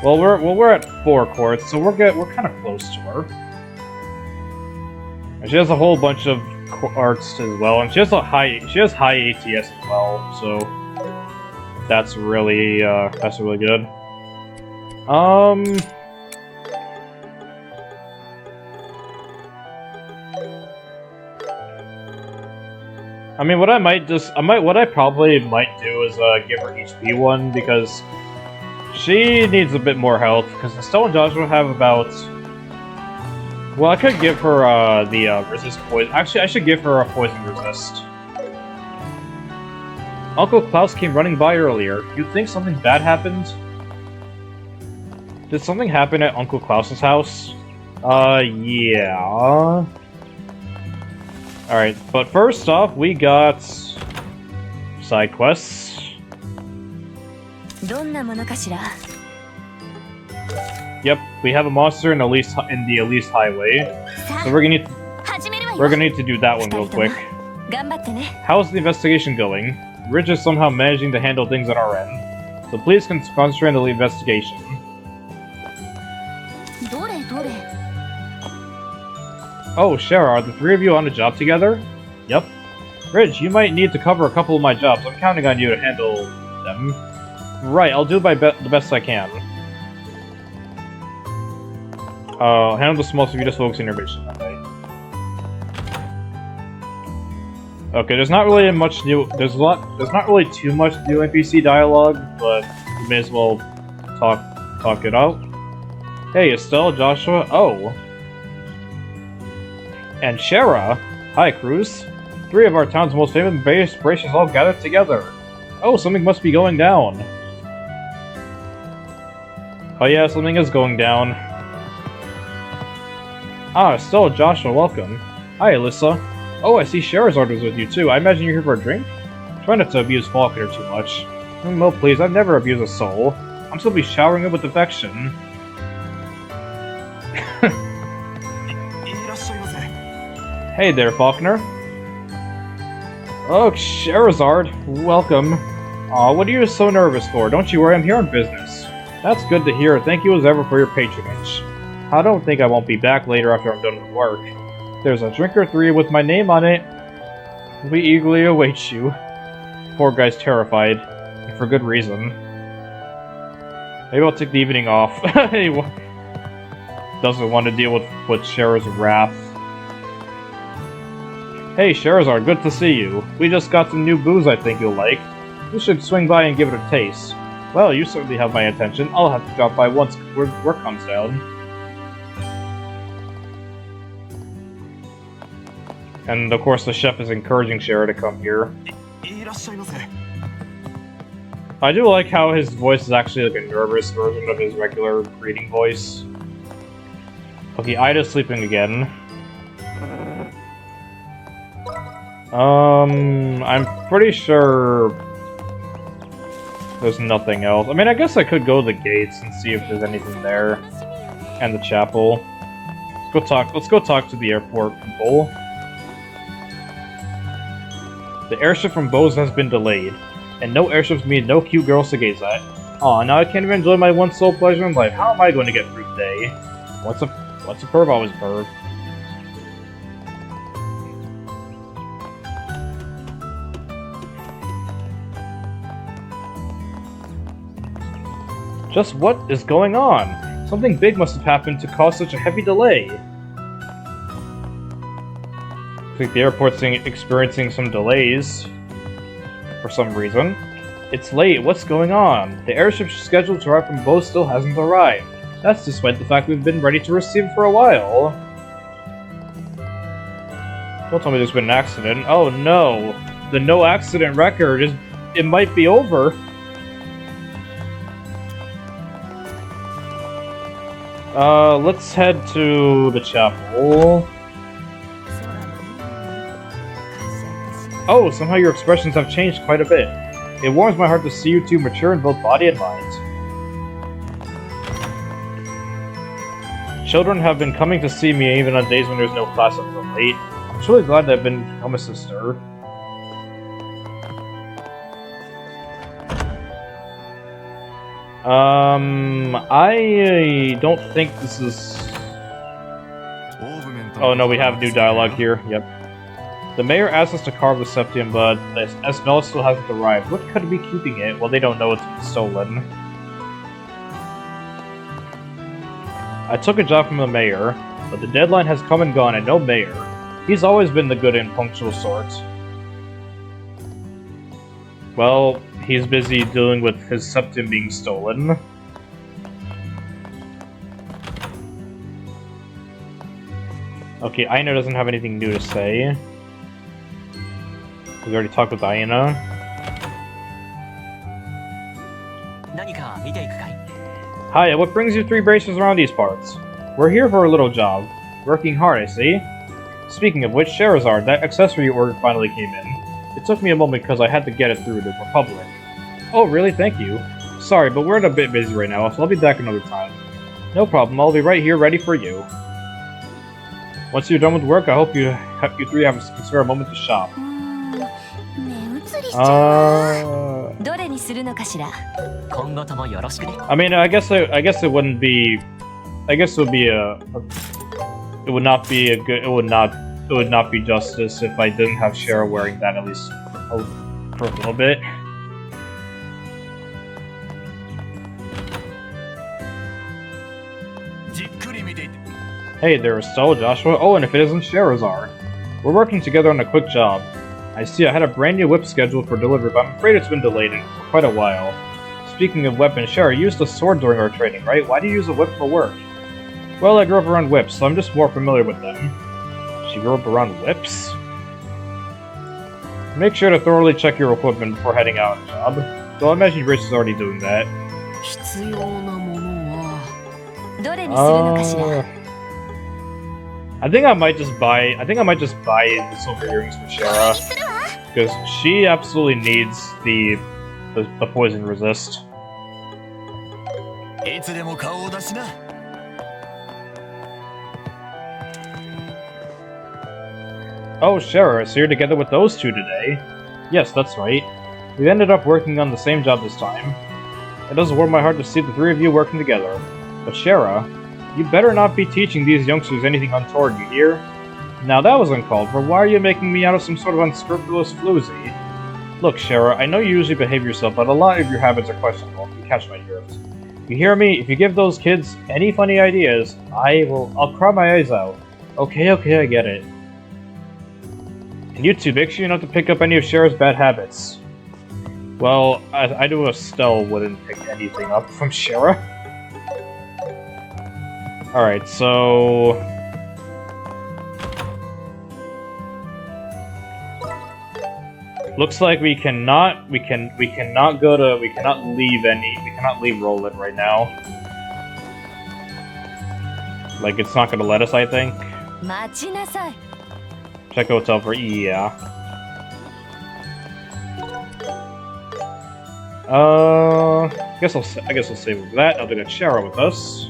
Speaker 1: Well, we're at 4 quartz, so we're kind of close to her. And she has a whole bunch of arts as well, and she has high ATS as well, so that's really good. I mean, what I probably might do is give her HP 1, because she needs a bit more health, because Estelle and Joshua have about... Well, I could give her the resist poison. Actually, I should give her a poison resist. Uncle Klaus came running by earlier. You think something bad happened? Did something happen at Uncle Klaus's house? Yeah. Alright, but first off, we got side quests. Yep, we have a monster in the Elise Highway, so we're gonna need to do that one real quick. How's the investigation going? Ridge is somehow managing to handle things on our end, so please concentrate on the investigation. Oh, Shara, are the 3 of you on a job together? Yep. Ridge, you might need to cover a couple of my jobs. I'm counting on you to handle them. Right, I'll do the best I can. Handle the small so you just focus on your mission. Okay, there's not really much new. There's not really too much new NPC dialogue, but we may as well talk it out. Hey, Estelle, Joshua. Oh. And Shara! Hi, Cruz. 3 of our town's most famous bracious all gathered together. Oh, something must be going down. Oh yeah, something is going down. Ah, Stella, Joshua, welcome. Hi, Alyssa. Oh, I see Charizard is with you too. I imagine you're here for a drink? Try not to abuse Falconer too much. No, please, I've never abused a soul. I'm simply showering him with affection. Hey there, Falconer. Oh, Charizard, welcome. Aw, what are you so nervous for? Don't you worry, I'm here on business. That's good to hear. Thank you as ever for your patronage. I don't think I won't be back later after I'm done with work. There's a drink or 3 with my name on it. We eagerly await you. Poor guy's terrified. And for good reason. Maybe I'll take the evening off. He doesn't want to deal with Cher's wrath. Hey Charizard, good to see you. We just got some new booze I think you'll like. You should swing by and give it a taste. Well, you certainly have my attention. I'll have to drop by once work comes down. And of course the chef is encouraging Shara to come here. I do like how his voice is actually like a nervous version of his regular greeting voice. Okay, Ida's sleeping again. I'm pretty sure there's nothing else. I mean, I guess I could go to the gates and see if there's anything there. And the chapel. Let's go talk to the airport people. The airship from Bose has been delayed. And no airships mean no cute girls to gaze at. Aw, now I can't even enjoy my one sole pleasure in life. How am I going to get through today? What's a perv always perv? Just what is going on? Something big must have happened to cause such a heavy delay. I think the airport's experiencing some delays. For some reason. It's late, what's going on? The airship scheduled to arrive from Bose still hasn't arrived. That's despite the fact we've been ready to receive for a while. Don't tell me there's been an accident. Oh no! The no accident record is... it might be over. Let's head to the chapel. Oh, somehow your expressions have changed quite a bit. It warms my heart to see you two mature in both body and mind. Children have been coming to see me even on days when there's no class up so late. I'm truly glad that I've become a sister. I don't think this is... Oh no, we have new dialogue here, yep. The mayor asked us to carve the septium, but the Esmella still hasn't arrived. What could be keeping it? Well, they don't know it's been stolen. I took a job from the mayor, but the deadline has come and gone and no mayor. He's always been the good and punctual sort. Well, he's busy dealing with his septum being stolen. Okay, Aina doesn't have anything new to say. We already talked with Aina. Hi, what brings you 3 braces around these parts? We're here for a little job. Working hard, I see. Speaking of which, Charizard, that accessory you ordered finally came in. It took me a moment because I had to get it through the Republic. Oh, really? Thank you. Sorry, but we're a bit busy right now, so I'll be back another time. No problem, I'll be right here ready for you. Once you're done with work, I hope you 3 have a spare moment to shop. I mean, I guess it wouldn't be. I guess it would be it would not be a good. It would not be justice if I didn't have Shara wearing that at least for a little bit. Hey there, Estelle, Joshua. Oh, and if it isn't Charizard. We're working together on a quick job. I see I had a brand new whip scheduled for delivery, but I'm afraid it's been delayed for quite a while. Speaking of weapons, Shara, you used a sword during our training, right? Why do you use a whip for work? Well, I grew up around whips, so I'm just more familiar with them. She grew up around whips? Make sure to thoroughly check your equipment before heading out on a job. Though I imagine Rich is already doing that.
Speaker 2: 必要なものは
Speaker 3: どれにするのかしら。
Speaker 1: I think I might just buy the silver earrings for Shara. Because she absolutely needs the poison resist.
Speaker 9: いつでも顔を出しな。
Speaker 1: Oh, Shara, so you're together with those two today? Yes, that's right. We ended up working on the same job this time. It does warm my heart to see the three of you working together. But Shara, you better not be teaching these youngsters anything untoward, you hear? Now that was uncalled for. Why are you making me out of some sort of unscrupulous floozy? Look, Shara, I know you usually behave yourself, but a lot of your habits are questionable. You catch my drift. You hear me? If you give those kids any funny ideas, I'll cry my eyes out. Okay, I get it. And you two, make sure you not to pick up any of Shara's bad habits. Well, I knew Estelle wouldn't pick anything up from Shara. Alright, so... Looks like we cannot leave Roland right now. Like, it's not gonna let us, I think.
Speaker 3: 待ちなさい。
Speaker 1: Check hotel for yeah. I guess I'll save with that. I'll do that Shara with us.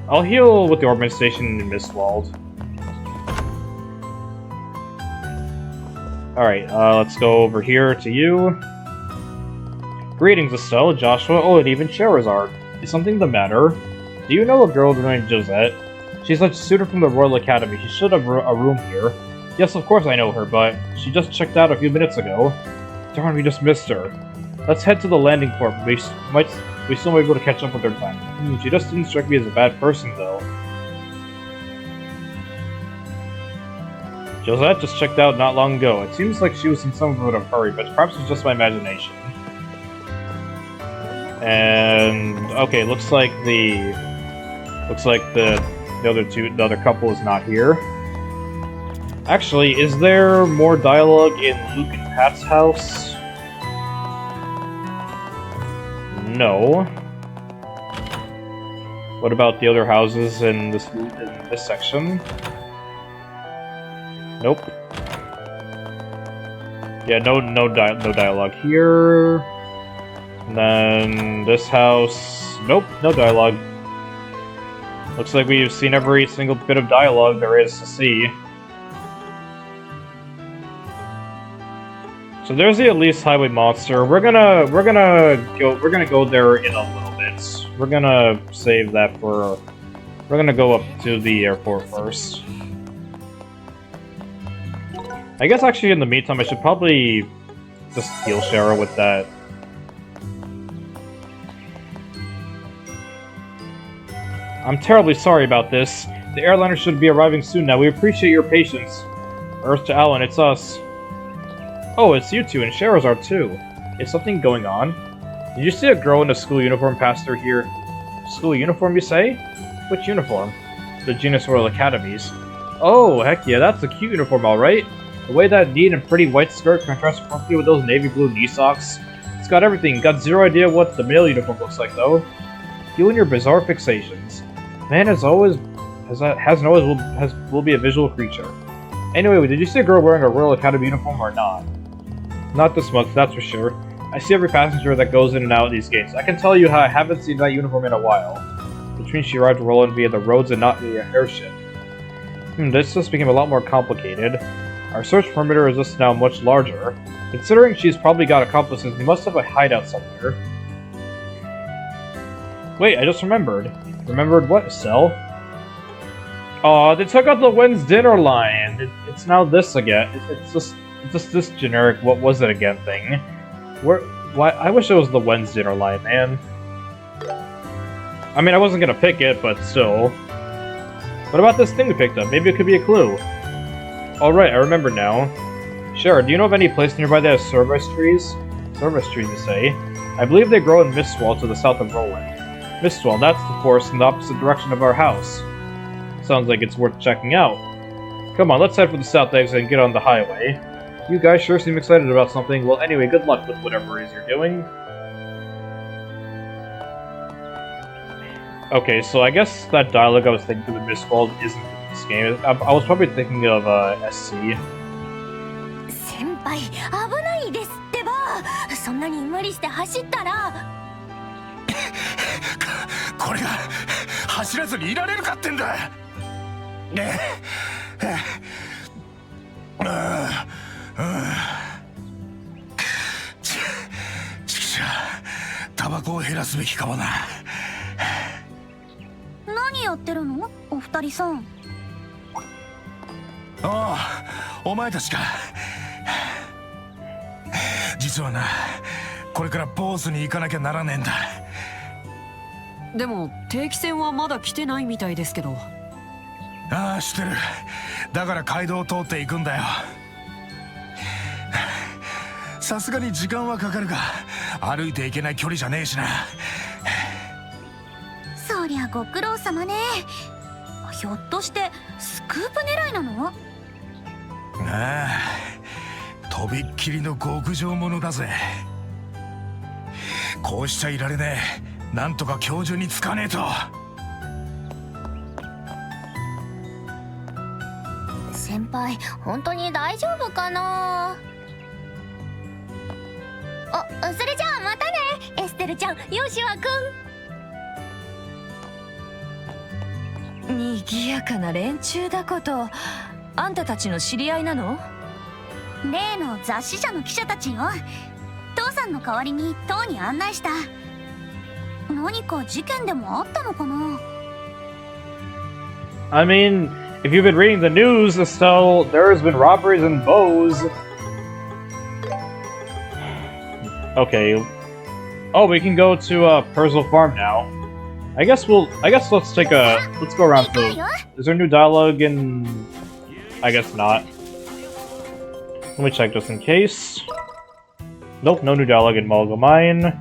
Speaker 1: I'll heal with the Orbman Station in Mistwald. Alright, let's go over here to you. Greetings, Estelle, Joshua, oh, and even Charizard. Is something the matter? Do you know a girl named Josette? She's a student from the Royal Academy. She should have a room here. Yes, of course I know her, but she just checked out a few minutes ago. Darn, we just missed her. Let's head to the landing port. We still might be able to catch up with her time. She just didn't strike me as a bad person, though. Josette just checked out not long ago. It seems like she was in some sort of hurry, but perhaps it's just my imagination. And okay, looks like the other couple is not here. Actually, is there more dialogue in Luke and Pat's house? No. What about the other houses in this section? Nope. Yeah, no dialogue here. And then this house, nope, no dialogue. Looks like we've seen every single bit of dialogue there is to see. So there's the Elise Highway monster. We're gonna go there in a little bit. We're gonna save that for. We're gonna go up to the airport first. I guess actually in the meantime I should probably just heal Shara with that. I'm terribly sorry about this. The airliner should be arriving soon now. We appreciate your patience. Earth to Alan, it's us. Oh, it's you two, and Charizard too. Is something going on? Did you see a girl in a school uniform pass through here? School uniform, you say? Which uniform? The Genus Royal Academies. Oh, heck yeah, that's a cute uniform, alright. The way that neat and pretty white skirt contrasts perfectly with those navy blue knee socks. It's got everything. Got zero idea what the male uniform looks like, though. You and your bizarre fixations. Man will be a visual creature. Anyway, did you see a girl wearing a Royal Academy uniform or not? Not this month, that's for sure. I see every passenger that goes in and out of these gates. I can tell you how I haven't seen that uniform in a while. Which means she arrived to Roland via the roads and not via airship. This just became a lot more complicated. Our search perimeter is just now much larger. Considering she's probably got accomplices, we must have a hideout somewhere. Wait, I just remembered. Remembered what, Estelle? Aw, they took out the When's Dinner line. It's now this again. It's just this generic what was it again thing. Why? I wish it was the When's Dinner line, man. I mean, I wasn't gonna pick it, but still. What about this thing we picked up? Maybe it could be a clue. Alright, I remember now. Sure, do you know of any place nearby that has service trees? Service trees, you say? I believe they grow in Mistwall to the south of Roland. Mistwall, that's the forest in the opposite direction of our house. Sounds like it's worth checking out. Come on, let's head for the south exit and get on the highway. You guys sure seem excited about something. Well, anyway, good luck with whatever it is you're doing. Okay, so I guess that dialogue I was thinking of the Mistfall isn't in this game. I was probably thinking of SC.
Speaker 3: 先輩危ないですってば。そんなに無理して走ったら。
Speaker 5: これが走らずにいられるかってんだ。ねえ。ちくしゃタバコを減らすべきかもな。
Speaker 3: 何やってるのお二人さん。
Speaker 5: ああ、お前たちか。実はな、これからボースに行かなきゃならねえんだ。
Speaker 2: でも定期船はまだ来てないみたいですけど。
Speaker 5: ああ、知ってる。だから街道を通っていくんだよ。さすがに時間はかかるが、歩いていけない距離じゃねえしな。
Speaker 3: そりゃご苦労様ね。ひょっとしてスクープ狙いなの？
Speaker 5: ああ、とびっきりの極上者だぜ。こうしちゃいられねえ。なんとか今日中に着かねえと。
Speaker 3: 先輩、本当に大丈夫かな。それじゃあまたね、エステルちゃん、ヨシワくん。
Speaker 9: にぎやかな連中だこと。あんたたちの知り合いなの？
Speaker 3: 例の雑誌社の記者たちよ。父さんの代わりに塔に案内した。何か事件でもあったのかな。
Speaker 1: I mean, if you've been reading the news, Estelle, there's been robberies and bows. Okay. Oh, we can go to Percival Farm now. I guess let's go around to. Is there new dialogue in? I guess not. Let me check just in case. Nope, no new dialogue in Mulga Mine.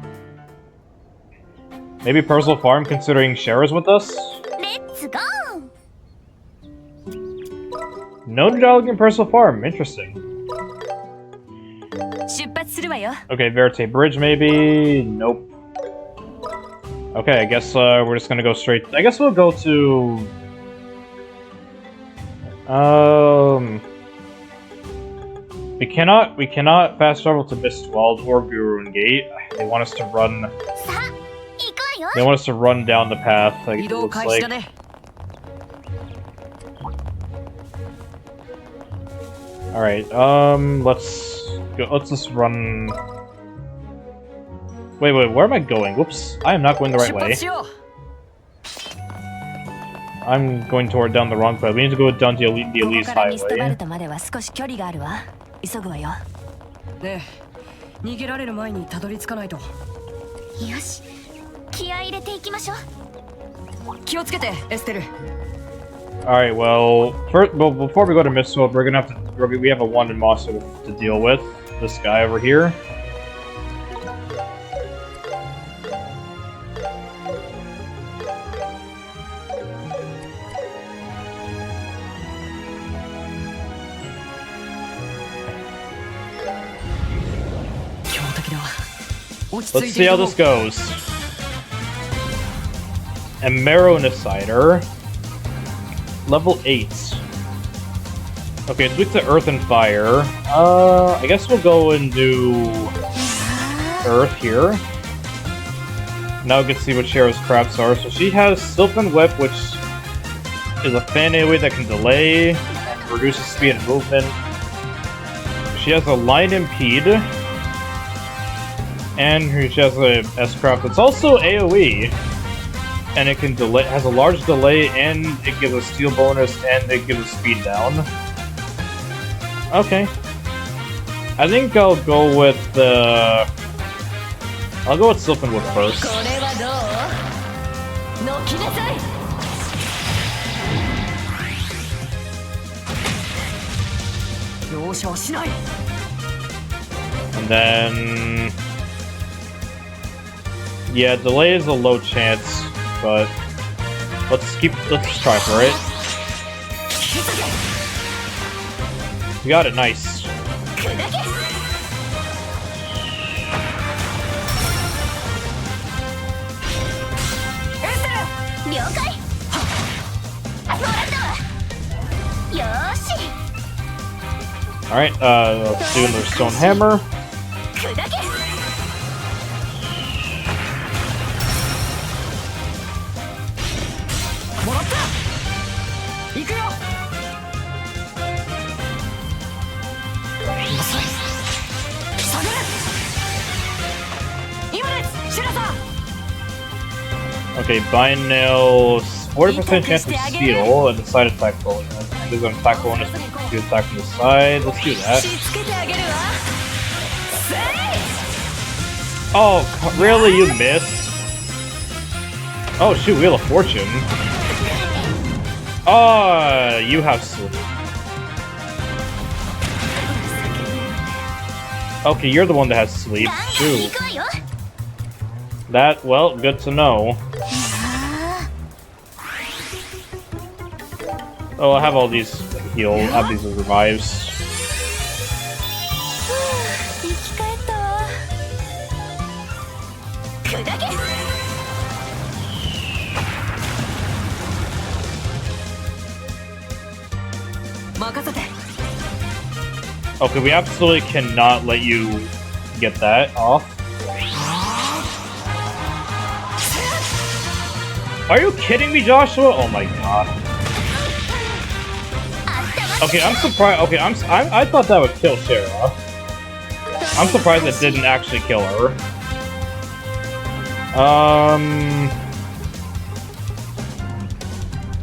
Speaker 1: Maybe Percival Farm, considering Cher is with us?
Speaker 3: Let's go!
Speaker 1: No new dialogue in Percival Farm, interesting.
Speaker 9: 出発するわよ。
Speaker 1: Okay, Verite Bridge maybe? Nope. Okay, I guess we're just gonna go straight. I guess we'll go to. We cannot fast travel to Mistwald or Gurun Gate. They want us to run. They want us to run down the path. Like, it
Speaker 2: 移動
Speaker 1: looks
Speaker 2: 開始だ
Speaker 1: like.
Speaker 2: ね。
Speaker 1: All right. Let's just run. Wait, where am I going? Whoops! I am not going the right
Speaker 2: 出
Speaker 1: way.
Speaker 2: 発しよ
Speaker 1: I'm going down the wrong path. We need to go down the
Speaker 9: ここ
Speaker 1: Elise
Speaker 9: からミストバル
Speaker 1: Highway.
Speaker 9: トまでは少し距離があるわ。急ぐわよ。
Speaker 2: う。ねえ、逃げられる前にたどり着かないと。
Speaker 3: よし、気合い入れていきましょう。
Speaker 2: 気をつけて、エステル。
Speaker 1: All right. Well, before we go to Mistwald, we have a wanted monster to deal with. This guy over here. Let's see how this goes. Emeronicider. Level 8. Okay, it's weak to Earth and Fire. I guess we'll go and do Earth here. Now we can see what Cher's crafts are. So she has Sylvan Whip, which is a fan AoE that can delay and reduces speed and movement. She has a Line Impede. And she has a S-Craft that's also AoE. And it can delay, has a large delay, and it gives a steal bonus, and it gives a speed down. Okay. I think I'll go with the... I'll go with Sylvanwood first.
Speaker 9: これはどう？のきなさい。
Speaker 2: 容赦しない。
Speaker 1: And then... Yeah, delay is a low chance, but let's try for it. You got it, nice.
Speaker 3: 了解もらったわよーし
Speaker 1: Alright, let's do another stone hammer.
Speaker 3: 砕け
Speaker 2: もらった行くよ遅い下がれ今ですシュラさん
Speaker 1: Okay, bind nails, 40% chance of steal, and the side attack bonus. And there's an attack bonus to attack from the side. Let's do that.
Speaker 3: つけてあげるわせい
Speaker 1: Oh, really? You missed? Oh, shoot, Wheel of Fortune. You have sleep. Okay, you're the one that has sleep.
Speaker 3: 行
Speaker 1: Shoot.
Speaker 3: くわよ
Speaker 1: That, well, good to know. Oh, I have all these heal, I have these as revives.
Speaker 3: 生き返ったわ砕け
Speaker 2: 任せて
Speaker 1: Okay, we absolutely cannot let you get that off. Are you kidding me, Joshua? Oh my god. Okay, I'm surprised. Okay, I thought that would kill Sarah. I'm surprised it didn't actually kill her.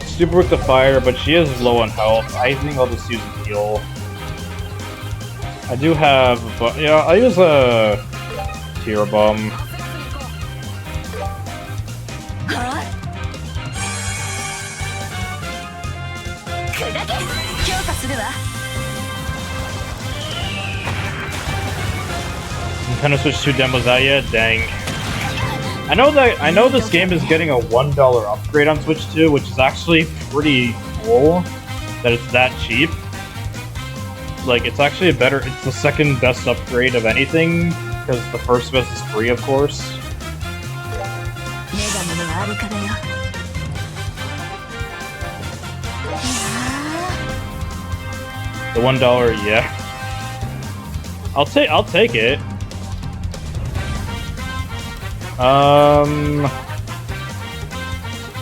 Speaker 1: Super weak to fire, but she is low on health. I think I'll just use a heal. I do have, but yeah, I'll use a Tear Bomb.
Speaker 3: 砕け強化するわ
Speaker 1: Nintendo Switch 2 demos out yet? Dang. I know this game is getting a $1 upgrade on Switch 2, which is actually pretty cool that it's that cheap. Like, it's actually it's the second best upgrade of anything, because the first best is free, of course.
Speaker 3: 女神のありかだよ
Speaker 1: The $1, yeah. I'll take it.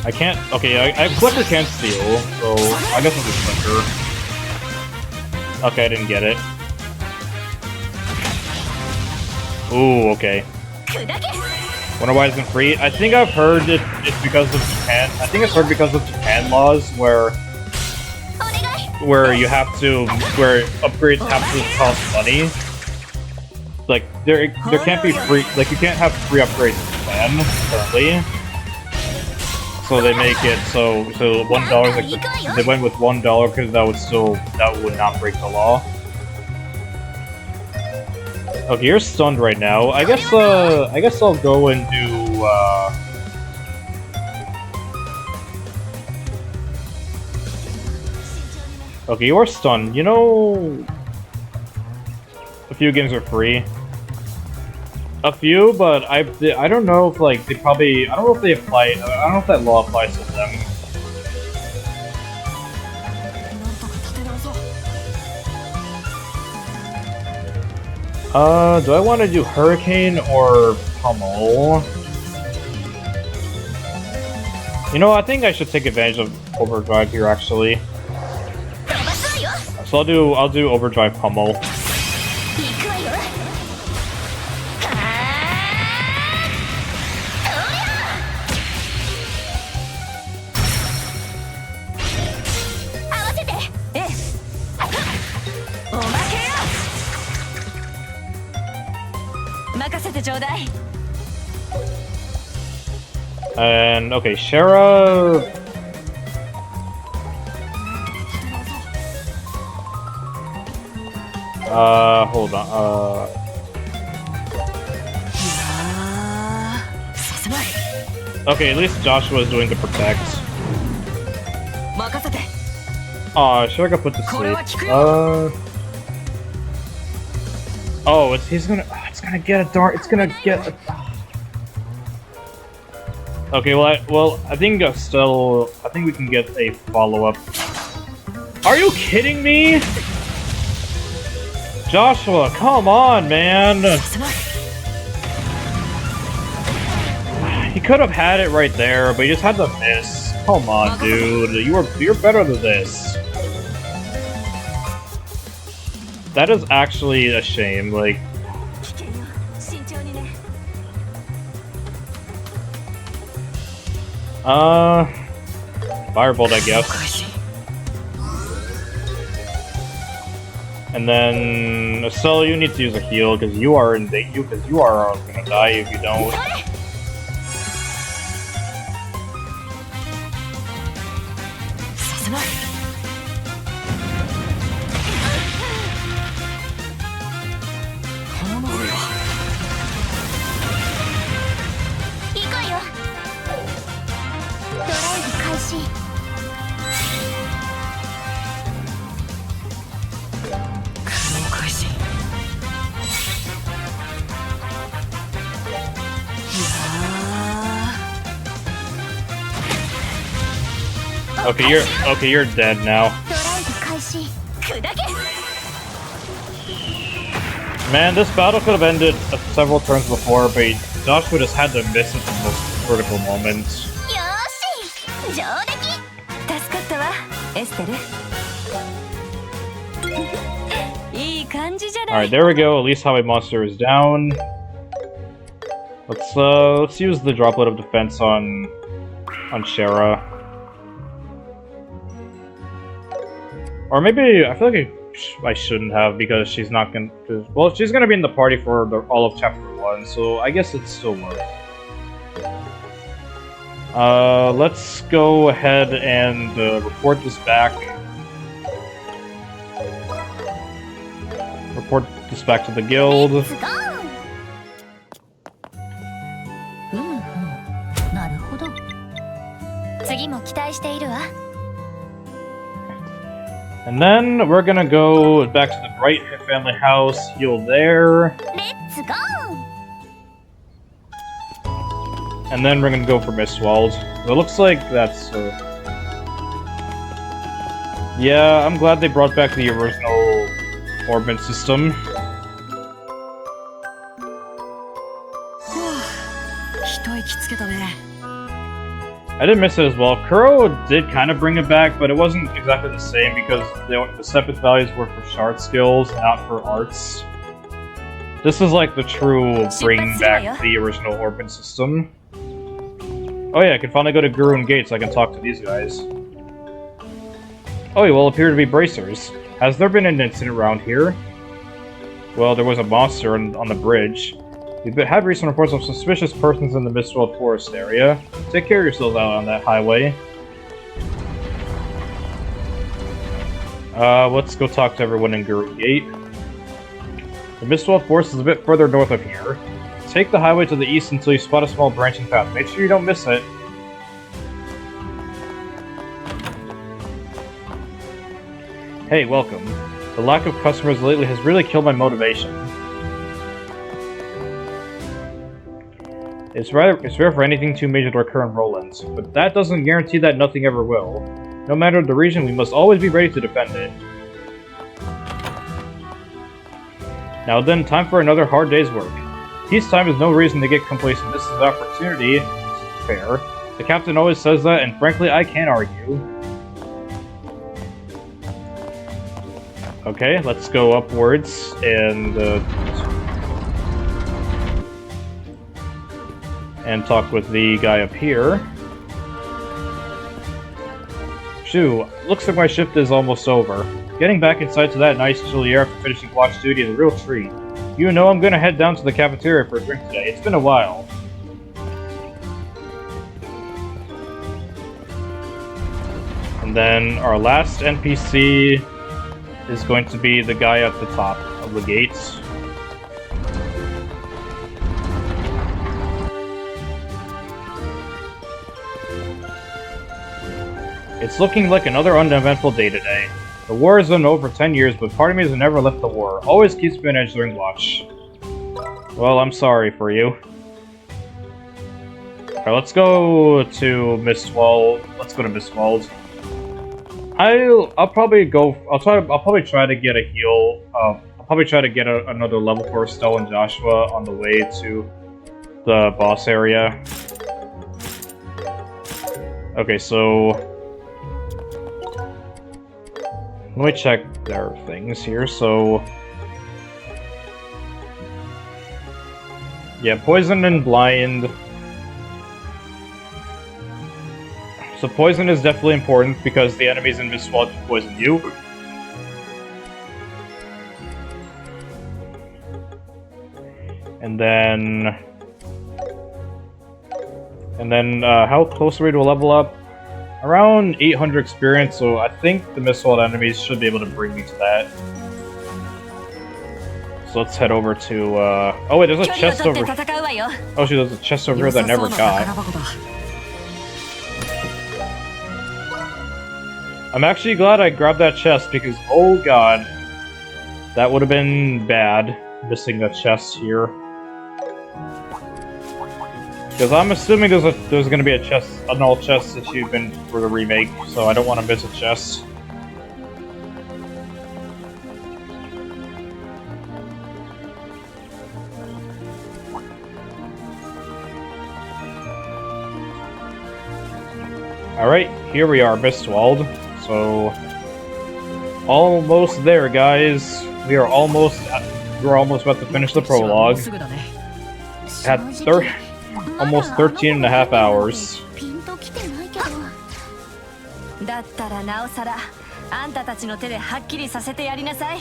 Speaker 1: I can't. Okay, I Flicker can't steal, so I guess I'll do Flicker. Okay, I didn't get it. Ooh, okay.
Speaker 3: 砕け
Speaker 1: Wonder why it isn't free. I think I've heard it's because of Japan. I think it's heard because of Japan laws where
Speaker 3: お願い
Speaker 1: you have to where upgrades have to cost money. Like there can't be free, like you can't have free upgrades in Japan currently. So they make it so $1 like they went with $1 because that would not break the law. Okay, you're stunned right now. I guess I'll go and do Okay, you are stunned. You know, a few games are free. A few, but I don't know if like they probably I don't know if they apply. I don't know if that law applies to them.
Speaker 2: なんとか立て直そう
Speaker 1: Do I want to do Hurricane or Pummel? You know, I think I should take advantage of Overdrive here actually.
Speaker 3: 飛ばすわよ
Speaker 1: So I'll do Overdrive Pummel.
Speaker 3: 行くわよはあ合わせて
Speaker 2: ええおまけよ任せてちょうだい
Speaker 1: And okay, Shara. Hold on.
Speaker 2: させない
Speaker 1: Okay, at least Joshua is doing the protect.
Speaker 2: 任せて
Speaker 1: Oh, should I go put to sleep? Oh, it's gonna get a darn. It's gonna get. Okay, well, I think still. I think we can get a follow-up. Are you kidding me? Joshua, come on, man. He could have had it right there, but he just had to miss. Come on, dude. You're better than this. That is actually a shame. Like. Firebolt, I guess. And then Estelle, you need to use a heal because you are gonna die if you don't. Okay, you're dead now. Man, this battle could have ended several turns before, but Joshua just had to miss at the most critical moment. Alright, there we go. At least Highway Monster is down. Let's use the droplet of defense on Shara. Or maybe I feel like I shouldn't have because she's not gonna. Well, she's gonna be in the party for all of Chapter 1, so I guess it's still worth. Let's go ahead and report this back. Report this back to the guild. And then we're gonna go back to the Bright family house, heal there.
Speaker 3: Let's go!
Speaker 1: And then we're gonna go for Mistwald. It looks like that's... Yeah, I'm glad they brought back the original orbit system. I did miss it as well. Kuro did kind of bring it back, but it wasn't exactly the same because the separate values were for shard skills, not for arts. This is like the true bring back the original orbit system. Oh yeah, I can finally go to Gurun Gate so I can talk to these guys. Oh, you all appear to be bracers. Has there been an incident around here? Well, there was a monster on the bridge. We've had recent reports of suspicious persons in the Mistwald Forest area. Take care of yourselves out on that highway. Let's go talk to everyone in Gurun Gate. The Mistwald Forest is a bit further north of here. Take the highway to the east until you spot a small branching path. Make sure you don't miss it. Hey, welcome. The lack of customers lately has really killed my motivation. It's rare for anything too major to occur in Roland, but that doesn't guarantee that nothing ever will. No matter the region, we must always be ready to defend it. Now then, time for another hard day's work. Peacetime is no reason to get complacent. This is an opportunity. Fair. The captain always says that, and frankly, I can't argue. Okay, let's go upwards and talk with the guy up here. Shoo, looks like my shift is almost over. Getting back inside to that nice chilly air after finishing watch duty is a real treat. You know I'm gonna head down to the cafeteria for a drink today. It's been a while. And then our last NPC is going to be the guy at the top of the gates. It's looking like another uneventful day today. The war has been over 10 years, but part of me has never left the war. Always keeps me on edge during watch. Well, I'm sorry for you. Alright, let's go to Mistwald. Let's go to Mistwald. I'll probably try to get a heal. I'll probably try to get another level 4 Stella and Joshua on the way to the boss area. Okay, so let me check their things here. So yeah, poison and blind. So poison is definitely important because the enemies in Mistwald can poison you. And then how close are we to a level up? Around 800 experience, so I think the Mistwald enemies should be able to bring me to that. So let's head over to, oh wait, there's a chest over... Oh shoot, there's a chest over here that I never got. I'm actually glad I grabbed that chest because, oh god, that would have been bad, missing a chest here. Because I'm assuming there's gonna be an all chest achievement for the remake, so I don't want to miss a chest. Alright, here we are, Mistwald. So, almost there, guys. We're almost about to finish the prologue. At almost 13 and a half hours.
Speaker 9: だったらなおさらあんたたちの手ではっきりさせてやりなさい。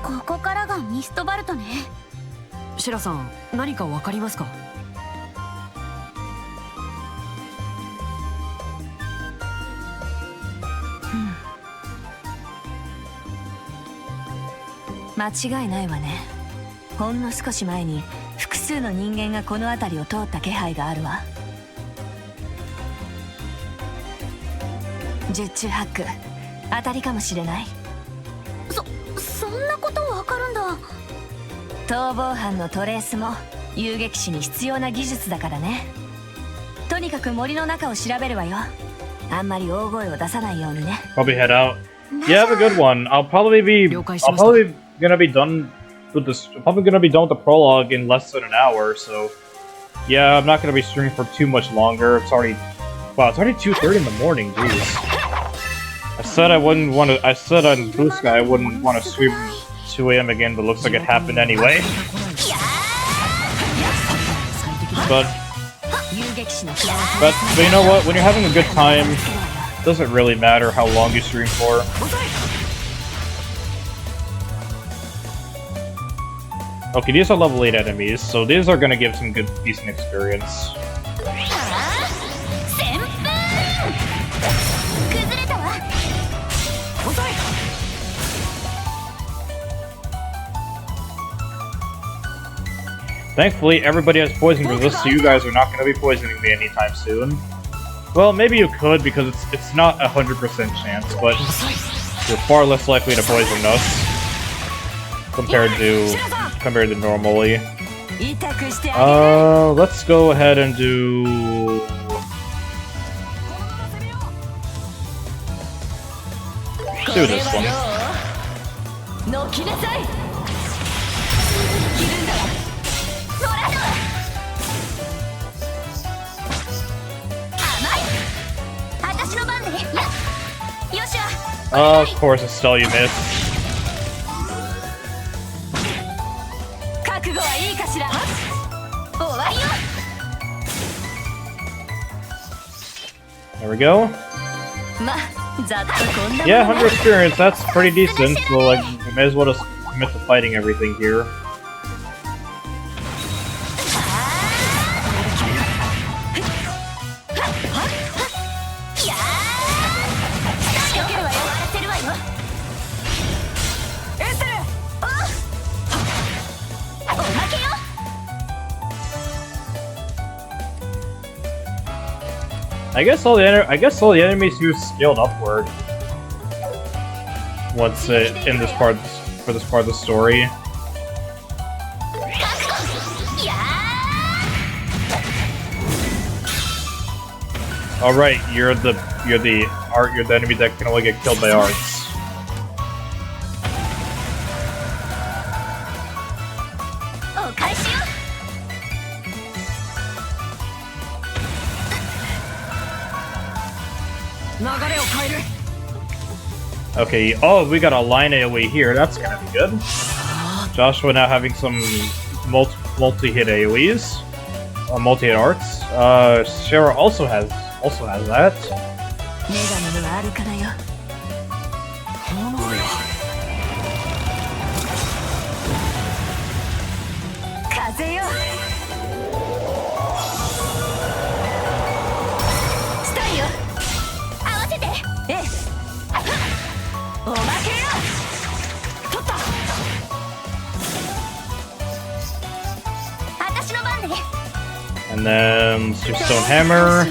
Speaker 3: ここからがミストバルトね。
Speaker 2: シラさん、何かわかりますか？
Speaker 9: 間違いないわね。ほんの少し前に複数の人間がこの辺りを通った気配があるわ。十中八九当たりかもしれない。
Speaker 3: そんなことわかるんだ。
Speaker 9: 逃亡犯のトレースも遊撃士に必要な技術だからね。とにかく森の中を調べるわよ。あんまり大声を出さないようにね。
Speaker 1: Probably head out. Yeah, have a good one. I'll probably gonna be done with this. Probably gonna be done with the prologue in less than an hour. So yeah, I'm not gonna be streaming for too much longer. It's already 2:30 in the morning. Jeez. I said I wouldn't want to. I said on Blue Sky I wouldn't want to stream 2 AM again, but looks like it happened anyway. But you know what? When you're having a good time, it doesn't really matter how long you stream for. Okay, these are level 8 enemies, so these are gonna give some good, decent experience. Thankfully, everybody has poison resist, so you guys are not going to be poisoning me anytime soon. Well, maybe you could, because it's not a 100% chance, but you're far less likely to poison us compared to normally. Let's go ahead and do... Let's do this one. Of course, Estelle, you missed. There we go. Yeah, 100 experience, that's pretty decent, so like, we may as well just commit to fighting everything here.
Speaker 3: まけよ。
Speaker 1: I guess all the enemies who scaled upward once in this part for this part of the story.
Speaker 3: いや
Speaker 1: All right, you're the enemy that can only get killed by arts.
Speaker 3: ー、お返しよ。
Speaker 2: 流れを変える。
Speaker 1: Okay, oh, we got a line AoE here. That's gonna be good. Joshua now having some multi-hit AoEs, multi-hit arts. Shara also has that.
Speaker 9: 女神のアルカナよ。
Speaker 2: 炎よ。
Speaker 9: 風よ。スタイよ。
Speaker 3: 合わせて。
Speaker 9: ええ。おまけよ。取った。
Speaker 3: 私の番ね。
Speaker 1: And then let's do Stone Hammer.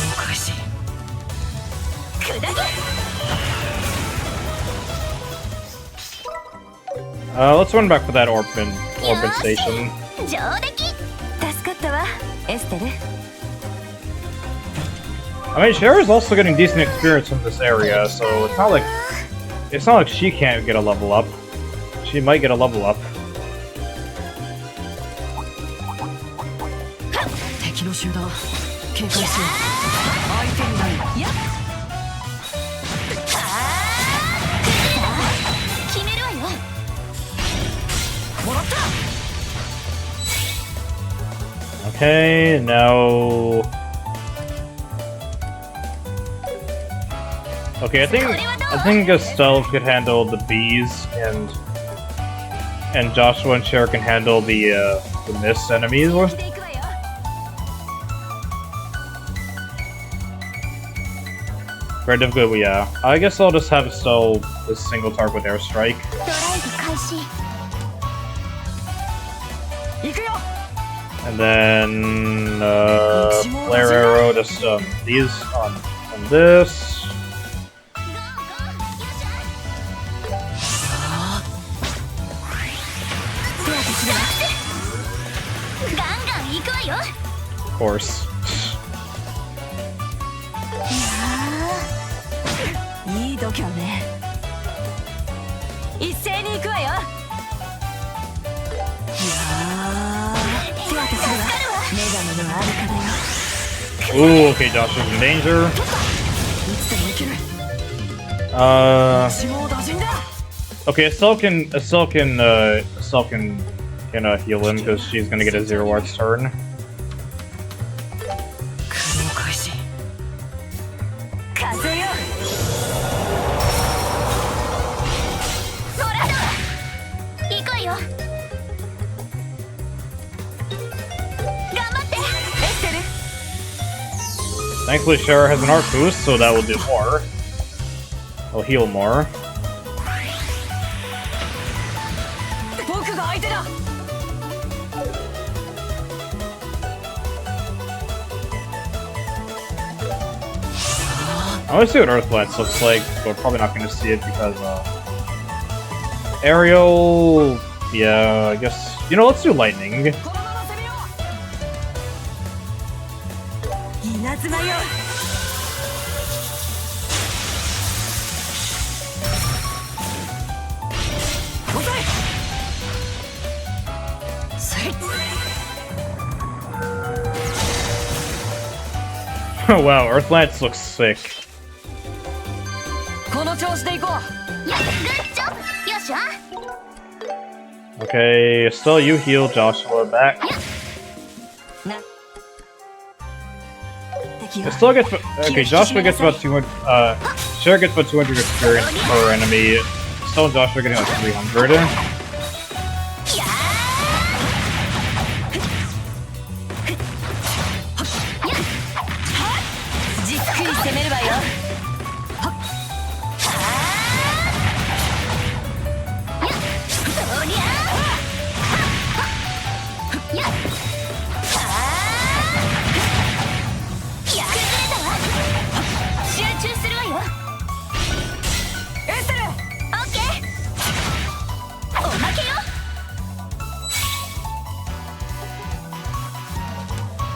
Speaker 2: お返し。
Speaker 3: 砕け。
Speaker 1: Let's run back for that Orphan Station.
Speaker 3: 上出来。
Speaker 9: 助かったわ、エステル。
Speaker 1: I mean, Shara's also getting decent experience from this area, so it's not like she can't get a level up. She might get a level up.
Speaker 2: 敵の集団警戒しよう。相手になる。
Speaker 9: やっ。
Speaker 3: 決めるわよ。
Speaker 2: もらった。
Speaker 1: Okay, now. Okay, I think Estelle could handle the bees, and Joshua and Cher can handle the mist enemies.
Speaker 9: で行くわよ。
Speaker 1: Very difficult, but yeah. I guess I'll just have Estelle this single target with airstrike,
Speaker 3: ドライブ開始。
Speaker 2: 行くよ。
Speaker 1: and then flare arrow to stun these on this.
Speaker 3: ガンガン行くわよ。
Speaker 1: Of course.
Speaker 9: いい度胸ね。一斉に行くわよ。いやー、手当てするわ。女神のアルカナよ。
Speaker 1: Ooh, okay, Joshua's in danger.
Speaker 2: いつでも行ける。
Speaker 1: Uh,
Speaker 2: 死亡打陣だ。
Speaker 1: okay, Estelle can heal him because she's gonna get a 0 arts turn.
Speaker 2: 苦労開始。
Speaker 9: 風よ。
Speaker 3: トラド行くわよ。頑張って。
Speaker 9: エステル。
Speaker 1: Thankfully, Shara has an arc boost, so that will do more. It'll heal more.
Speaker 2: 僕が相手だ。
Speaker 1: I want to see what Earthlance looks like, but we're probably not going to see it because, Aerial... Yeah, I guess... You know, let's do Lightning.
Speaker 2: このまま攻めよう。
Speaker 9: 稲妻よ。
Speaker 2: 遅い。せい。
Speaker 1: Oh wow, Earthlance looks sick.
Speaker 2: この調子で行こう。
Speaker 3: グッジョブ。よっしゃ。
Speaker 1: Okay, Estelle, you heal Joshua back.
Speaker 9: 敵よ。
Speaker 1: Estelle gets... Okay, Joshua gets about 200... Shara gets about 200 experience per enemy. Estelle and Joshua are getting like 300.
Speaker 9: じっくり攻めるわよ。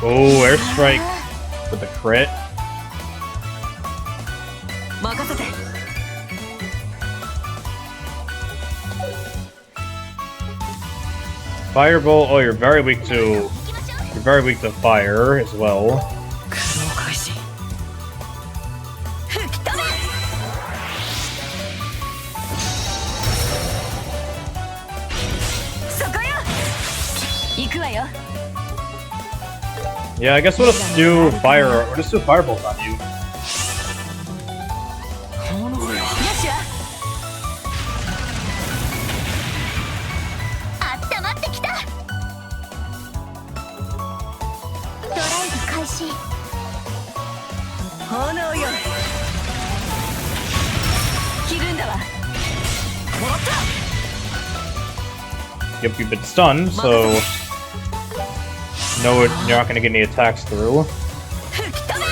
Speaker 1: Oh, airstrike with a crit.
Speaker 2: 任せて。
Speaker 1: Firebolt. Oh, you're very weak to fire as well.
Speaker 2: 駆動開始。
Speaker 3: 吹き飛べ。
Speaker 9: そこよ。行くわよ。
Speaker 1: Yeah, I guess we'll just do fire. We'll just do firebolt on you.
Speaker 2: 炎よ。
Speaker 9: よしわ。
Speaker 3: あったまってきた。ドライブ開始。
Speaker 9: 炎よ。切るんだわ。
Speaker 1: Yep, you've been stunned, so no, you're not gonna get any attacks through.
Speaker 3: 吹き飛べ。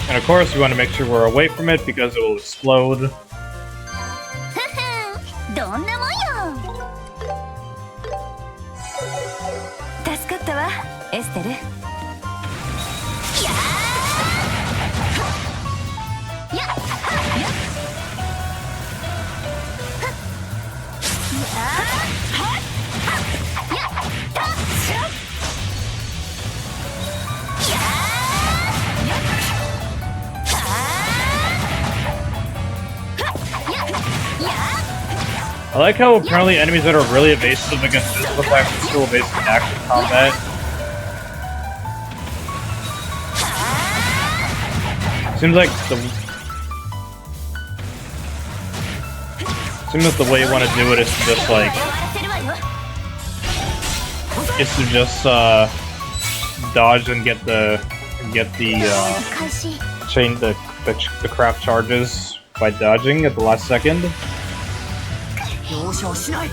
Speaker 1: And of course, we want to make sure we're away from it because it will explode.
Speaker 3: どんなもんよ。
Speaker 9: 助かったわ、エステル。
Speaker 3: やー。やっ。やっ。
Speaker 1: I like how apparently enemies that are really evasive against physical attacks are still evasive in active combat. Seems like the way you want to do it is to just like dodge and get the chain the craft charges by dodging at the last second.
Speaker 2: 容赦しない。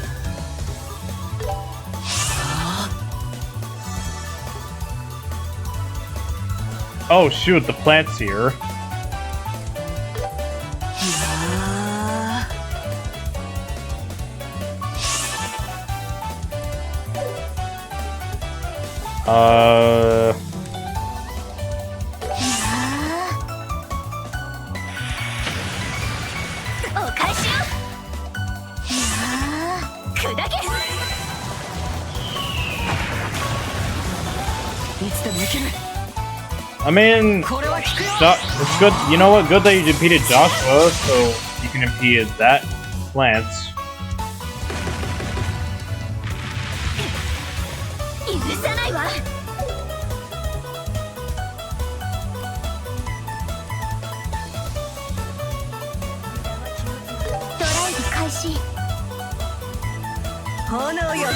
Speaker 1: Oh shoot, the plant's here. Uh...
Speaker 3: お返しよ。砕け。
Speaker 2: いつでも行ける。
Speaker 1: I mean,
Speaker 2: これは効くよ。
Speaker 1: it's good. You know what? Good that you defeated Joshua, so you can impede that plant.
Speaker 3: 許さないわ。 ドライブ開始。
Speaker 9: 炎よ。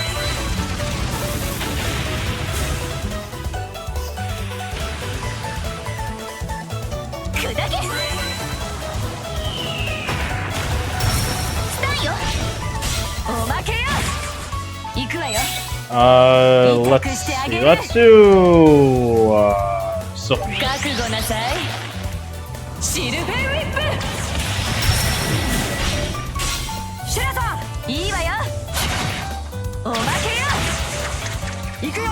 Speaker 3: 砕け。スタンよ。
Speaker 9: おまけよ。行くわよ。
Speaker 1: Let's see. Let's do so.
Speaker 9: 覚悟なさい。シルベンウィップ。シュラさん、いいわよ。おまけよ。行くよ。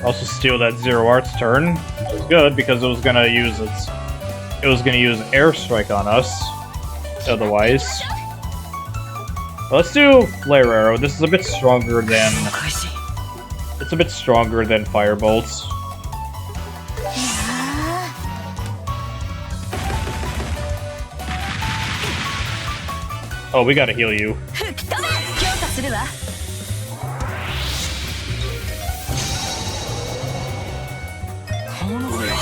Speaker 1: Also steal that Zero Arts turn, which is good because it was gonna use airstrike on us. Otherwise, let's do Flare Arrow. This is a bit stronger than.
Speaker 2: 開始。
Speaker 1: It's a bit stronger than Firebolts. Oh, we gotta heal you.
Speaker 3: 吹き飛べ。
Speaker 9: 強化するわ。
Speaker 2: 炎よ。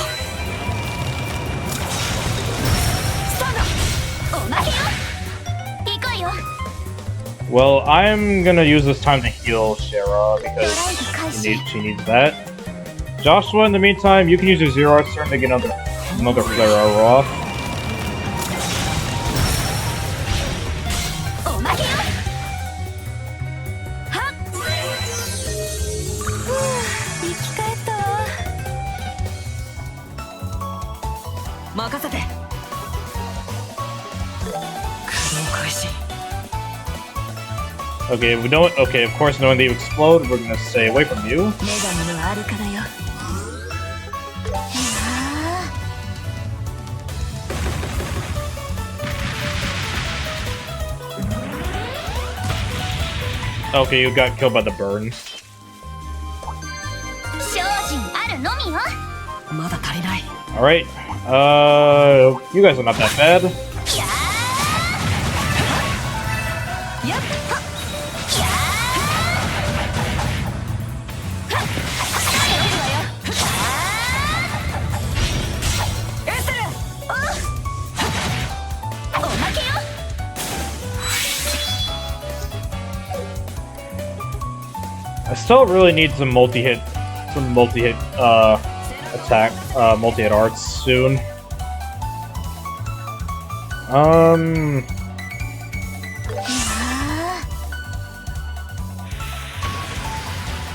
Speaker 3: スタンド。おまけよ。行こうよ。
Speaker 1: Well, I'm gonna use this time to heal Shara because she needs that. Joshua, in the meantime, you can use your Zero Arts turn to get another Flare Arrow off.
Speaker 3: おまけよ。はっ。
Speaker 9: 生き返ったわ。
Speaker 2: 任せて。駆動開始。
Speaker 1: Okay, we don't. Okay, of course, knowing that you explode, we're gonna stay away from you.
Speaker 9: 女神のアルカだよ。
Speaker 1: Okay, you got killed by the burn.
Speaker 3: 精進あるのみよ。
Speaker 2: まだ足りない。
Speaker 1: Alright. You guys are not that bad.
Speaker 3: やっはっやーはっエステルおまけよ。
Speaker 1: I still really need some multi-hit attack, multi-hit arts soon.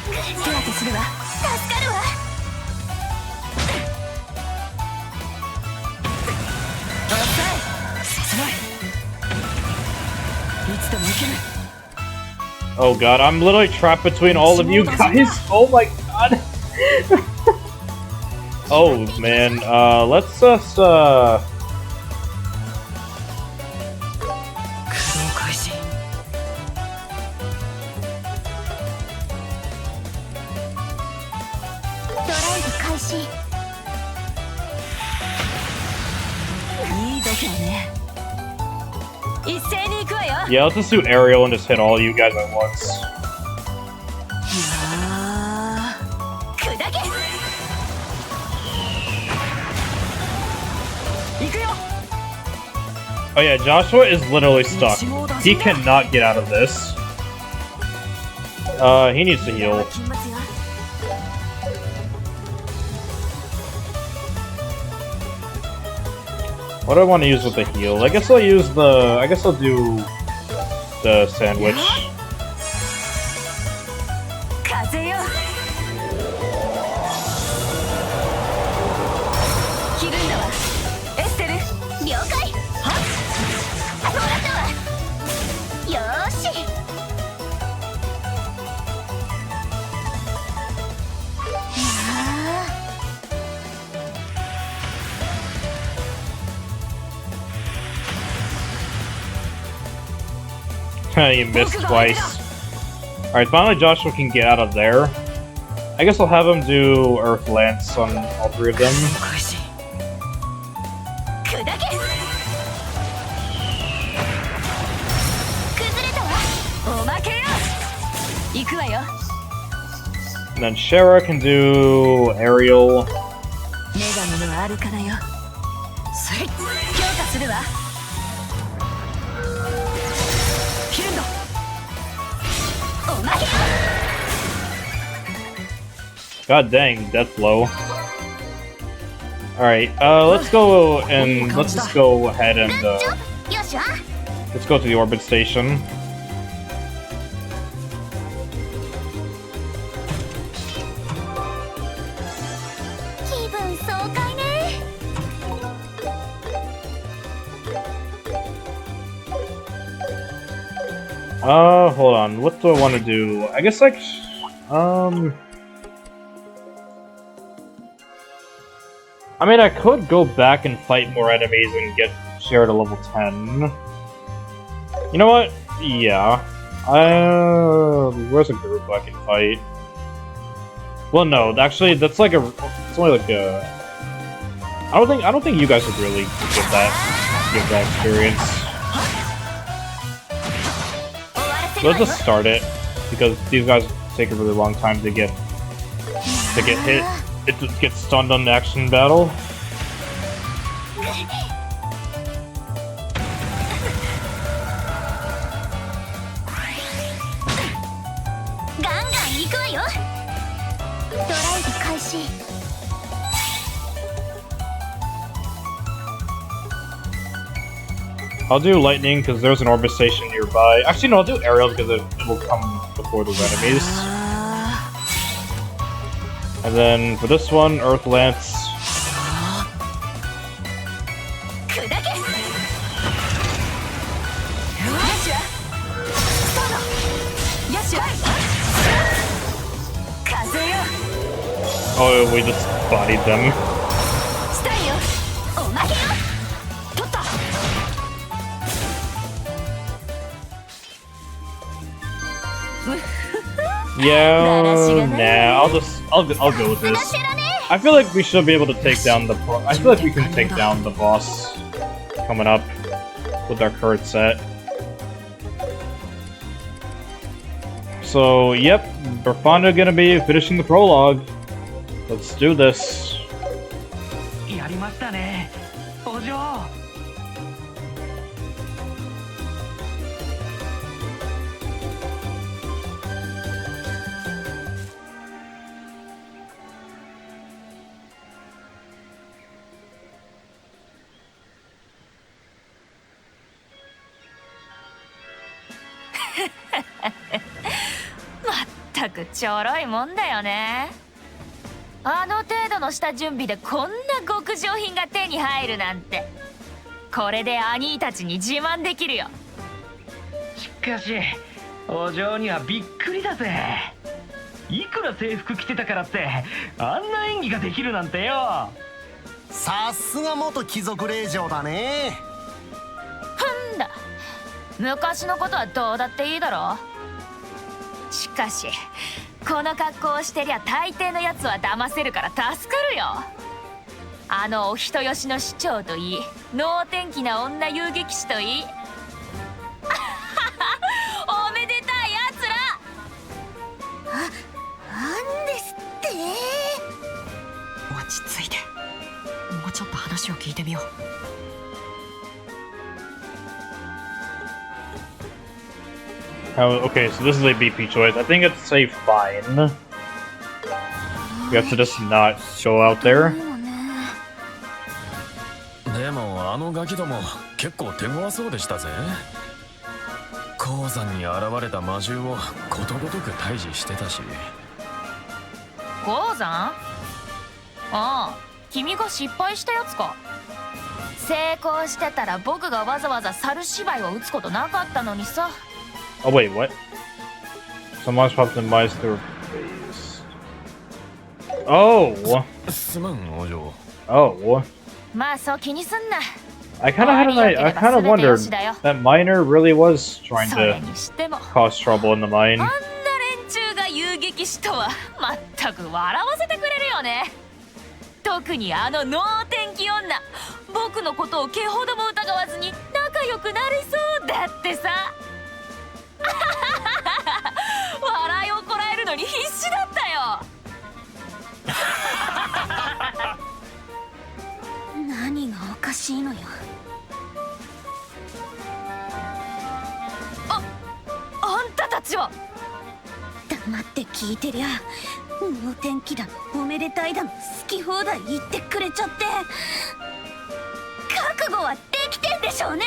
Speaker 9: 手当てするわ。
Speaker 3: 助かるわ。
Speaker 2: させない。いつでもいける。
Speaker 1: Oh god, I'm literally trapped between all of you guys. Oh my god. Oh man, let's just
Speaker 2: 駆動開始。
Speaker 3: ドライブ開始。
Speaker 9: いい度胸ね。一斉に行くわよ。
Speaker 1: yeah, let's just do aerial and just hit all you guys at once.
Speaker 3: 砕け。
Speaker 2: 行くよ。
Speaker 1: Oh yeah, Joshua is literally stuck. He cannot get out of this. He needs to heal.
Speaker 9: 禁物よ。
Speaker 1: What do I want to use with the heal? I guess I'll use the. I guess I'll do the sandwich.
Speaker 9: 風よ。切るんだわ。エステル。
Speaker 3: 了解。はっもらったわ。よーし。
Speaker 1: You missed twice. Alright, finally Joshua can get out of there. I guess I'll have him do Earth Lance on all three of them.
Speaker 2: 開始。
Speaker 3: 砕け。崩れたわ。
Speaker 9: おまけよ。行くわよ。
Speaker 1: And then Shara can do Aerial.
Speaker 9: 女神のアルカだよ。
Speaker 2: せい。
Speaker 9: 強化するわ。
Speaker 2: 切るんだ。
Speaker 3: おまけよ。
Speaker 1: God dang, death blow. Alright, let's go and let's just go ahead and
Speaker 3: よっしゃ。
Speaker 1: let's go to the orbit station.
Speaker 3: 気分爽快ね。
Speaker 1: Hold on. What do I want to do? I guess like, I mean, I could go back and fight more enemies and get Shara to level 10. You know what? Yeah. Where's a group I can fight? Well, no. Actually, that's like it's only like a. I don't think you guys would really give that experience. So let's just start it, because these guys take a really long time to get hit. It just gets stunned on the action battle.
Speaker 3: ガンガン行くわよ。ドライブ開始。
Speaker 1: I'll do lightning because there's an orbit station nearby. Actually, no, I'll do aerial because it will come before the enemies. And then for this one, Earth Lance.
Speaker 3: 砕け。
Speaker 9: よし。スタート。
Speaker 1: Oh, we just bodied them.
Speaker 3: スタイよおまけよ取った
Speaker 1: Yeah, nah, I'll go with this. I feel like we should be able to take down the I feel like we can take down the boss coming up with our current set. So, yep, we're finally gonna be finishing the prologue. Let's do this.
Speaker 10: やりましたねお嬢
Speaker 3: まったくちょろいもんだよね。あの程度の下準備でこんな極上品が手に入るなんて、これで兄たちに自慢できるよ。
Speaker 10: しかしお嬢にはびっくりだぜ。いくら制服着てたからってあんな演技ができるなんてよ。
Speaker 11: さすが元貴族令嬢だね。
Speaker 3: ふんだ、昔のことはどうだっていいだろ。しかしこの格好をしてりゃ大抵のやつは騙せるから助かるよ。あのお人よしの市長といい、能天気な女遊撃士といいおめでたいやつら。なんですって。
Speaker 2: 落ち着いて、もうちょっと話を聞いてみよう。
Speaker 1: Okay, so this is a BP choice. I think it's a fine. We have to just not go out there.
Speaker 12: でもあのガキども結構手強そうでしたぜ。鉱山に現れた魔獣をことごとく退治してたし。
Speaker 3: 鉱山？ああ、君が失敗したやつか。成功してたら僕がわざわざ猿芝居を打つことなかったのにさ。
Speaker 1: Oh wait, what? Someone's popped in mice through face. Oh!
Speaker 12: すまんお嬢。
Speaker 1: Oh.
Speaker 3: まあそう気にすんな。
Speaker 1: I kind of wondered that miner really was trying to cause trouble in the mine.
Speaker 3: あんな連中が遊撃士とはまったく笑わせてくれるよね。特にあの能天気女、僕のことを毛ほども疑わずに仲良くなりそうだってさ。笑いをこらえるのに必死だったよ。何がおかしいのよ。あんたたちは。黙って聞いてりゃ能天気だおめでたいだ好き放題言ってくれちゃって、覚悟はできてんでしょうね。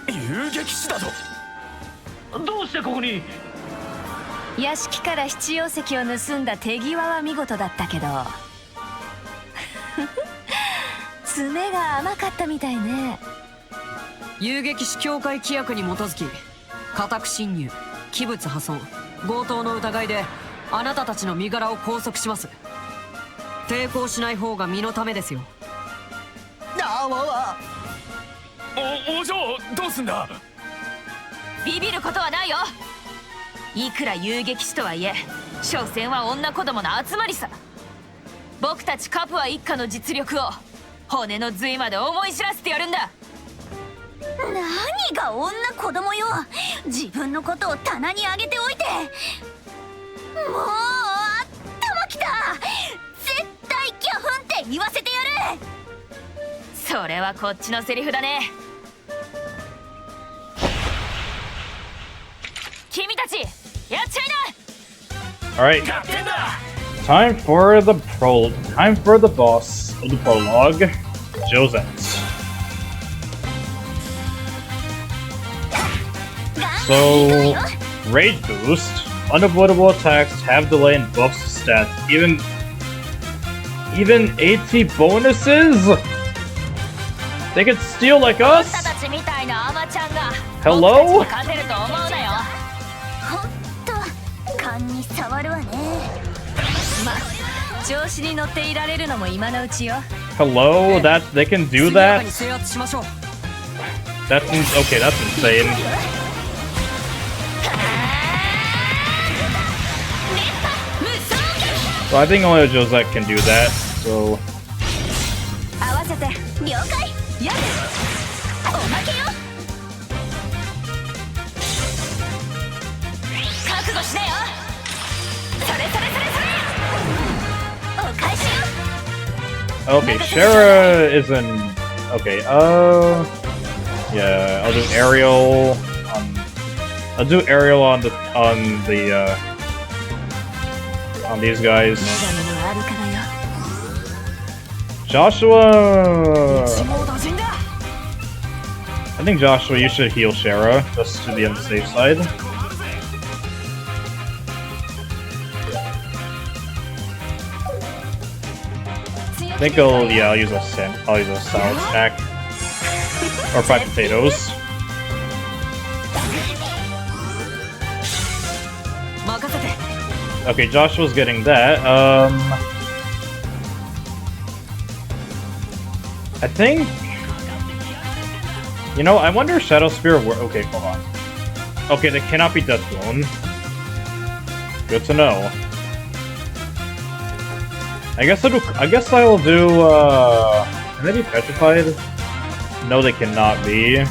Speaker 12: 遊撃士だと。
Speaker 10: どうしてここに。
Speaker 9: 屋敷から七曜石を盗んだ手際は見事だったけど爪が甘かったみたいね。
Speaker 2: 遊撃士協会規約に基づき、家宅侵入、器物破損、強盗の疑いであなたたちの身柄を拘束します。抵抗しない方が身のためですよ。
Speaker 12: お嬢どうすんだ。
Speaker 3: ビビることはないよ。いくら遊撃士とはいえ所詮は女子供の集まりさ。僕たちカプア一家の実力を骨の髄まで思い知らせてやるんだ。何が女子供よ。自分のことを棚に上げておいて。もう頭きた。絶対ギャフンって言わせてやる。それはこっちのセリフだね。君たちやっちゃいな。
Speaker 1: Alright. Time for the boss of the prologue, Josette. So, rage boost, unavoidable attacks, have delay, and buffs stats. Even AT bonuses? They could steal like us? Hello?
Speaker 3: 勘に触るわね。ま
Speaker 9: 調子に乗っていられるのも今のうちよ。
Speaker 1: Hello? That they can do
Speaker 2: 速やか
Speaker 1: that?
Speaker 2: に制圧しましょう。
Speaker 1: That's okay. That's insane. So I think only Josette can do that. So
Speaker 9: 合わせて了解やるおまけよ覚悟しなよそれそれそれそれお返しよ
Speaker 1: okay, Shara isn't okay. Yeah, I'll do Ariel on. I'll do Ariel on these guys.
Speaker 9: 女神のあるからよ
Speaker 1: Joshua.
Speaker 2: 一網打尽だ。
Speaker 1: I think Joshua, you should heal Shara just to be on the safe side. I think I'll use a salad snack or fried potatoes.
Speaker 2: 任せて。
Speaker 1: Okay, Joshua's getting that. I think. You know, I wonder if Shadow Spear. Okay, hold on. Okay, they cannot be Death Blown. Good to know. I guess I'll do. Can they be petrified? No, they cannot be.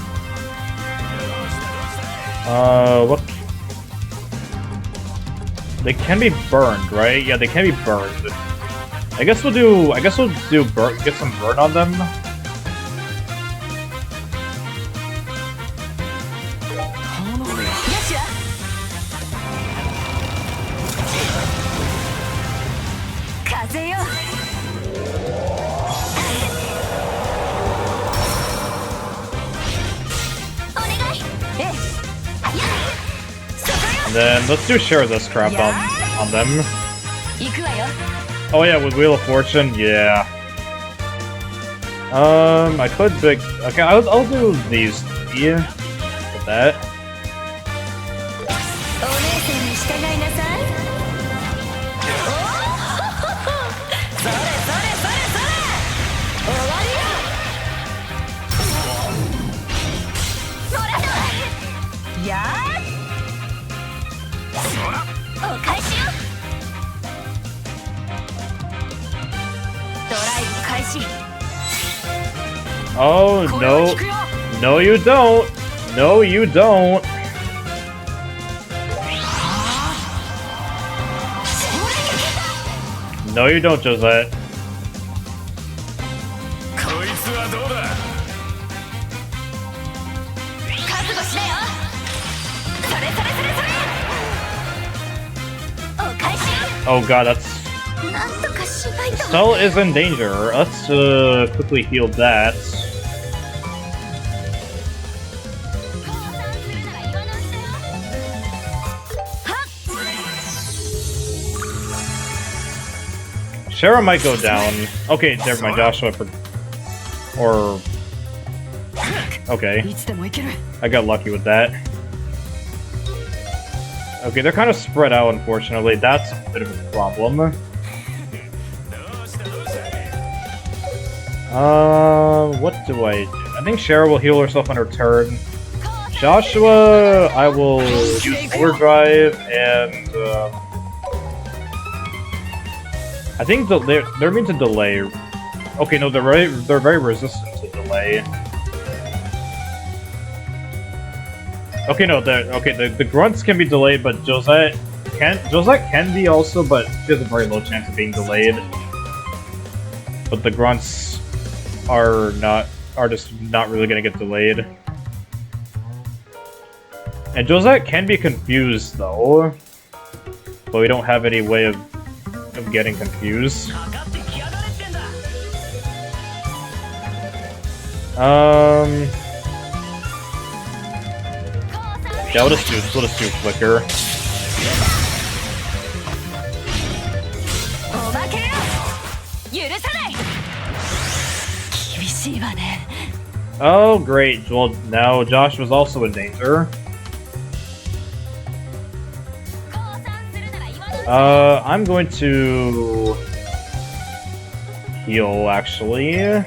Speaker 1: What? They can be burned, right? Yeah, they can be burned. I guess we'll do burn, get some burn on them. And then let's do share this crap on them. Oh yeah, with Wheel of Fortune, yeah. I could big. Okay, I'll do these three with that. Oh no. No you don't. No you don't. No you don't, Josette. Oh god, that's... Cell is in danger. Let's quickly heal that. Shara might go down. Okay, never mind, Joshua. Or... Okay. I got lucky with that. Okay, they're kind of spread out, unfortunately. That's a bit of a problem. What do I do? I think Shara will heal herself on her turn. Joshua, I will use Overdrive, and, I think they're meant to delay. Okay, no, they're very resistant to delay. Okay, no, the grunts can be delayed, but Josette can be also, but she has a very low chance of being delayed. But the grunts are just not really gonna get delayed. And Josette can be confused though, but we don't have any way of getting confused. Yeah, we'll just do Flicker. Oh, great. Well, now Josh was also in danger. I'm going to... heal, actually.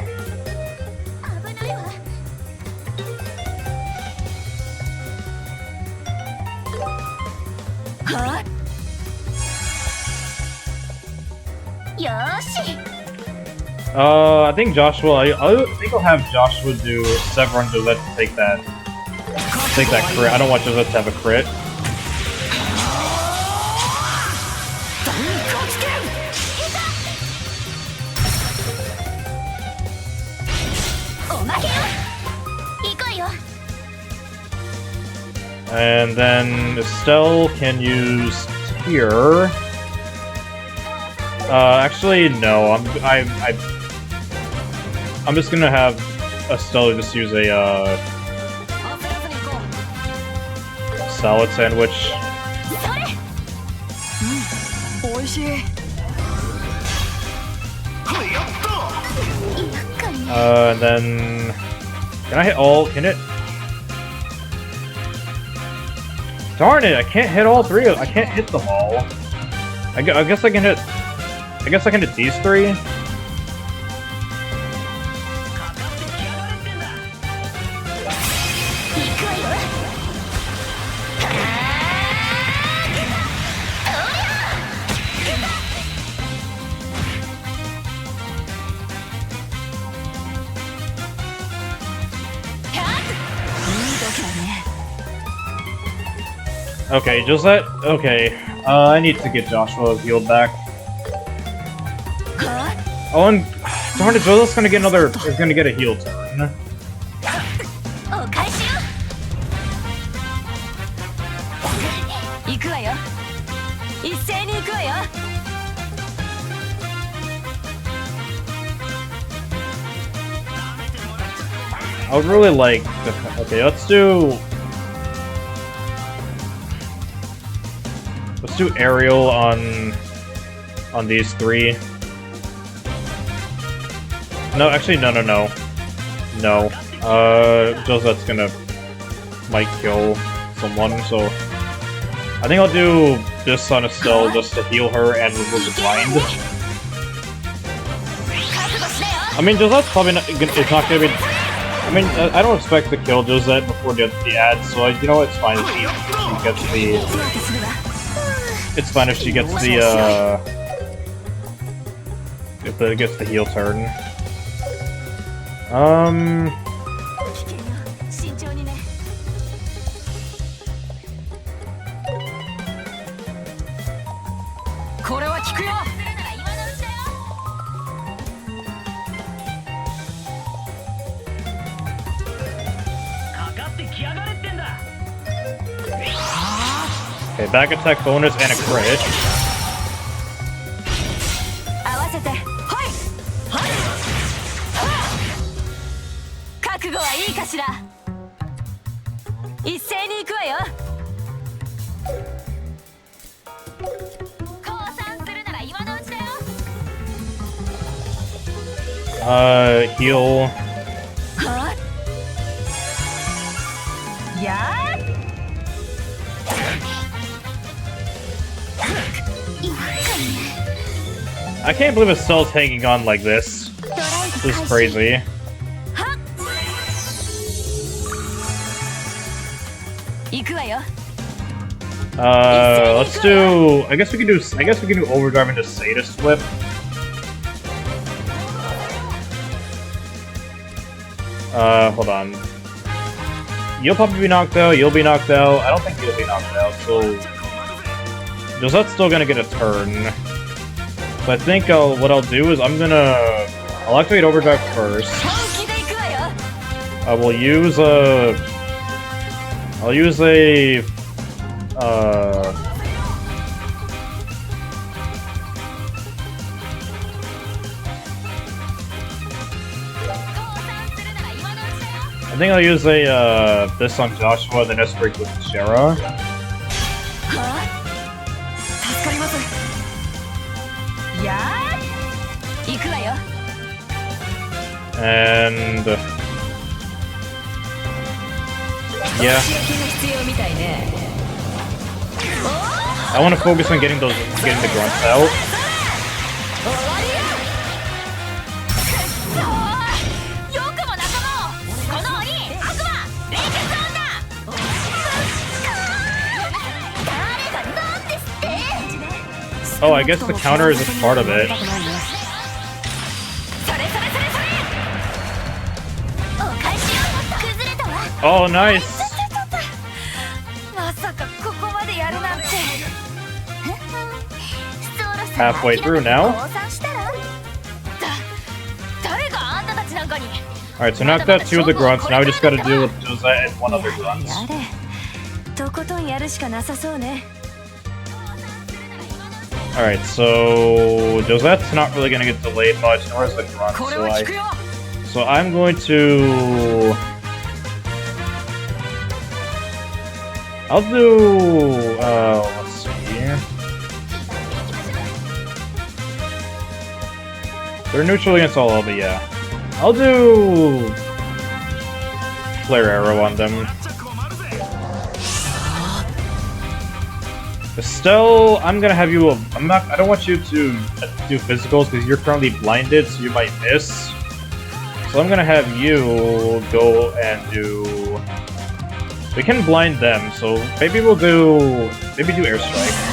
Speaker 1: I think Joshua. I think I'll have Joshua do Sever and Josette to take that crit. I don't want Josette to have a crit. And then Estelle can use Tear. Actually, no. I'm just gonna have Estelle just use a salad sandwich. And then can I hit all? Can it? Darn it! I can't hit all three. I can't hit them all. I guess I can hit. I guess I can hit these three. Okay, Josette. Okay, I need to get Joshua healed back. Oh, and darn it, Josette's gonna get another. Is gonna get a heal turn. I would really like. Okay, let's do aerial on these three. No, actually, no. Josette's might kill someone, so I think I'll do this on Estelle just to heal her and remove the blind. I mean, Josette's probably not. It's not gonna be. I mean, I don't expect to kill Josette before the ad, so you know it's fine if she gets the. It's fine if she gets the gets the heal turn. Okay, back attack bonus and a crit. Heal. I can't believe Estelle's hanging on like this. This is crazy. Let's do. I guess we can do overdrive into Sadist Whip. Hold on. You'll probably be knocked out. You'll be knocked out. I don't think you'll be knocked out. So Josette's still gonna get a turn. So I think what I'll do is I'll activate overdrive first. I will use a. I'll use a. I think I'll use a this on Joshua, then S-break with Shara. And yeah, I want to focus on getting the grunts out. Oh, I guess the counter is just part of it. Oh, nice. Halfway through now. Alright, so knocked out 2 of the grunts. Now we just gotta deal with Josette and 1 other grunt. Alright, so Josette's not really gonna get delayed much, nor is the grunt. So I'm going to... I'll do... let's see here. They're neutral against all of it, yeah. I'll do... Flare Arrow on them. Estelle, I'm gonna have you... I don't want you to do physicals because you're currently blinded, so you might miss. So I'm gonna have you go and do... We can blind them, so maybe we'll do... Maybe do Airstrike.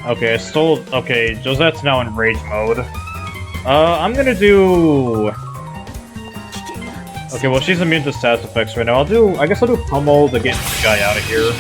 Speaker 1: Okay, I stole... Okay, Josette's now in rage mode. I'm gonna do... Okay, well, she's immune to status effects right now. I guess I'll do Pummel to get the guy out of here.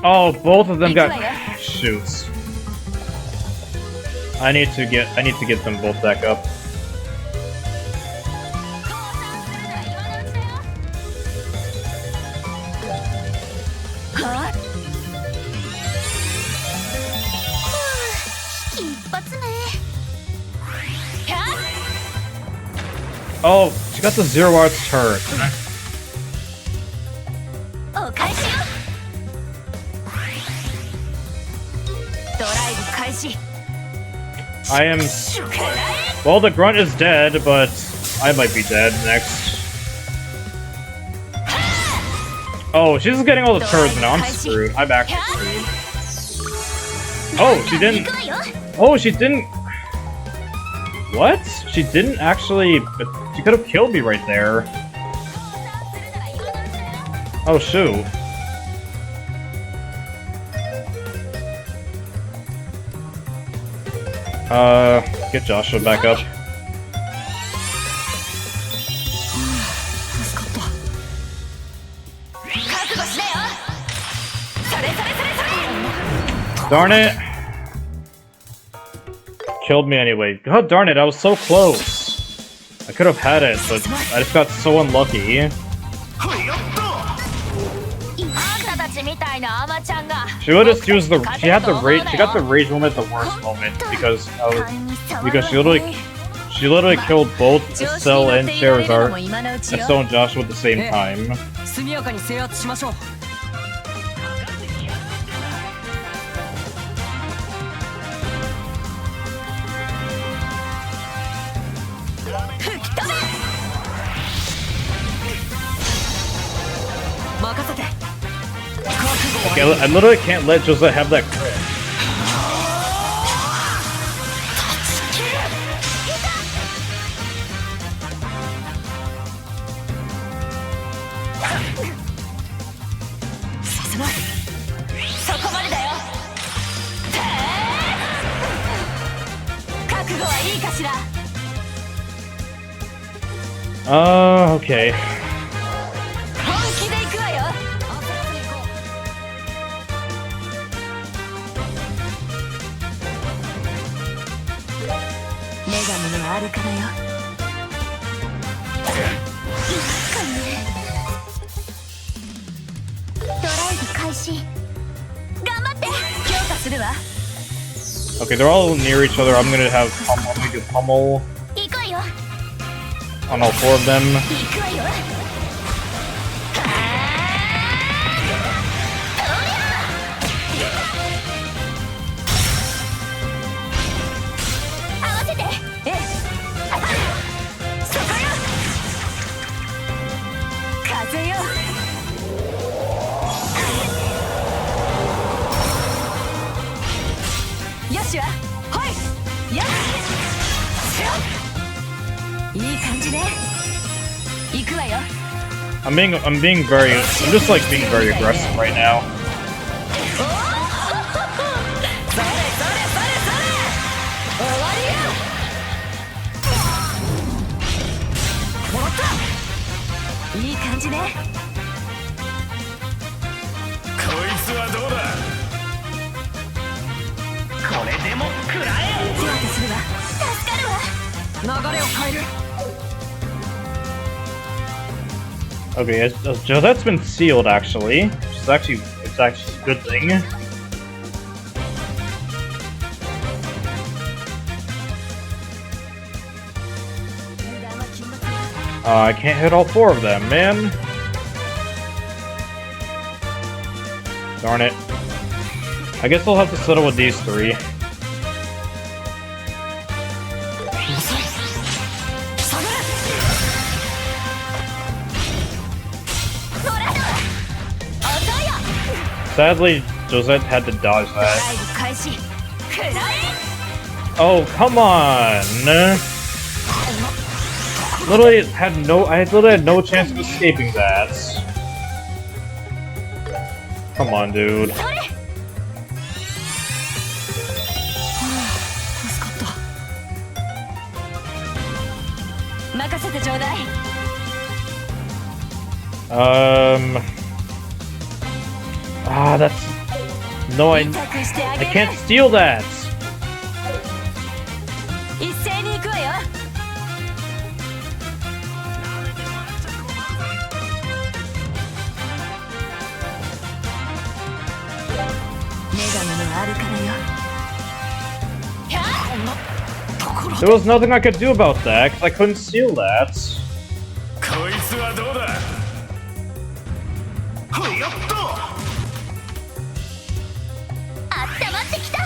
Speaker 1: Oh, both of them got... Shoots. I need to get them both back up. Oh, she got the Zero Arts turret. I am... Well, the grunt is dead, but I might be dead next. Oh, she's getting all the turrets now. I'm screwed. I'm actually screwed. Oh, she didn't... Oh, she didn't... What? She didn't actually... She could have killed me right there. Oh, shoot. Get Joshua back up. Darn it! Killed me anyway. God darn it, I was so close. I could have had it, but I just got so unlucky. She would just use the... She had the rage... She got the rage moment at the worst moment because she literally killed both Estelle and Charizard, Estelle and Joshua at the same time. Okay, I literally can't let Josette have that crit. Okay.
Speaker 9: するわ。
Speaker 1: Okay, they're all near each other. I'm gonna have pummel. I'm gonna do pummel
Speaker 3: 行くわよ
Speaker 1: on all 4 of them.
Speaker 3: 行くわよ合わせて
Speaker 9: ええ、そこよ。風よ。よしわ、ほい、よし。いい感じね。行くわよ。
Speaker 1: I'm just like being very aggressive right now.
Speaker 9: それそれそれそれ、終わりよ。もらった。いい感じね。
Speaker 5: こいつはどうだ。
Speaker 10: これでも食らえ。
Speaker 9: 手当てするわ。
Speaker 3: 助かるわ
Speaker 2: 流れを変える。
Speaker 1: Okay, Josette's been sealed actually. It's actually a good thing. I can't hit all 4 of them, man. Darn it. I guess I'll have to settle with these 3. Sadly, Josette had to dodge that.
Speaker 9: 開始。くらえ。
Speaker 1: Oh, come on! I literally had no chance of escaping that. Come on, dude.
Speaker 9: 助かった。任せてちょうだい。
Speaker 1: that's... No, I can't steal that!
Speaker 9: 一斉に行くわよ。女神のあるからよ。
Speaker 1: There was nothing I could do about that, because I couldn't steal that.
Speaker 5: こいつはどうだ。やった。
Speaker 3: あったまってきた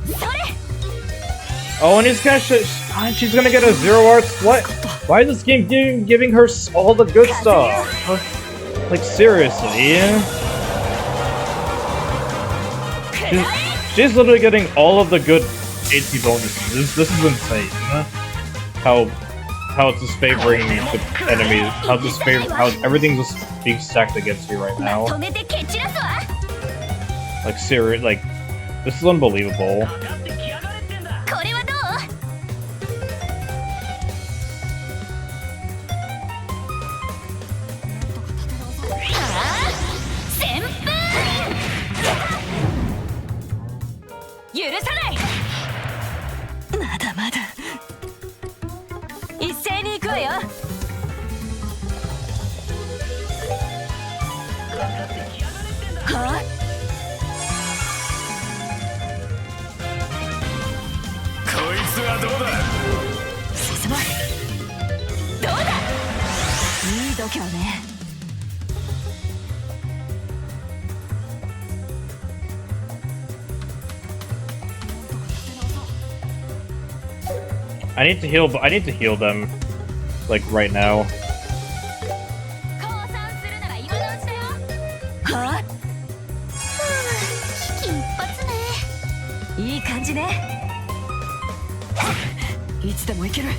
Speaker 3: それ
Speaker 1: Oh, and she's gonna get a 0 arts. What? Why is this game giving her all the good stuff? Like seriously? She's literally getting all of the good AP bonuses. This is insane. How it's just favoring the enemies. How everything's just being stacked against you right now.
Speaker 3: 止めて蹴散らすわ
Speaker 1: Like serious. Like this is unbelievable.
Speaker 3: これはどう旋風許さない
Speaker 9: まだまだ。一斉に行くわよ。はあ。
Speaker 5: こいつはどうだ。
Speaker 9: 進もう。どうだ。いい度胸ね。
Speaker 1: I need to heal them, like right now.
Speaker 3: 降参するなら今のうちだよ
Speaker 9: はあ。
Speaker 3: 金髪ね
Speaker 9: いい感じね。いつでもいける。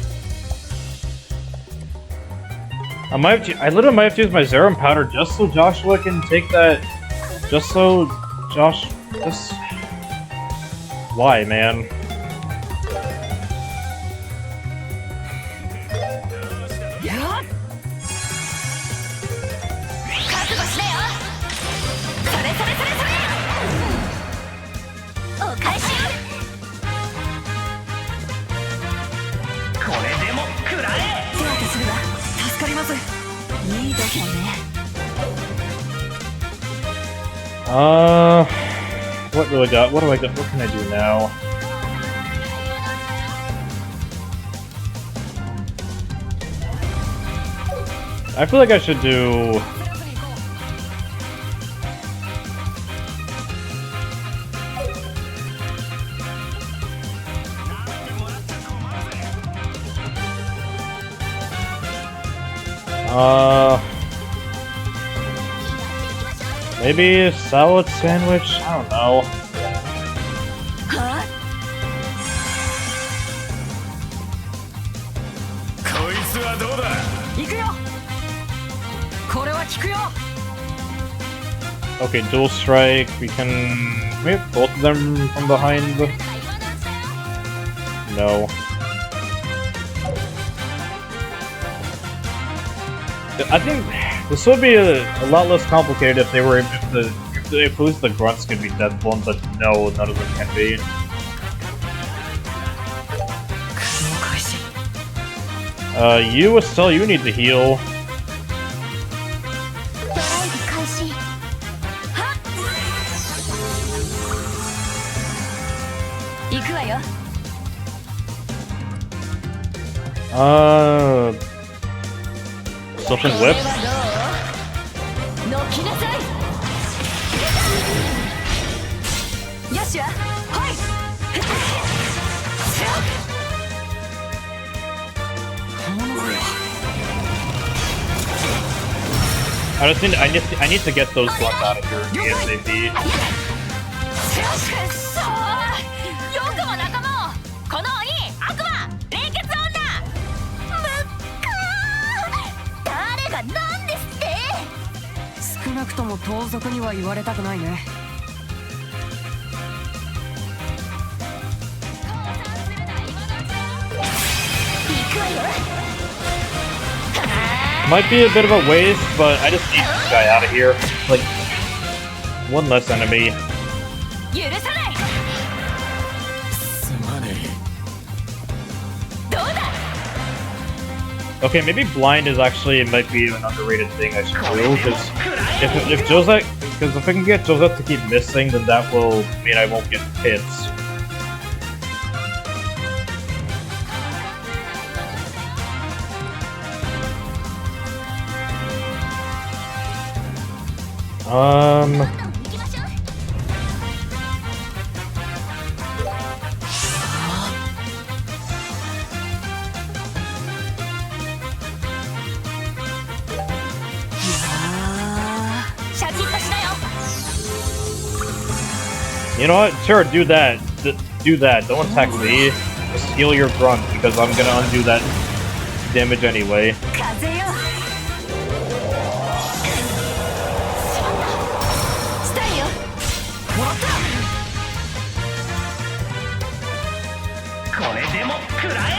Speaker 1: I literally might have to use my Zerum powder just so Joshua can take that. Just so Josh. Just why, man?
Speaker 3: 覚悟しなよそれそれそれそれお返しよ
Speaker 10: これでも食らえ。
Speaker 9: 手当てするわ。助かります。いい度胸ね。
Speaker 1: What do I got? What can I do now? I feel like I should do... maybe a salad sandwich? I don't know.
Speaker 9: Huh?
Speaker 5: こいつはどうだ。
Speaker 2: 行くよ。これは効くよ。
Speaker 1: Okay, dual strike. We can hit both of them from behind. No. I think this would be a lot less complicated if they were if at least the grunts could be death blown, but no, none of them can be. You, Estelle, you need to heal.
Speaker 3: ドライブ開始。はっ。
Speaker 9: 行くわよ。
Speaker 1: Something whip?
Speaker 9: どう？のきなさい。よしわ。はい。
Speaker 1: I need to get those grunts out of here ASAP.
Speaker 3: くそー。よくも仲間を。この鬼、悪魔、冷血女。むっかー。誰がなんですって。
Speaker 2: 少なくとも盗賊には言われたくないね。
Speaker 3: 行くわよ。
Speaker 1: Might be a bit of a waste, but I just need this guy out of here. Like, one less enemy.
Speaker 3: 許さない。
Speaker 12: すまね
Speaker 3: どうだ。
Speaker 1: Okay, maybe blind is actually might be an underrated thing I should do, because if Josette, because if I can get Josette to keep missing, then that will mean I won't get hits. You know what? Sure, do that. Do that. Don't attack me. Just heal your grunt, because I'm gonna undo that damage anyway.
Speaker 9: 風よ。したいよ。もらった。
Speaker 10: これでも食らえ。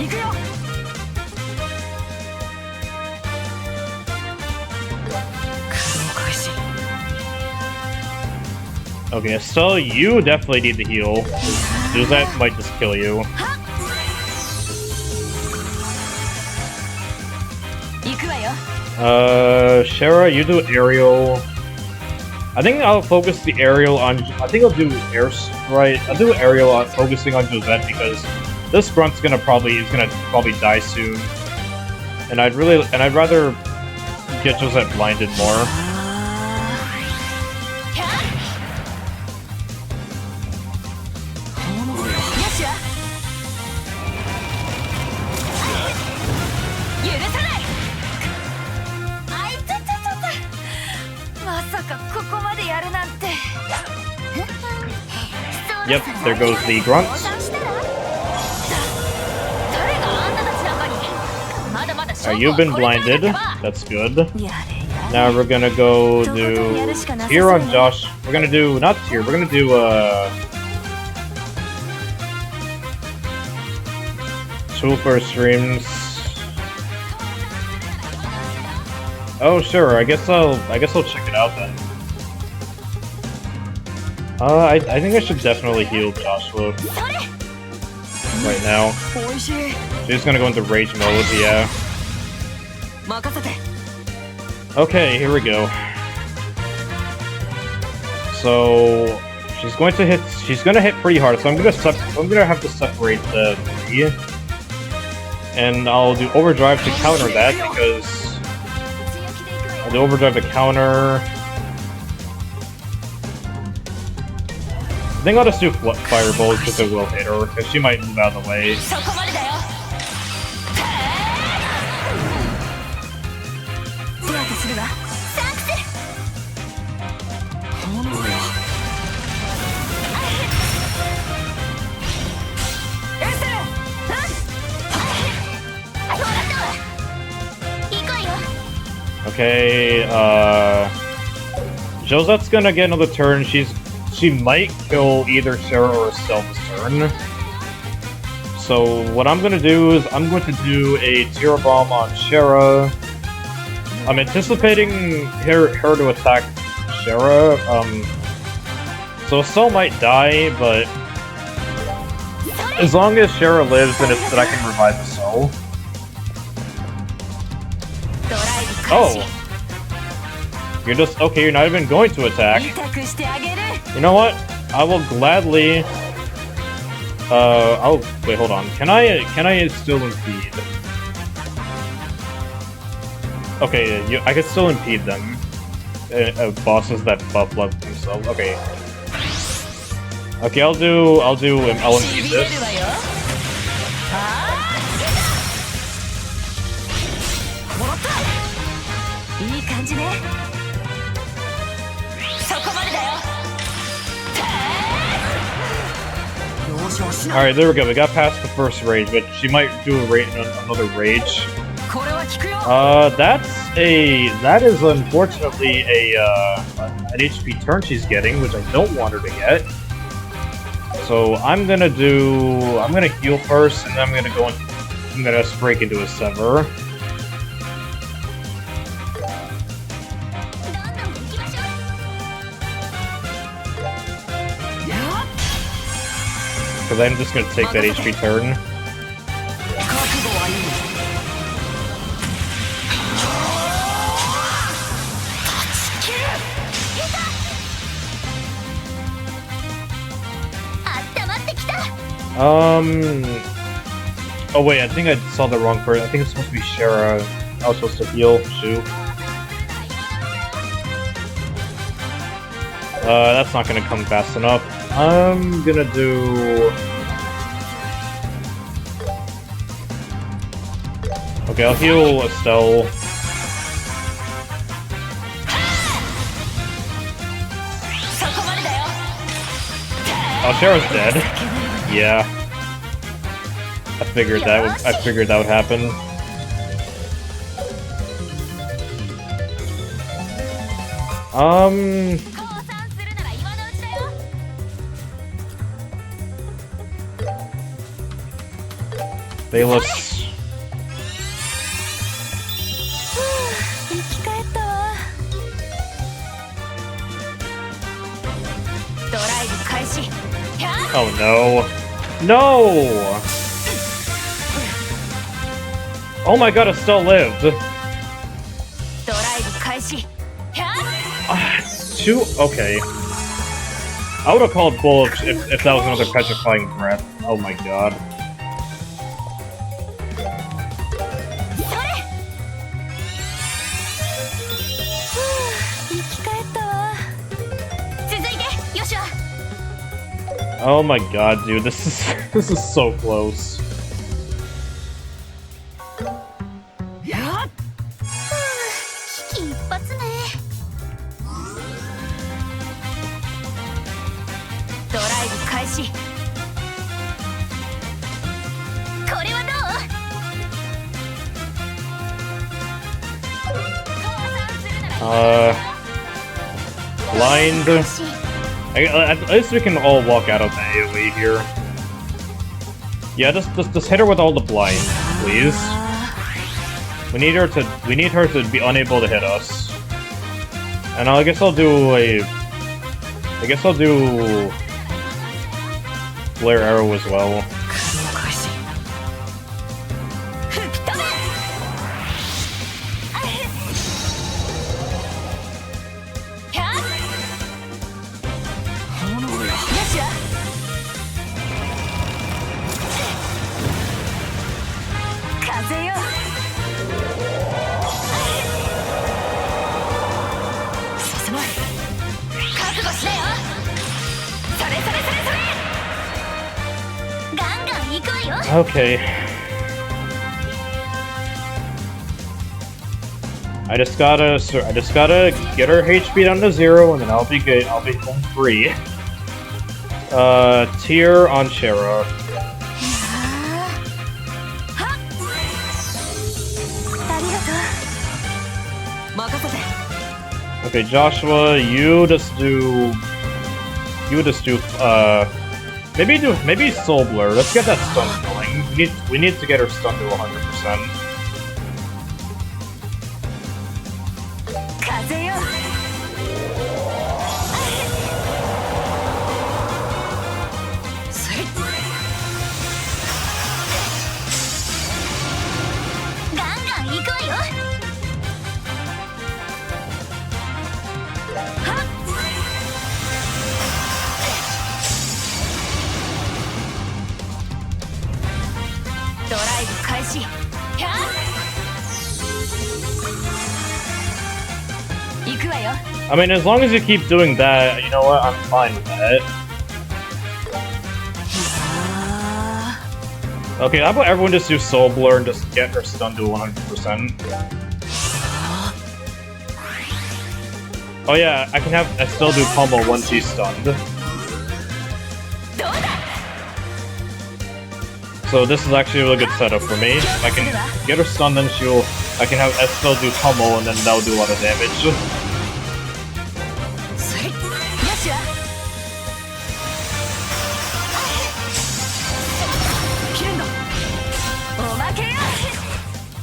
Speaker 2: 行くよ。
Speaker 1: Okay, Estelle, you definitely need to heal. Josette might just kill you.
Speaker 9: 行くわよ。
Speaker 1: Shara, you do aerial. I think I'll focus the aerial on. I think I'll do air right. I'll do aerial on focusing on Josette because this grunt's gonna probably die soon, and I'd rather get Josette blinded more.
Speaker 3: まさかここまでやるなんて。
Speaker 1: Yep, there goes the grunts.
Speaker 3: 誰があんたたちなんかに。まだまだ
Speaker 1: Alright, you've been blinded. That's good. Now we're gonna go do tier on Josh. We're gonna do not tier. We're gonna do tool for streams. Oh sure, I guess I'll check it out then. I think I should definitely heal Joshua right now. She's gonna go into rage mode, yeah. Okay, here we go. So she's going to hit. She's gonna hit pretty hard. So I'm gonna have to separate the three, and I'll do overdrive to counter that because I'll do overdrive to counter. I think I'll just do fireballs because it will hit her because she might move out of the way. Okay, Josette's gonna get another turn. She might kill either Shara or Estelle this turn. So what I'm gonna do is I'm going to do a Tear Bomb on Shara. I'm anticipating her to attack Shara. So Estelle might die, but as long as Shara lives, then I can revive Estelle. Oh! You're just... Okay, you're not even going to attack. You know what? I will gladly... oh, wait, hold on. Can I still impede? Okay, I can still impede them. Bosses that buff blood themselves. Okay. Okay, I'll impede this. Alright, there we go. We got past the first rage, but she might do another rage. That is unfortunately an HP turn she's getting, which I don't want her to get. So I'm gonna heal first, and then I'm gonna break into a Sever. Because I'm just gonna take that HP turn. Oh wait, I think I saw the wrong person. I think it's supposed to be Shara. I was supposed to heal. Shoot. That's not gonna come fast enough. I'm gonna do... Okay, I'll heal Estelle. Oh, Shara's dead. Yeah. I figured that would happen. Bayless. Oh no. No! Oh my god, Estelle lived! Okay. I would have called bull if that was another petrifying breath. Oh my god. Oh my god, dude, this is so close. Blind. At least we can all walk out of the AoE here. Yeah, just hit her with all the blind, please. We need her to be unable to hit us. And I guess I'll do Flare Arrow as well. Okay. I just gotta get her HP down to 0, and then I'll be good. I'll be home free. Tear on Shara. Okay, Joshua, you just do, maybe Soul Blur. Let's get that stun going. We need to get her stun to 100%. I mean, as long as you keep doing that, you know what? I'm fine with that. Okay, how about everyone just do Soul Blur and just get her stun to 100%? Oh yeah, I still do combo when she's stunned. So this is actually a really good setup for me. If I can get her stunned, then I can have Estelle do combo, and then that'll do a lot of damage.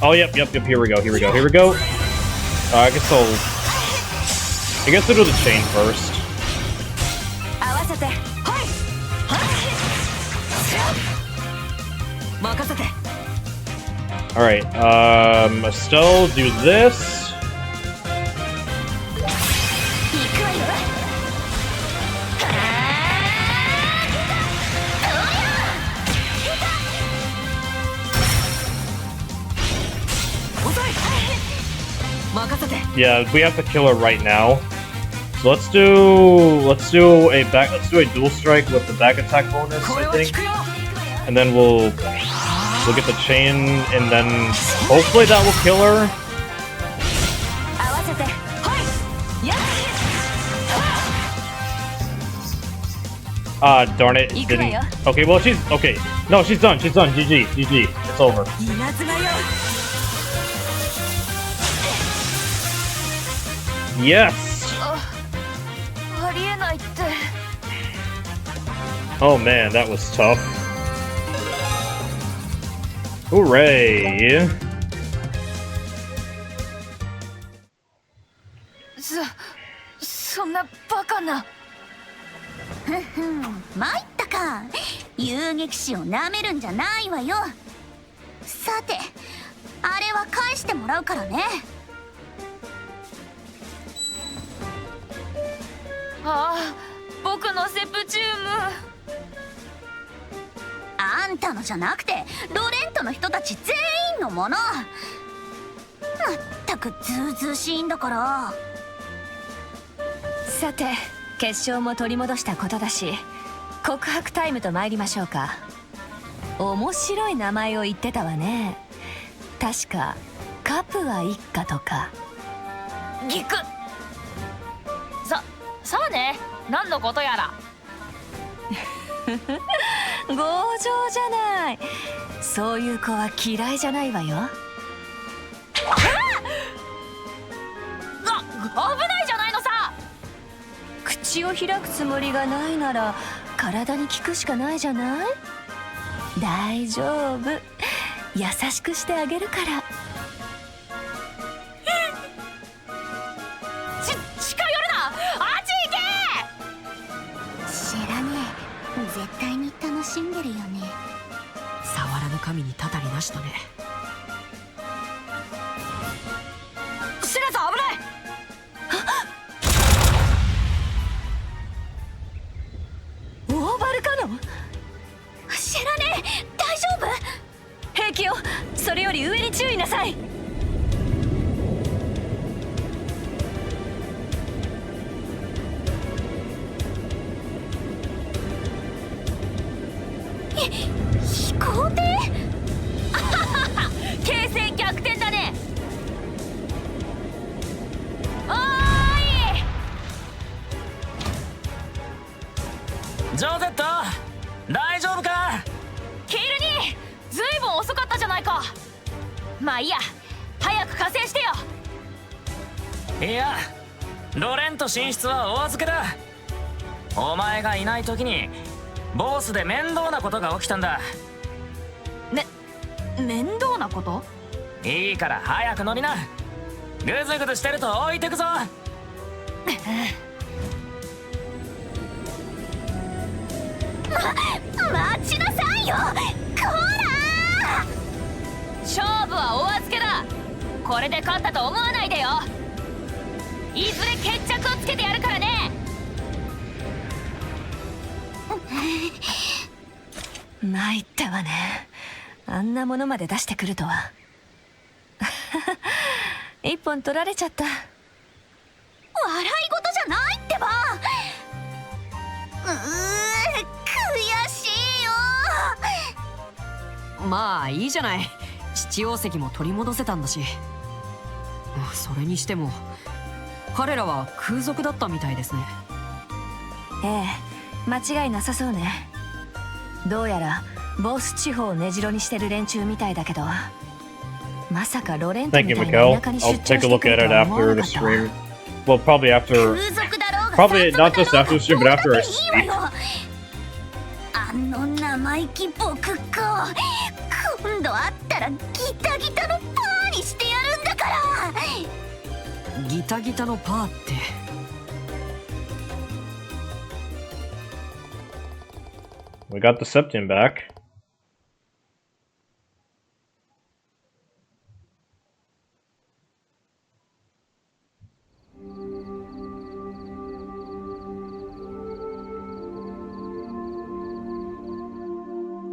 Speaker 1: Oh, yep, here we go. I guess I'll do the chain first. Alright, Estelle, do this. Yeah, we have to kill her right now. So let's do a dual strike with the back attack bonus, I think. And then we'll get the chain, and then hopefully that will kill her. Ah, darn it, it didn't. Okay, well she's okay. No, she's done. GG. It's over. Yes! Oh man, that was tough. Hooray!
Speaker 3: そんなバカな。ふんふん、参ったか。遊撃士をなめるんじゃないわよ。さて、あれは返してもらうからね。ああ、僕のセプチューム。あんたのじゃなくてロレントの人たち全員のもの。まったくずうずうしいんだから。
Speaker 9: さて、決勝も取り戻したことだし、告白タイムと参りましょうか。面白い名前を言ってたわね。確かカプア一家とか。
Speaker 3: ギク。さあね、何のことやら。
Speaker 9: 強情じゃない。そういう子は嫌いじゃないわよ。
Speaker 3: 危ないじゃないのさ。
Speaker 9: 口を開くつもりがないなら体に効くしかないじゃない。大丈夫、優しくしてあげるから。
Speaker 3: 近寄るな。あっち行け。知らねえ、絶対に楽しんでるよね。
Speaker 2: 触らぬ神にたたりなしとね。
Speaker 3: シラさん危ない。
Speaker 9: オーバルカノン。
Speaker 3: 知らねえ、大丈夫。
Speaker 9: 平気よ。それより上に注意なさい。
Speaker 3: 飛行艇あははは形勢逆転だね。おーい
Speaker 12: ジョゼット大丈夫か。
Speaker 3: キルニーずいぶん遅かったじゃないか。まあいいや、早く加勢してよ。
Speaker 12: いやロレント進出はお預けだ。お前がいない時にボスで面倒なことが起きたんだ。
Speaker 3: 面倒なこと？
Speaker 12: いいから早く乗りな。グズグズしてると置いてくぞ。
Speaker 3: 待ちなさいよ、こら勝負はお預けだ。これで勝ったと思わないでよ。いずれ決着をつけてやるからね。
Speaker 9: 参ったわね。あんなものまで出してくるとは。一本取られちゃった。
Speaker 3: 笑い事じゃないってば。悔しいよ。
Speaker 2: まあいいじゃない。七王石も取り戻せたんだし。それにしても彼らは空賊だったみたいですね。
Speaker 9: ええ、間違いなさそうね。どうやらボス地方を根城にしてる連中みたいだけど、まさかロレント
Speaker 1: Thank
Speaker 9: み
Speaker 1: you,
Speaker 9: たいな
Speaker 1: Mikkel.
Speaker 9: 田舎に
Speaker 1: I'll
Speaker 9: 出張
Speaker 1: take
Speaker 9: し
Speaker 1: a
Speaker 9: て
Speaker 1: look
Speaker 9: く
Speaker 1: at
Speaker 9: る
Speaker 1: it
Speaker 9: とは思わ
Speaker 1: after
Speaker 9: な
Speaker 1: the
Speaker 9: かったわ。
Speaker 1: stream. Well, probably after.
Speaker 3: 空賊だろうが
Speaker 1: Probably not just after the stream, but after I
Speaker 3: いい
Speaker 1: sleep.
Speaker 3: わよ。あの生意気僕子、今度会ったらギタギタのパーにしてやるんだから。
Speaker 2: ギタギタのパーって。
Speaker 1: We got the Septium back.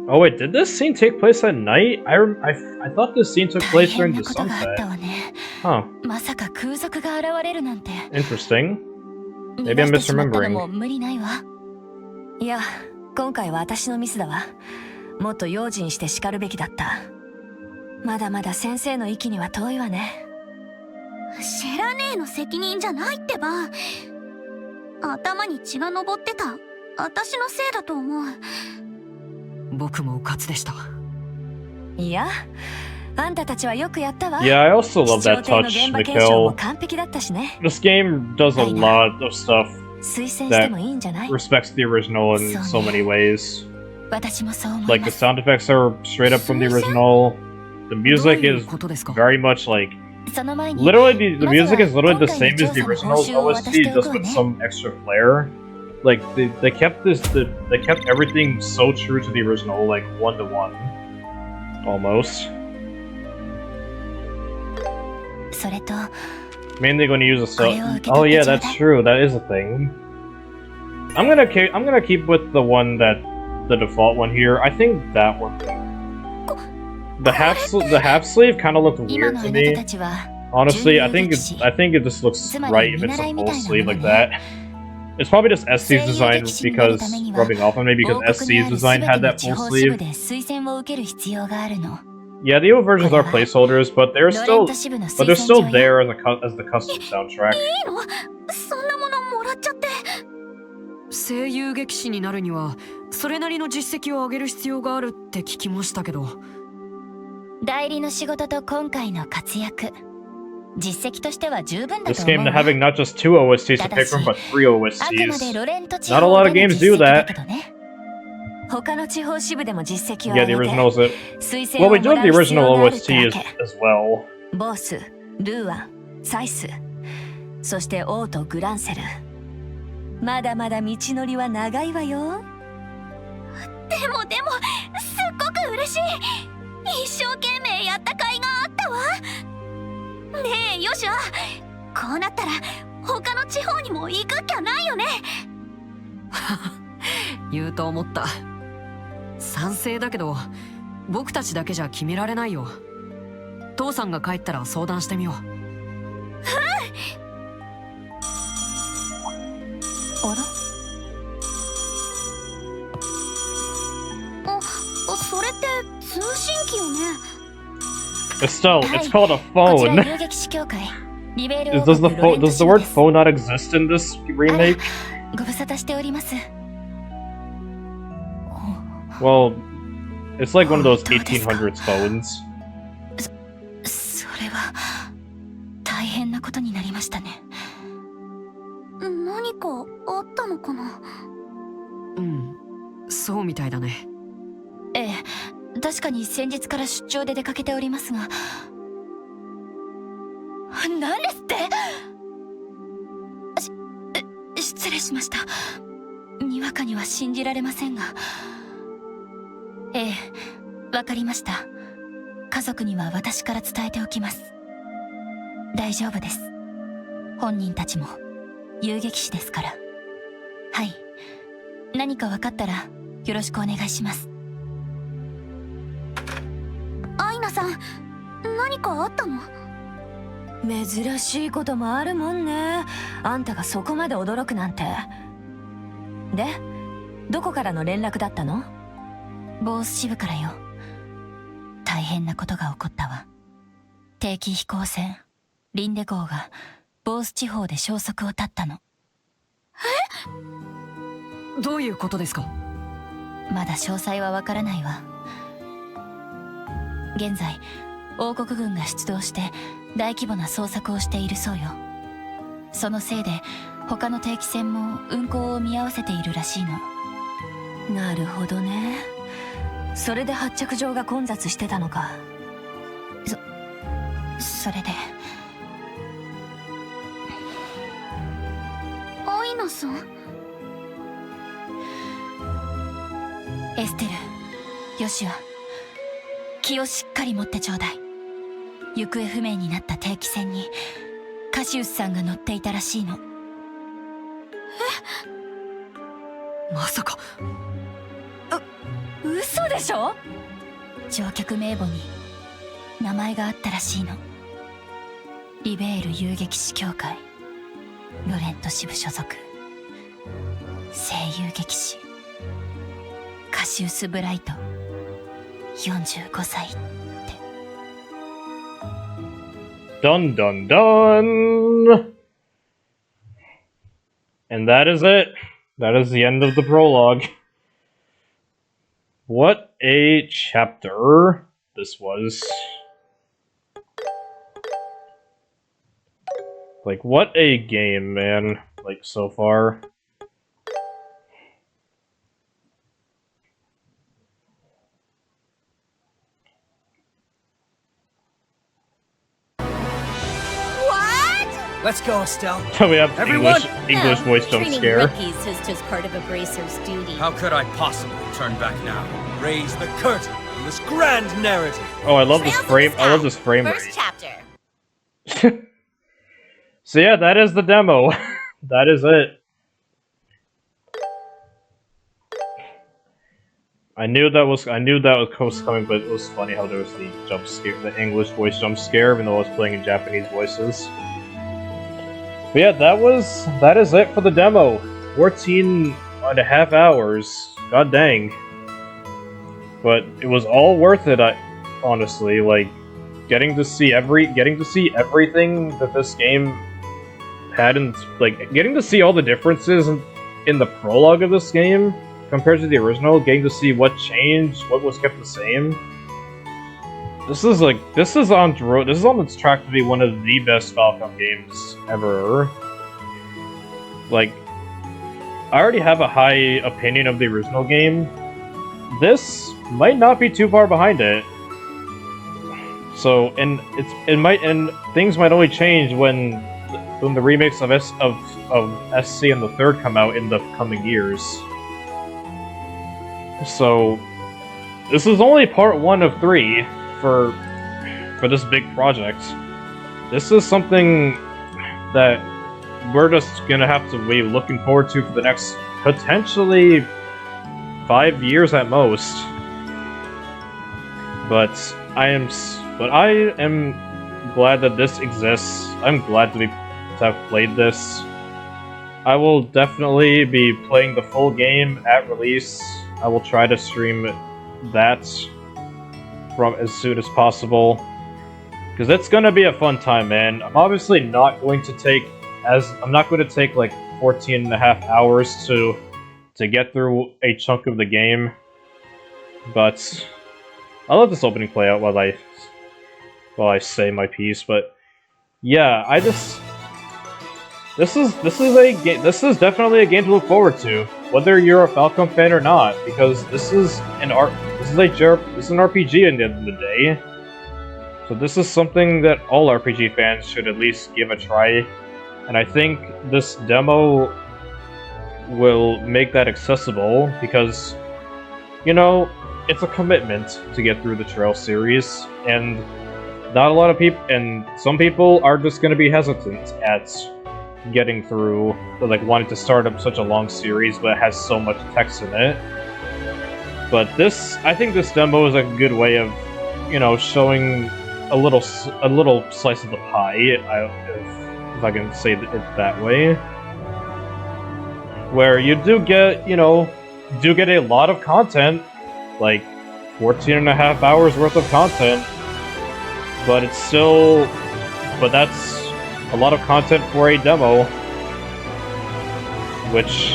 Speaker 1: Oh wait, did this scene take place at night? I thought this scene took place
Speaker 3: 大
Speaker 1: during
Speaker 3: 変な
Speaker 1: the
Speaker 3: ことがあった
Speaker 1: sunset.
Speaker 3: わね。
Speaker 1: Huh,
Speaker 3: まさか空賊が現れるなんて。
Speaker 1: interesting.
Speaker 3: 逃
Speaker 1: Maybe
Speaker 3: が
Speaker 1: I'm
Speaker 3: してしまったの
Speaker 1: misremembering.
Speaker 3: も無理ないわ。
Speaker 9: いや、今回は私のミスだわ。もっと用心して叱るべきだった。まだまだ先生の域には遠いわね。
Speaker 3: シェラ姉の責任じゃないってば。頭に血が上ってた私のせいだと思う。
Speaker 2: 僕もうかつでした。
Speaker 9: いや、あんたたちはよくやったわ。
Speaker 1: Yeah, I also love
Speaker 9: 視聴
Speaker 1: that
Speaker 9: 艇の
Speaker 1: touch,
Speaker 9: 現場検証も
Speaker 1: Mikkel.
Speaker 9: 完璧だったしね。
Speaker 1: This game does a lot of stuff
Speaker 9: 推薦してもいいんじゃない？
Speaker 1: respects the original in so many ways.
Speaker 3: 私もそう思い
Speaker 1: Like
Speaker 3: ま
Speaker 1: the
Speaker 3: す。
Speaker 1: sound effects are straight up from the original. The music
Speaker 2: どういう
Speaker 1: is
Speaker 2: ことですか？
Speaker 1: very much like
Speaker 3: その前に
Speaker 1: literally the
Speaker 3: まずは
Speaker 1: music is literally the
Speaker 3: 今回
Speaker 1: same
Speaker 3: の
Speaker 1: as the
Speaker 3: 調査の
Speaker 1: original
Speaker 3: 報酬を渡
Speaker 1: OST,
Speaker 3: しておく
Speaker 1: just
Speaker 3: わ
Speaker 1: with
Speaker 3: ね。
Speaker 1: some extra flair. Like they kept they kept everything so true to the original, like 1-to-1, almost.
Speaker 3: それと
Speaker 1: Mainly going to use a sub.
Speaker 3: これを受け
Speaker 1: Oh
Speaker 3: 取って
Speaker 1: yeah,
Speaker 3: ちょう
Speaker 1: that's
Speaker 3: だい。
Speaker 1: true. That is a thing. I'm gonna keep with the one that the default one here. I think that one. The half sleeve kind of looked
Speaker 3: 今
Speaker 1: weird
Speaker 3: のあ
Speaker 1: to
Speaker 3: なた
Speaker 1: me.
Speaker 3: たちは
Speaker 1: Honestly,
Speaker 3: 重要力士。
Speaker 1: I think it just looks
Speaker 3: つまり
Speaker 1: right if it's
Speaker 3: 見習
Speaker 1: a
Speaker 3: いみ
Speaker 1: full
Speaker 3: たいな
Speaker 1: sleeve
Speaker 3: もの
Speaker 1: like
Speaker 3: ね。
Speaker 1: that. It's probably just SC's
Speaker 3: 声優
Speaker 1: design
Speaker 3: 歴史になる
Speaker 1: because
Speaker 3: ためには
Speaker 1: rubbing off on me
Speaker 3: 王
Speaker 1: because
Speaker 3: 国にあ
Speaker 1: SC's
Speaker 3: る
Speaker 1: design
Speaker 3: 全て
Speaker 1: had
Speaker 3: の
Speaker 1: that
Speaker 3: 地
Speaker 1: full
Speaker 3: 方支部
Speaker 1: sleeve.
Speaker 3: で推薦を受ける必要があるの。
Speaker 1: Yeah, the old versions are placeholders, but they're
Speaker 3: ロレン
Speaker 1: still
Speaker 3: ト支部の
Speaker 1: but
Speaker 3: 推
Speaker 1: they're
Speaker 3: 薦
Speaker 1: still
Speaker 3: 状よ。
Speaker 1: there as the custom soundtrack.
Speaker 3: いいの？そんなものもらっちゃって。
Speaker 2: 声優劇士になるにはそれなりの実績を上げる必要があるって聞きましたけど。
Speaker 3: 代理の仕事と今回の活躍、実績としては十分だ
Speaker 1: This
Speaker 3: と思
Speaker 1: game
Speaker 3: うわ。
Speaker 1: having not just 2 OSTs to pick from, but 3
Speaker 3: あくまで
Speaker 1: OSTs.
Speaker 3: ロレント地
Speaker 1: Not a
Speaker 3: 方
Speaker 1: lot of
Speaker 3: での
Speaker 1: games
Speaker 3: 実
Speaker 1: do
Speaker 3: 績だ
Speaker 1: that.
Speaker 3: けどね。
Speaker 9: 他の地方支部でも実績を
Speaker 1: Yeah,
Speaker 9: 上
Speaker 1: the
Speaker 9: げて
Speaker 1: originals.
Speaker 9: 推薦
Speaker 1: Well,
Speaker 9: を
Speaker 1: we
Speaker 9: も
Speaker 1: do
Speaker 9: ら
Speaker 1: have
Speaker 9: う
Speaker 1: the
Speaker 9: 必要
Speaker 1: original
Speaker 9: があるって
Speaker 1: OST
Speaker 9: わ
Speaker 1: as
Speaker 9: け。
Speaker 1: well.
Speaker 9: ボス、ルーアン、サイス、そして王とグランセル。まだまだ道のりは長いわよ。
Speaker 3: でもすっごく嬉しい。一生懸命やった甲斐があったわ。ねえヨシュア、こうなったら他の地方にも行くっきゃないよね。
Speaker 2: 言うと思った。賛成だけど僕たちだけじゃ決められないよ。父さんが帰ったら相談してみよう。
Speaker 3: あら？そそれって通信機よね。
Speaker 1: Estelle, it's called a
Speaker 9: こちら
Speaker 1: phone.
Speaker 9: 遊撃士協会リベール王
Speaker 1: Does
Speaker 9: 国ロレント
Speaker 1: the
Speaker 9: 州
Speaker 1: word
Speaker 9: です。
Speaker 1: phone not exist in this
Speaker 9: あら
Speaker 1: remake?
Speaker 9: ご無沙汰しております。
Speaker 1: Well, it's like one of those 1800s phones.
Speaker 9: それは大変なことになりましたね。
Speaker 3: 何かあったのかな。
Speaker 2: うん、そうみたいだね。
Speaker 9: ええ、確かに先日から出張で出かけておりますが。何ですって。失礼しました。にわかには信じられませんが。ええ、わかりました。家族には私から伝えておきます。大丈夫です。本人たちも遊撃士ですから。はい、何か分かったらよろしくお願いします。
Speaker 3: アイナさん、何かあったの？
Speaker 9: 珍しいこともあるもんね。あんたがそこまで驚くなんて。で、どこからの連絡だったの？ボース支部からよ。大変なことが起こったわ。定期飛行船リンデ号がボース地方で消息を絶ったの。
Speaker 2: どういうことですか？
Speaker 9: まだ詳細はわからないわ。現在王国軍が出動して大規模な捜索をしているそうよ。そのせいで他の定期船も運航を見合わせているらしいの。なるほどね。それで発着場が混雑してたのか。それで
Speaker 3: アイナさん。
Speaker 9: エステル、ヨシュア、気をしっかり持ってちょうだい。行方不明になった定期船にカシウスさんが乗っていたらしいの。
Speaker 2: まさか。
Speaker 9: 嘘でしょ。乗客名簿に名前があったらしいの。リベール遊撃士協会ロレント支部所属聖遊撃士カシウス・ブライト45歳って。
Speaker 1: Dun dun dun! And that is it. That is the end of the prologue. What a chapter this was. Like, what a game, man. Like, so far.
Speaker 13: Let's go, Estelle.
Speaker 1: We have
Speaker 13: Everyone!
Speaker 1: English voice jump
Speaker 14: Training
Speaker 1: scare.
Speaker 14: rookies is just part of a bracer's duty.
Speaker 13: How could I possibly turn back now? Raise the curtain on this grand narrative.
Speaker 1: Oh, I love this frame. I love this frame rate.
Speaker 14: First chapter.
Speaker 1: So yeah, that is the demo. That is it. I knew that was coming, but it was funny how there was the jump scare, the English voice jump scare, even though I was playing in Japanese voices. But yeah, that is it for the demo. 14.5 hours. God dang. But it was all worth it, honestly. Like, getting to see everything that this game had, and like getting to see all the differences in the prologue of this game compared to the original, getting to see what changed, what was kept the same. This is on its track to be one of the best Falcom games ever. Like, I already have a high opinion of the original game. This might not be too far behind it. So, and things might only change when the remakes of SC and the third come out in the coming years. So, this is only part 1 of 3 for this big project. This is something that we're just gonna have to be looking forward to for the next potentially 5 years at most. But I am glad that this exists. I'm glad to have played this. I will definitely be playing the full game at release. I will try to stream that from as soon as possible. Because it's gonna be a fun time, man. I'm obviously not going to take like 14 and a half hours to get through a chunk of the game. But I'll let this opening play out while I say my piece, but yeah, this is definitely a game to look forward to, whether you're a Falcom fan or not, because this is an RPG at the end of the day. So this is something that all RPG fans should at least give a try, and I think this demo will make that accessible because, you know, it's a commitment to get through the Trail series, and not a lot of people, and some people are just going to be hesitant at getting through, like wanting to start up such a long series but it has so much text in it. But I think this demo is a good way of, you know, showing a little slice of the pie, if I can say it that way, where you do get a lot of content, like 14 and a half hours worth of content, but that's a lot of content for a demo, which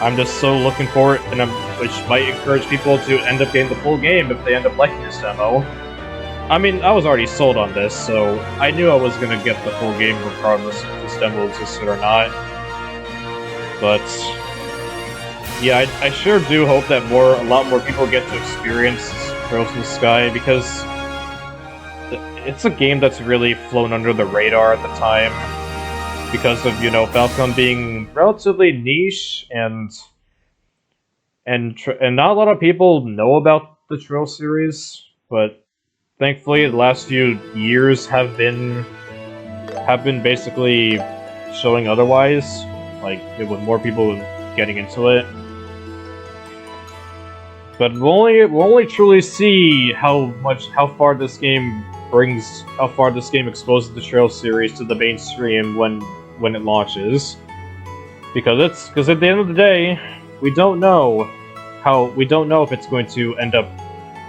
Speaker 1: I'm just so looking forward, and which might encourage people to end up getting the full game if they end up liking this demo. I mean, I was already sold on this, so I knew I was gonna get the full game regardless if this demo existed or not. But yeah, I sure do hope that a lot more people get to experience Trails in the Sky, because it's a game that's really flown under the radar at the time because of, you know, Falcom being relatively niche, and not a lot of people know about the Trail series, but thankfully the last few years have been basically showing otherwise, like with more people getting into it. But we'll only truly see how far this game exposes the Trail series to the mainstream when it launches. Because at the end of the day, we don't know if it's going to end up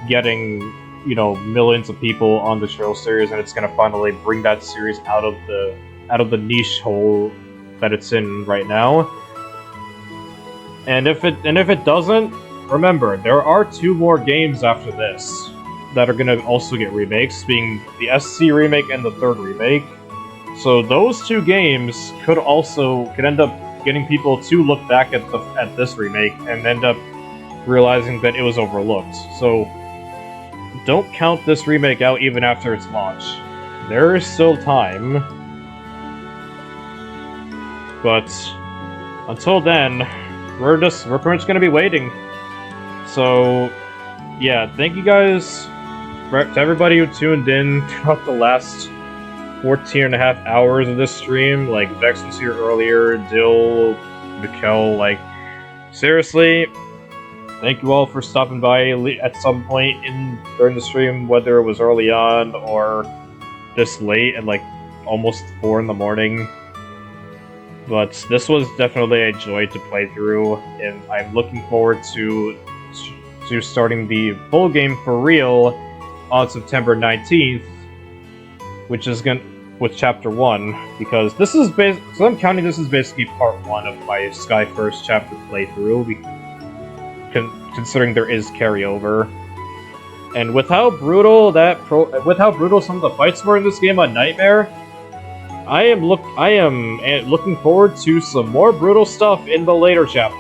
Speaker 1: getting, you know, millions of people on the Trail series, and it's going to finally bring that series out of the niche hole that it's in right now. And if it doesn't, remember, there are 2 more games after this that are gonna also get remakes, being the SC remake and the 3rd remake. So those 2 games could end up getting people to look back at this remake and end up realizing that it was overlooked. So don't count this remake out even after its launch. There is still time. But until then, we're pretty much gonna be waiting. So yeah, thank you guys to everybody who tuned in throughout the last 14 and a half hours of this stream. Like, Vex was here earlier, Dill, Mikkel, like, seriously, thank you all for stopping by at some point during the stream, whether it was early on or this late at like almost 4 in the morning. But this was definitely a joy to play through, and I'm looking forward to starting the full game for real on September 19th, which is with Chapter 1, because this is so I'm counting this is basically part 1 of my Sky First chapter playthrough, considering there is carryover. And with how brutal some of the fights were in this game on Nightmare, I am looking forward to some more brutal stuff in the later chapters.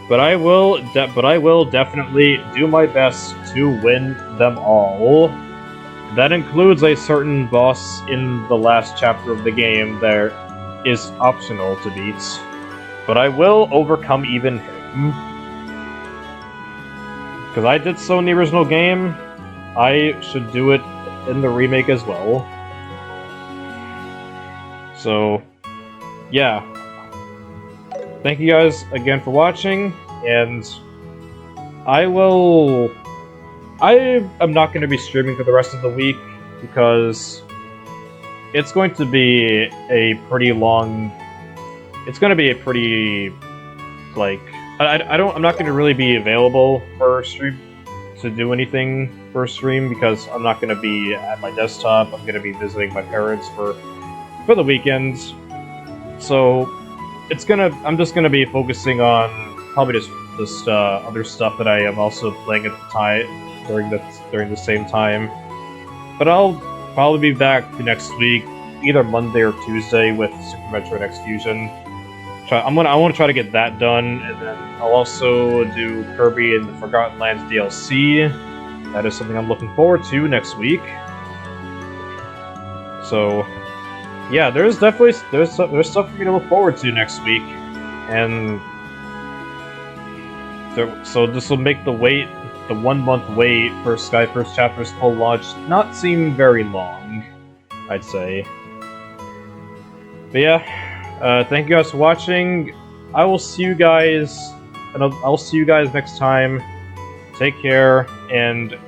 Speaker 1: But I will definitely do my best to win them all. That includes a certain boss in the last chapter of the game that is optional to beat. But I will overcome even him. Because I did so in the original game, I should do it in the remake as well. So, yeah. Thank you guys again for watching, and I am not going to be streaming for the rest of the week, because it's going to be a pretty long... It's going to be a pretty, like... I'm not going to really be available for stream to do anything for stream because I'm not going to be at my desktop. I'm going to be visiting my parents for the weekends. So I'm just gonna be focusing on probably just other stuff that I am also playing at the time during the same time. But I'll probably be back next week, either Monday or Tuesday, with Super Metroid X Fusion. I want to try to get that done, and then I'll also do Kirby and the Forgotten Lands DLC. That is something I'm looking forward to next week. So, yeah, there's stuff for me to look forward to next week, and so this will make the 1 month wait for Skyfirst Chapter's full launch not seem very long, I'd say. But yeah, thank you guys for watching. I will see you guys, and I'll see you guys next time. Take care and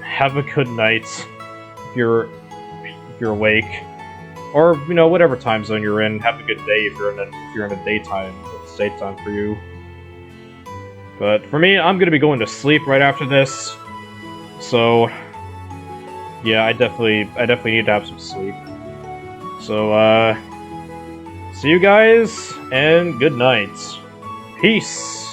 Speaker 1: have a good night if you're awake. Or, you know, whatever time zone you're in, have a good day if you're in a daytime. It's daytime for you. But for me, I'm gonna be going to sleep right after this. So, yeah, I definitely need to have some sleep. So, see you guys, and good night. Peace!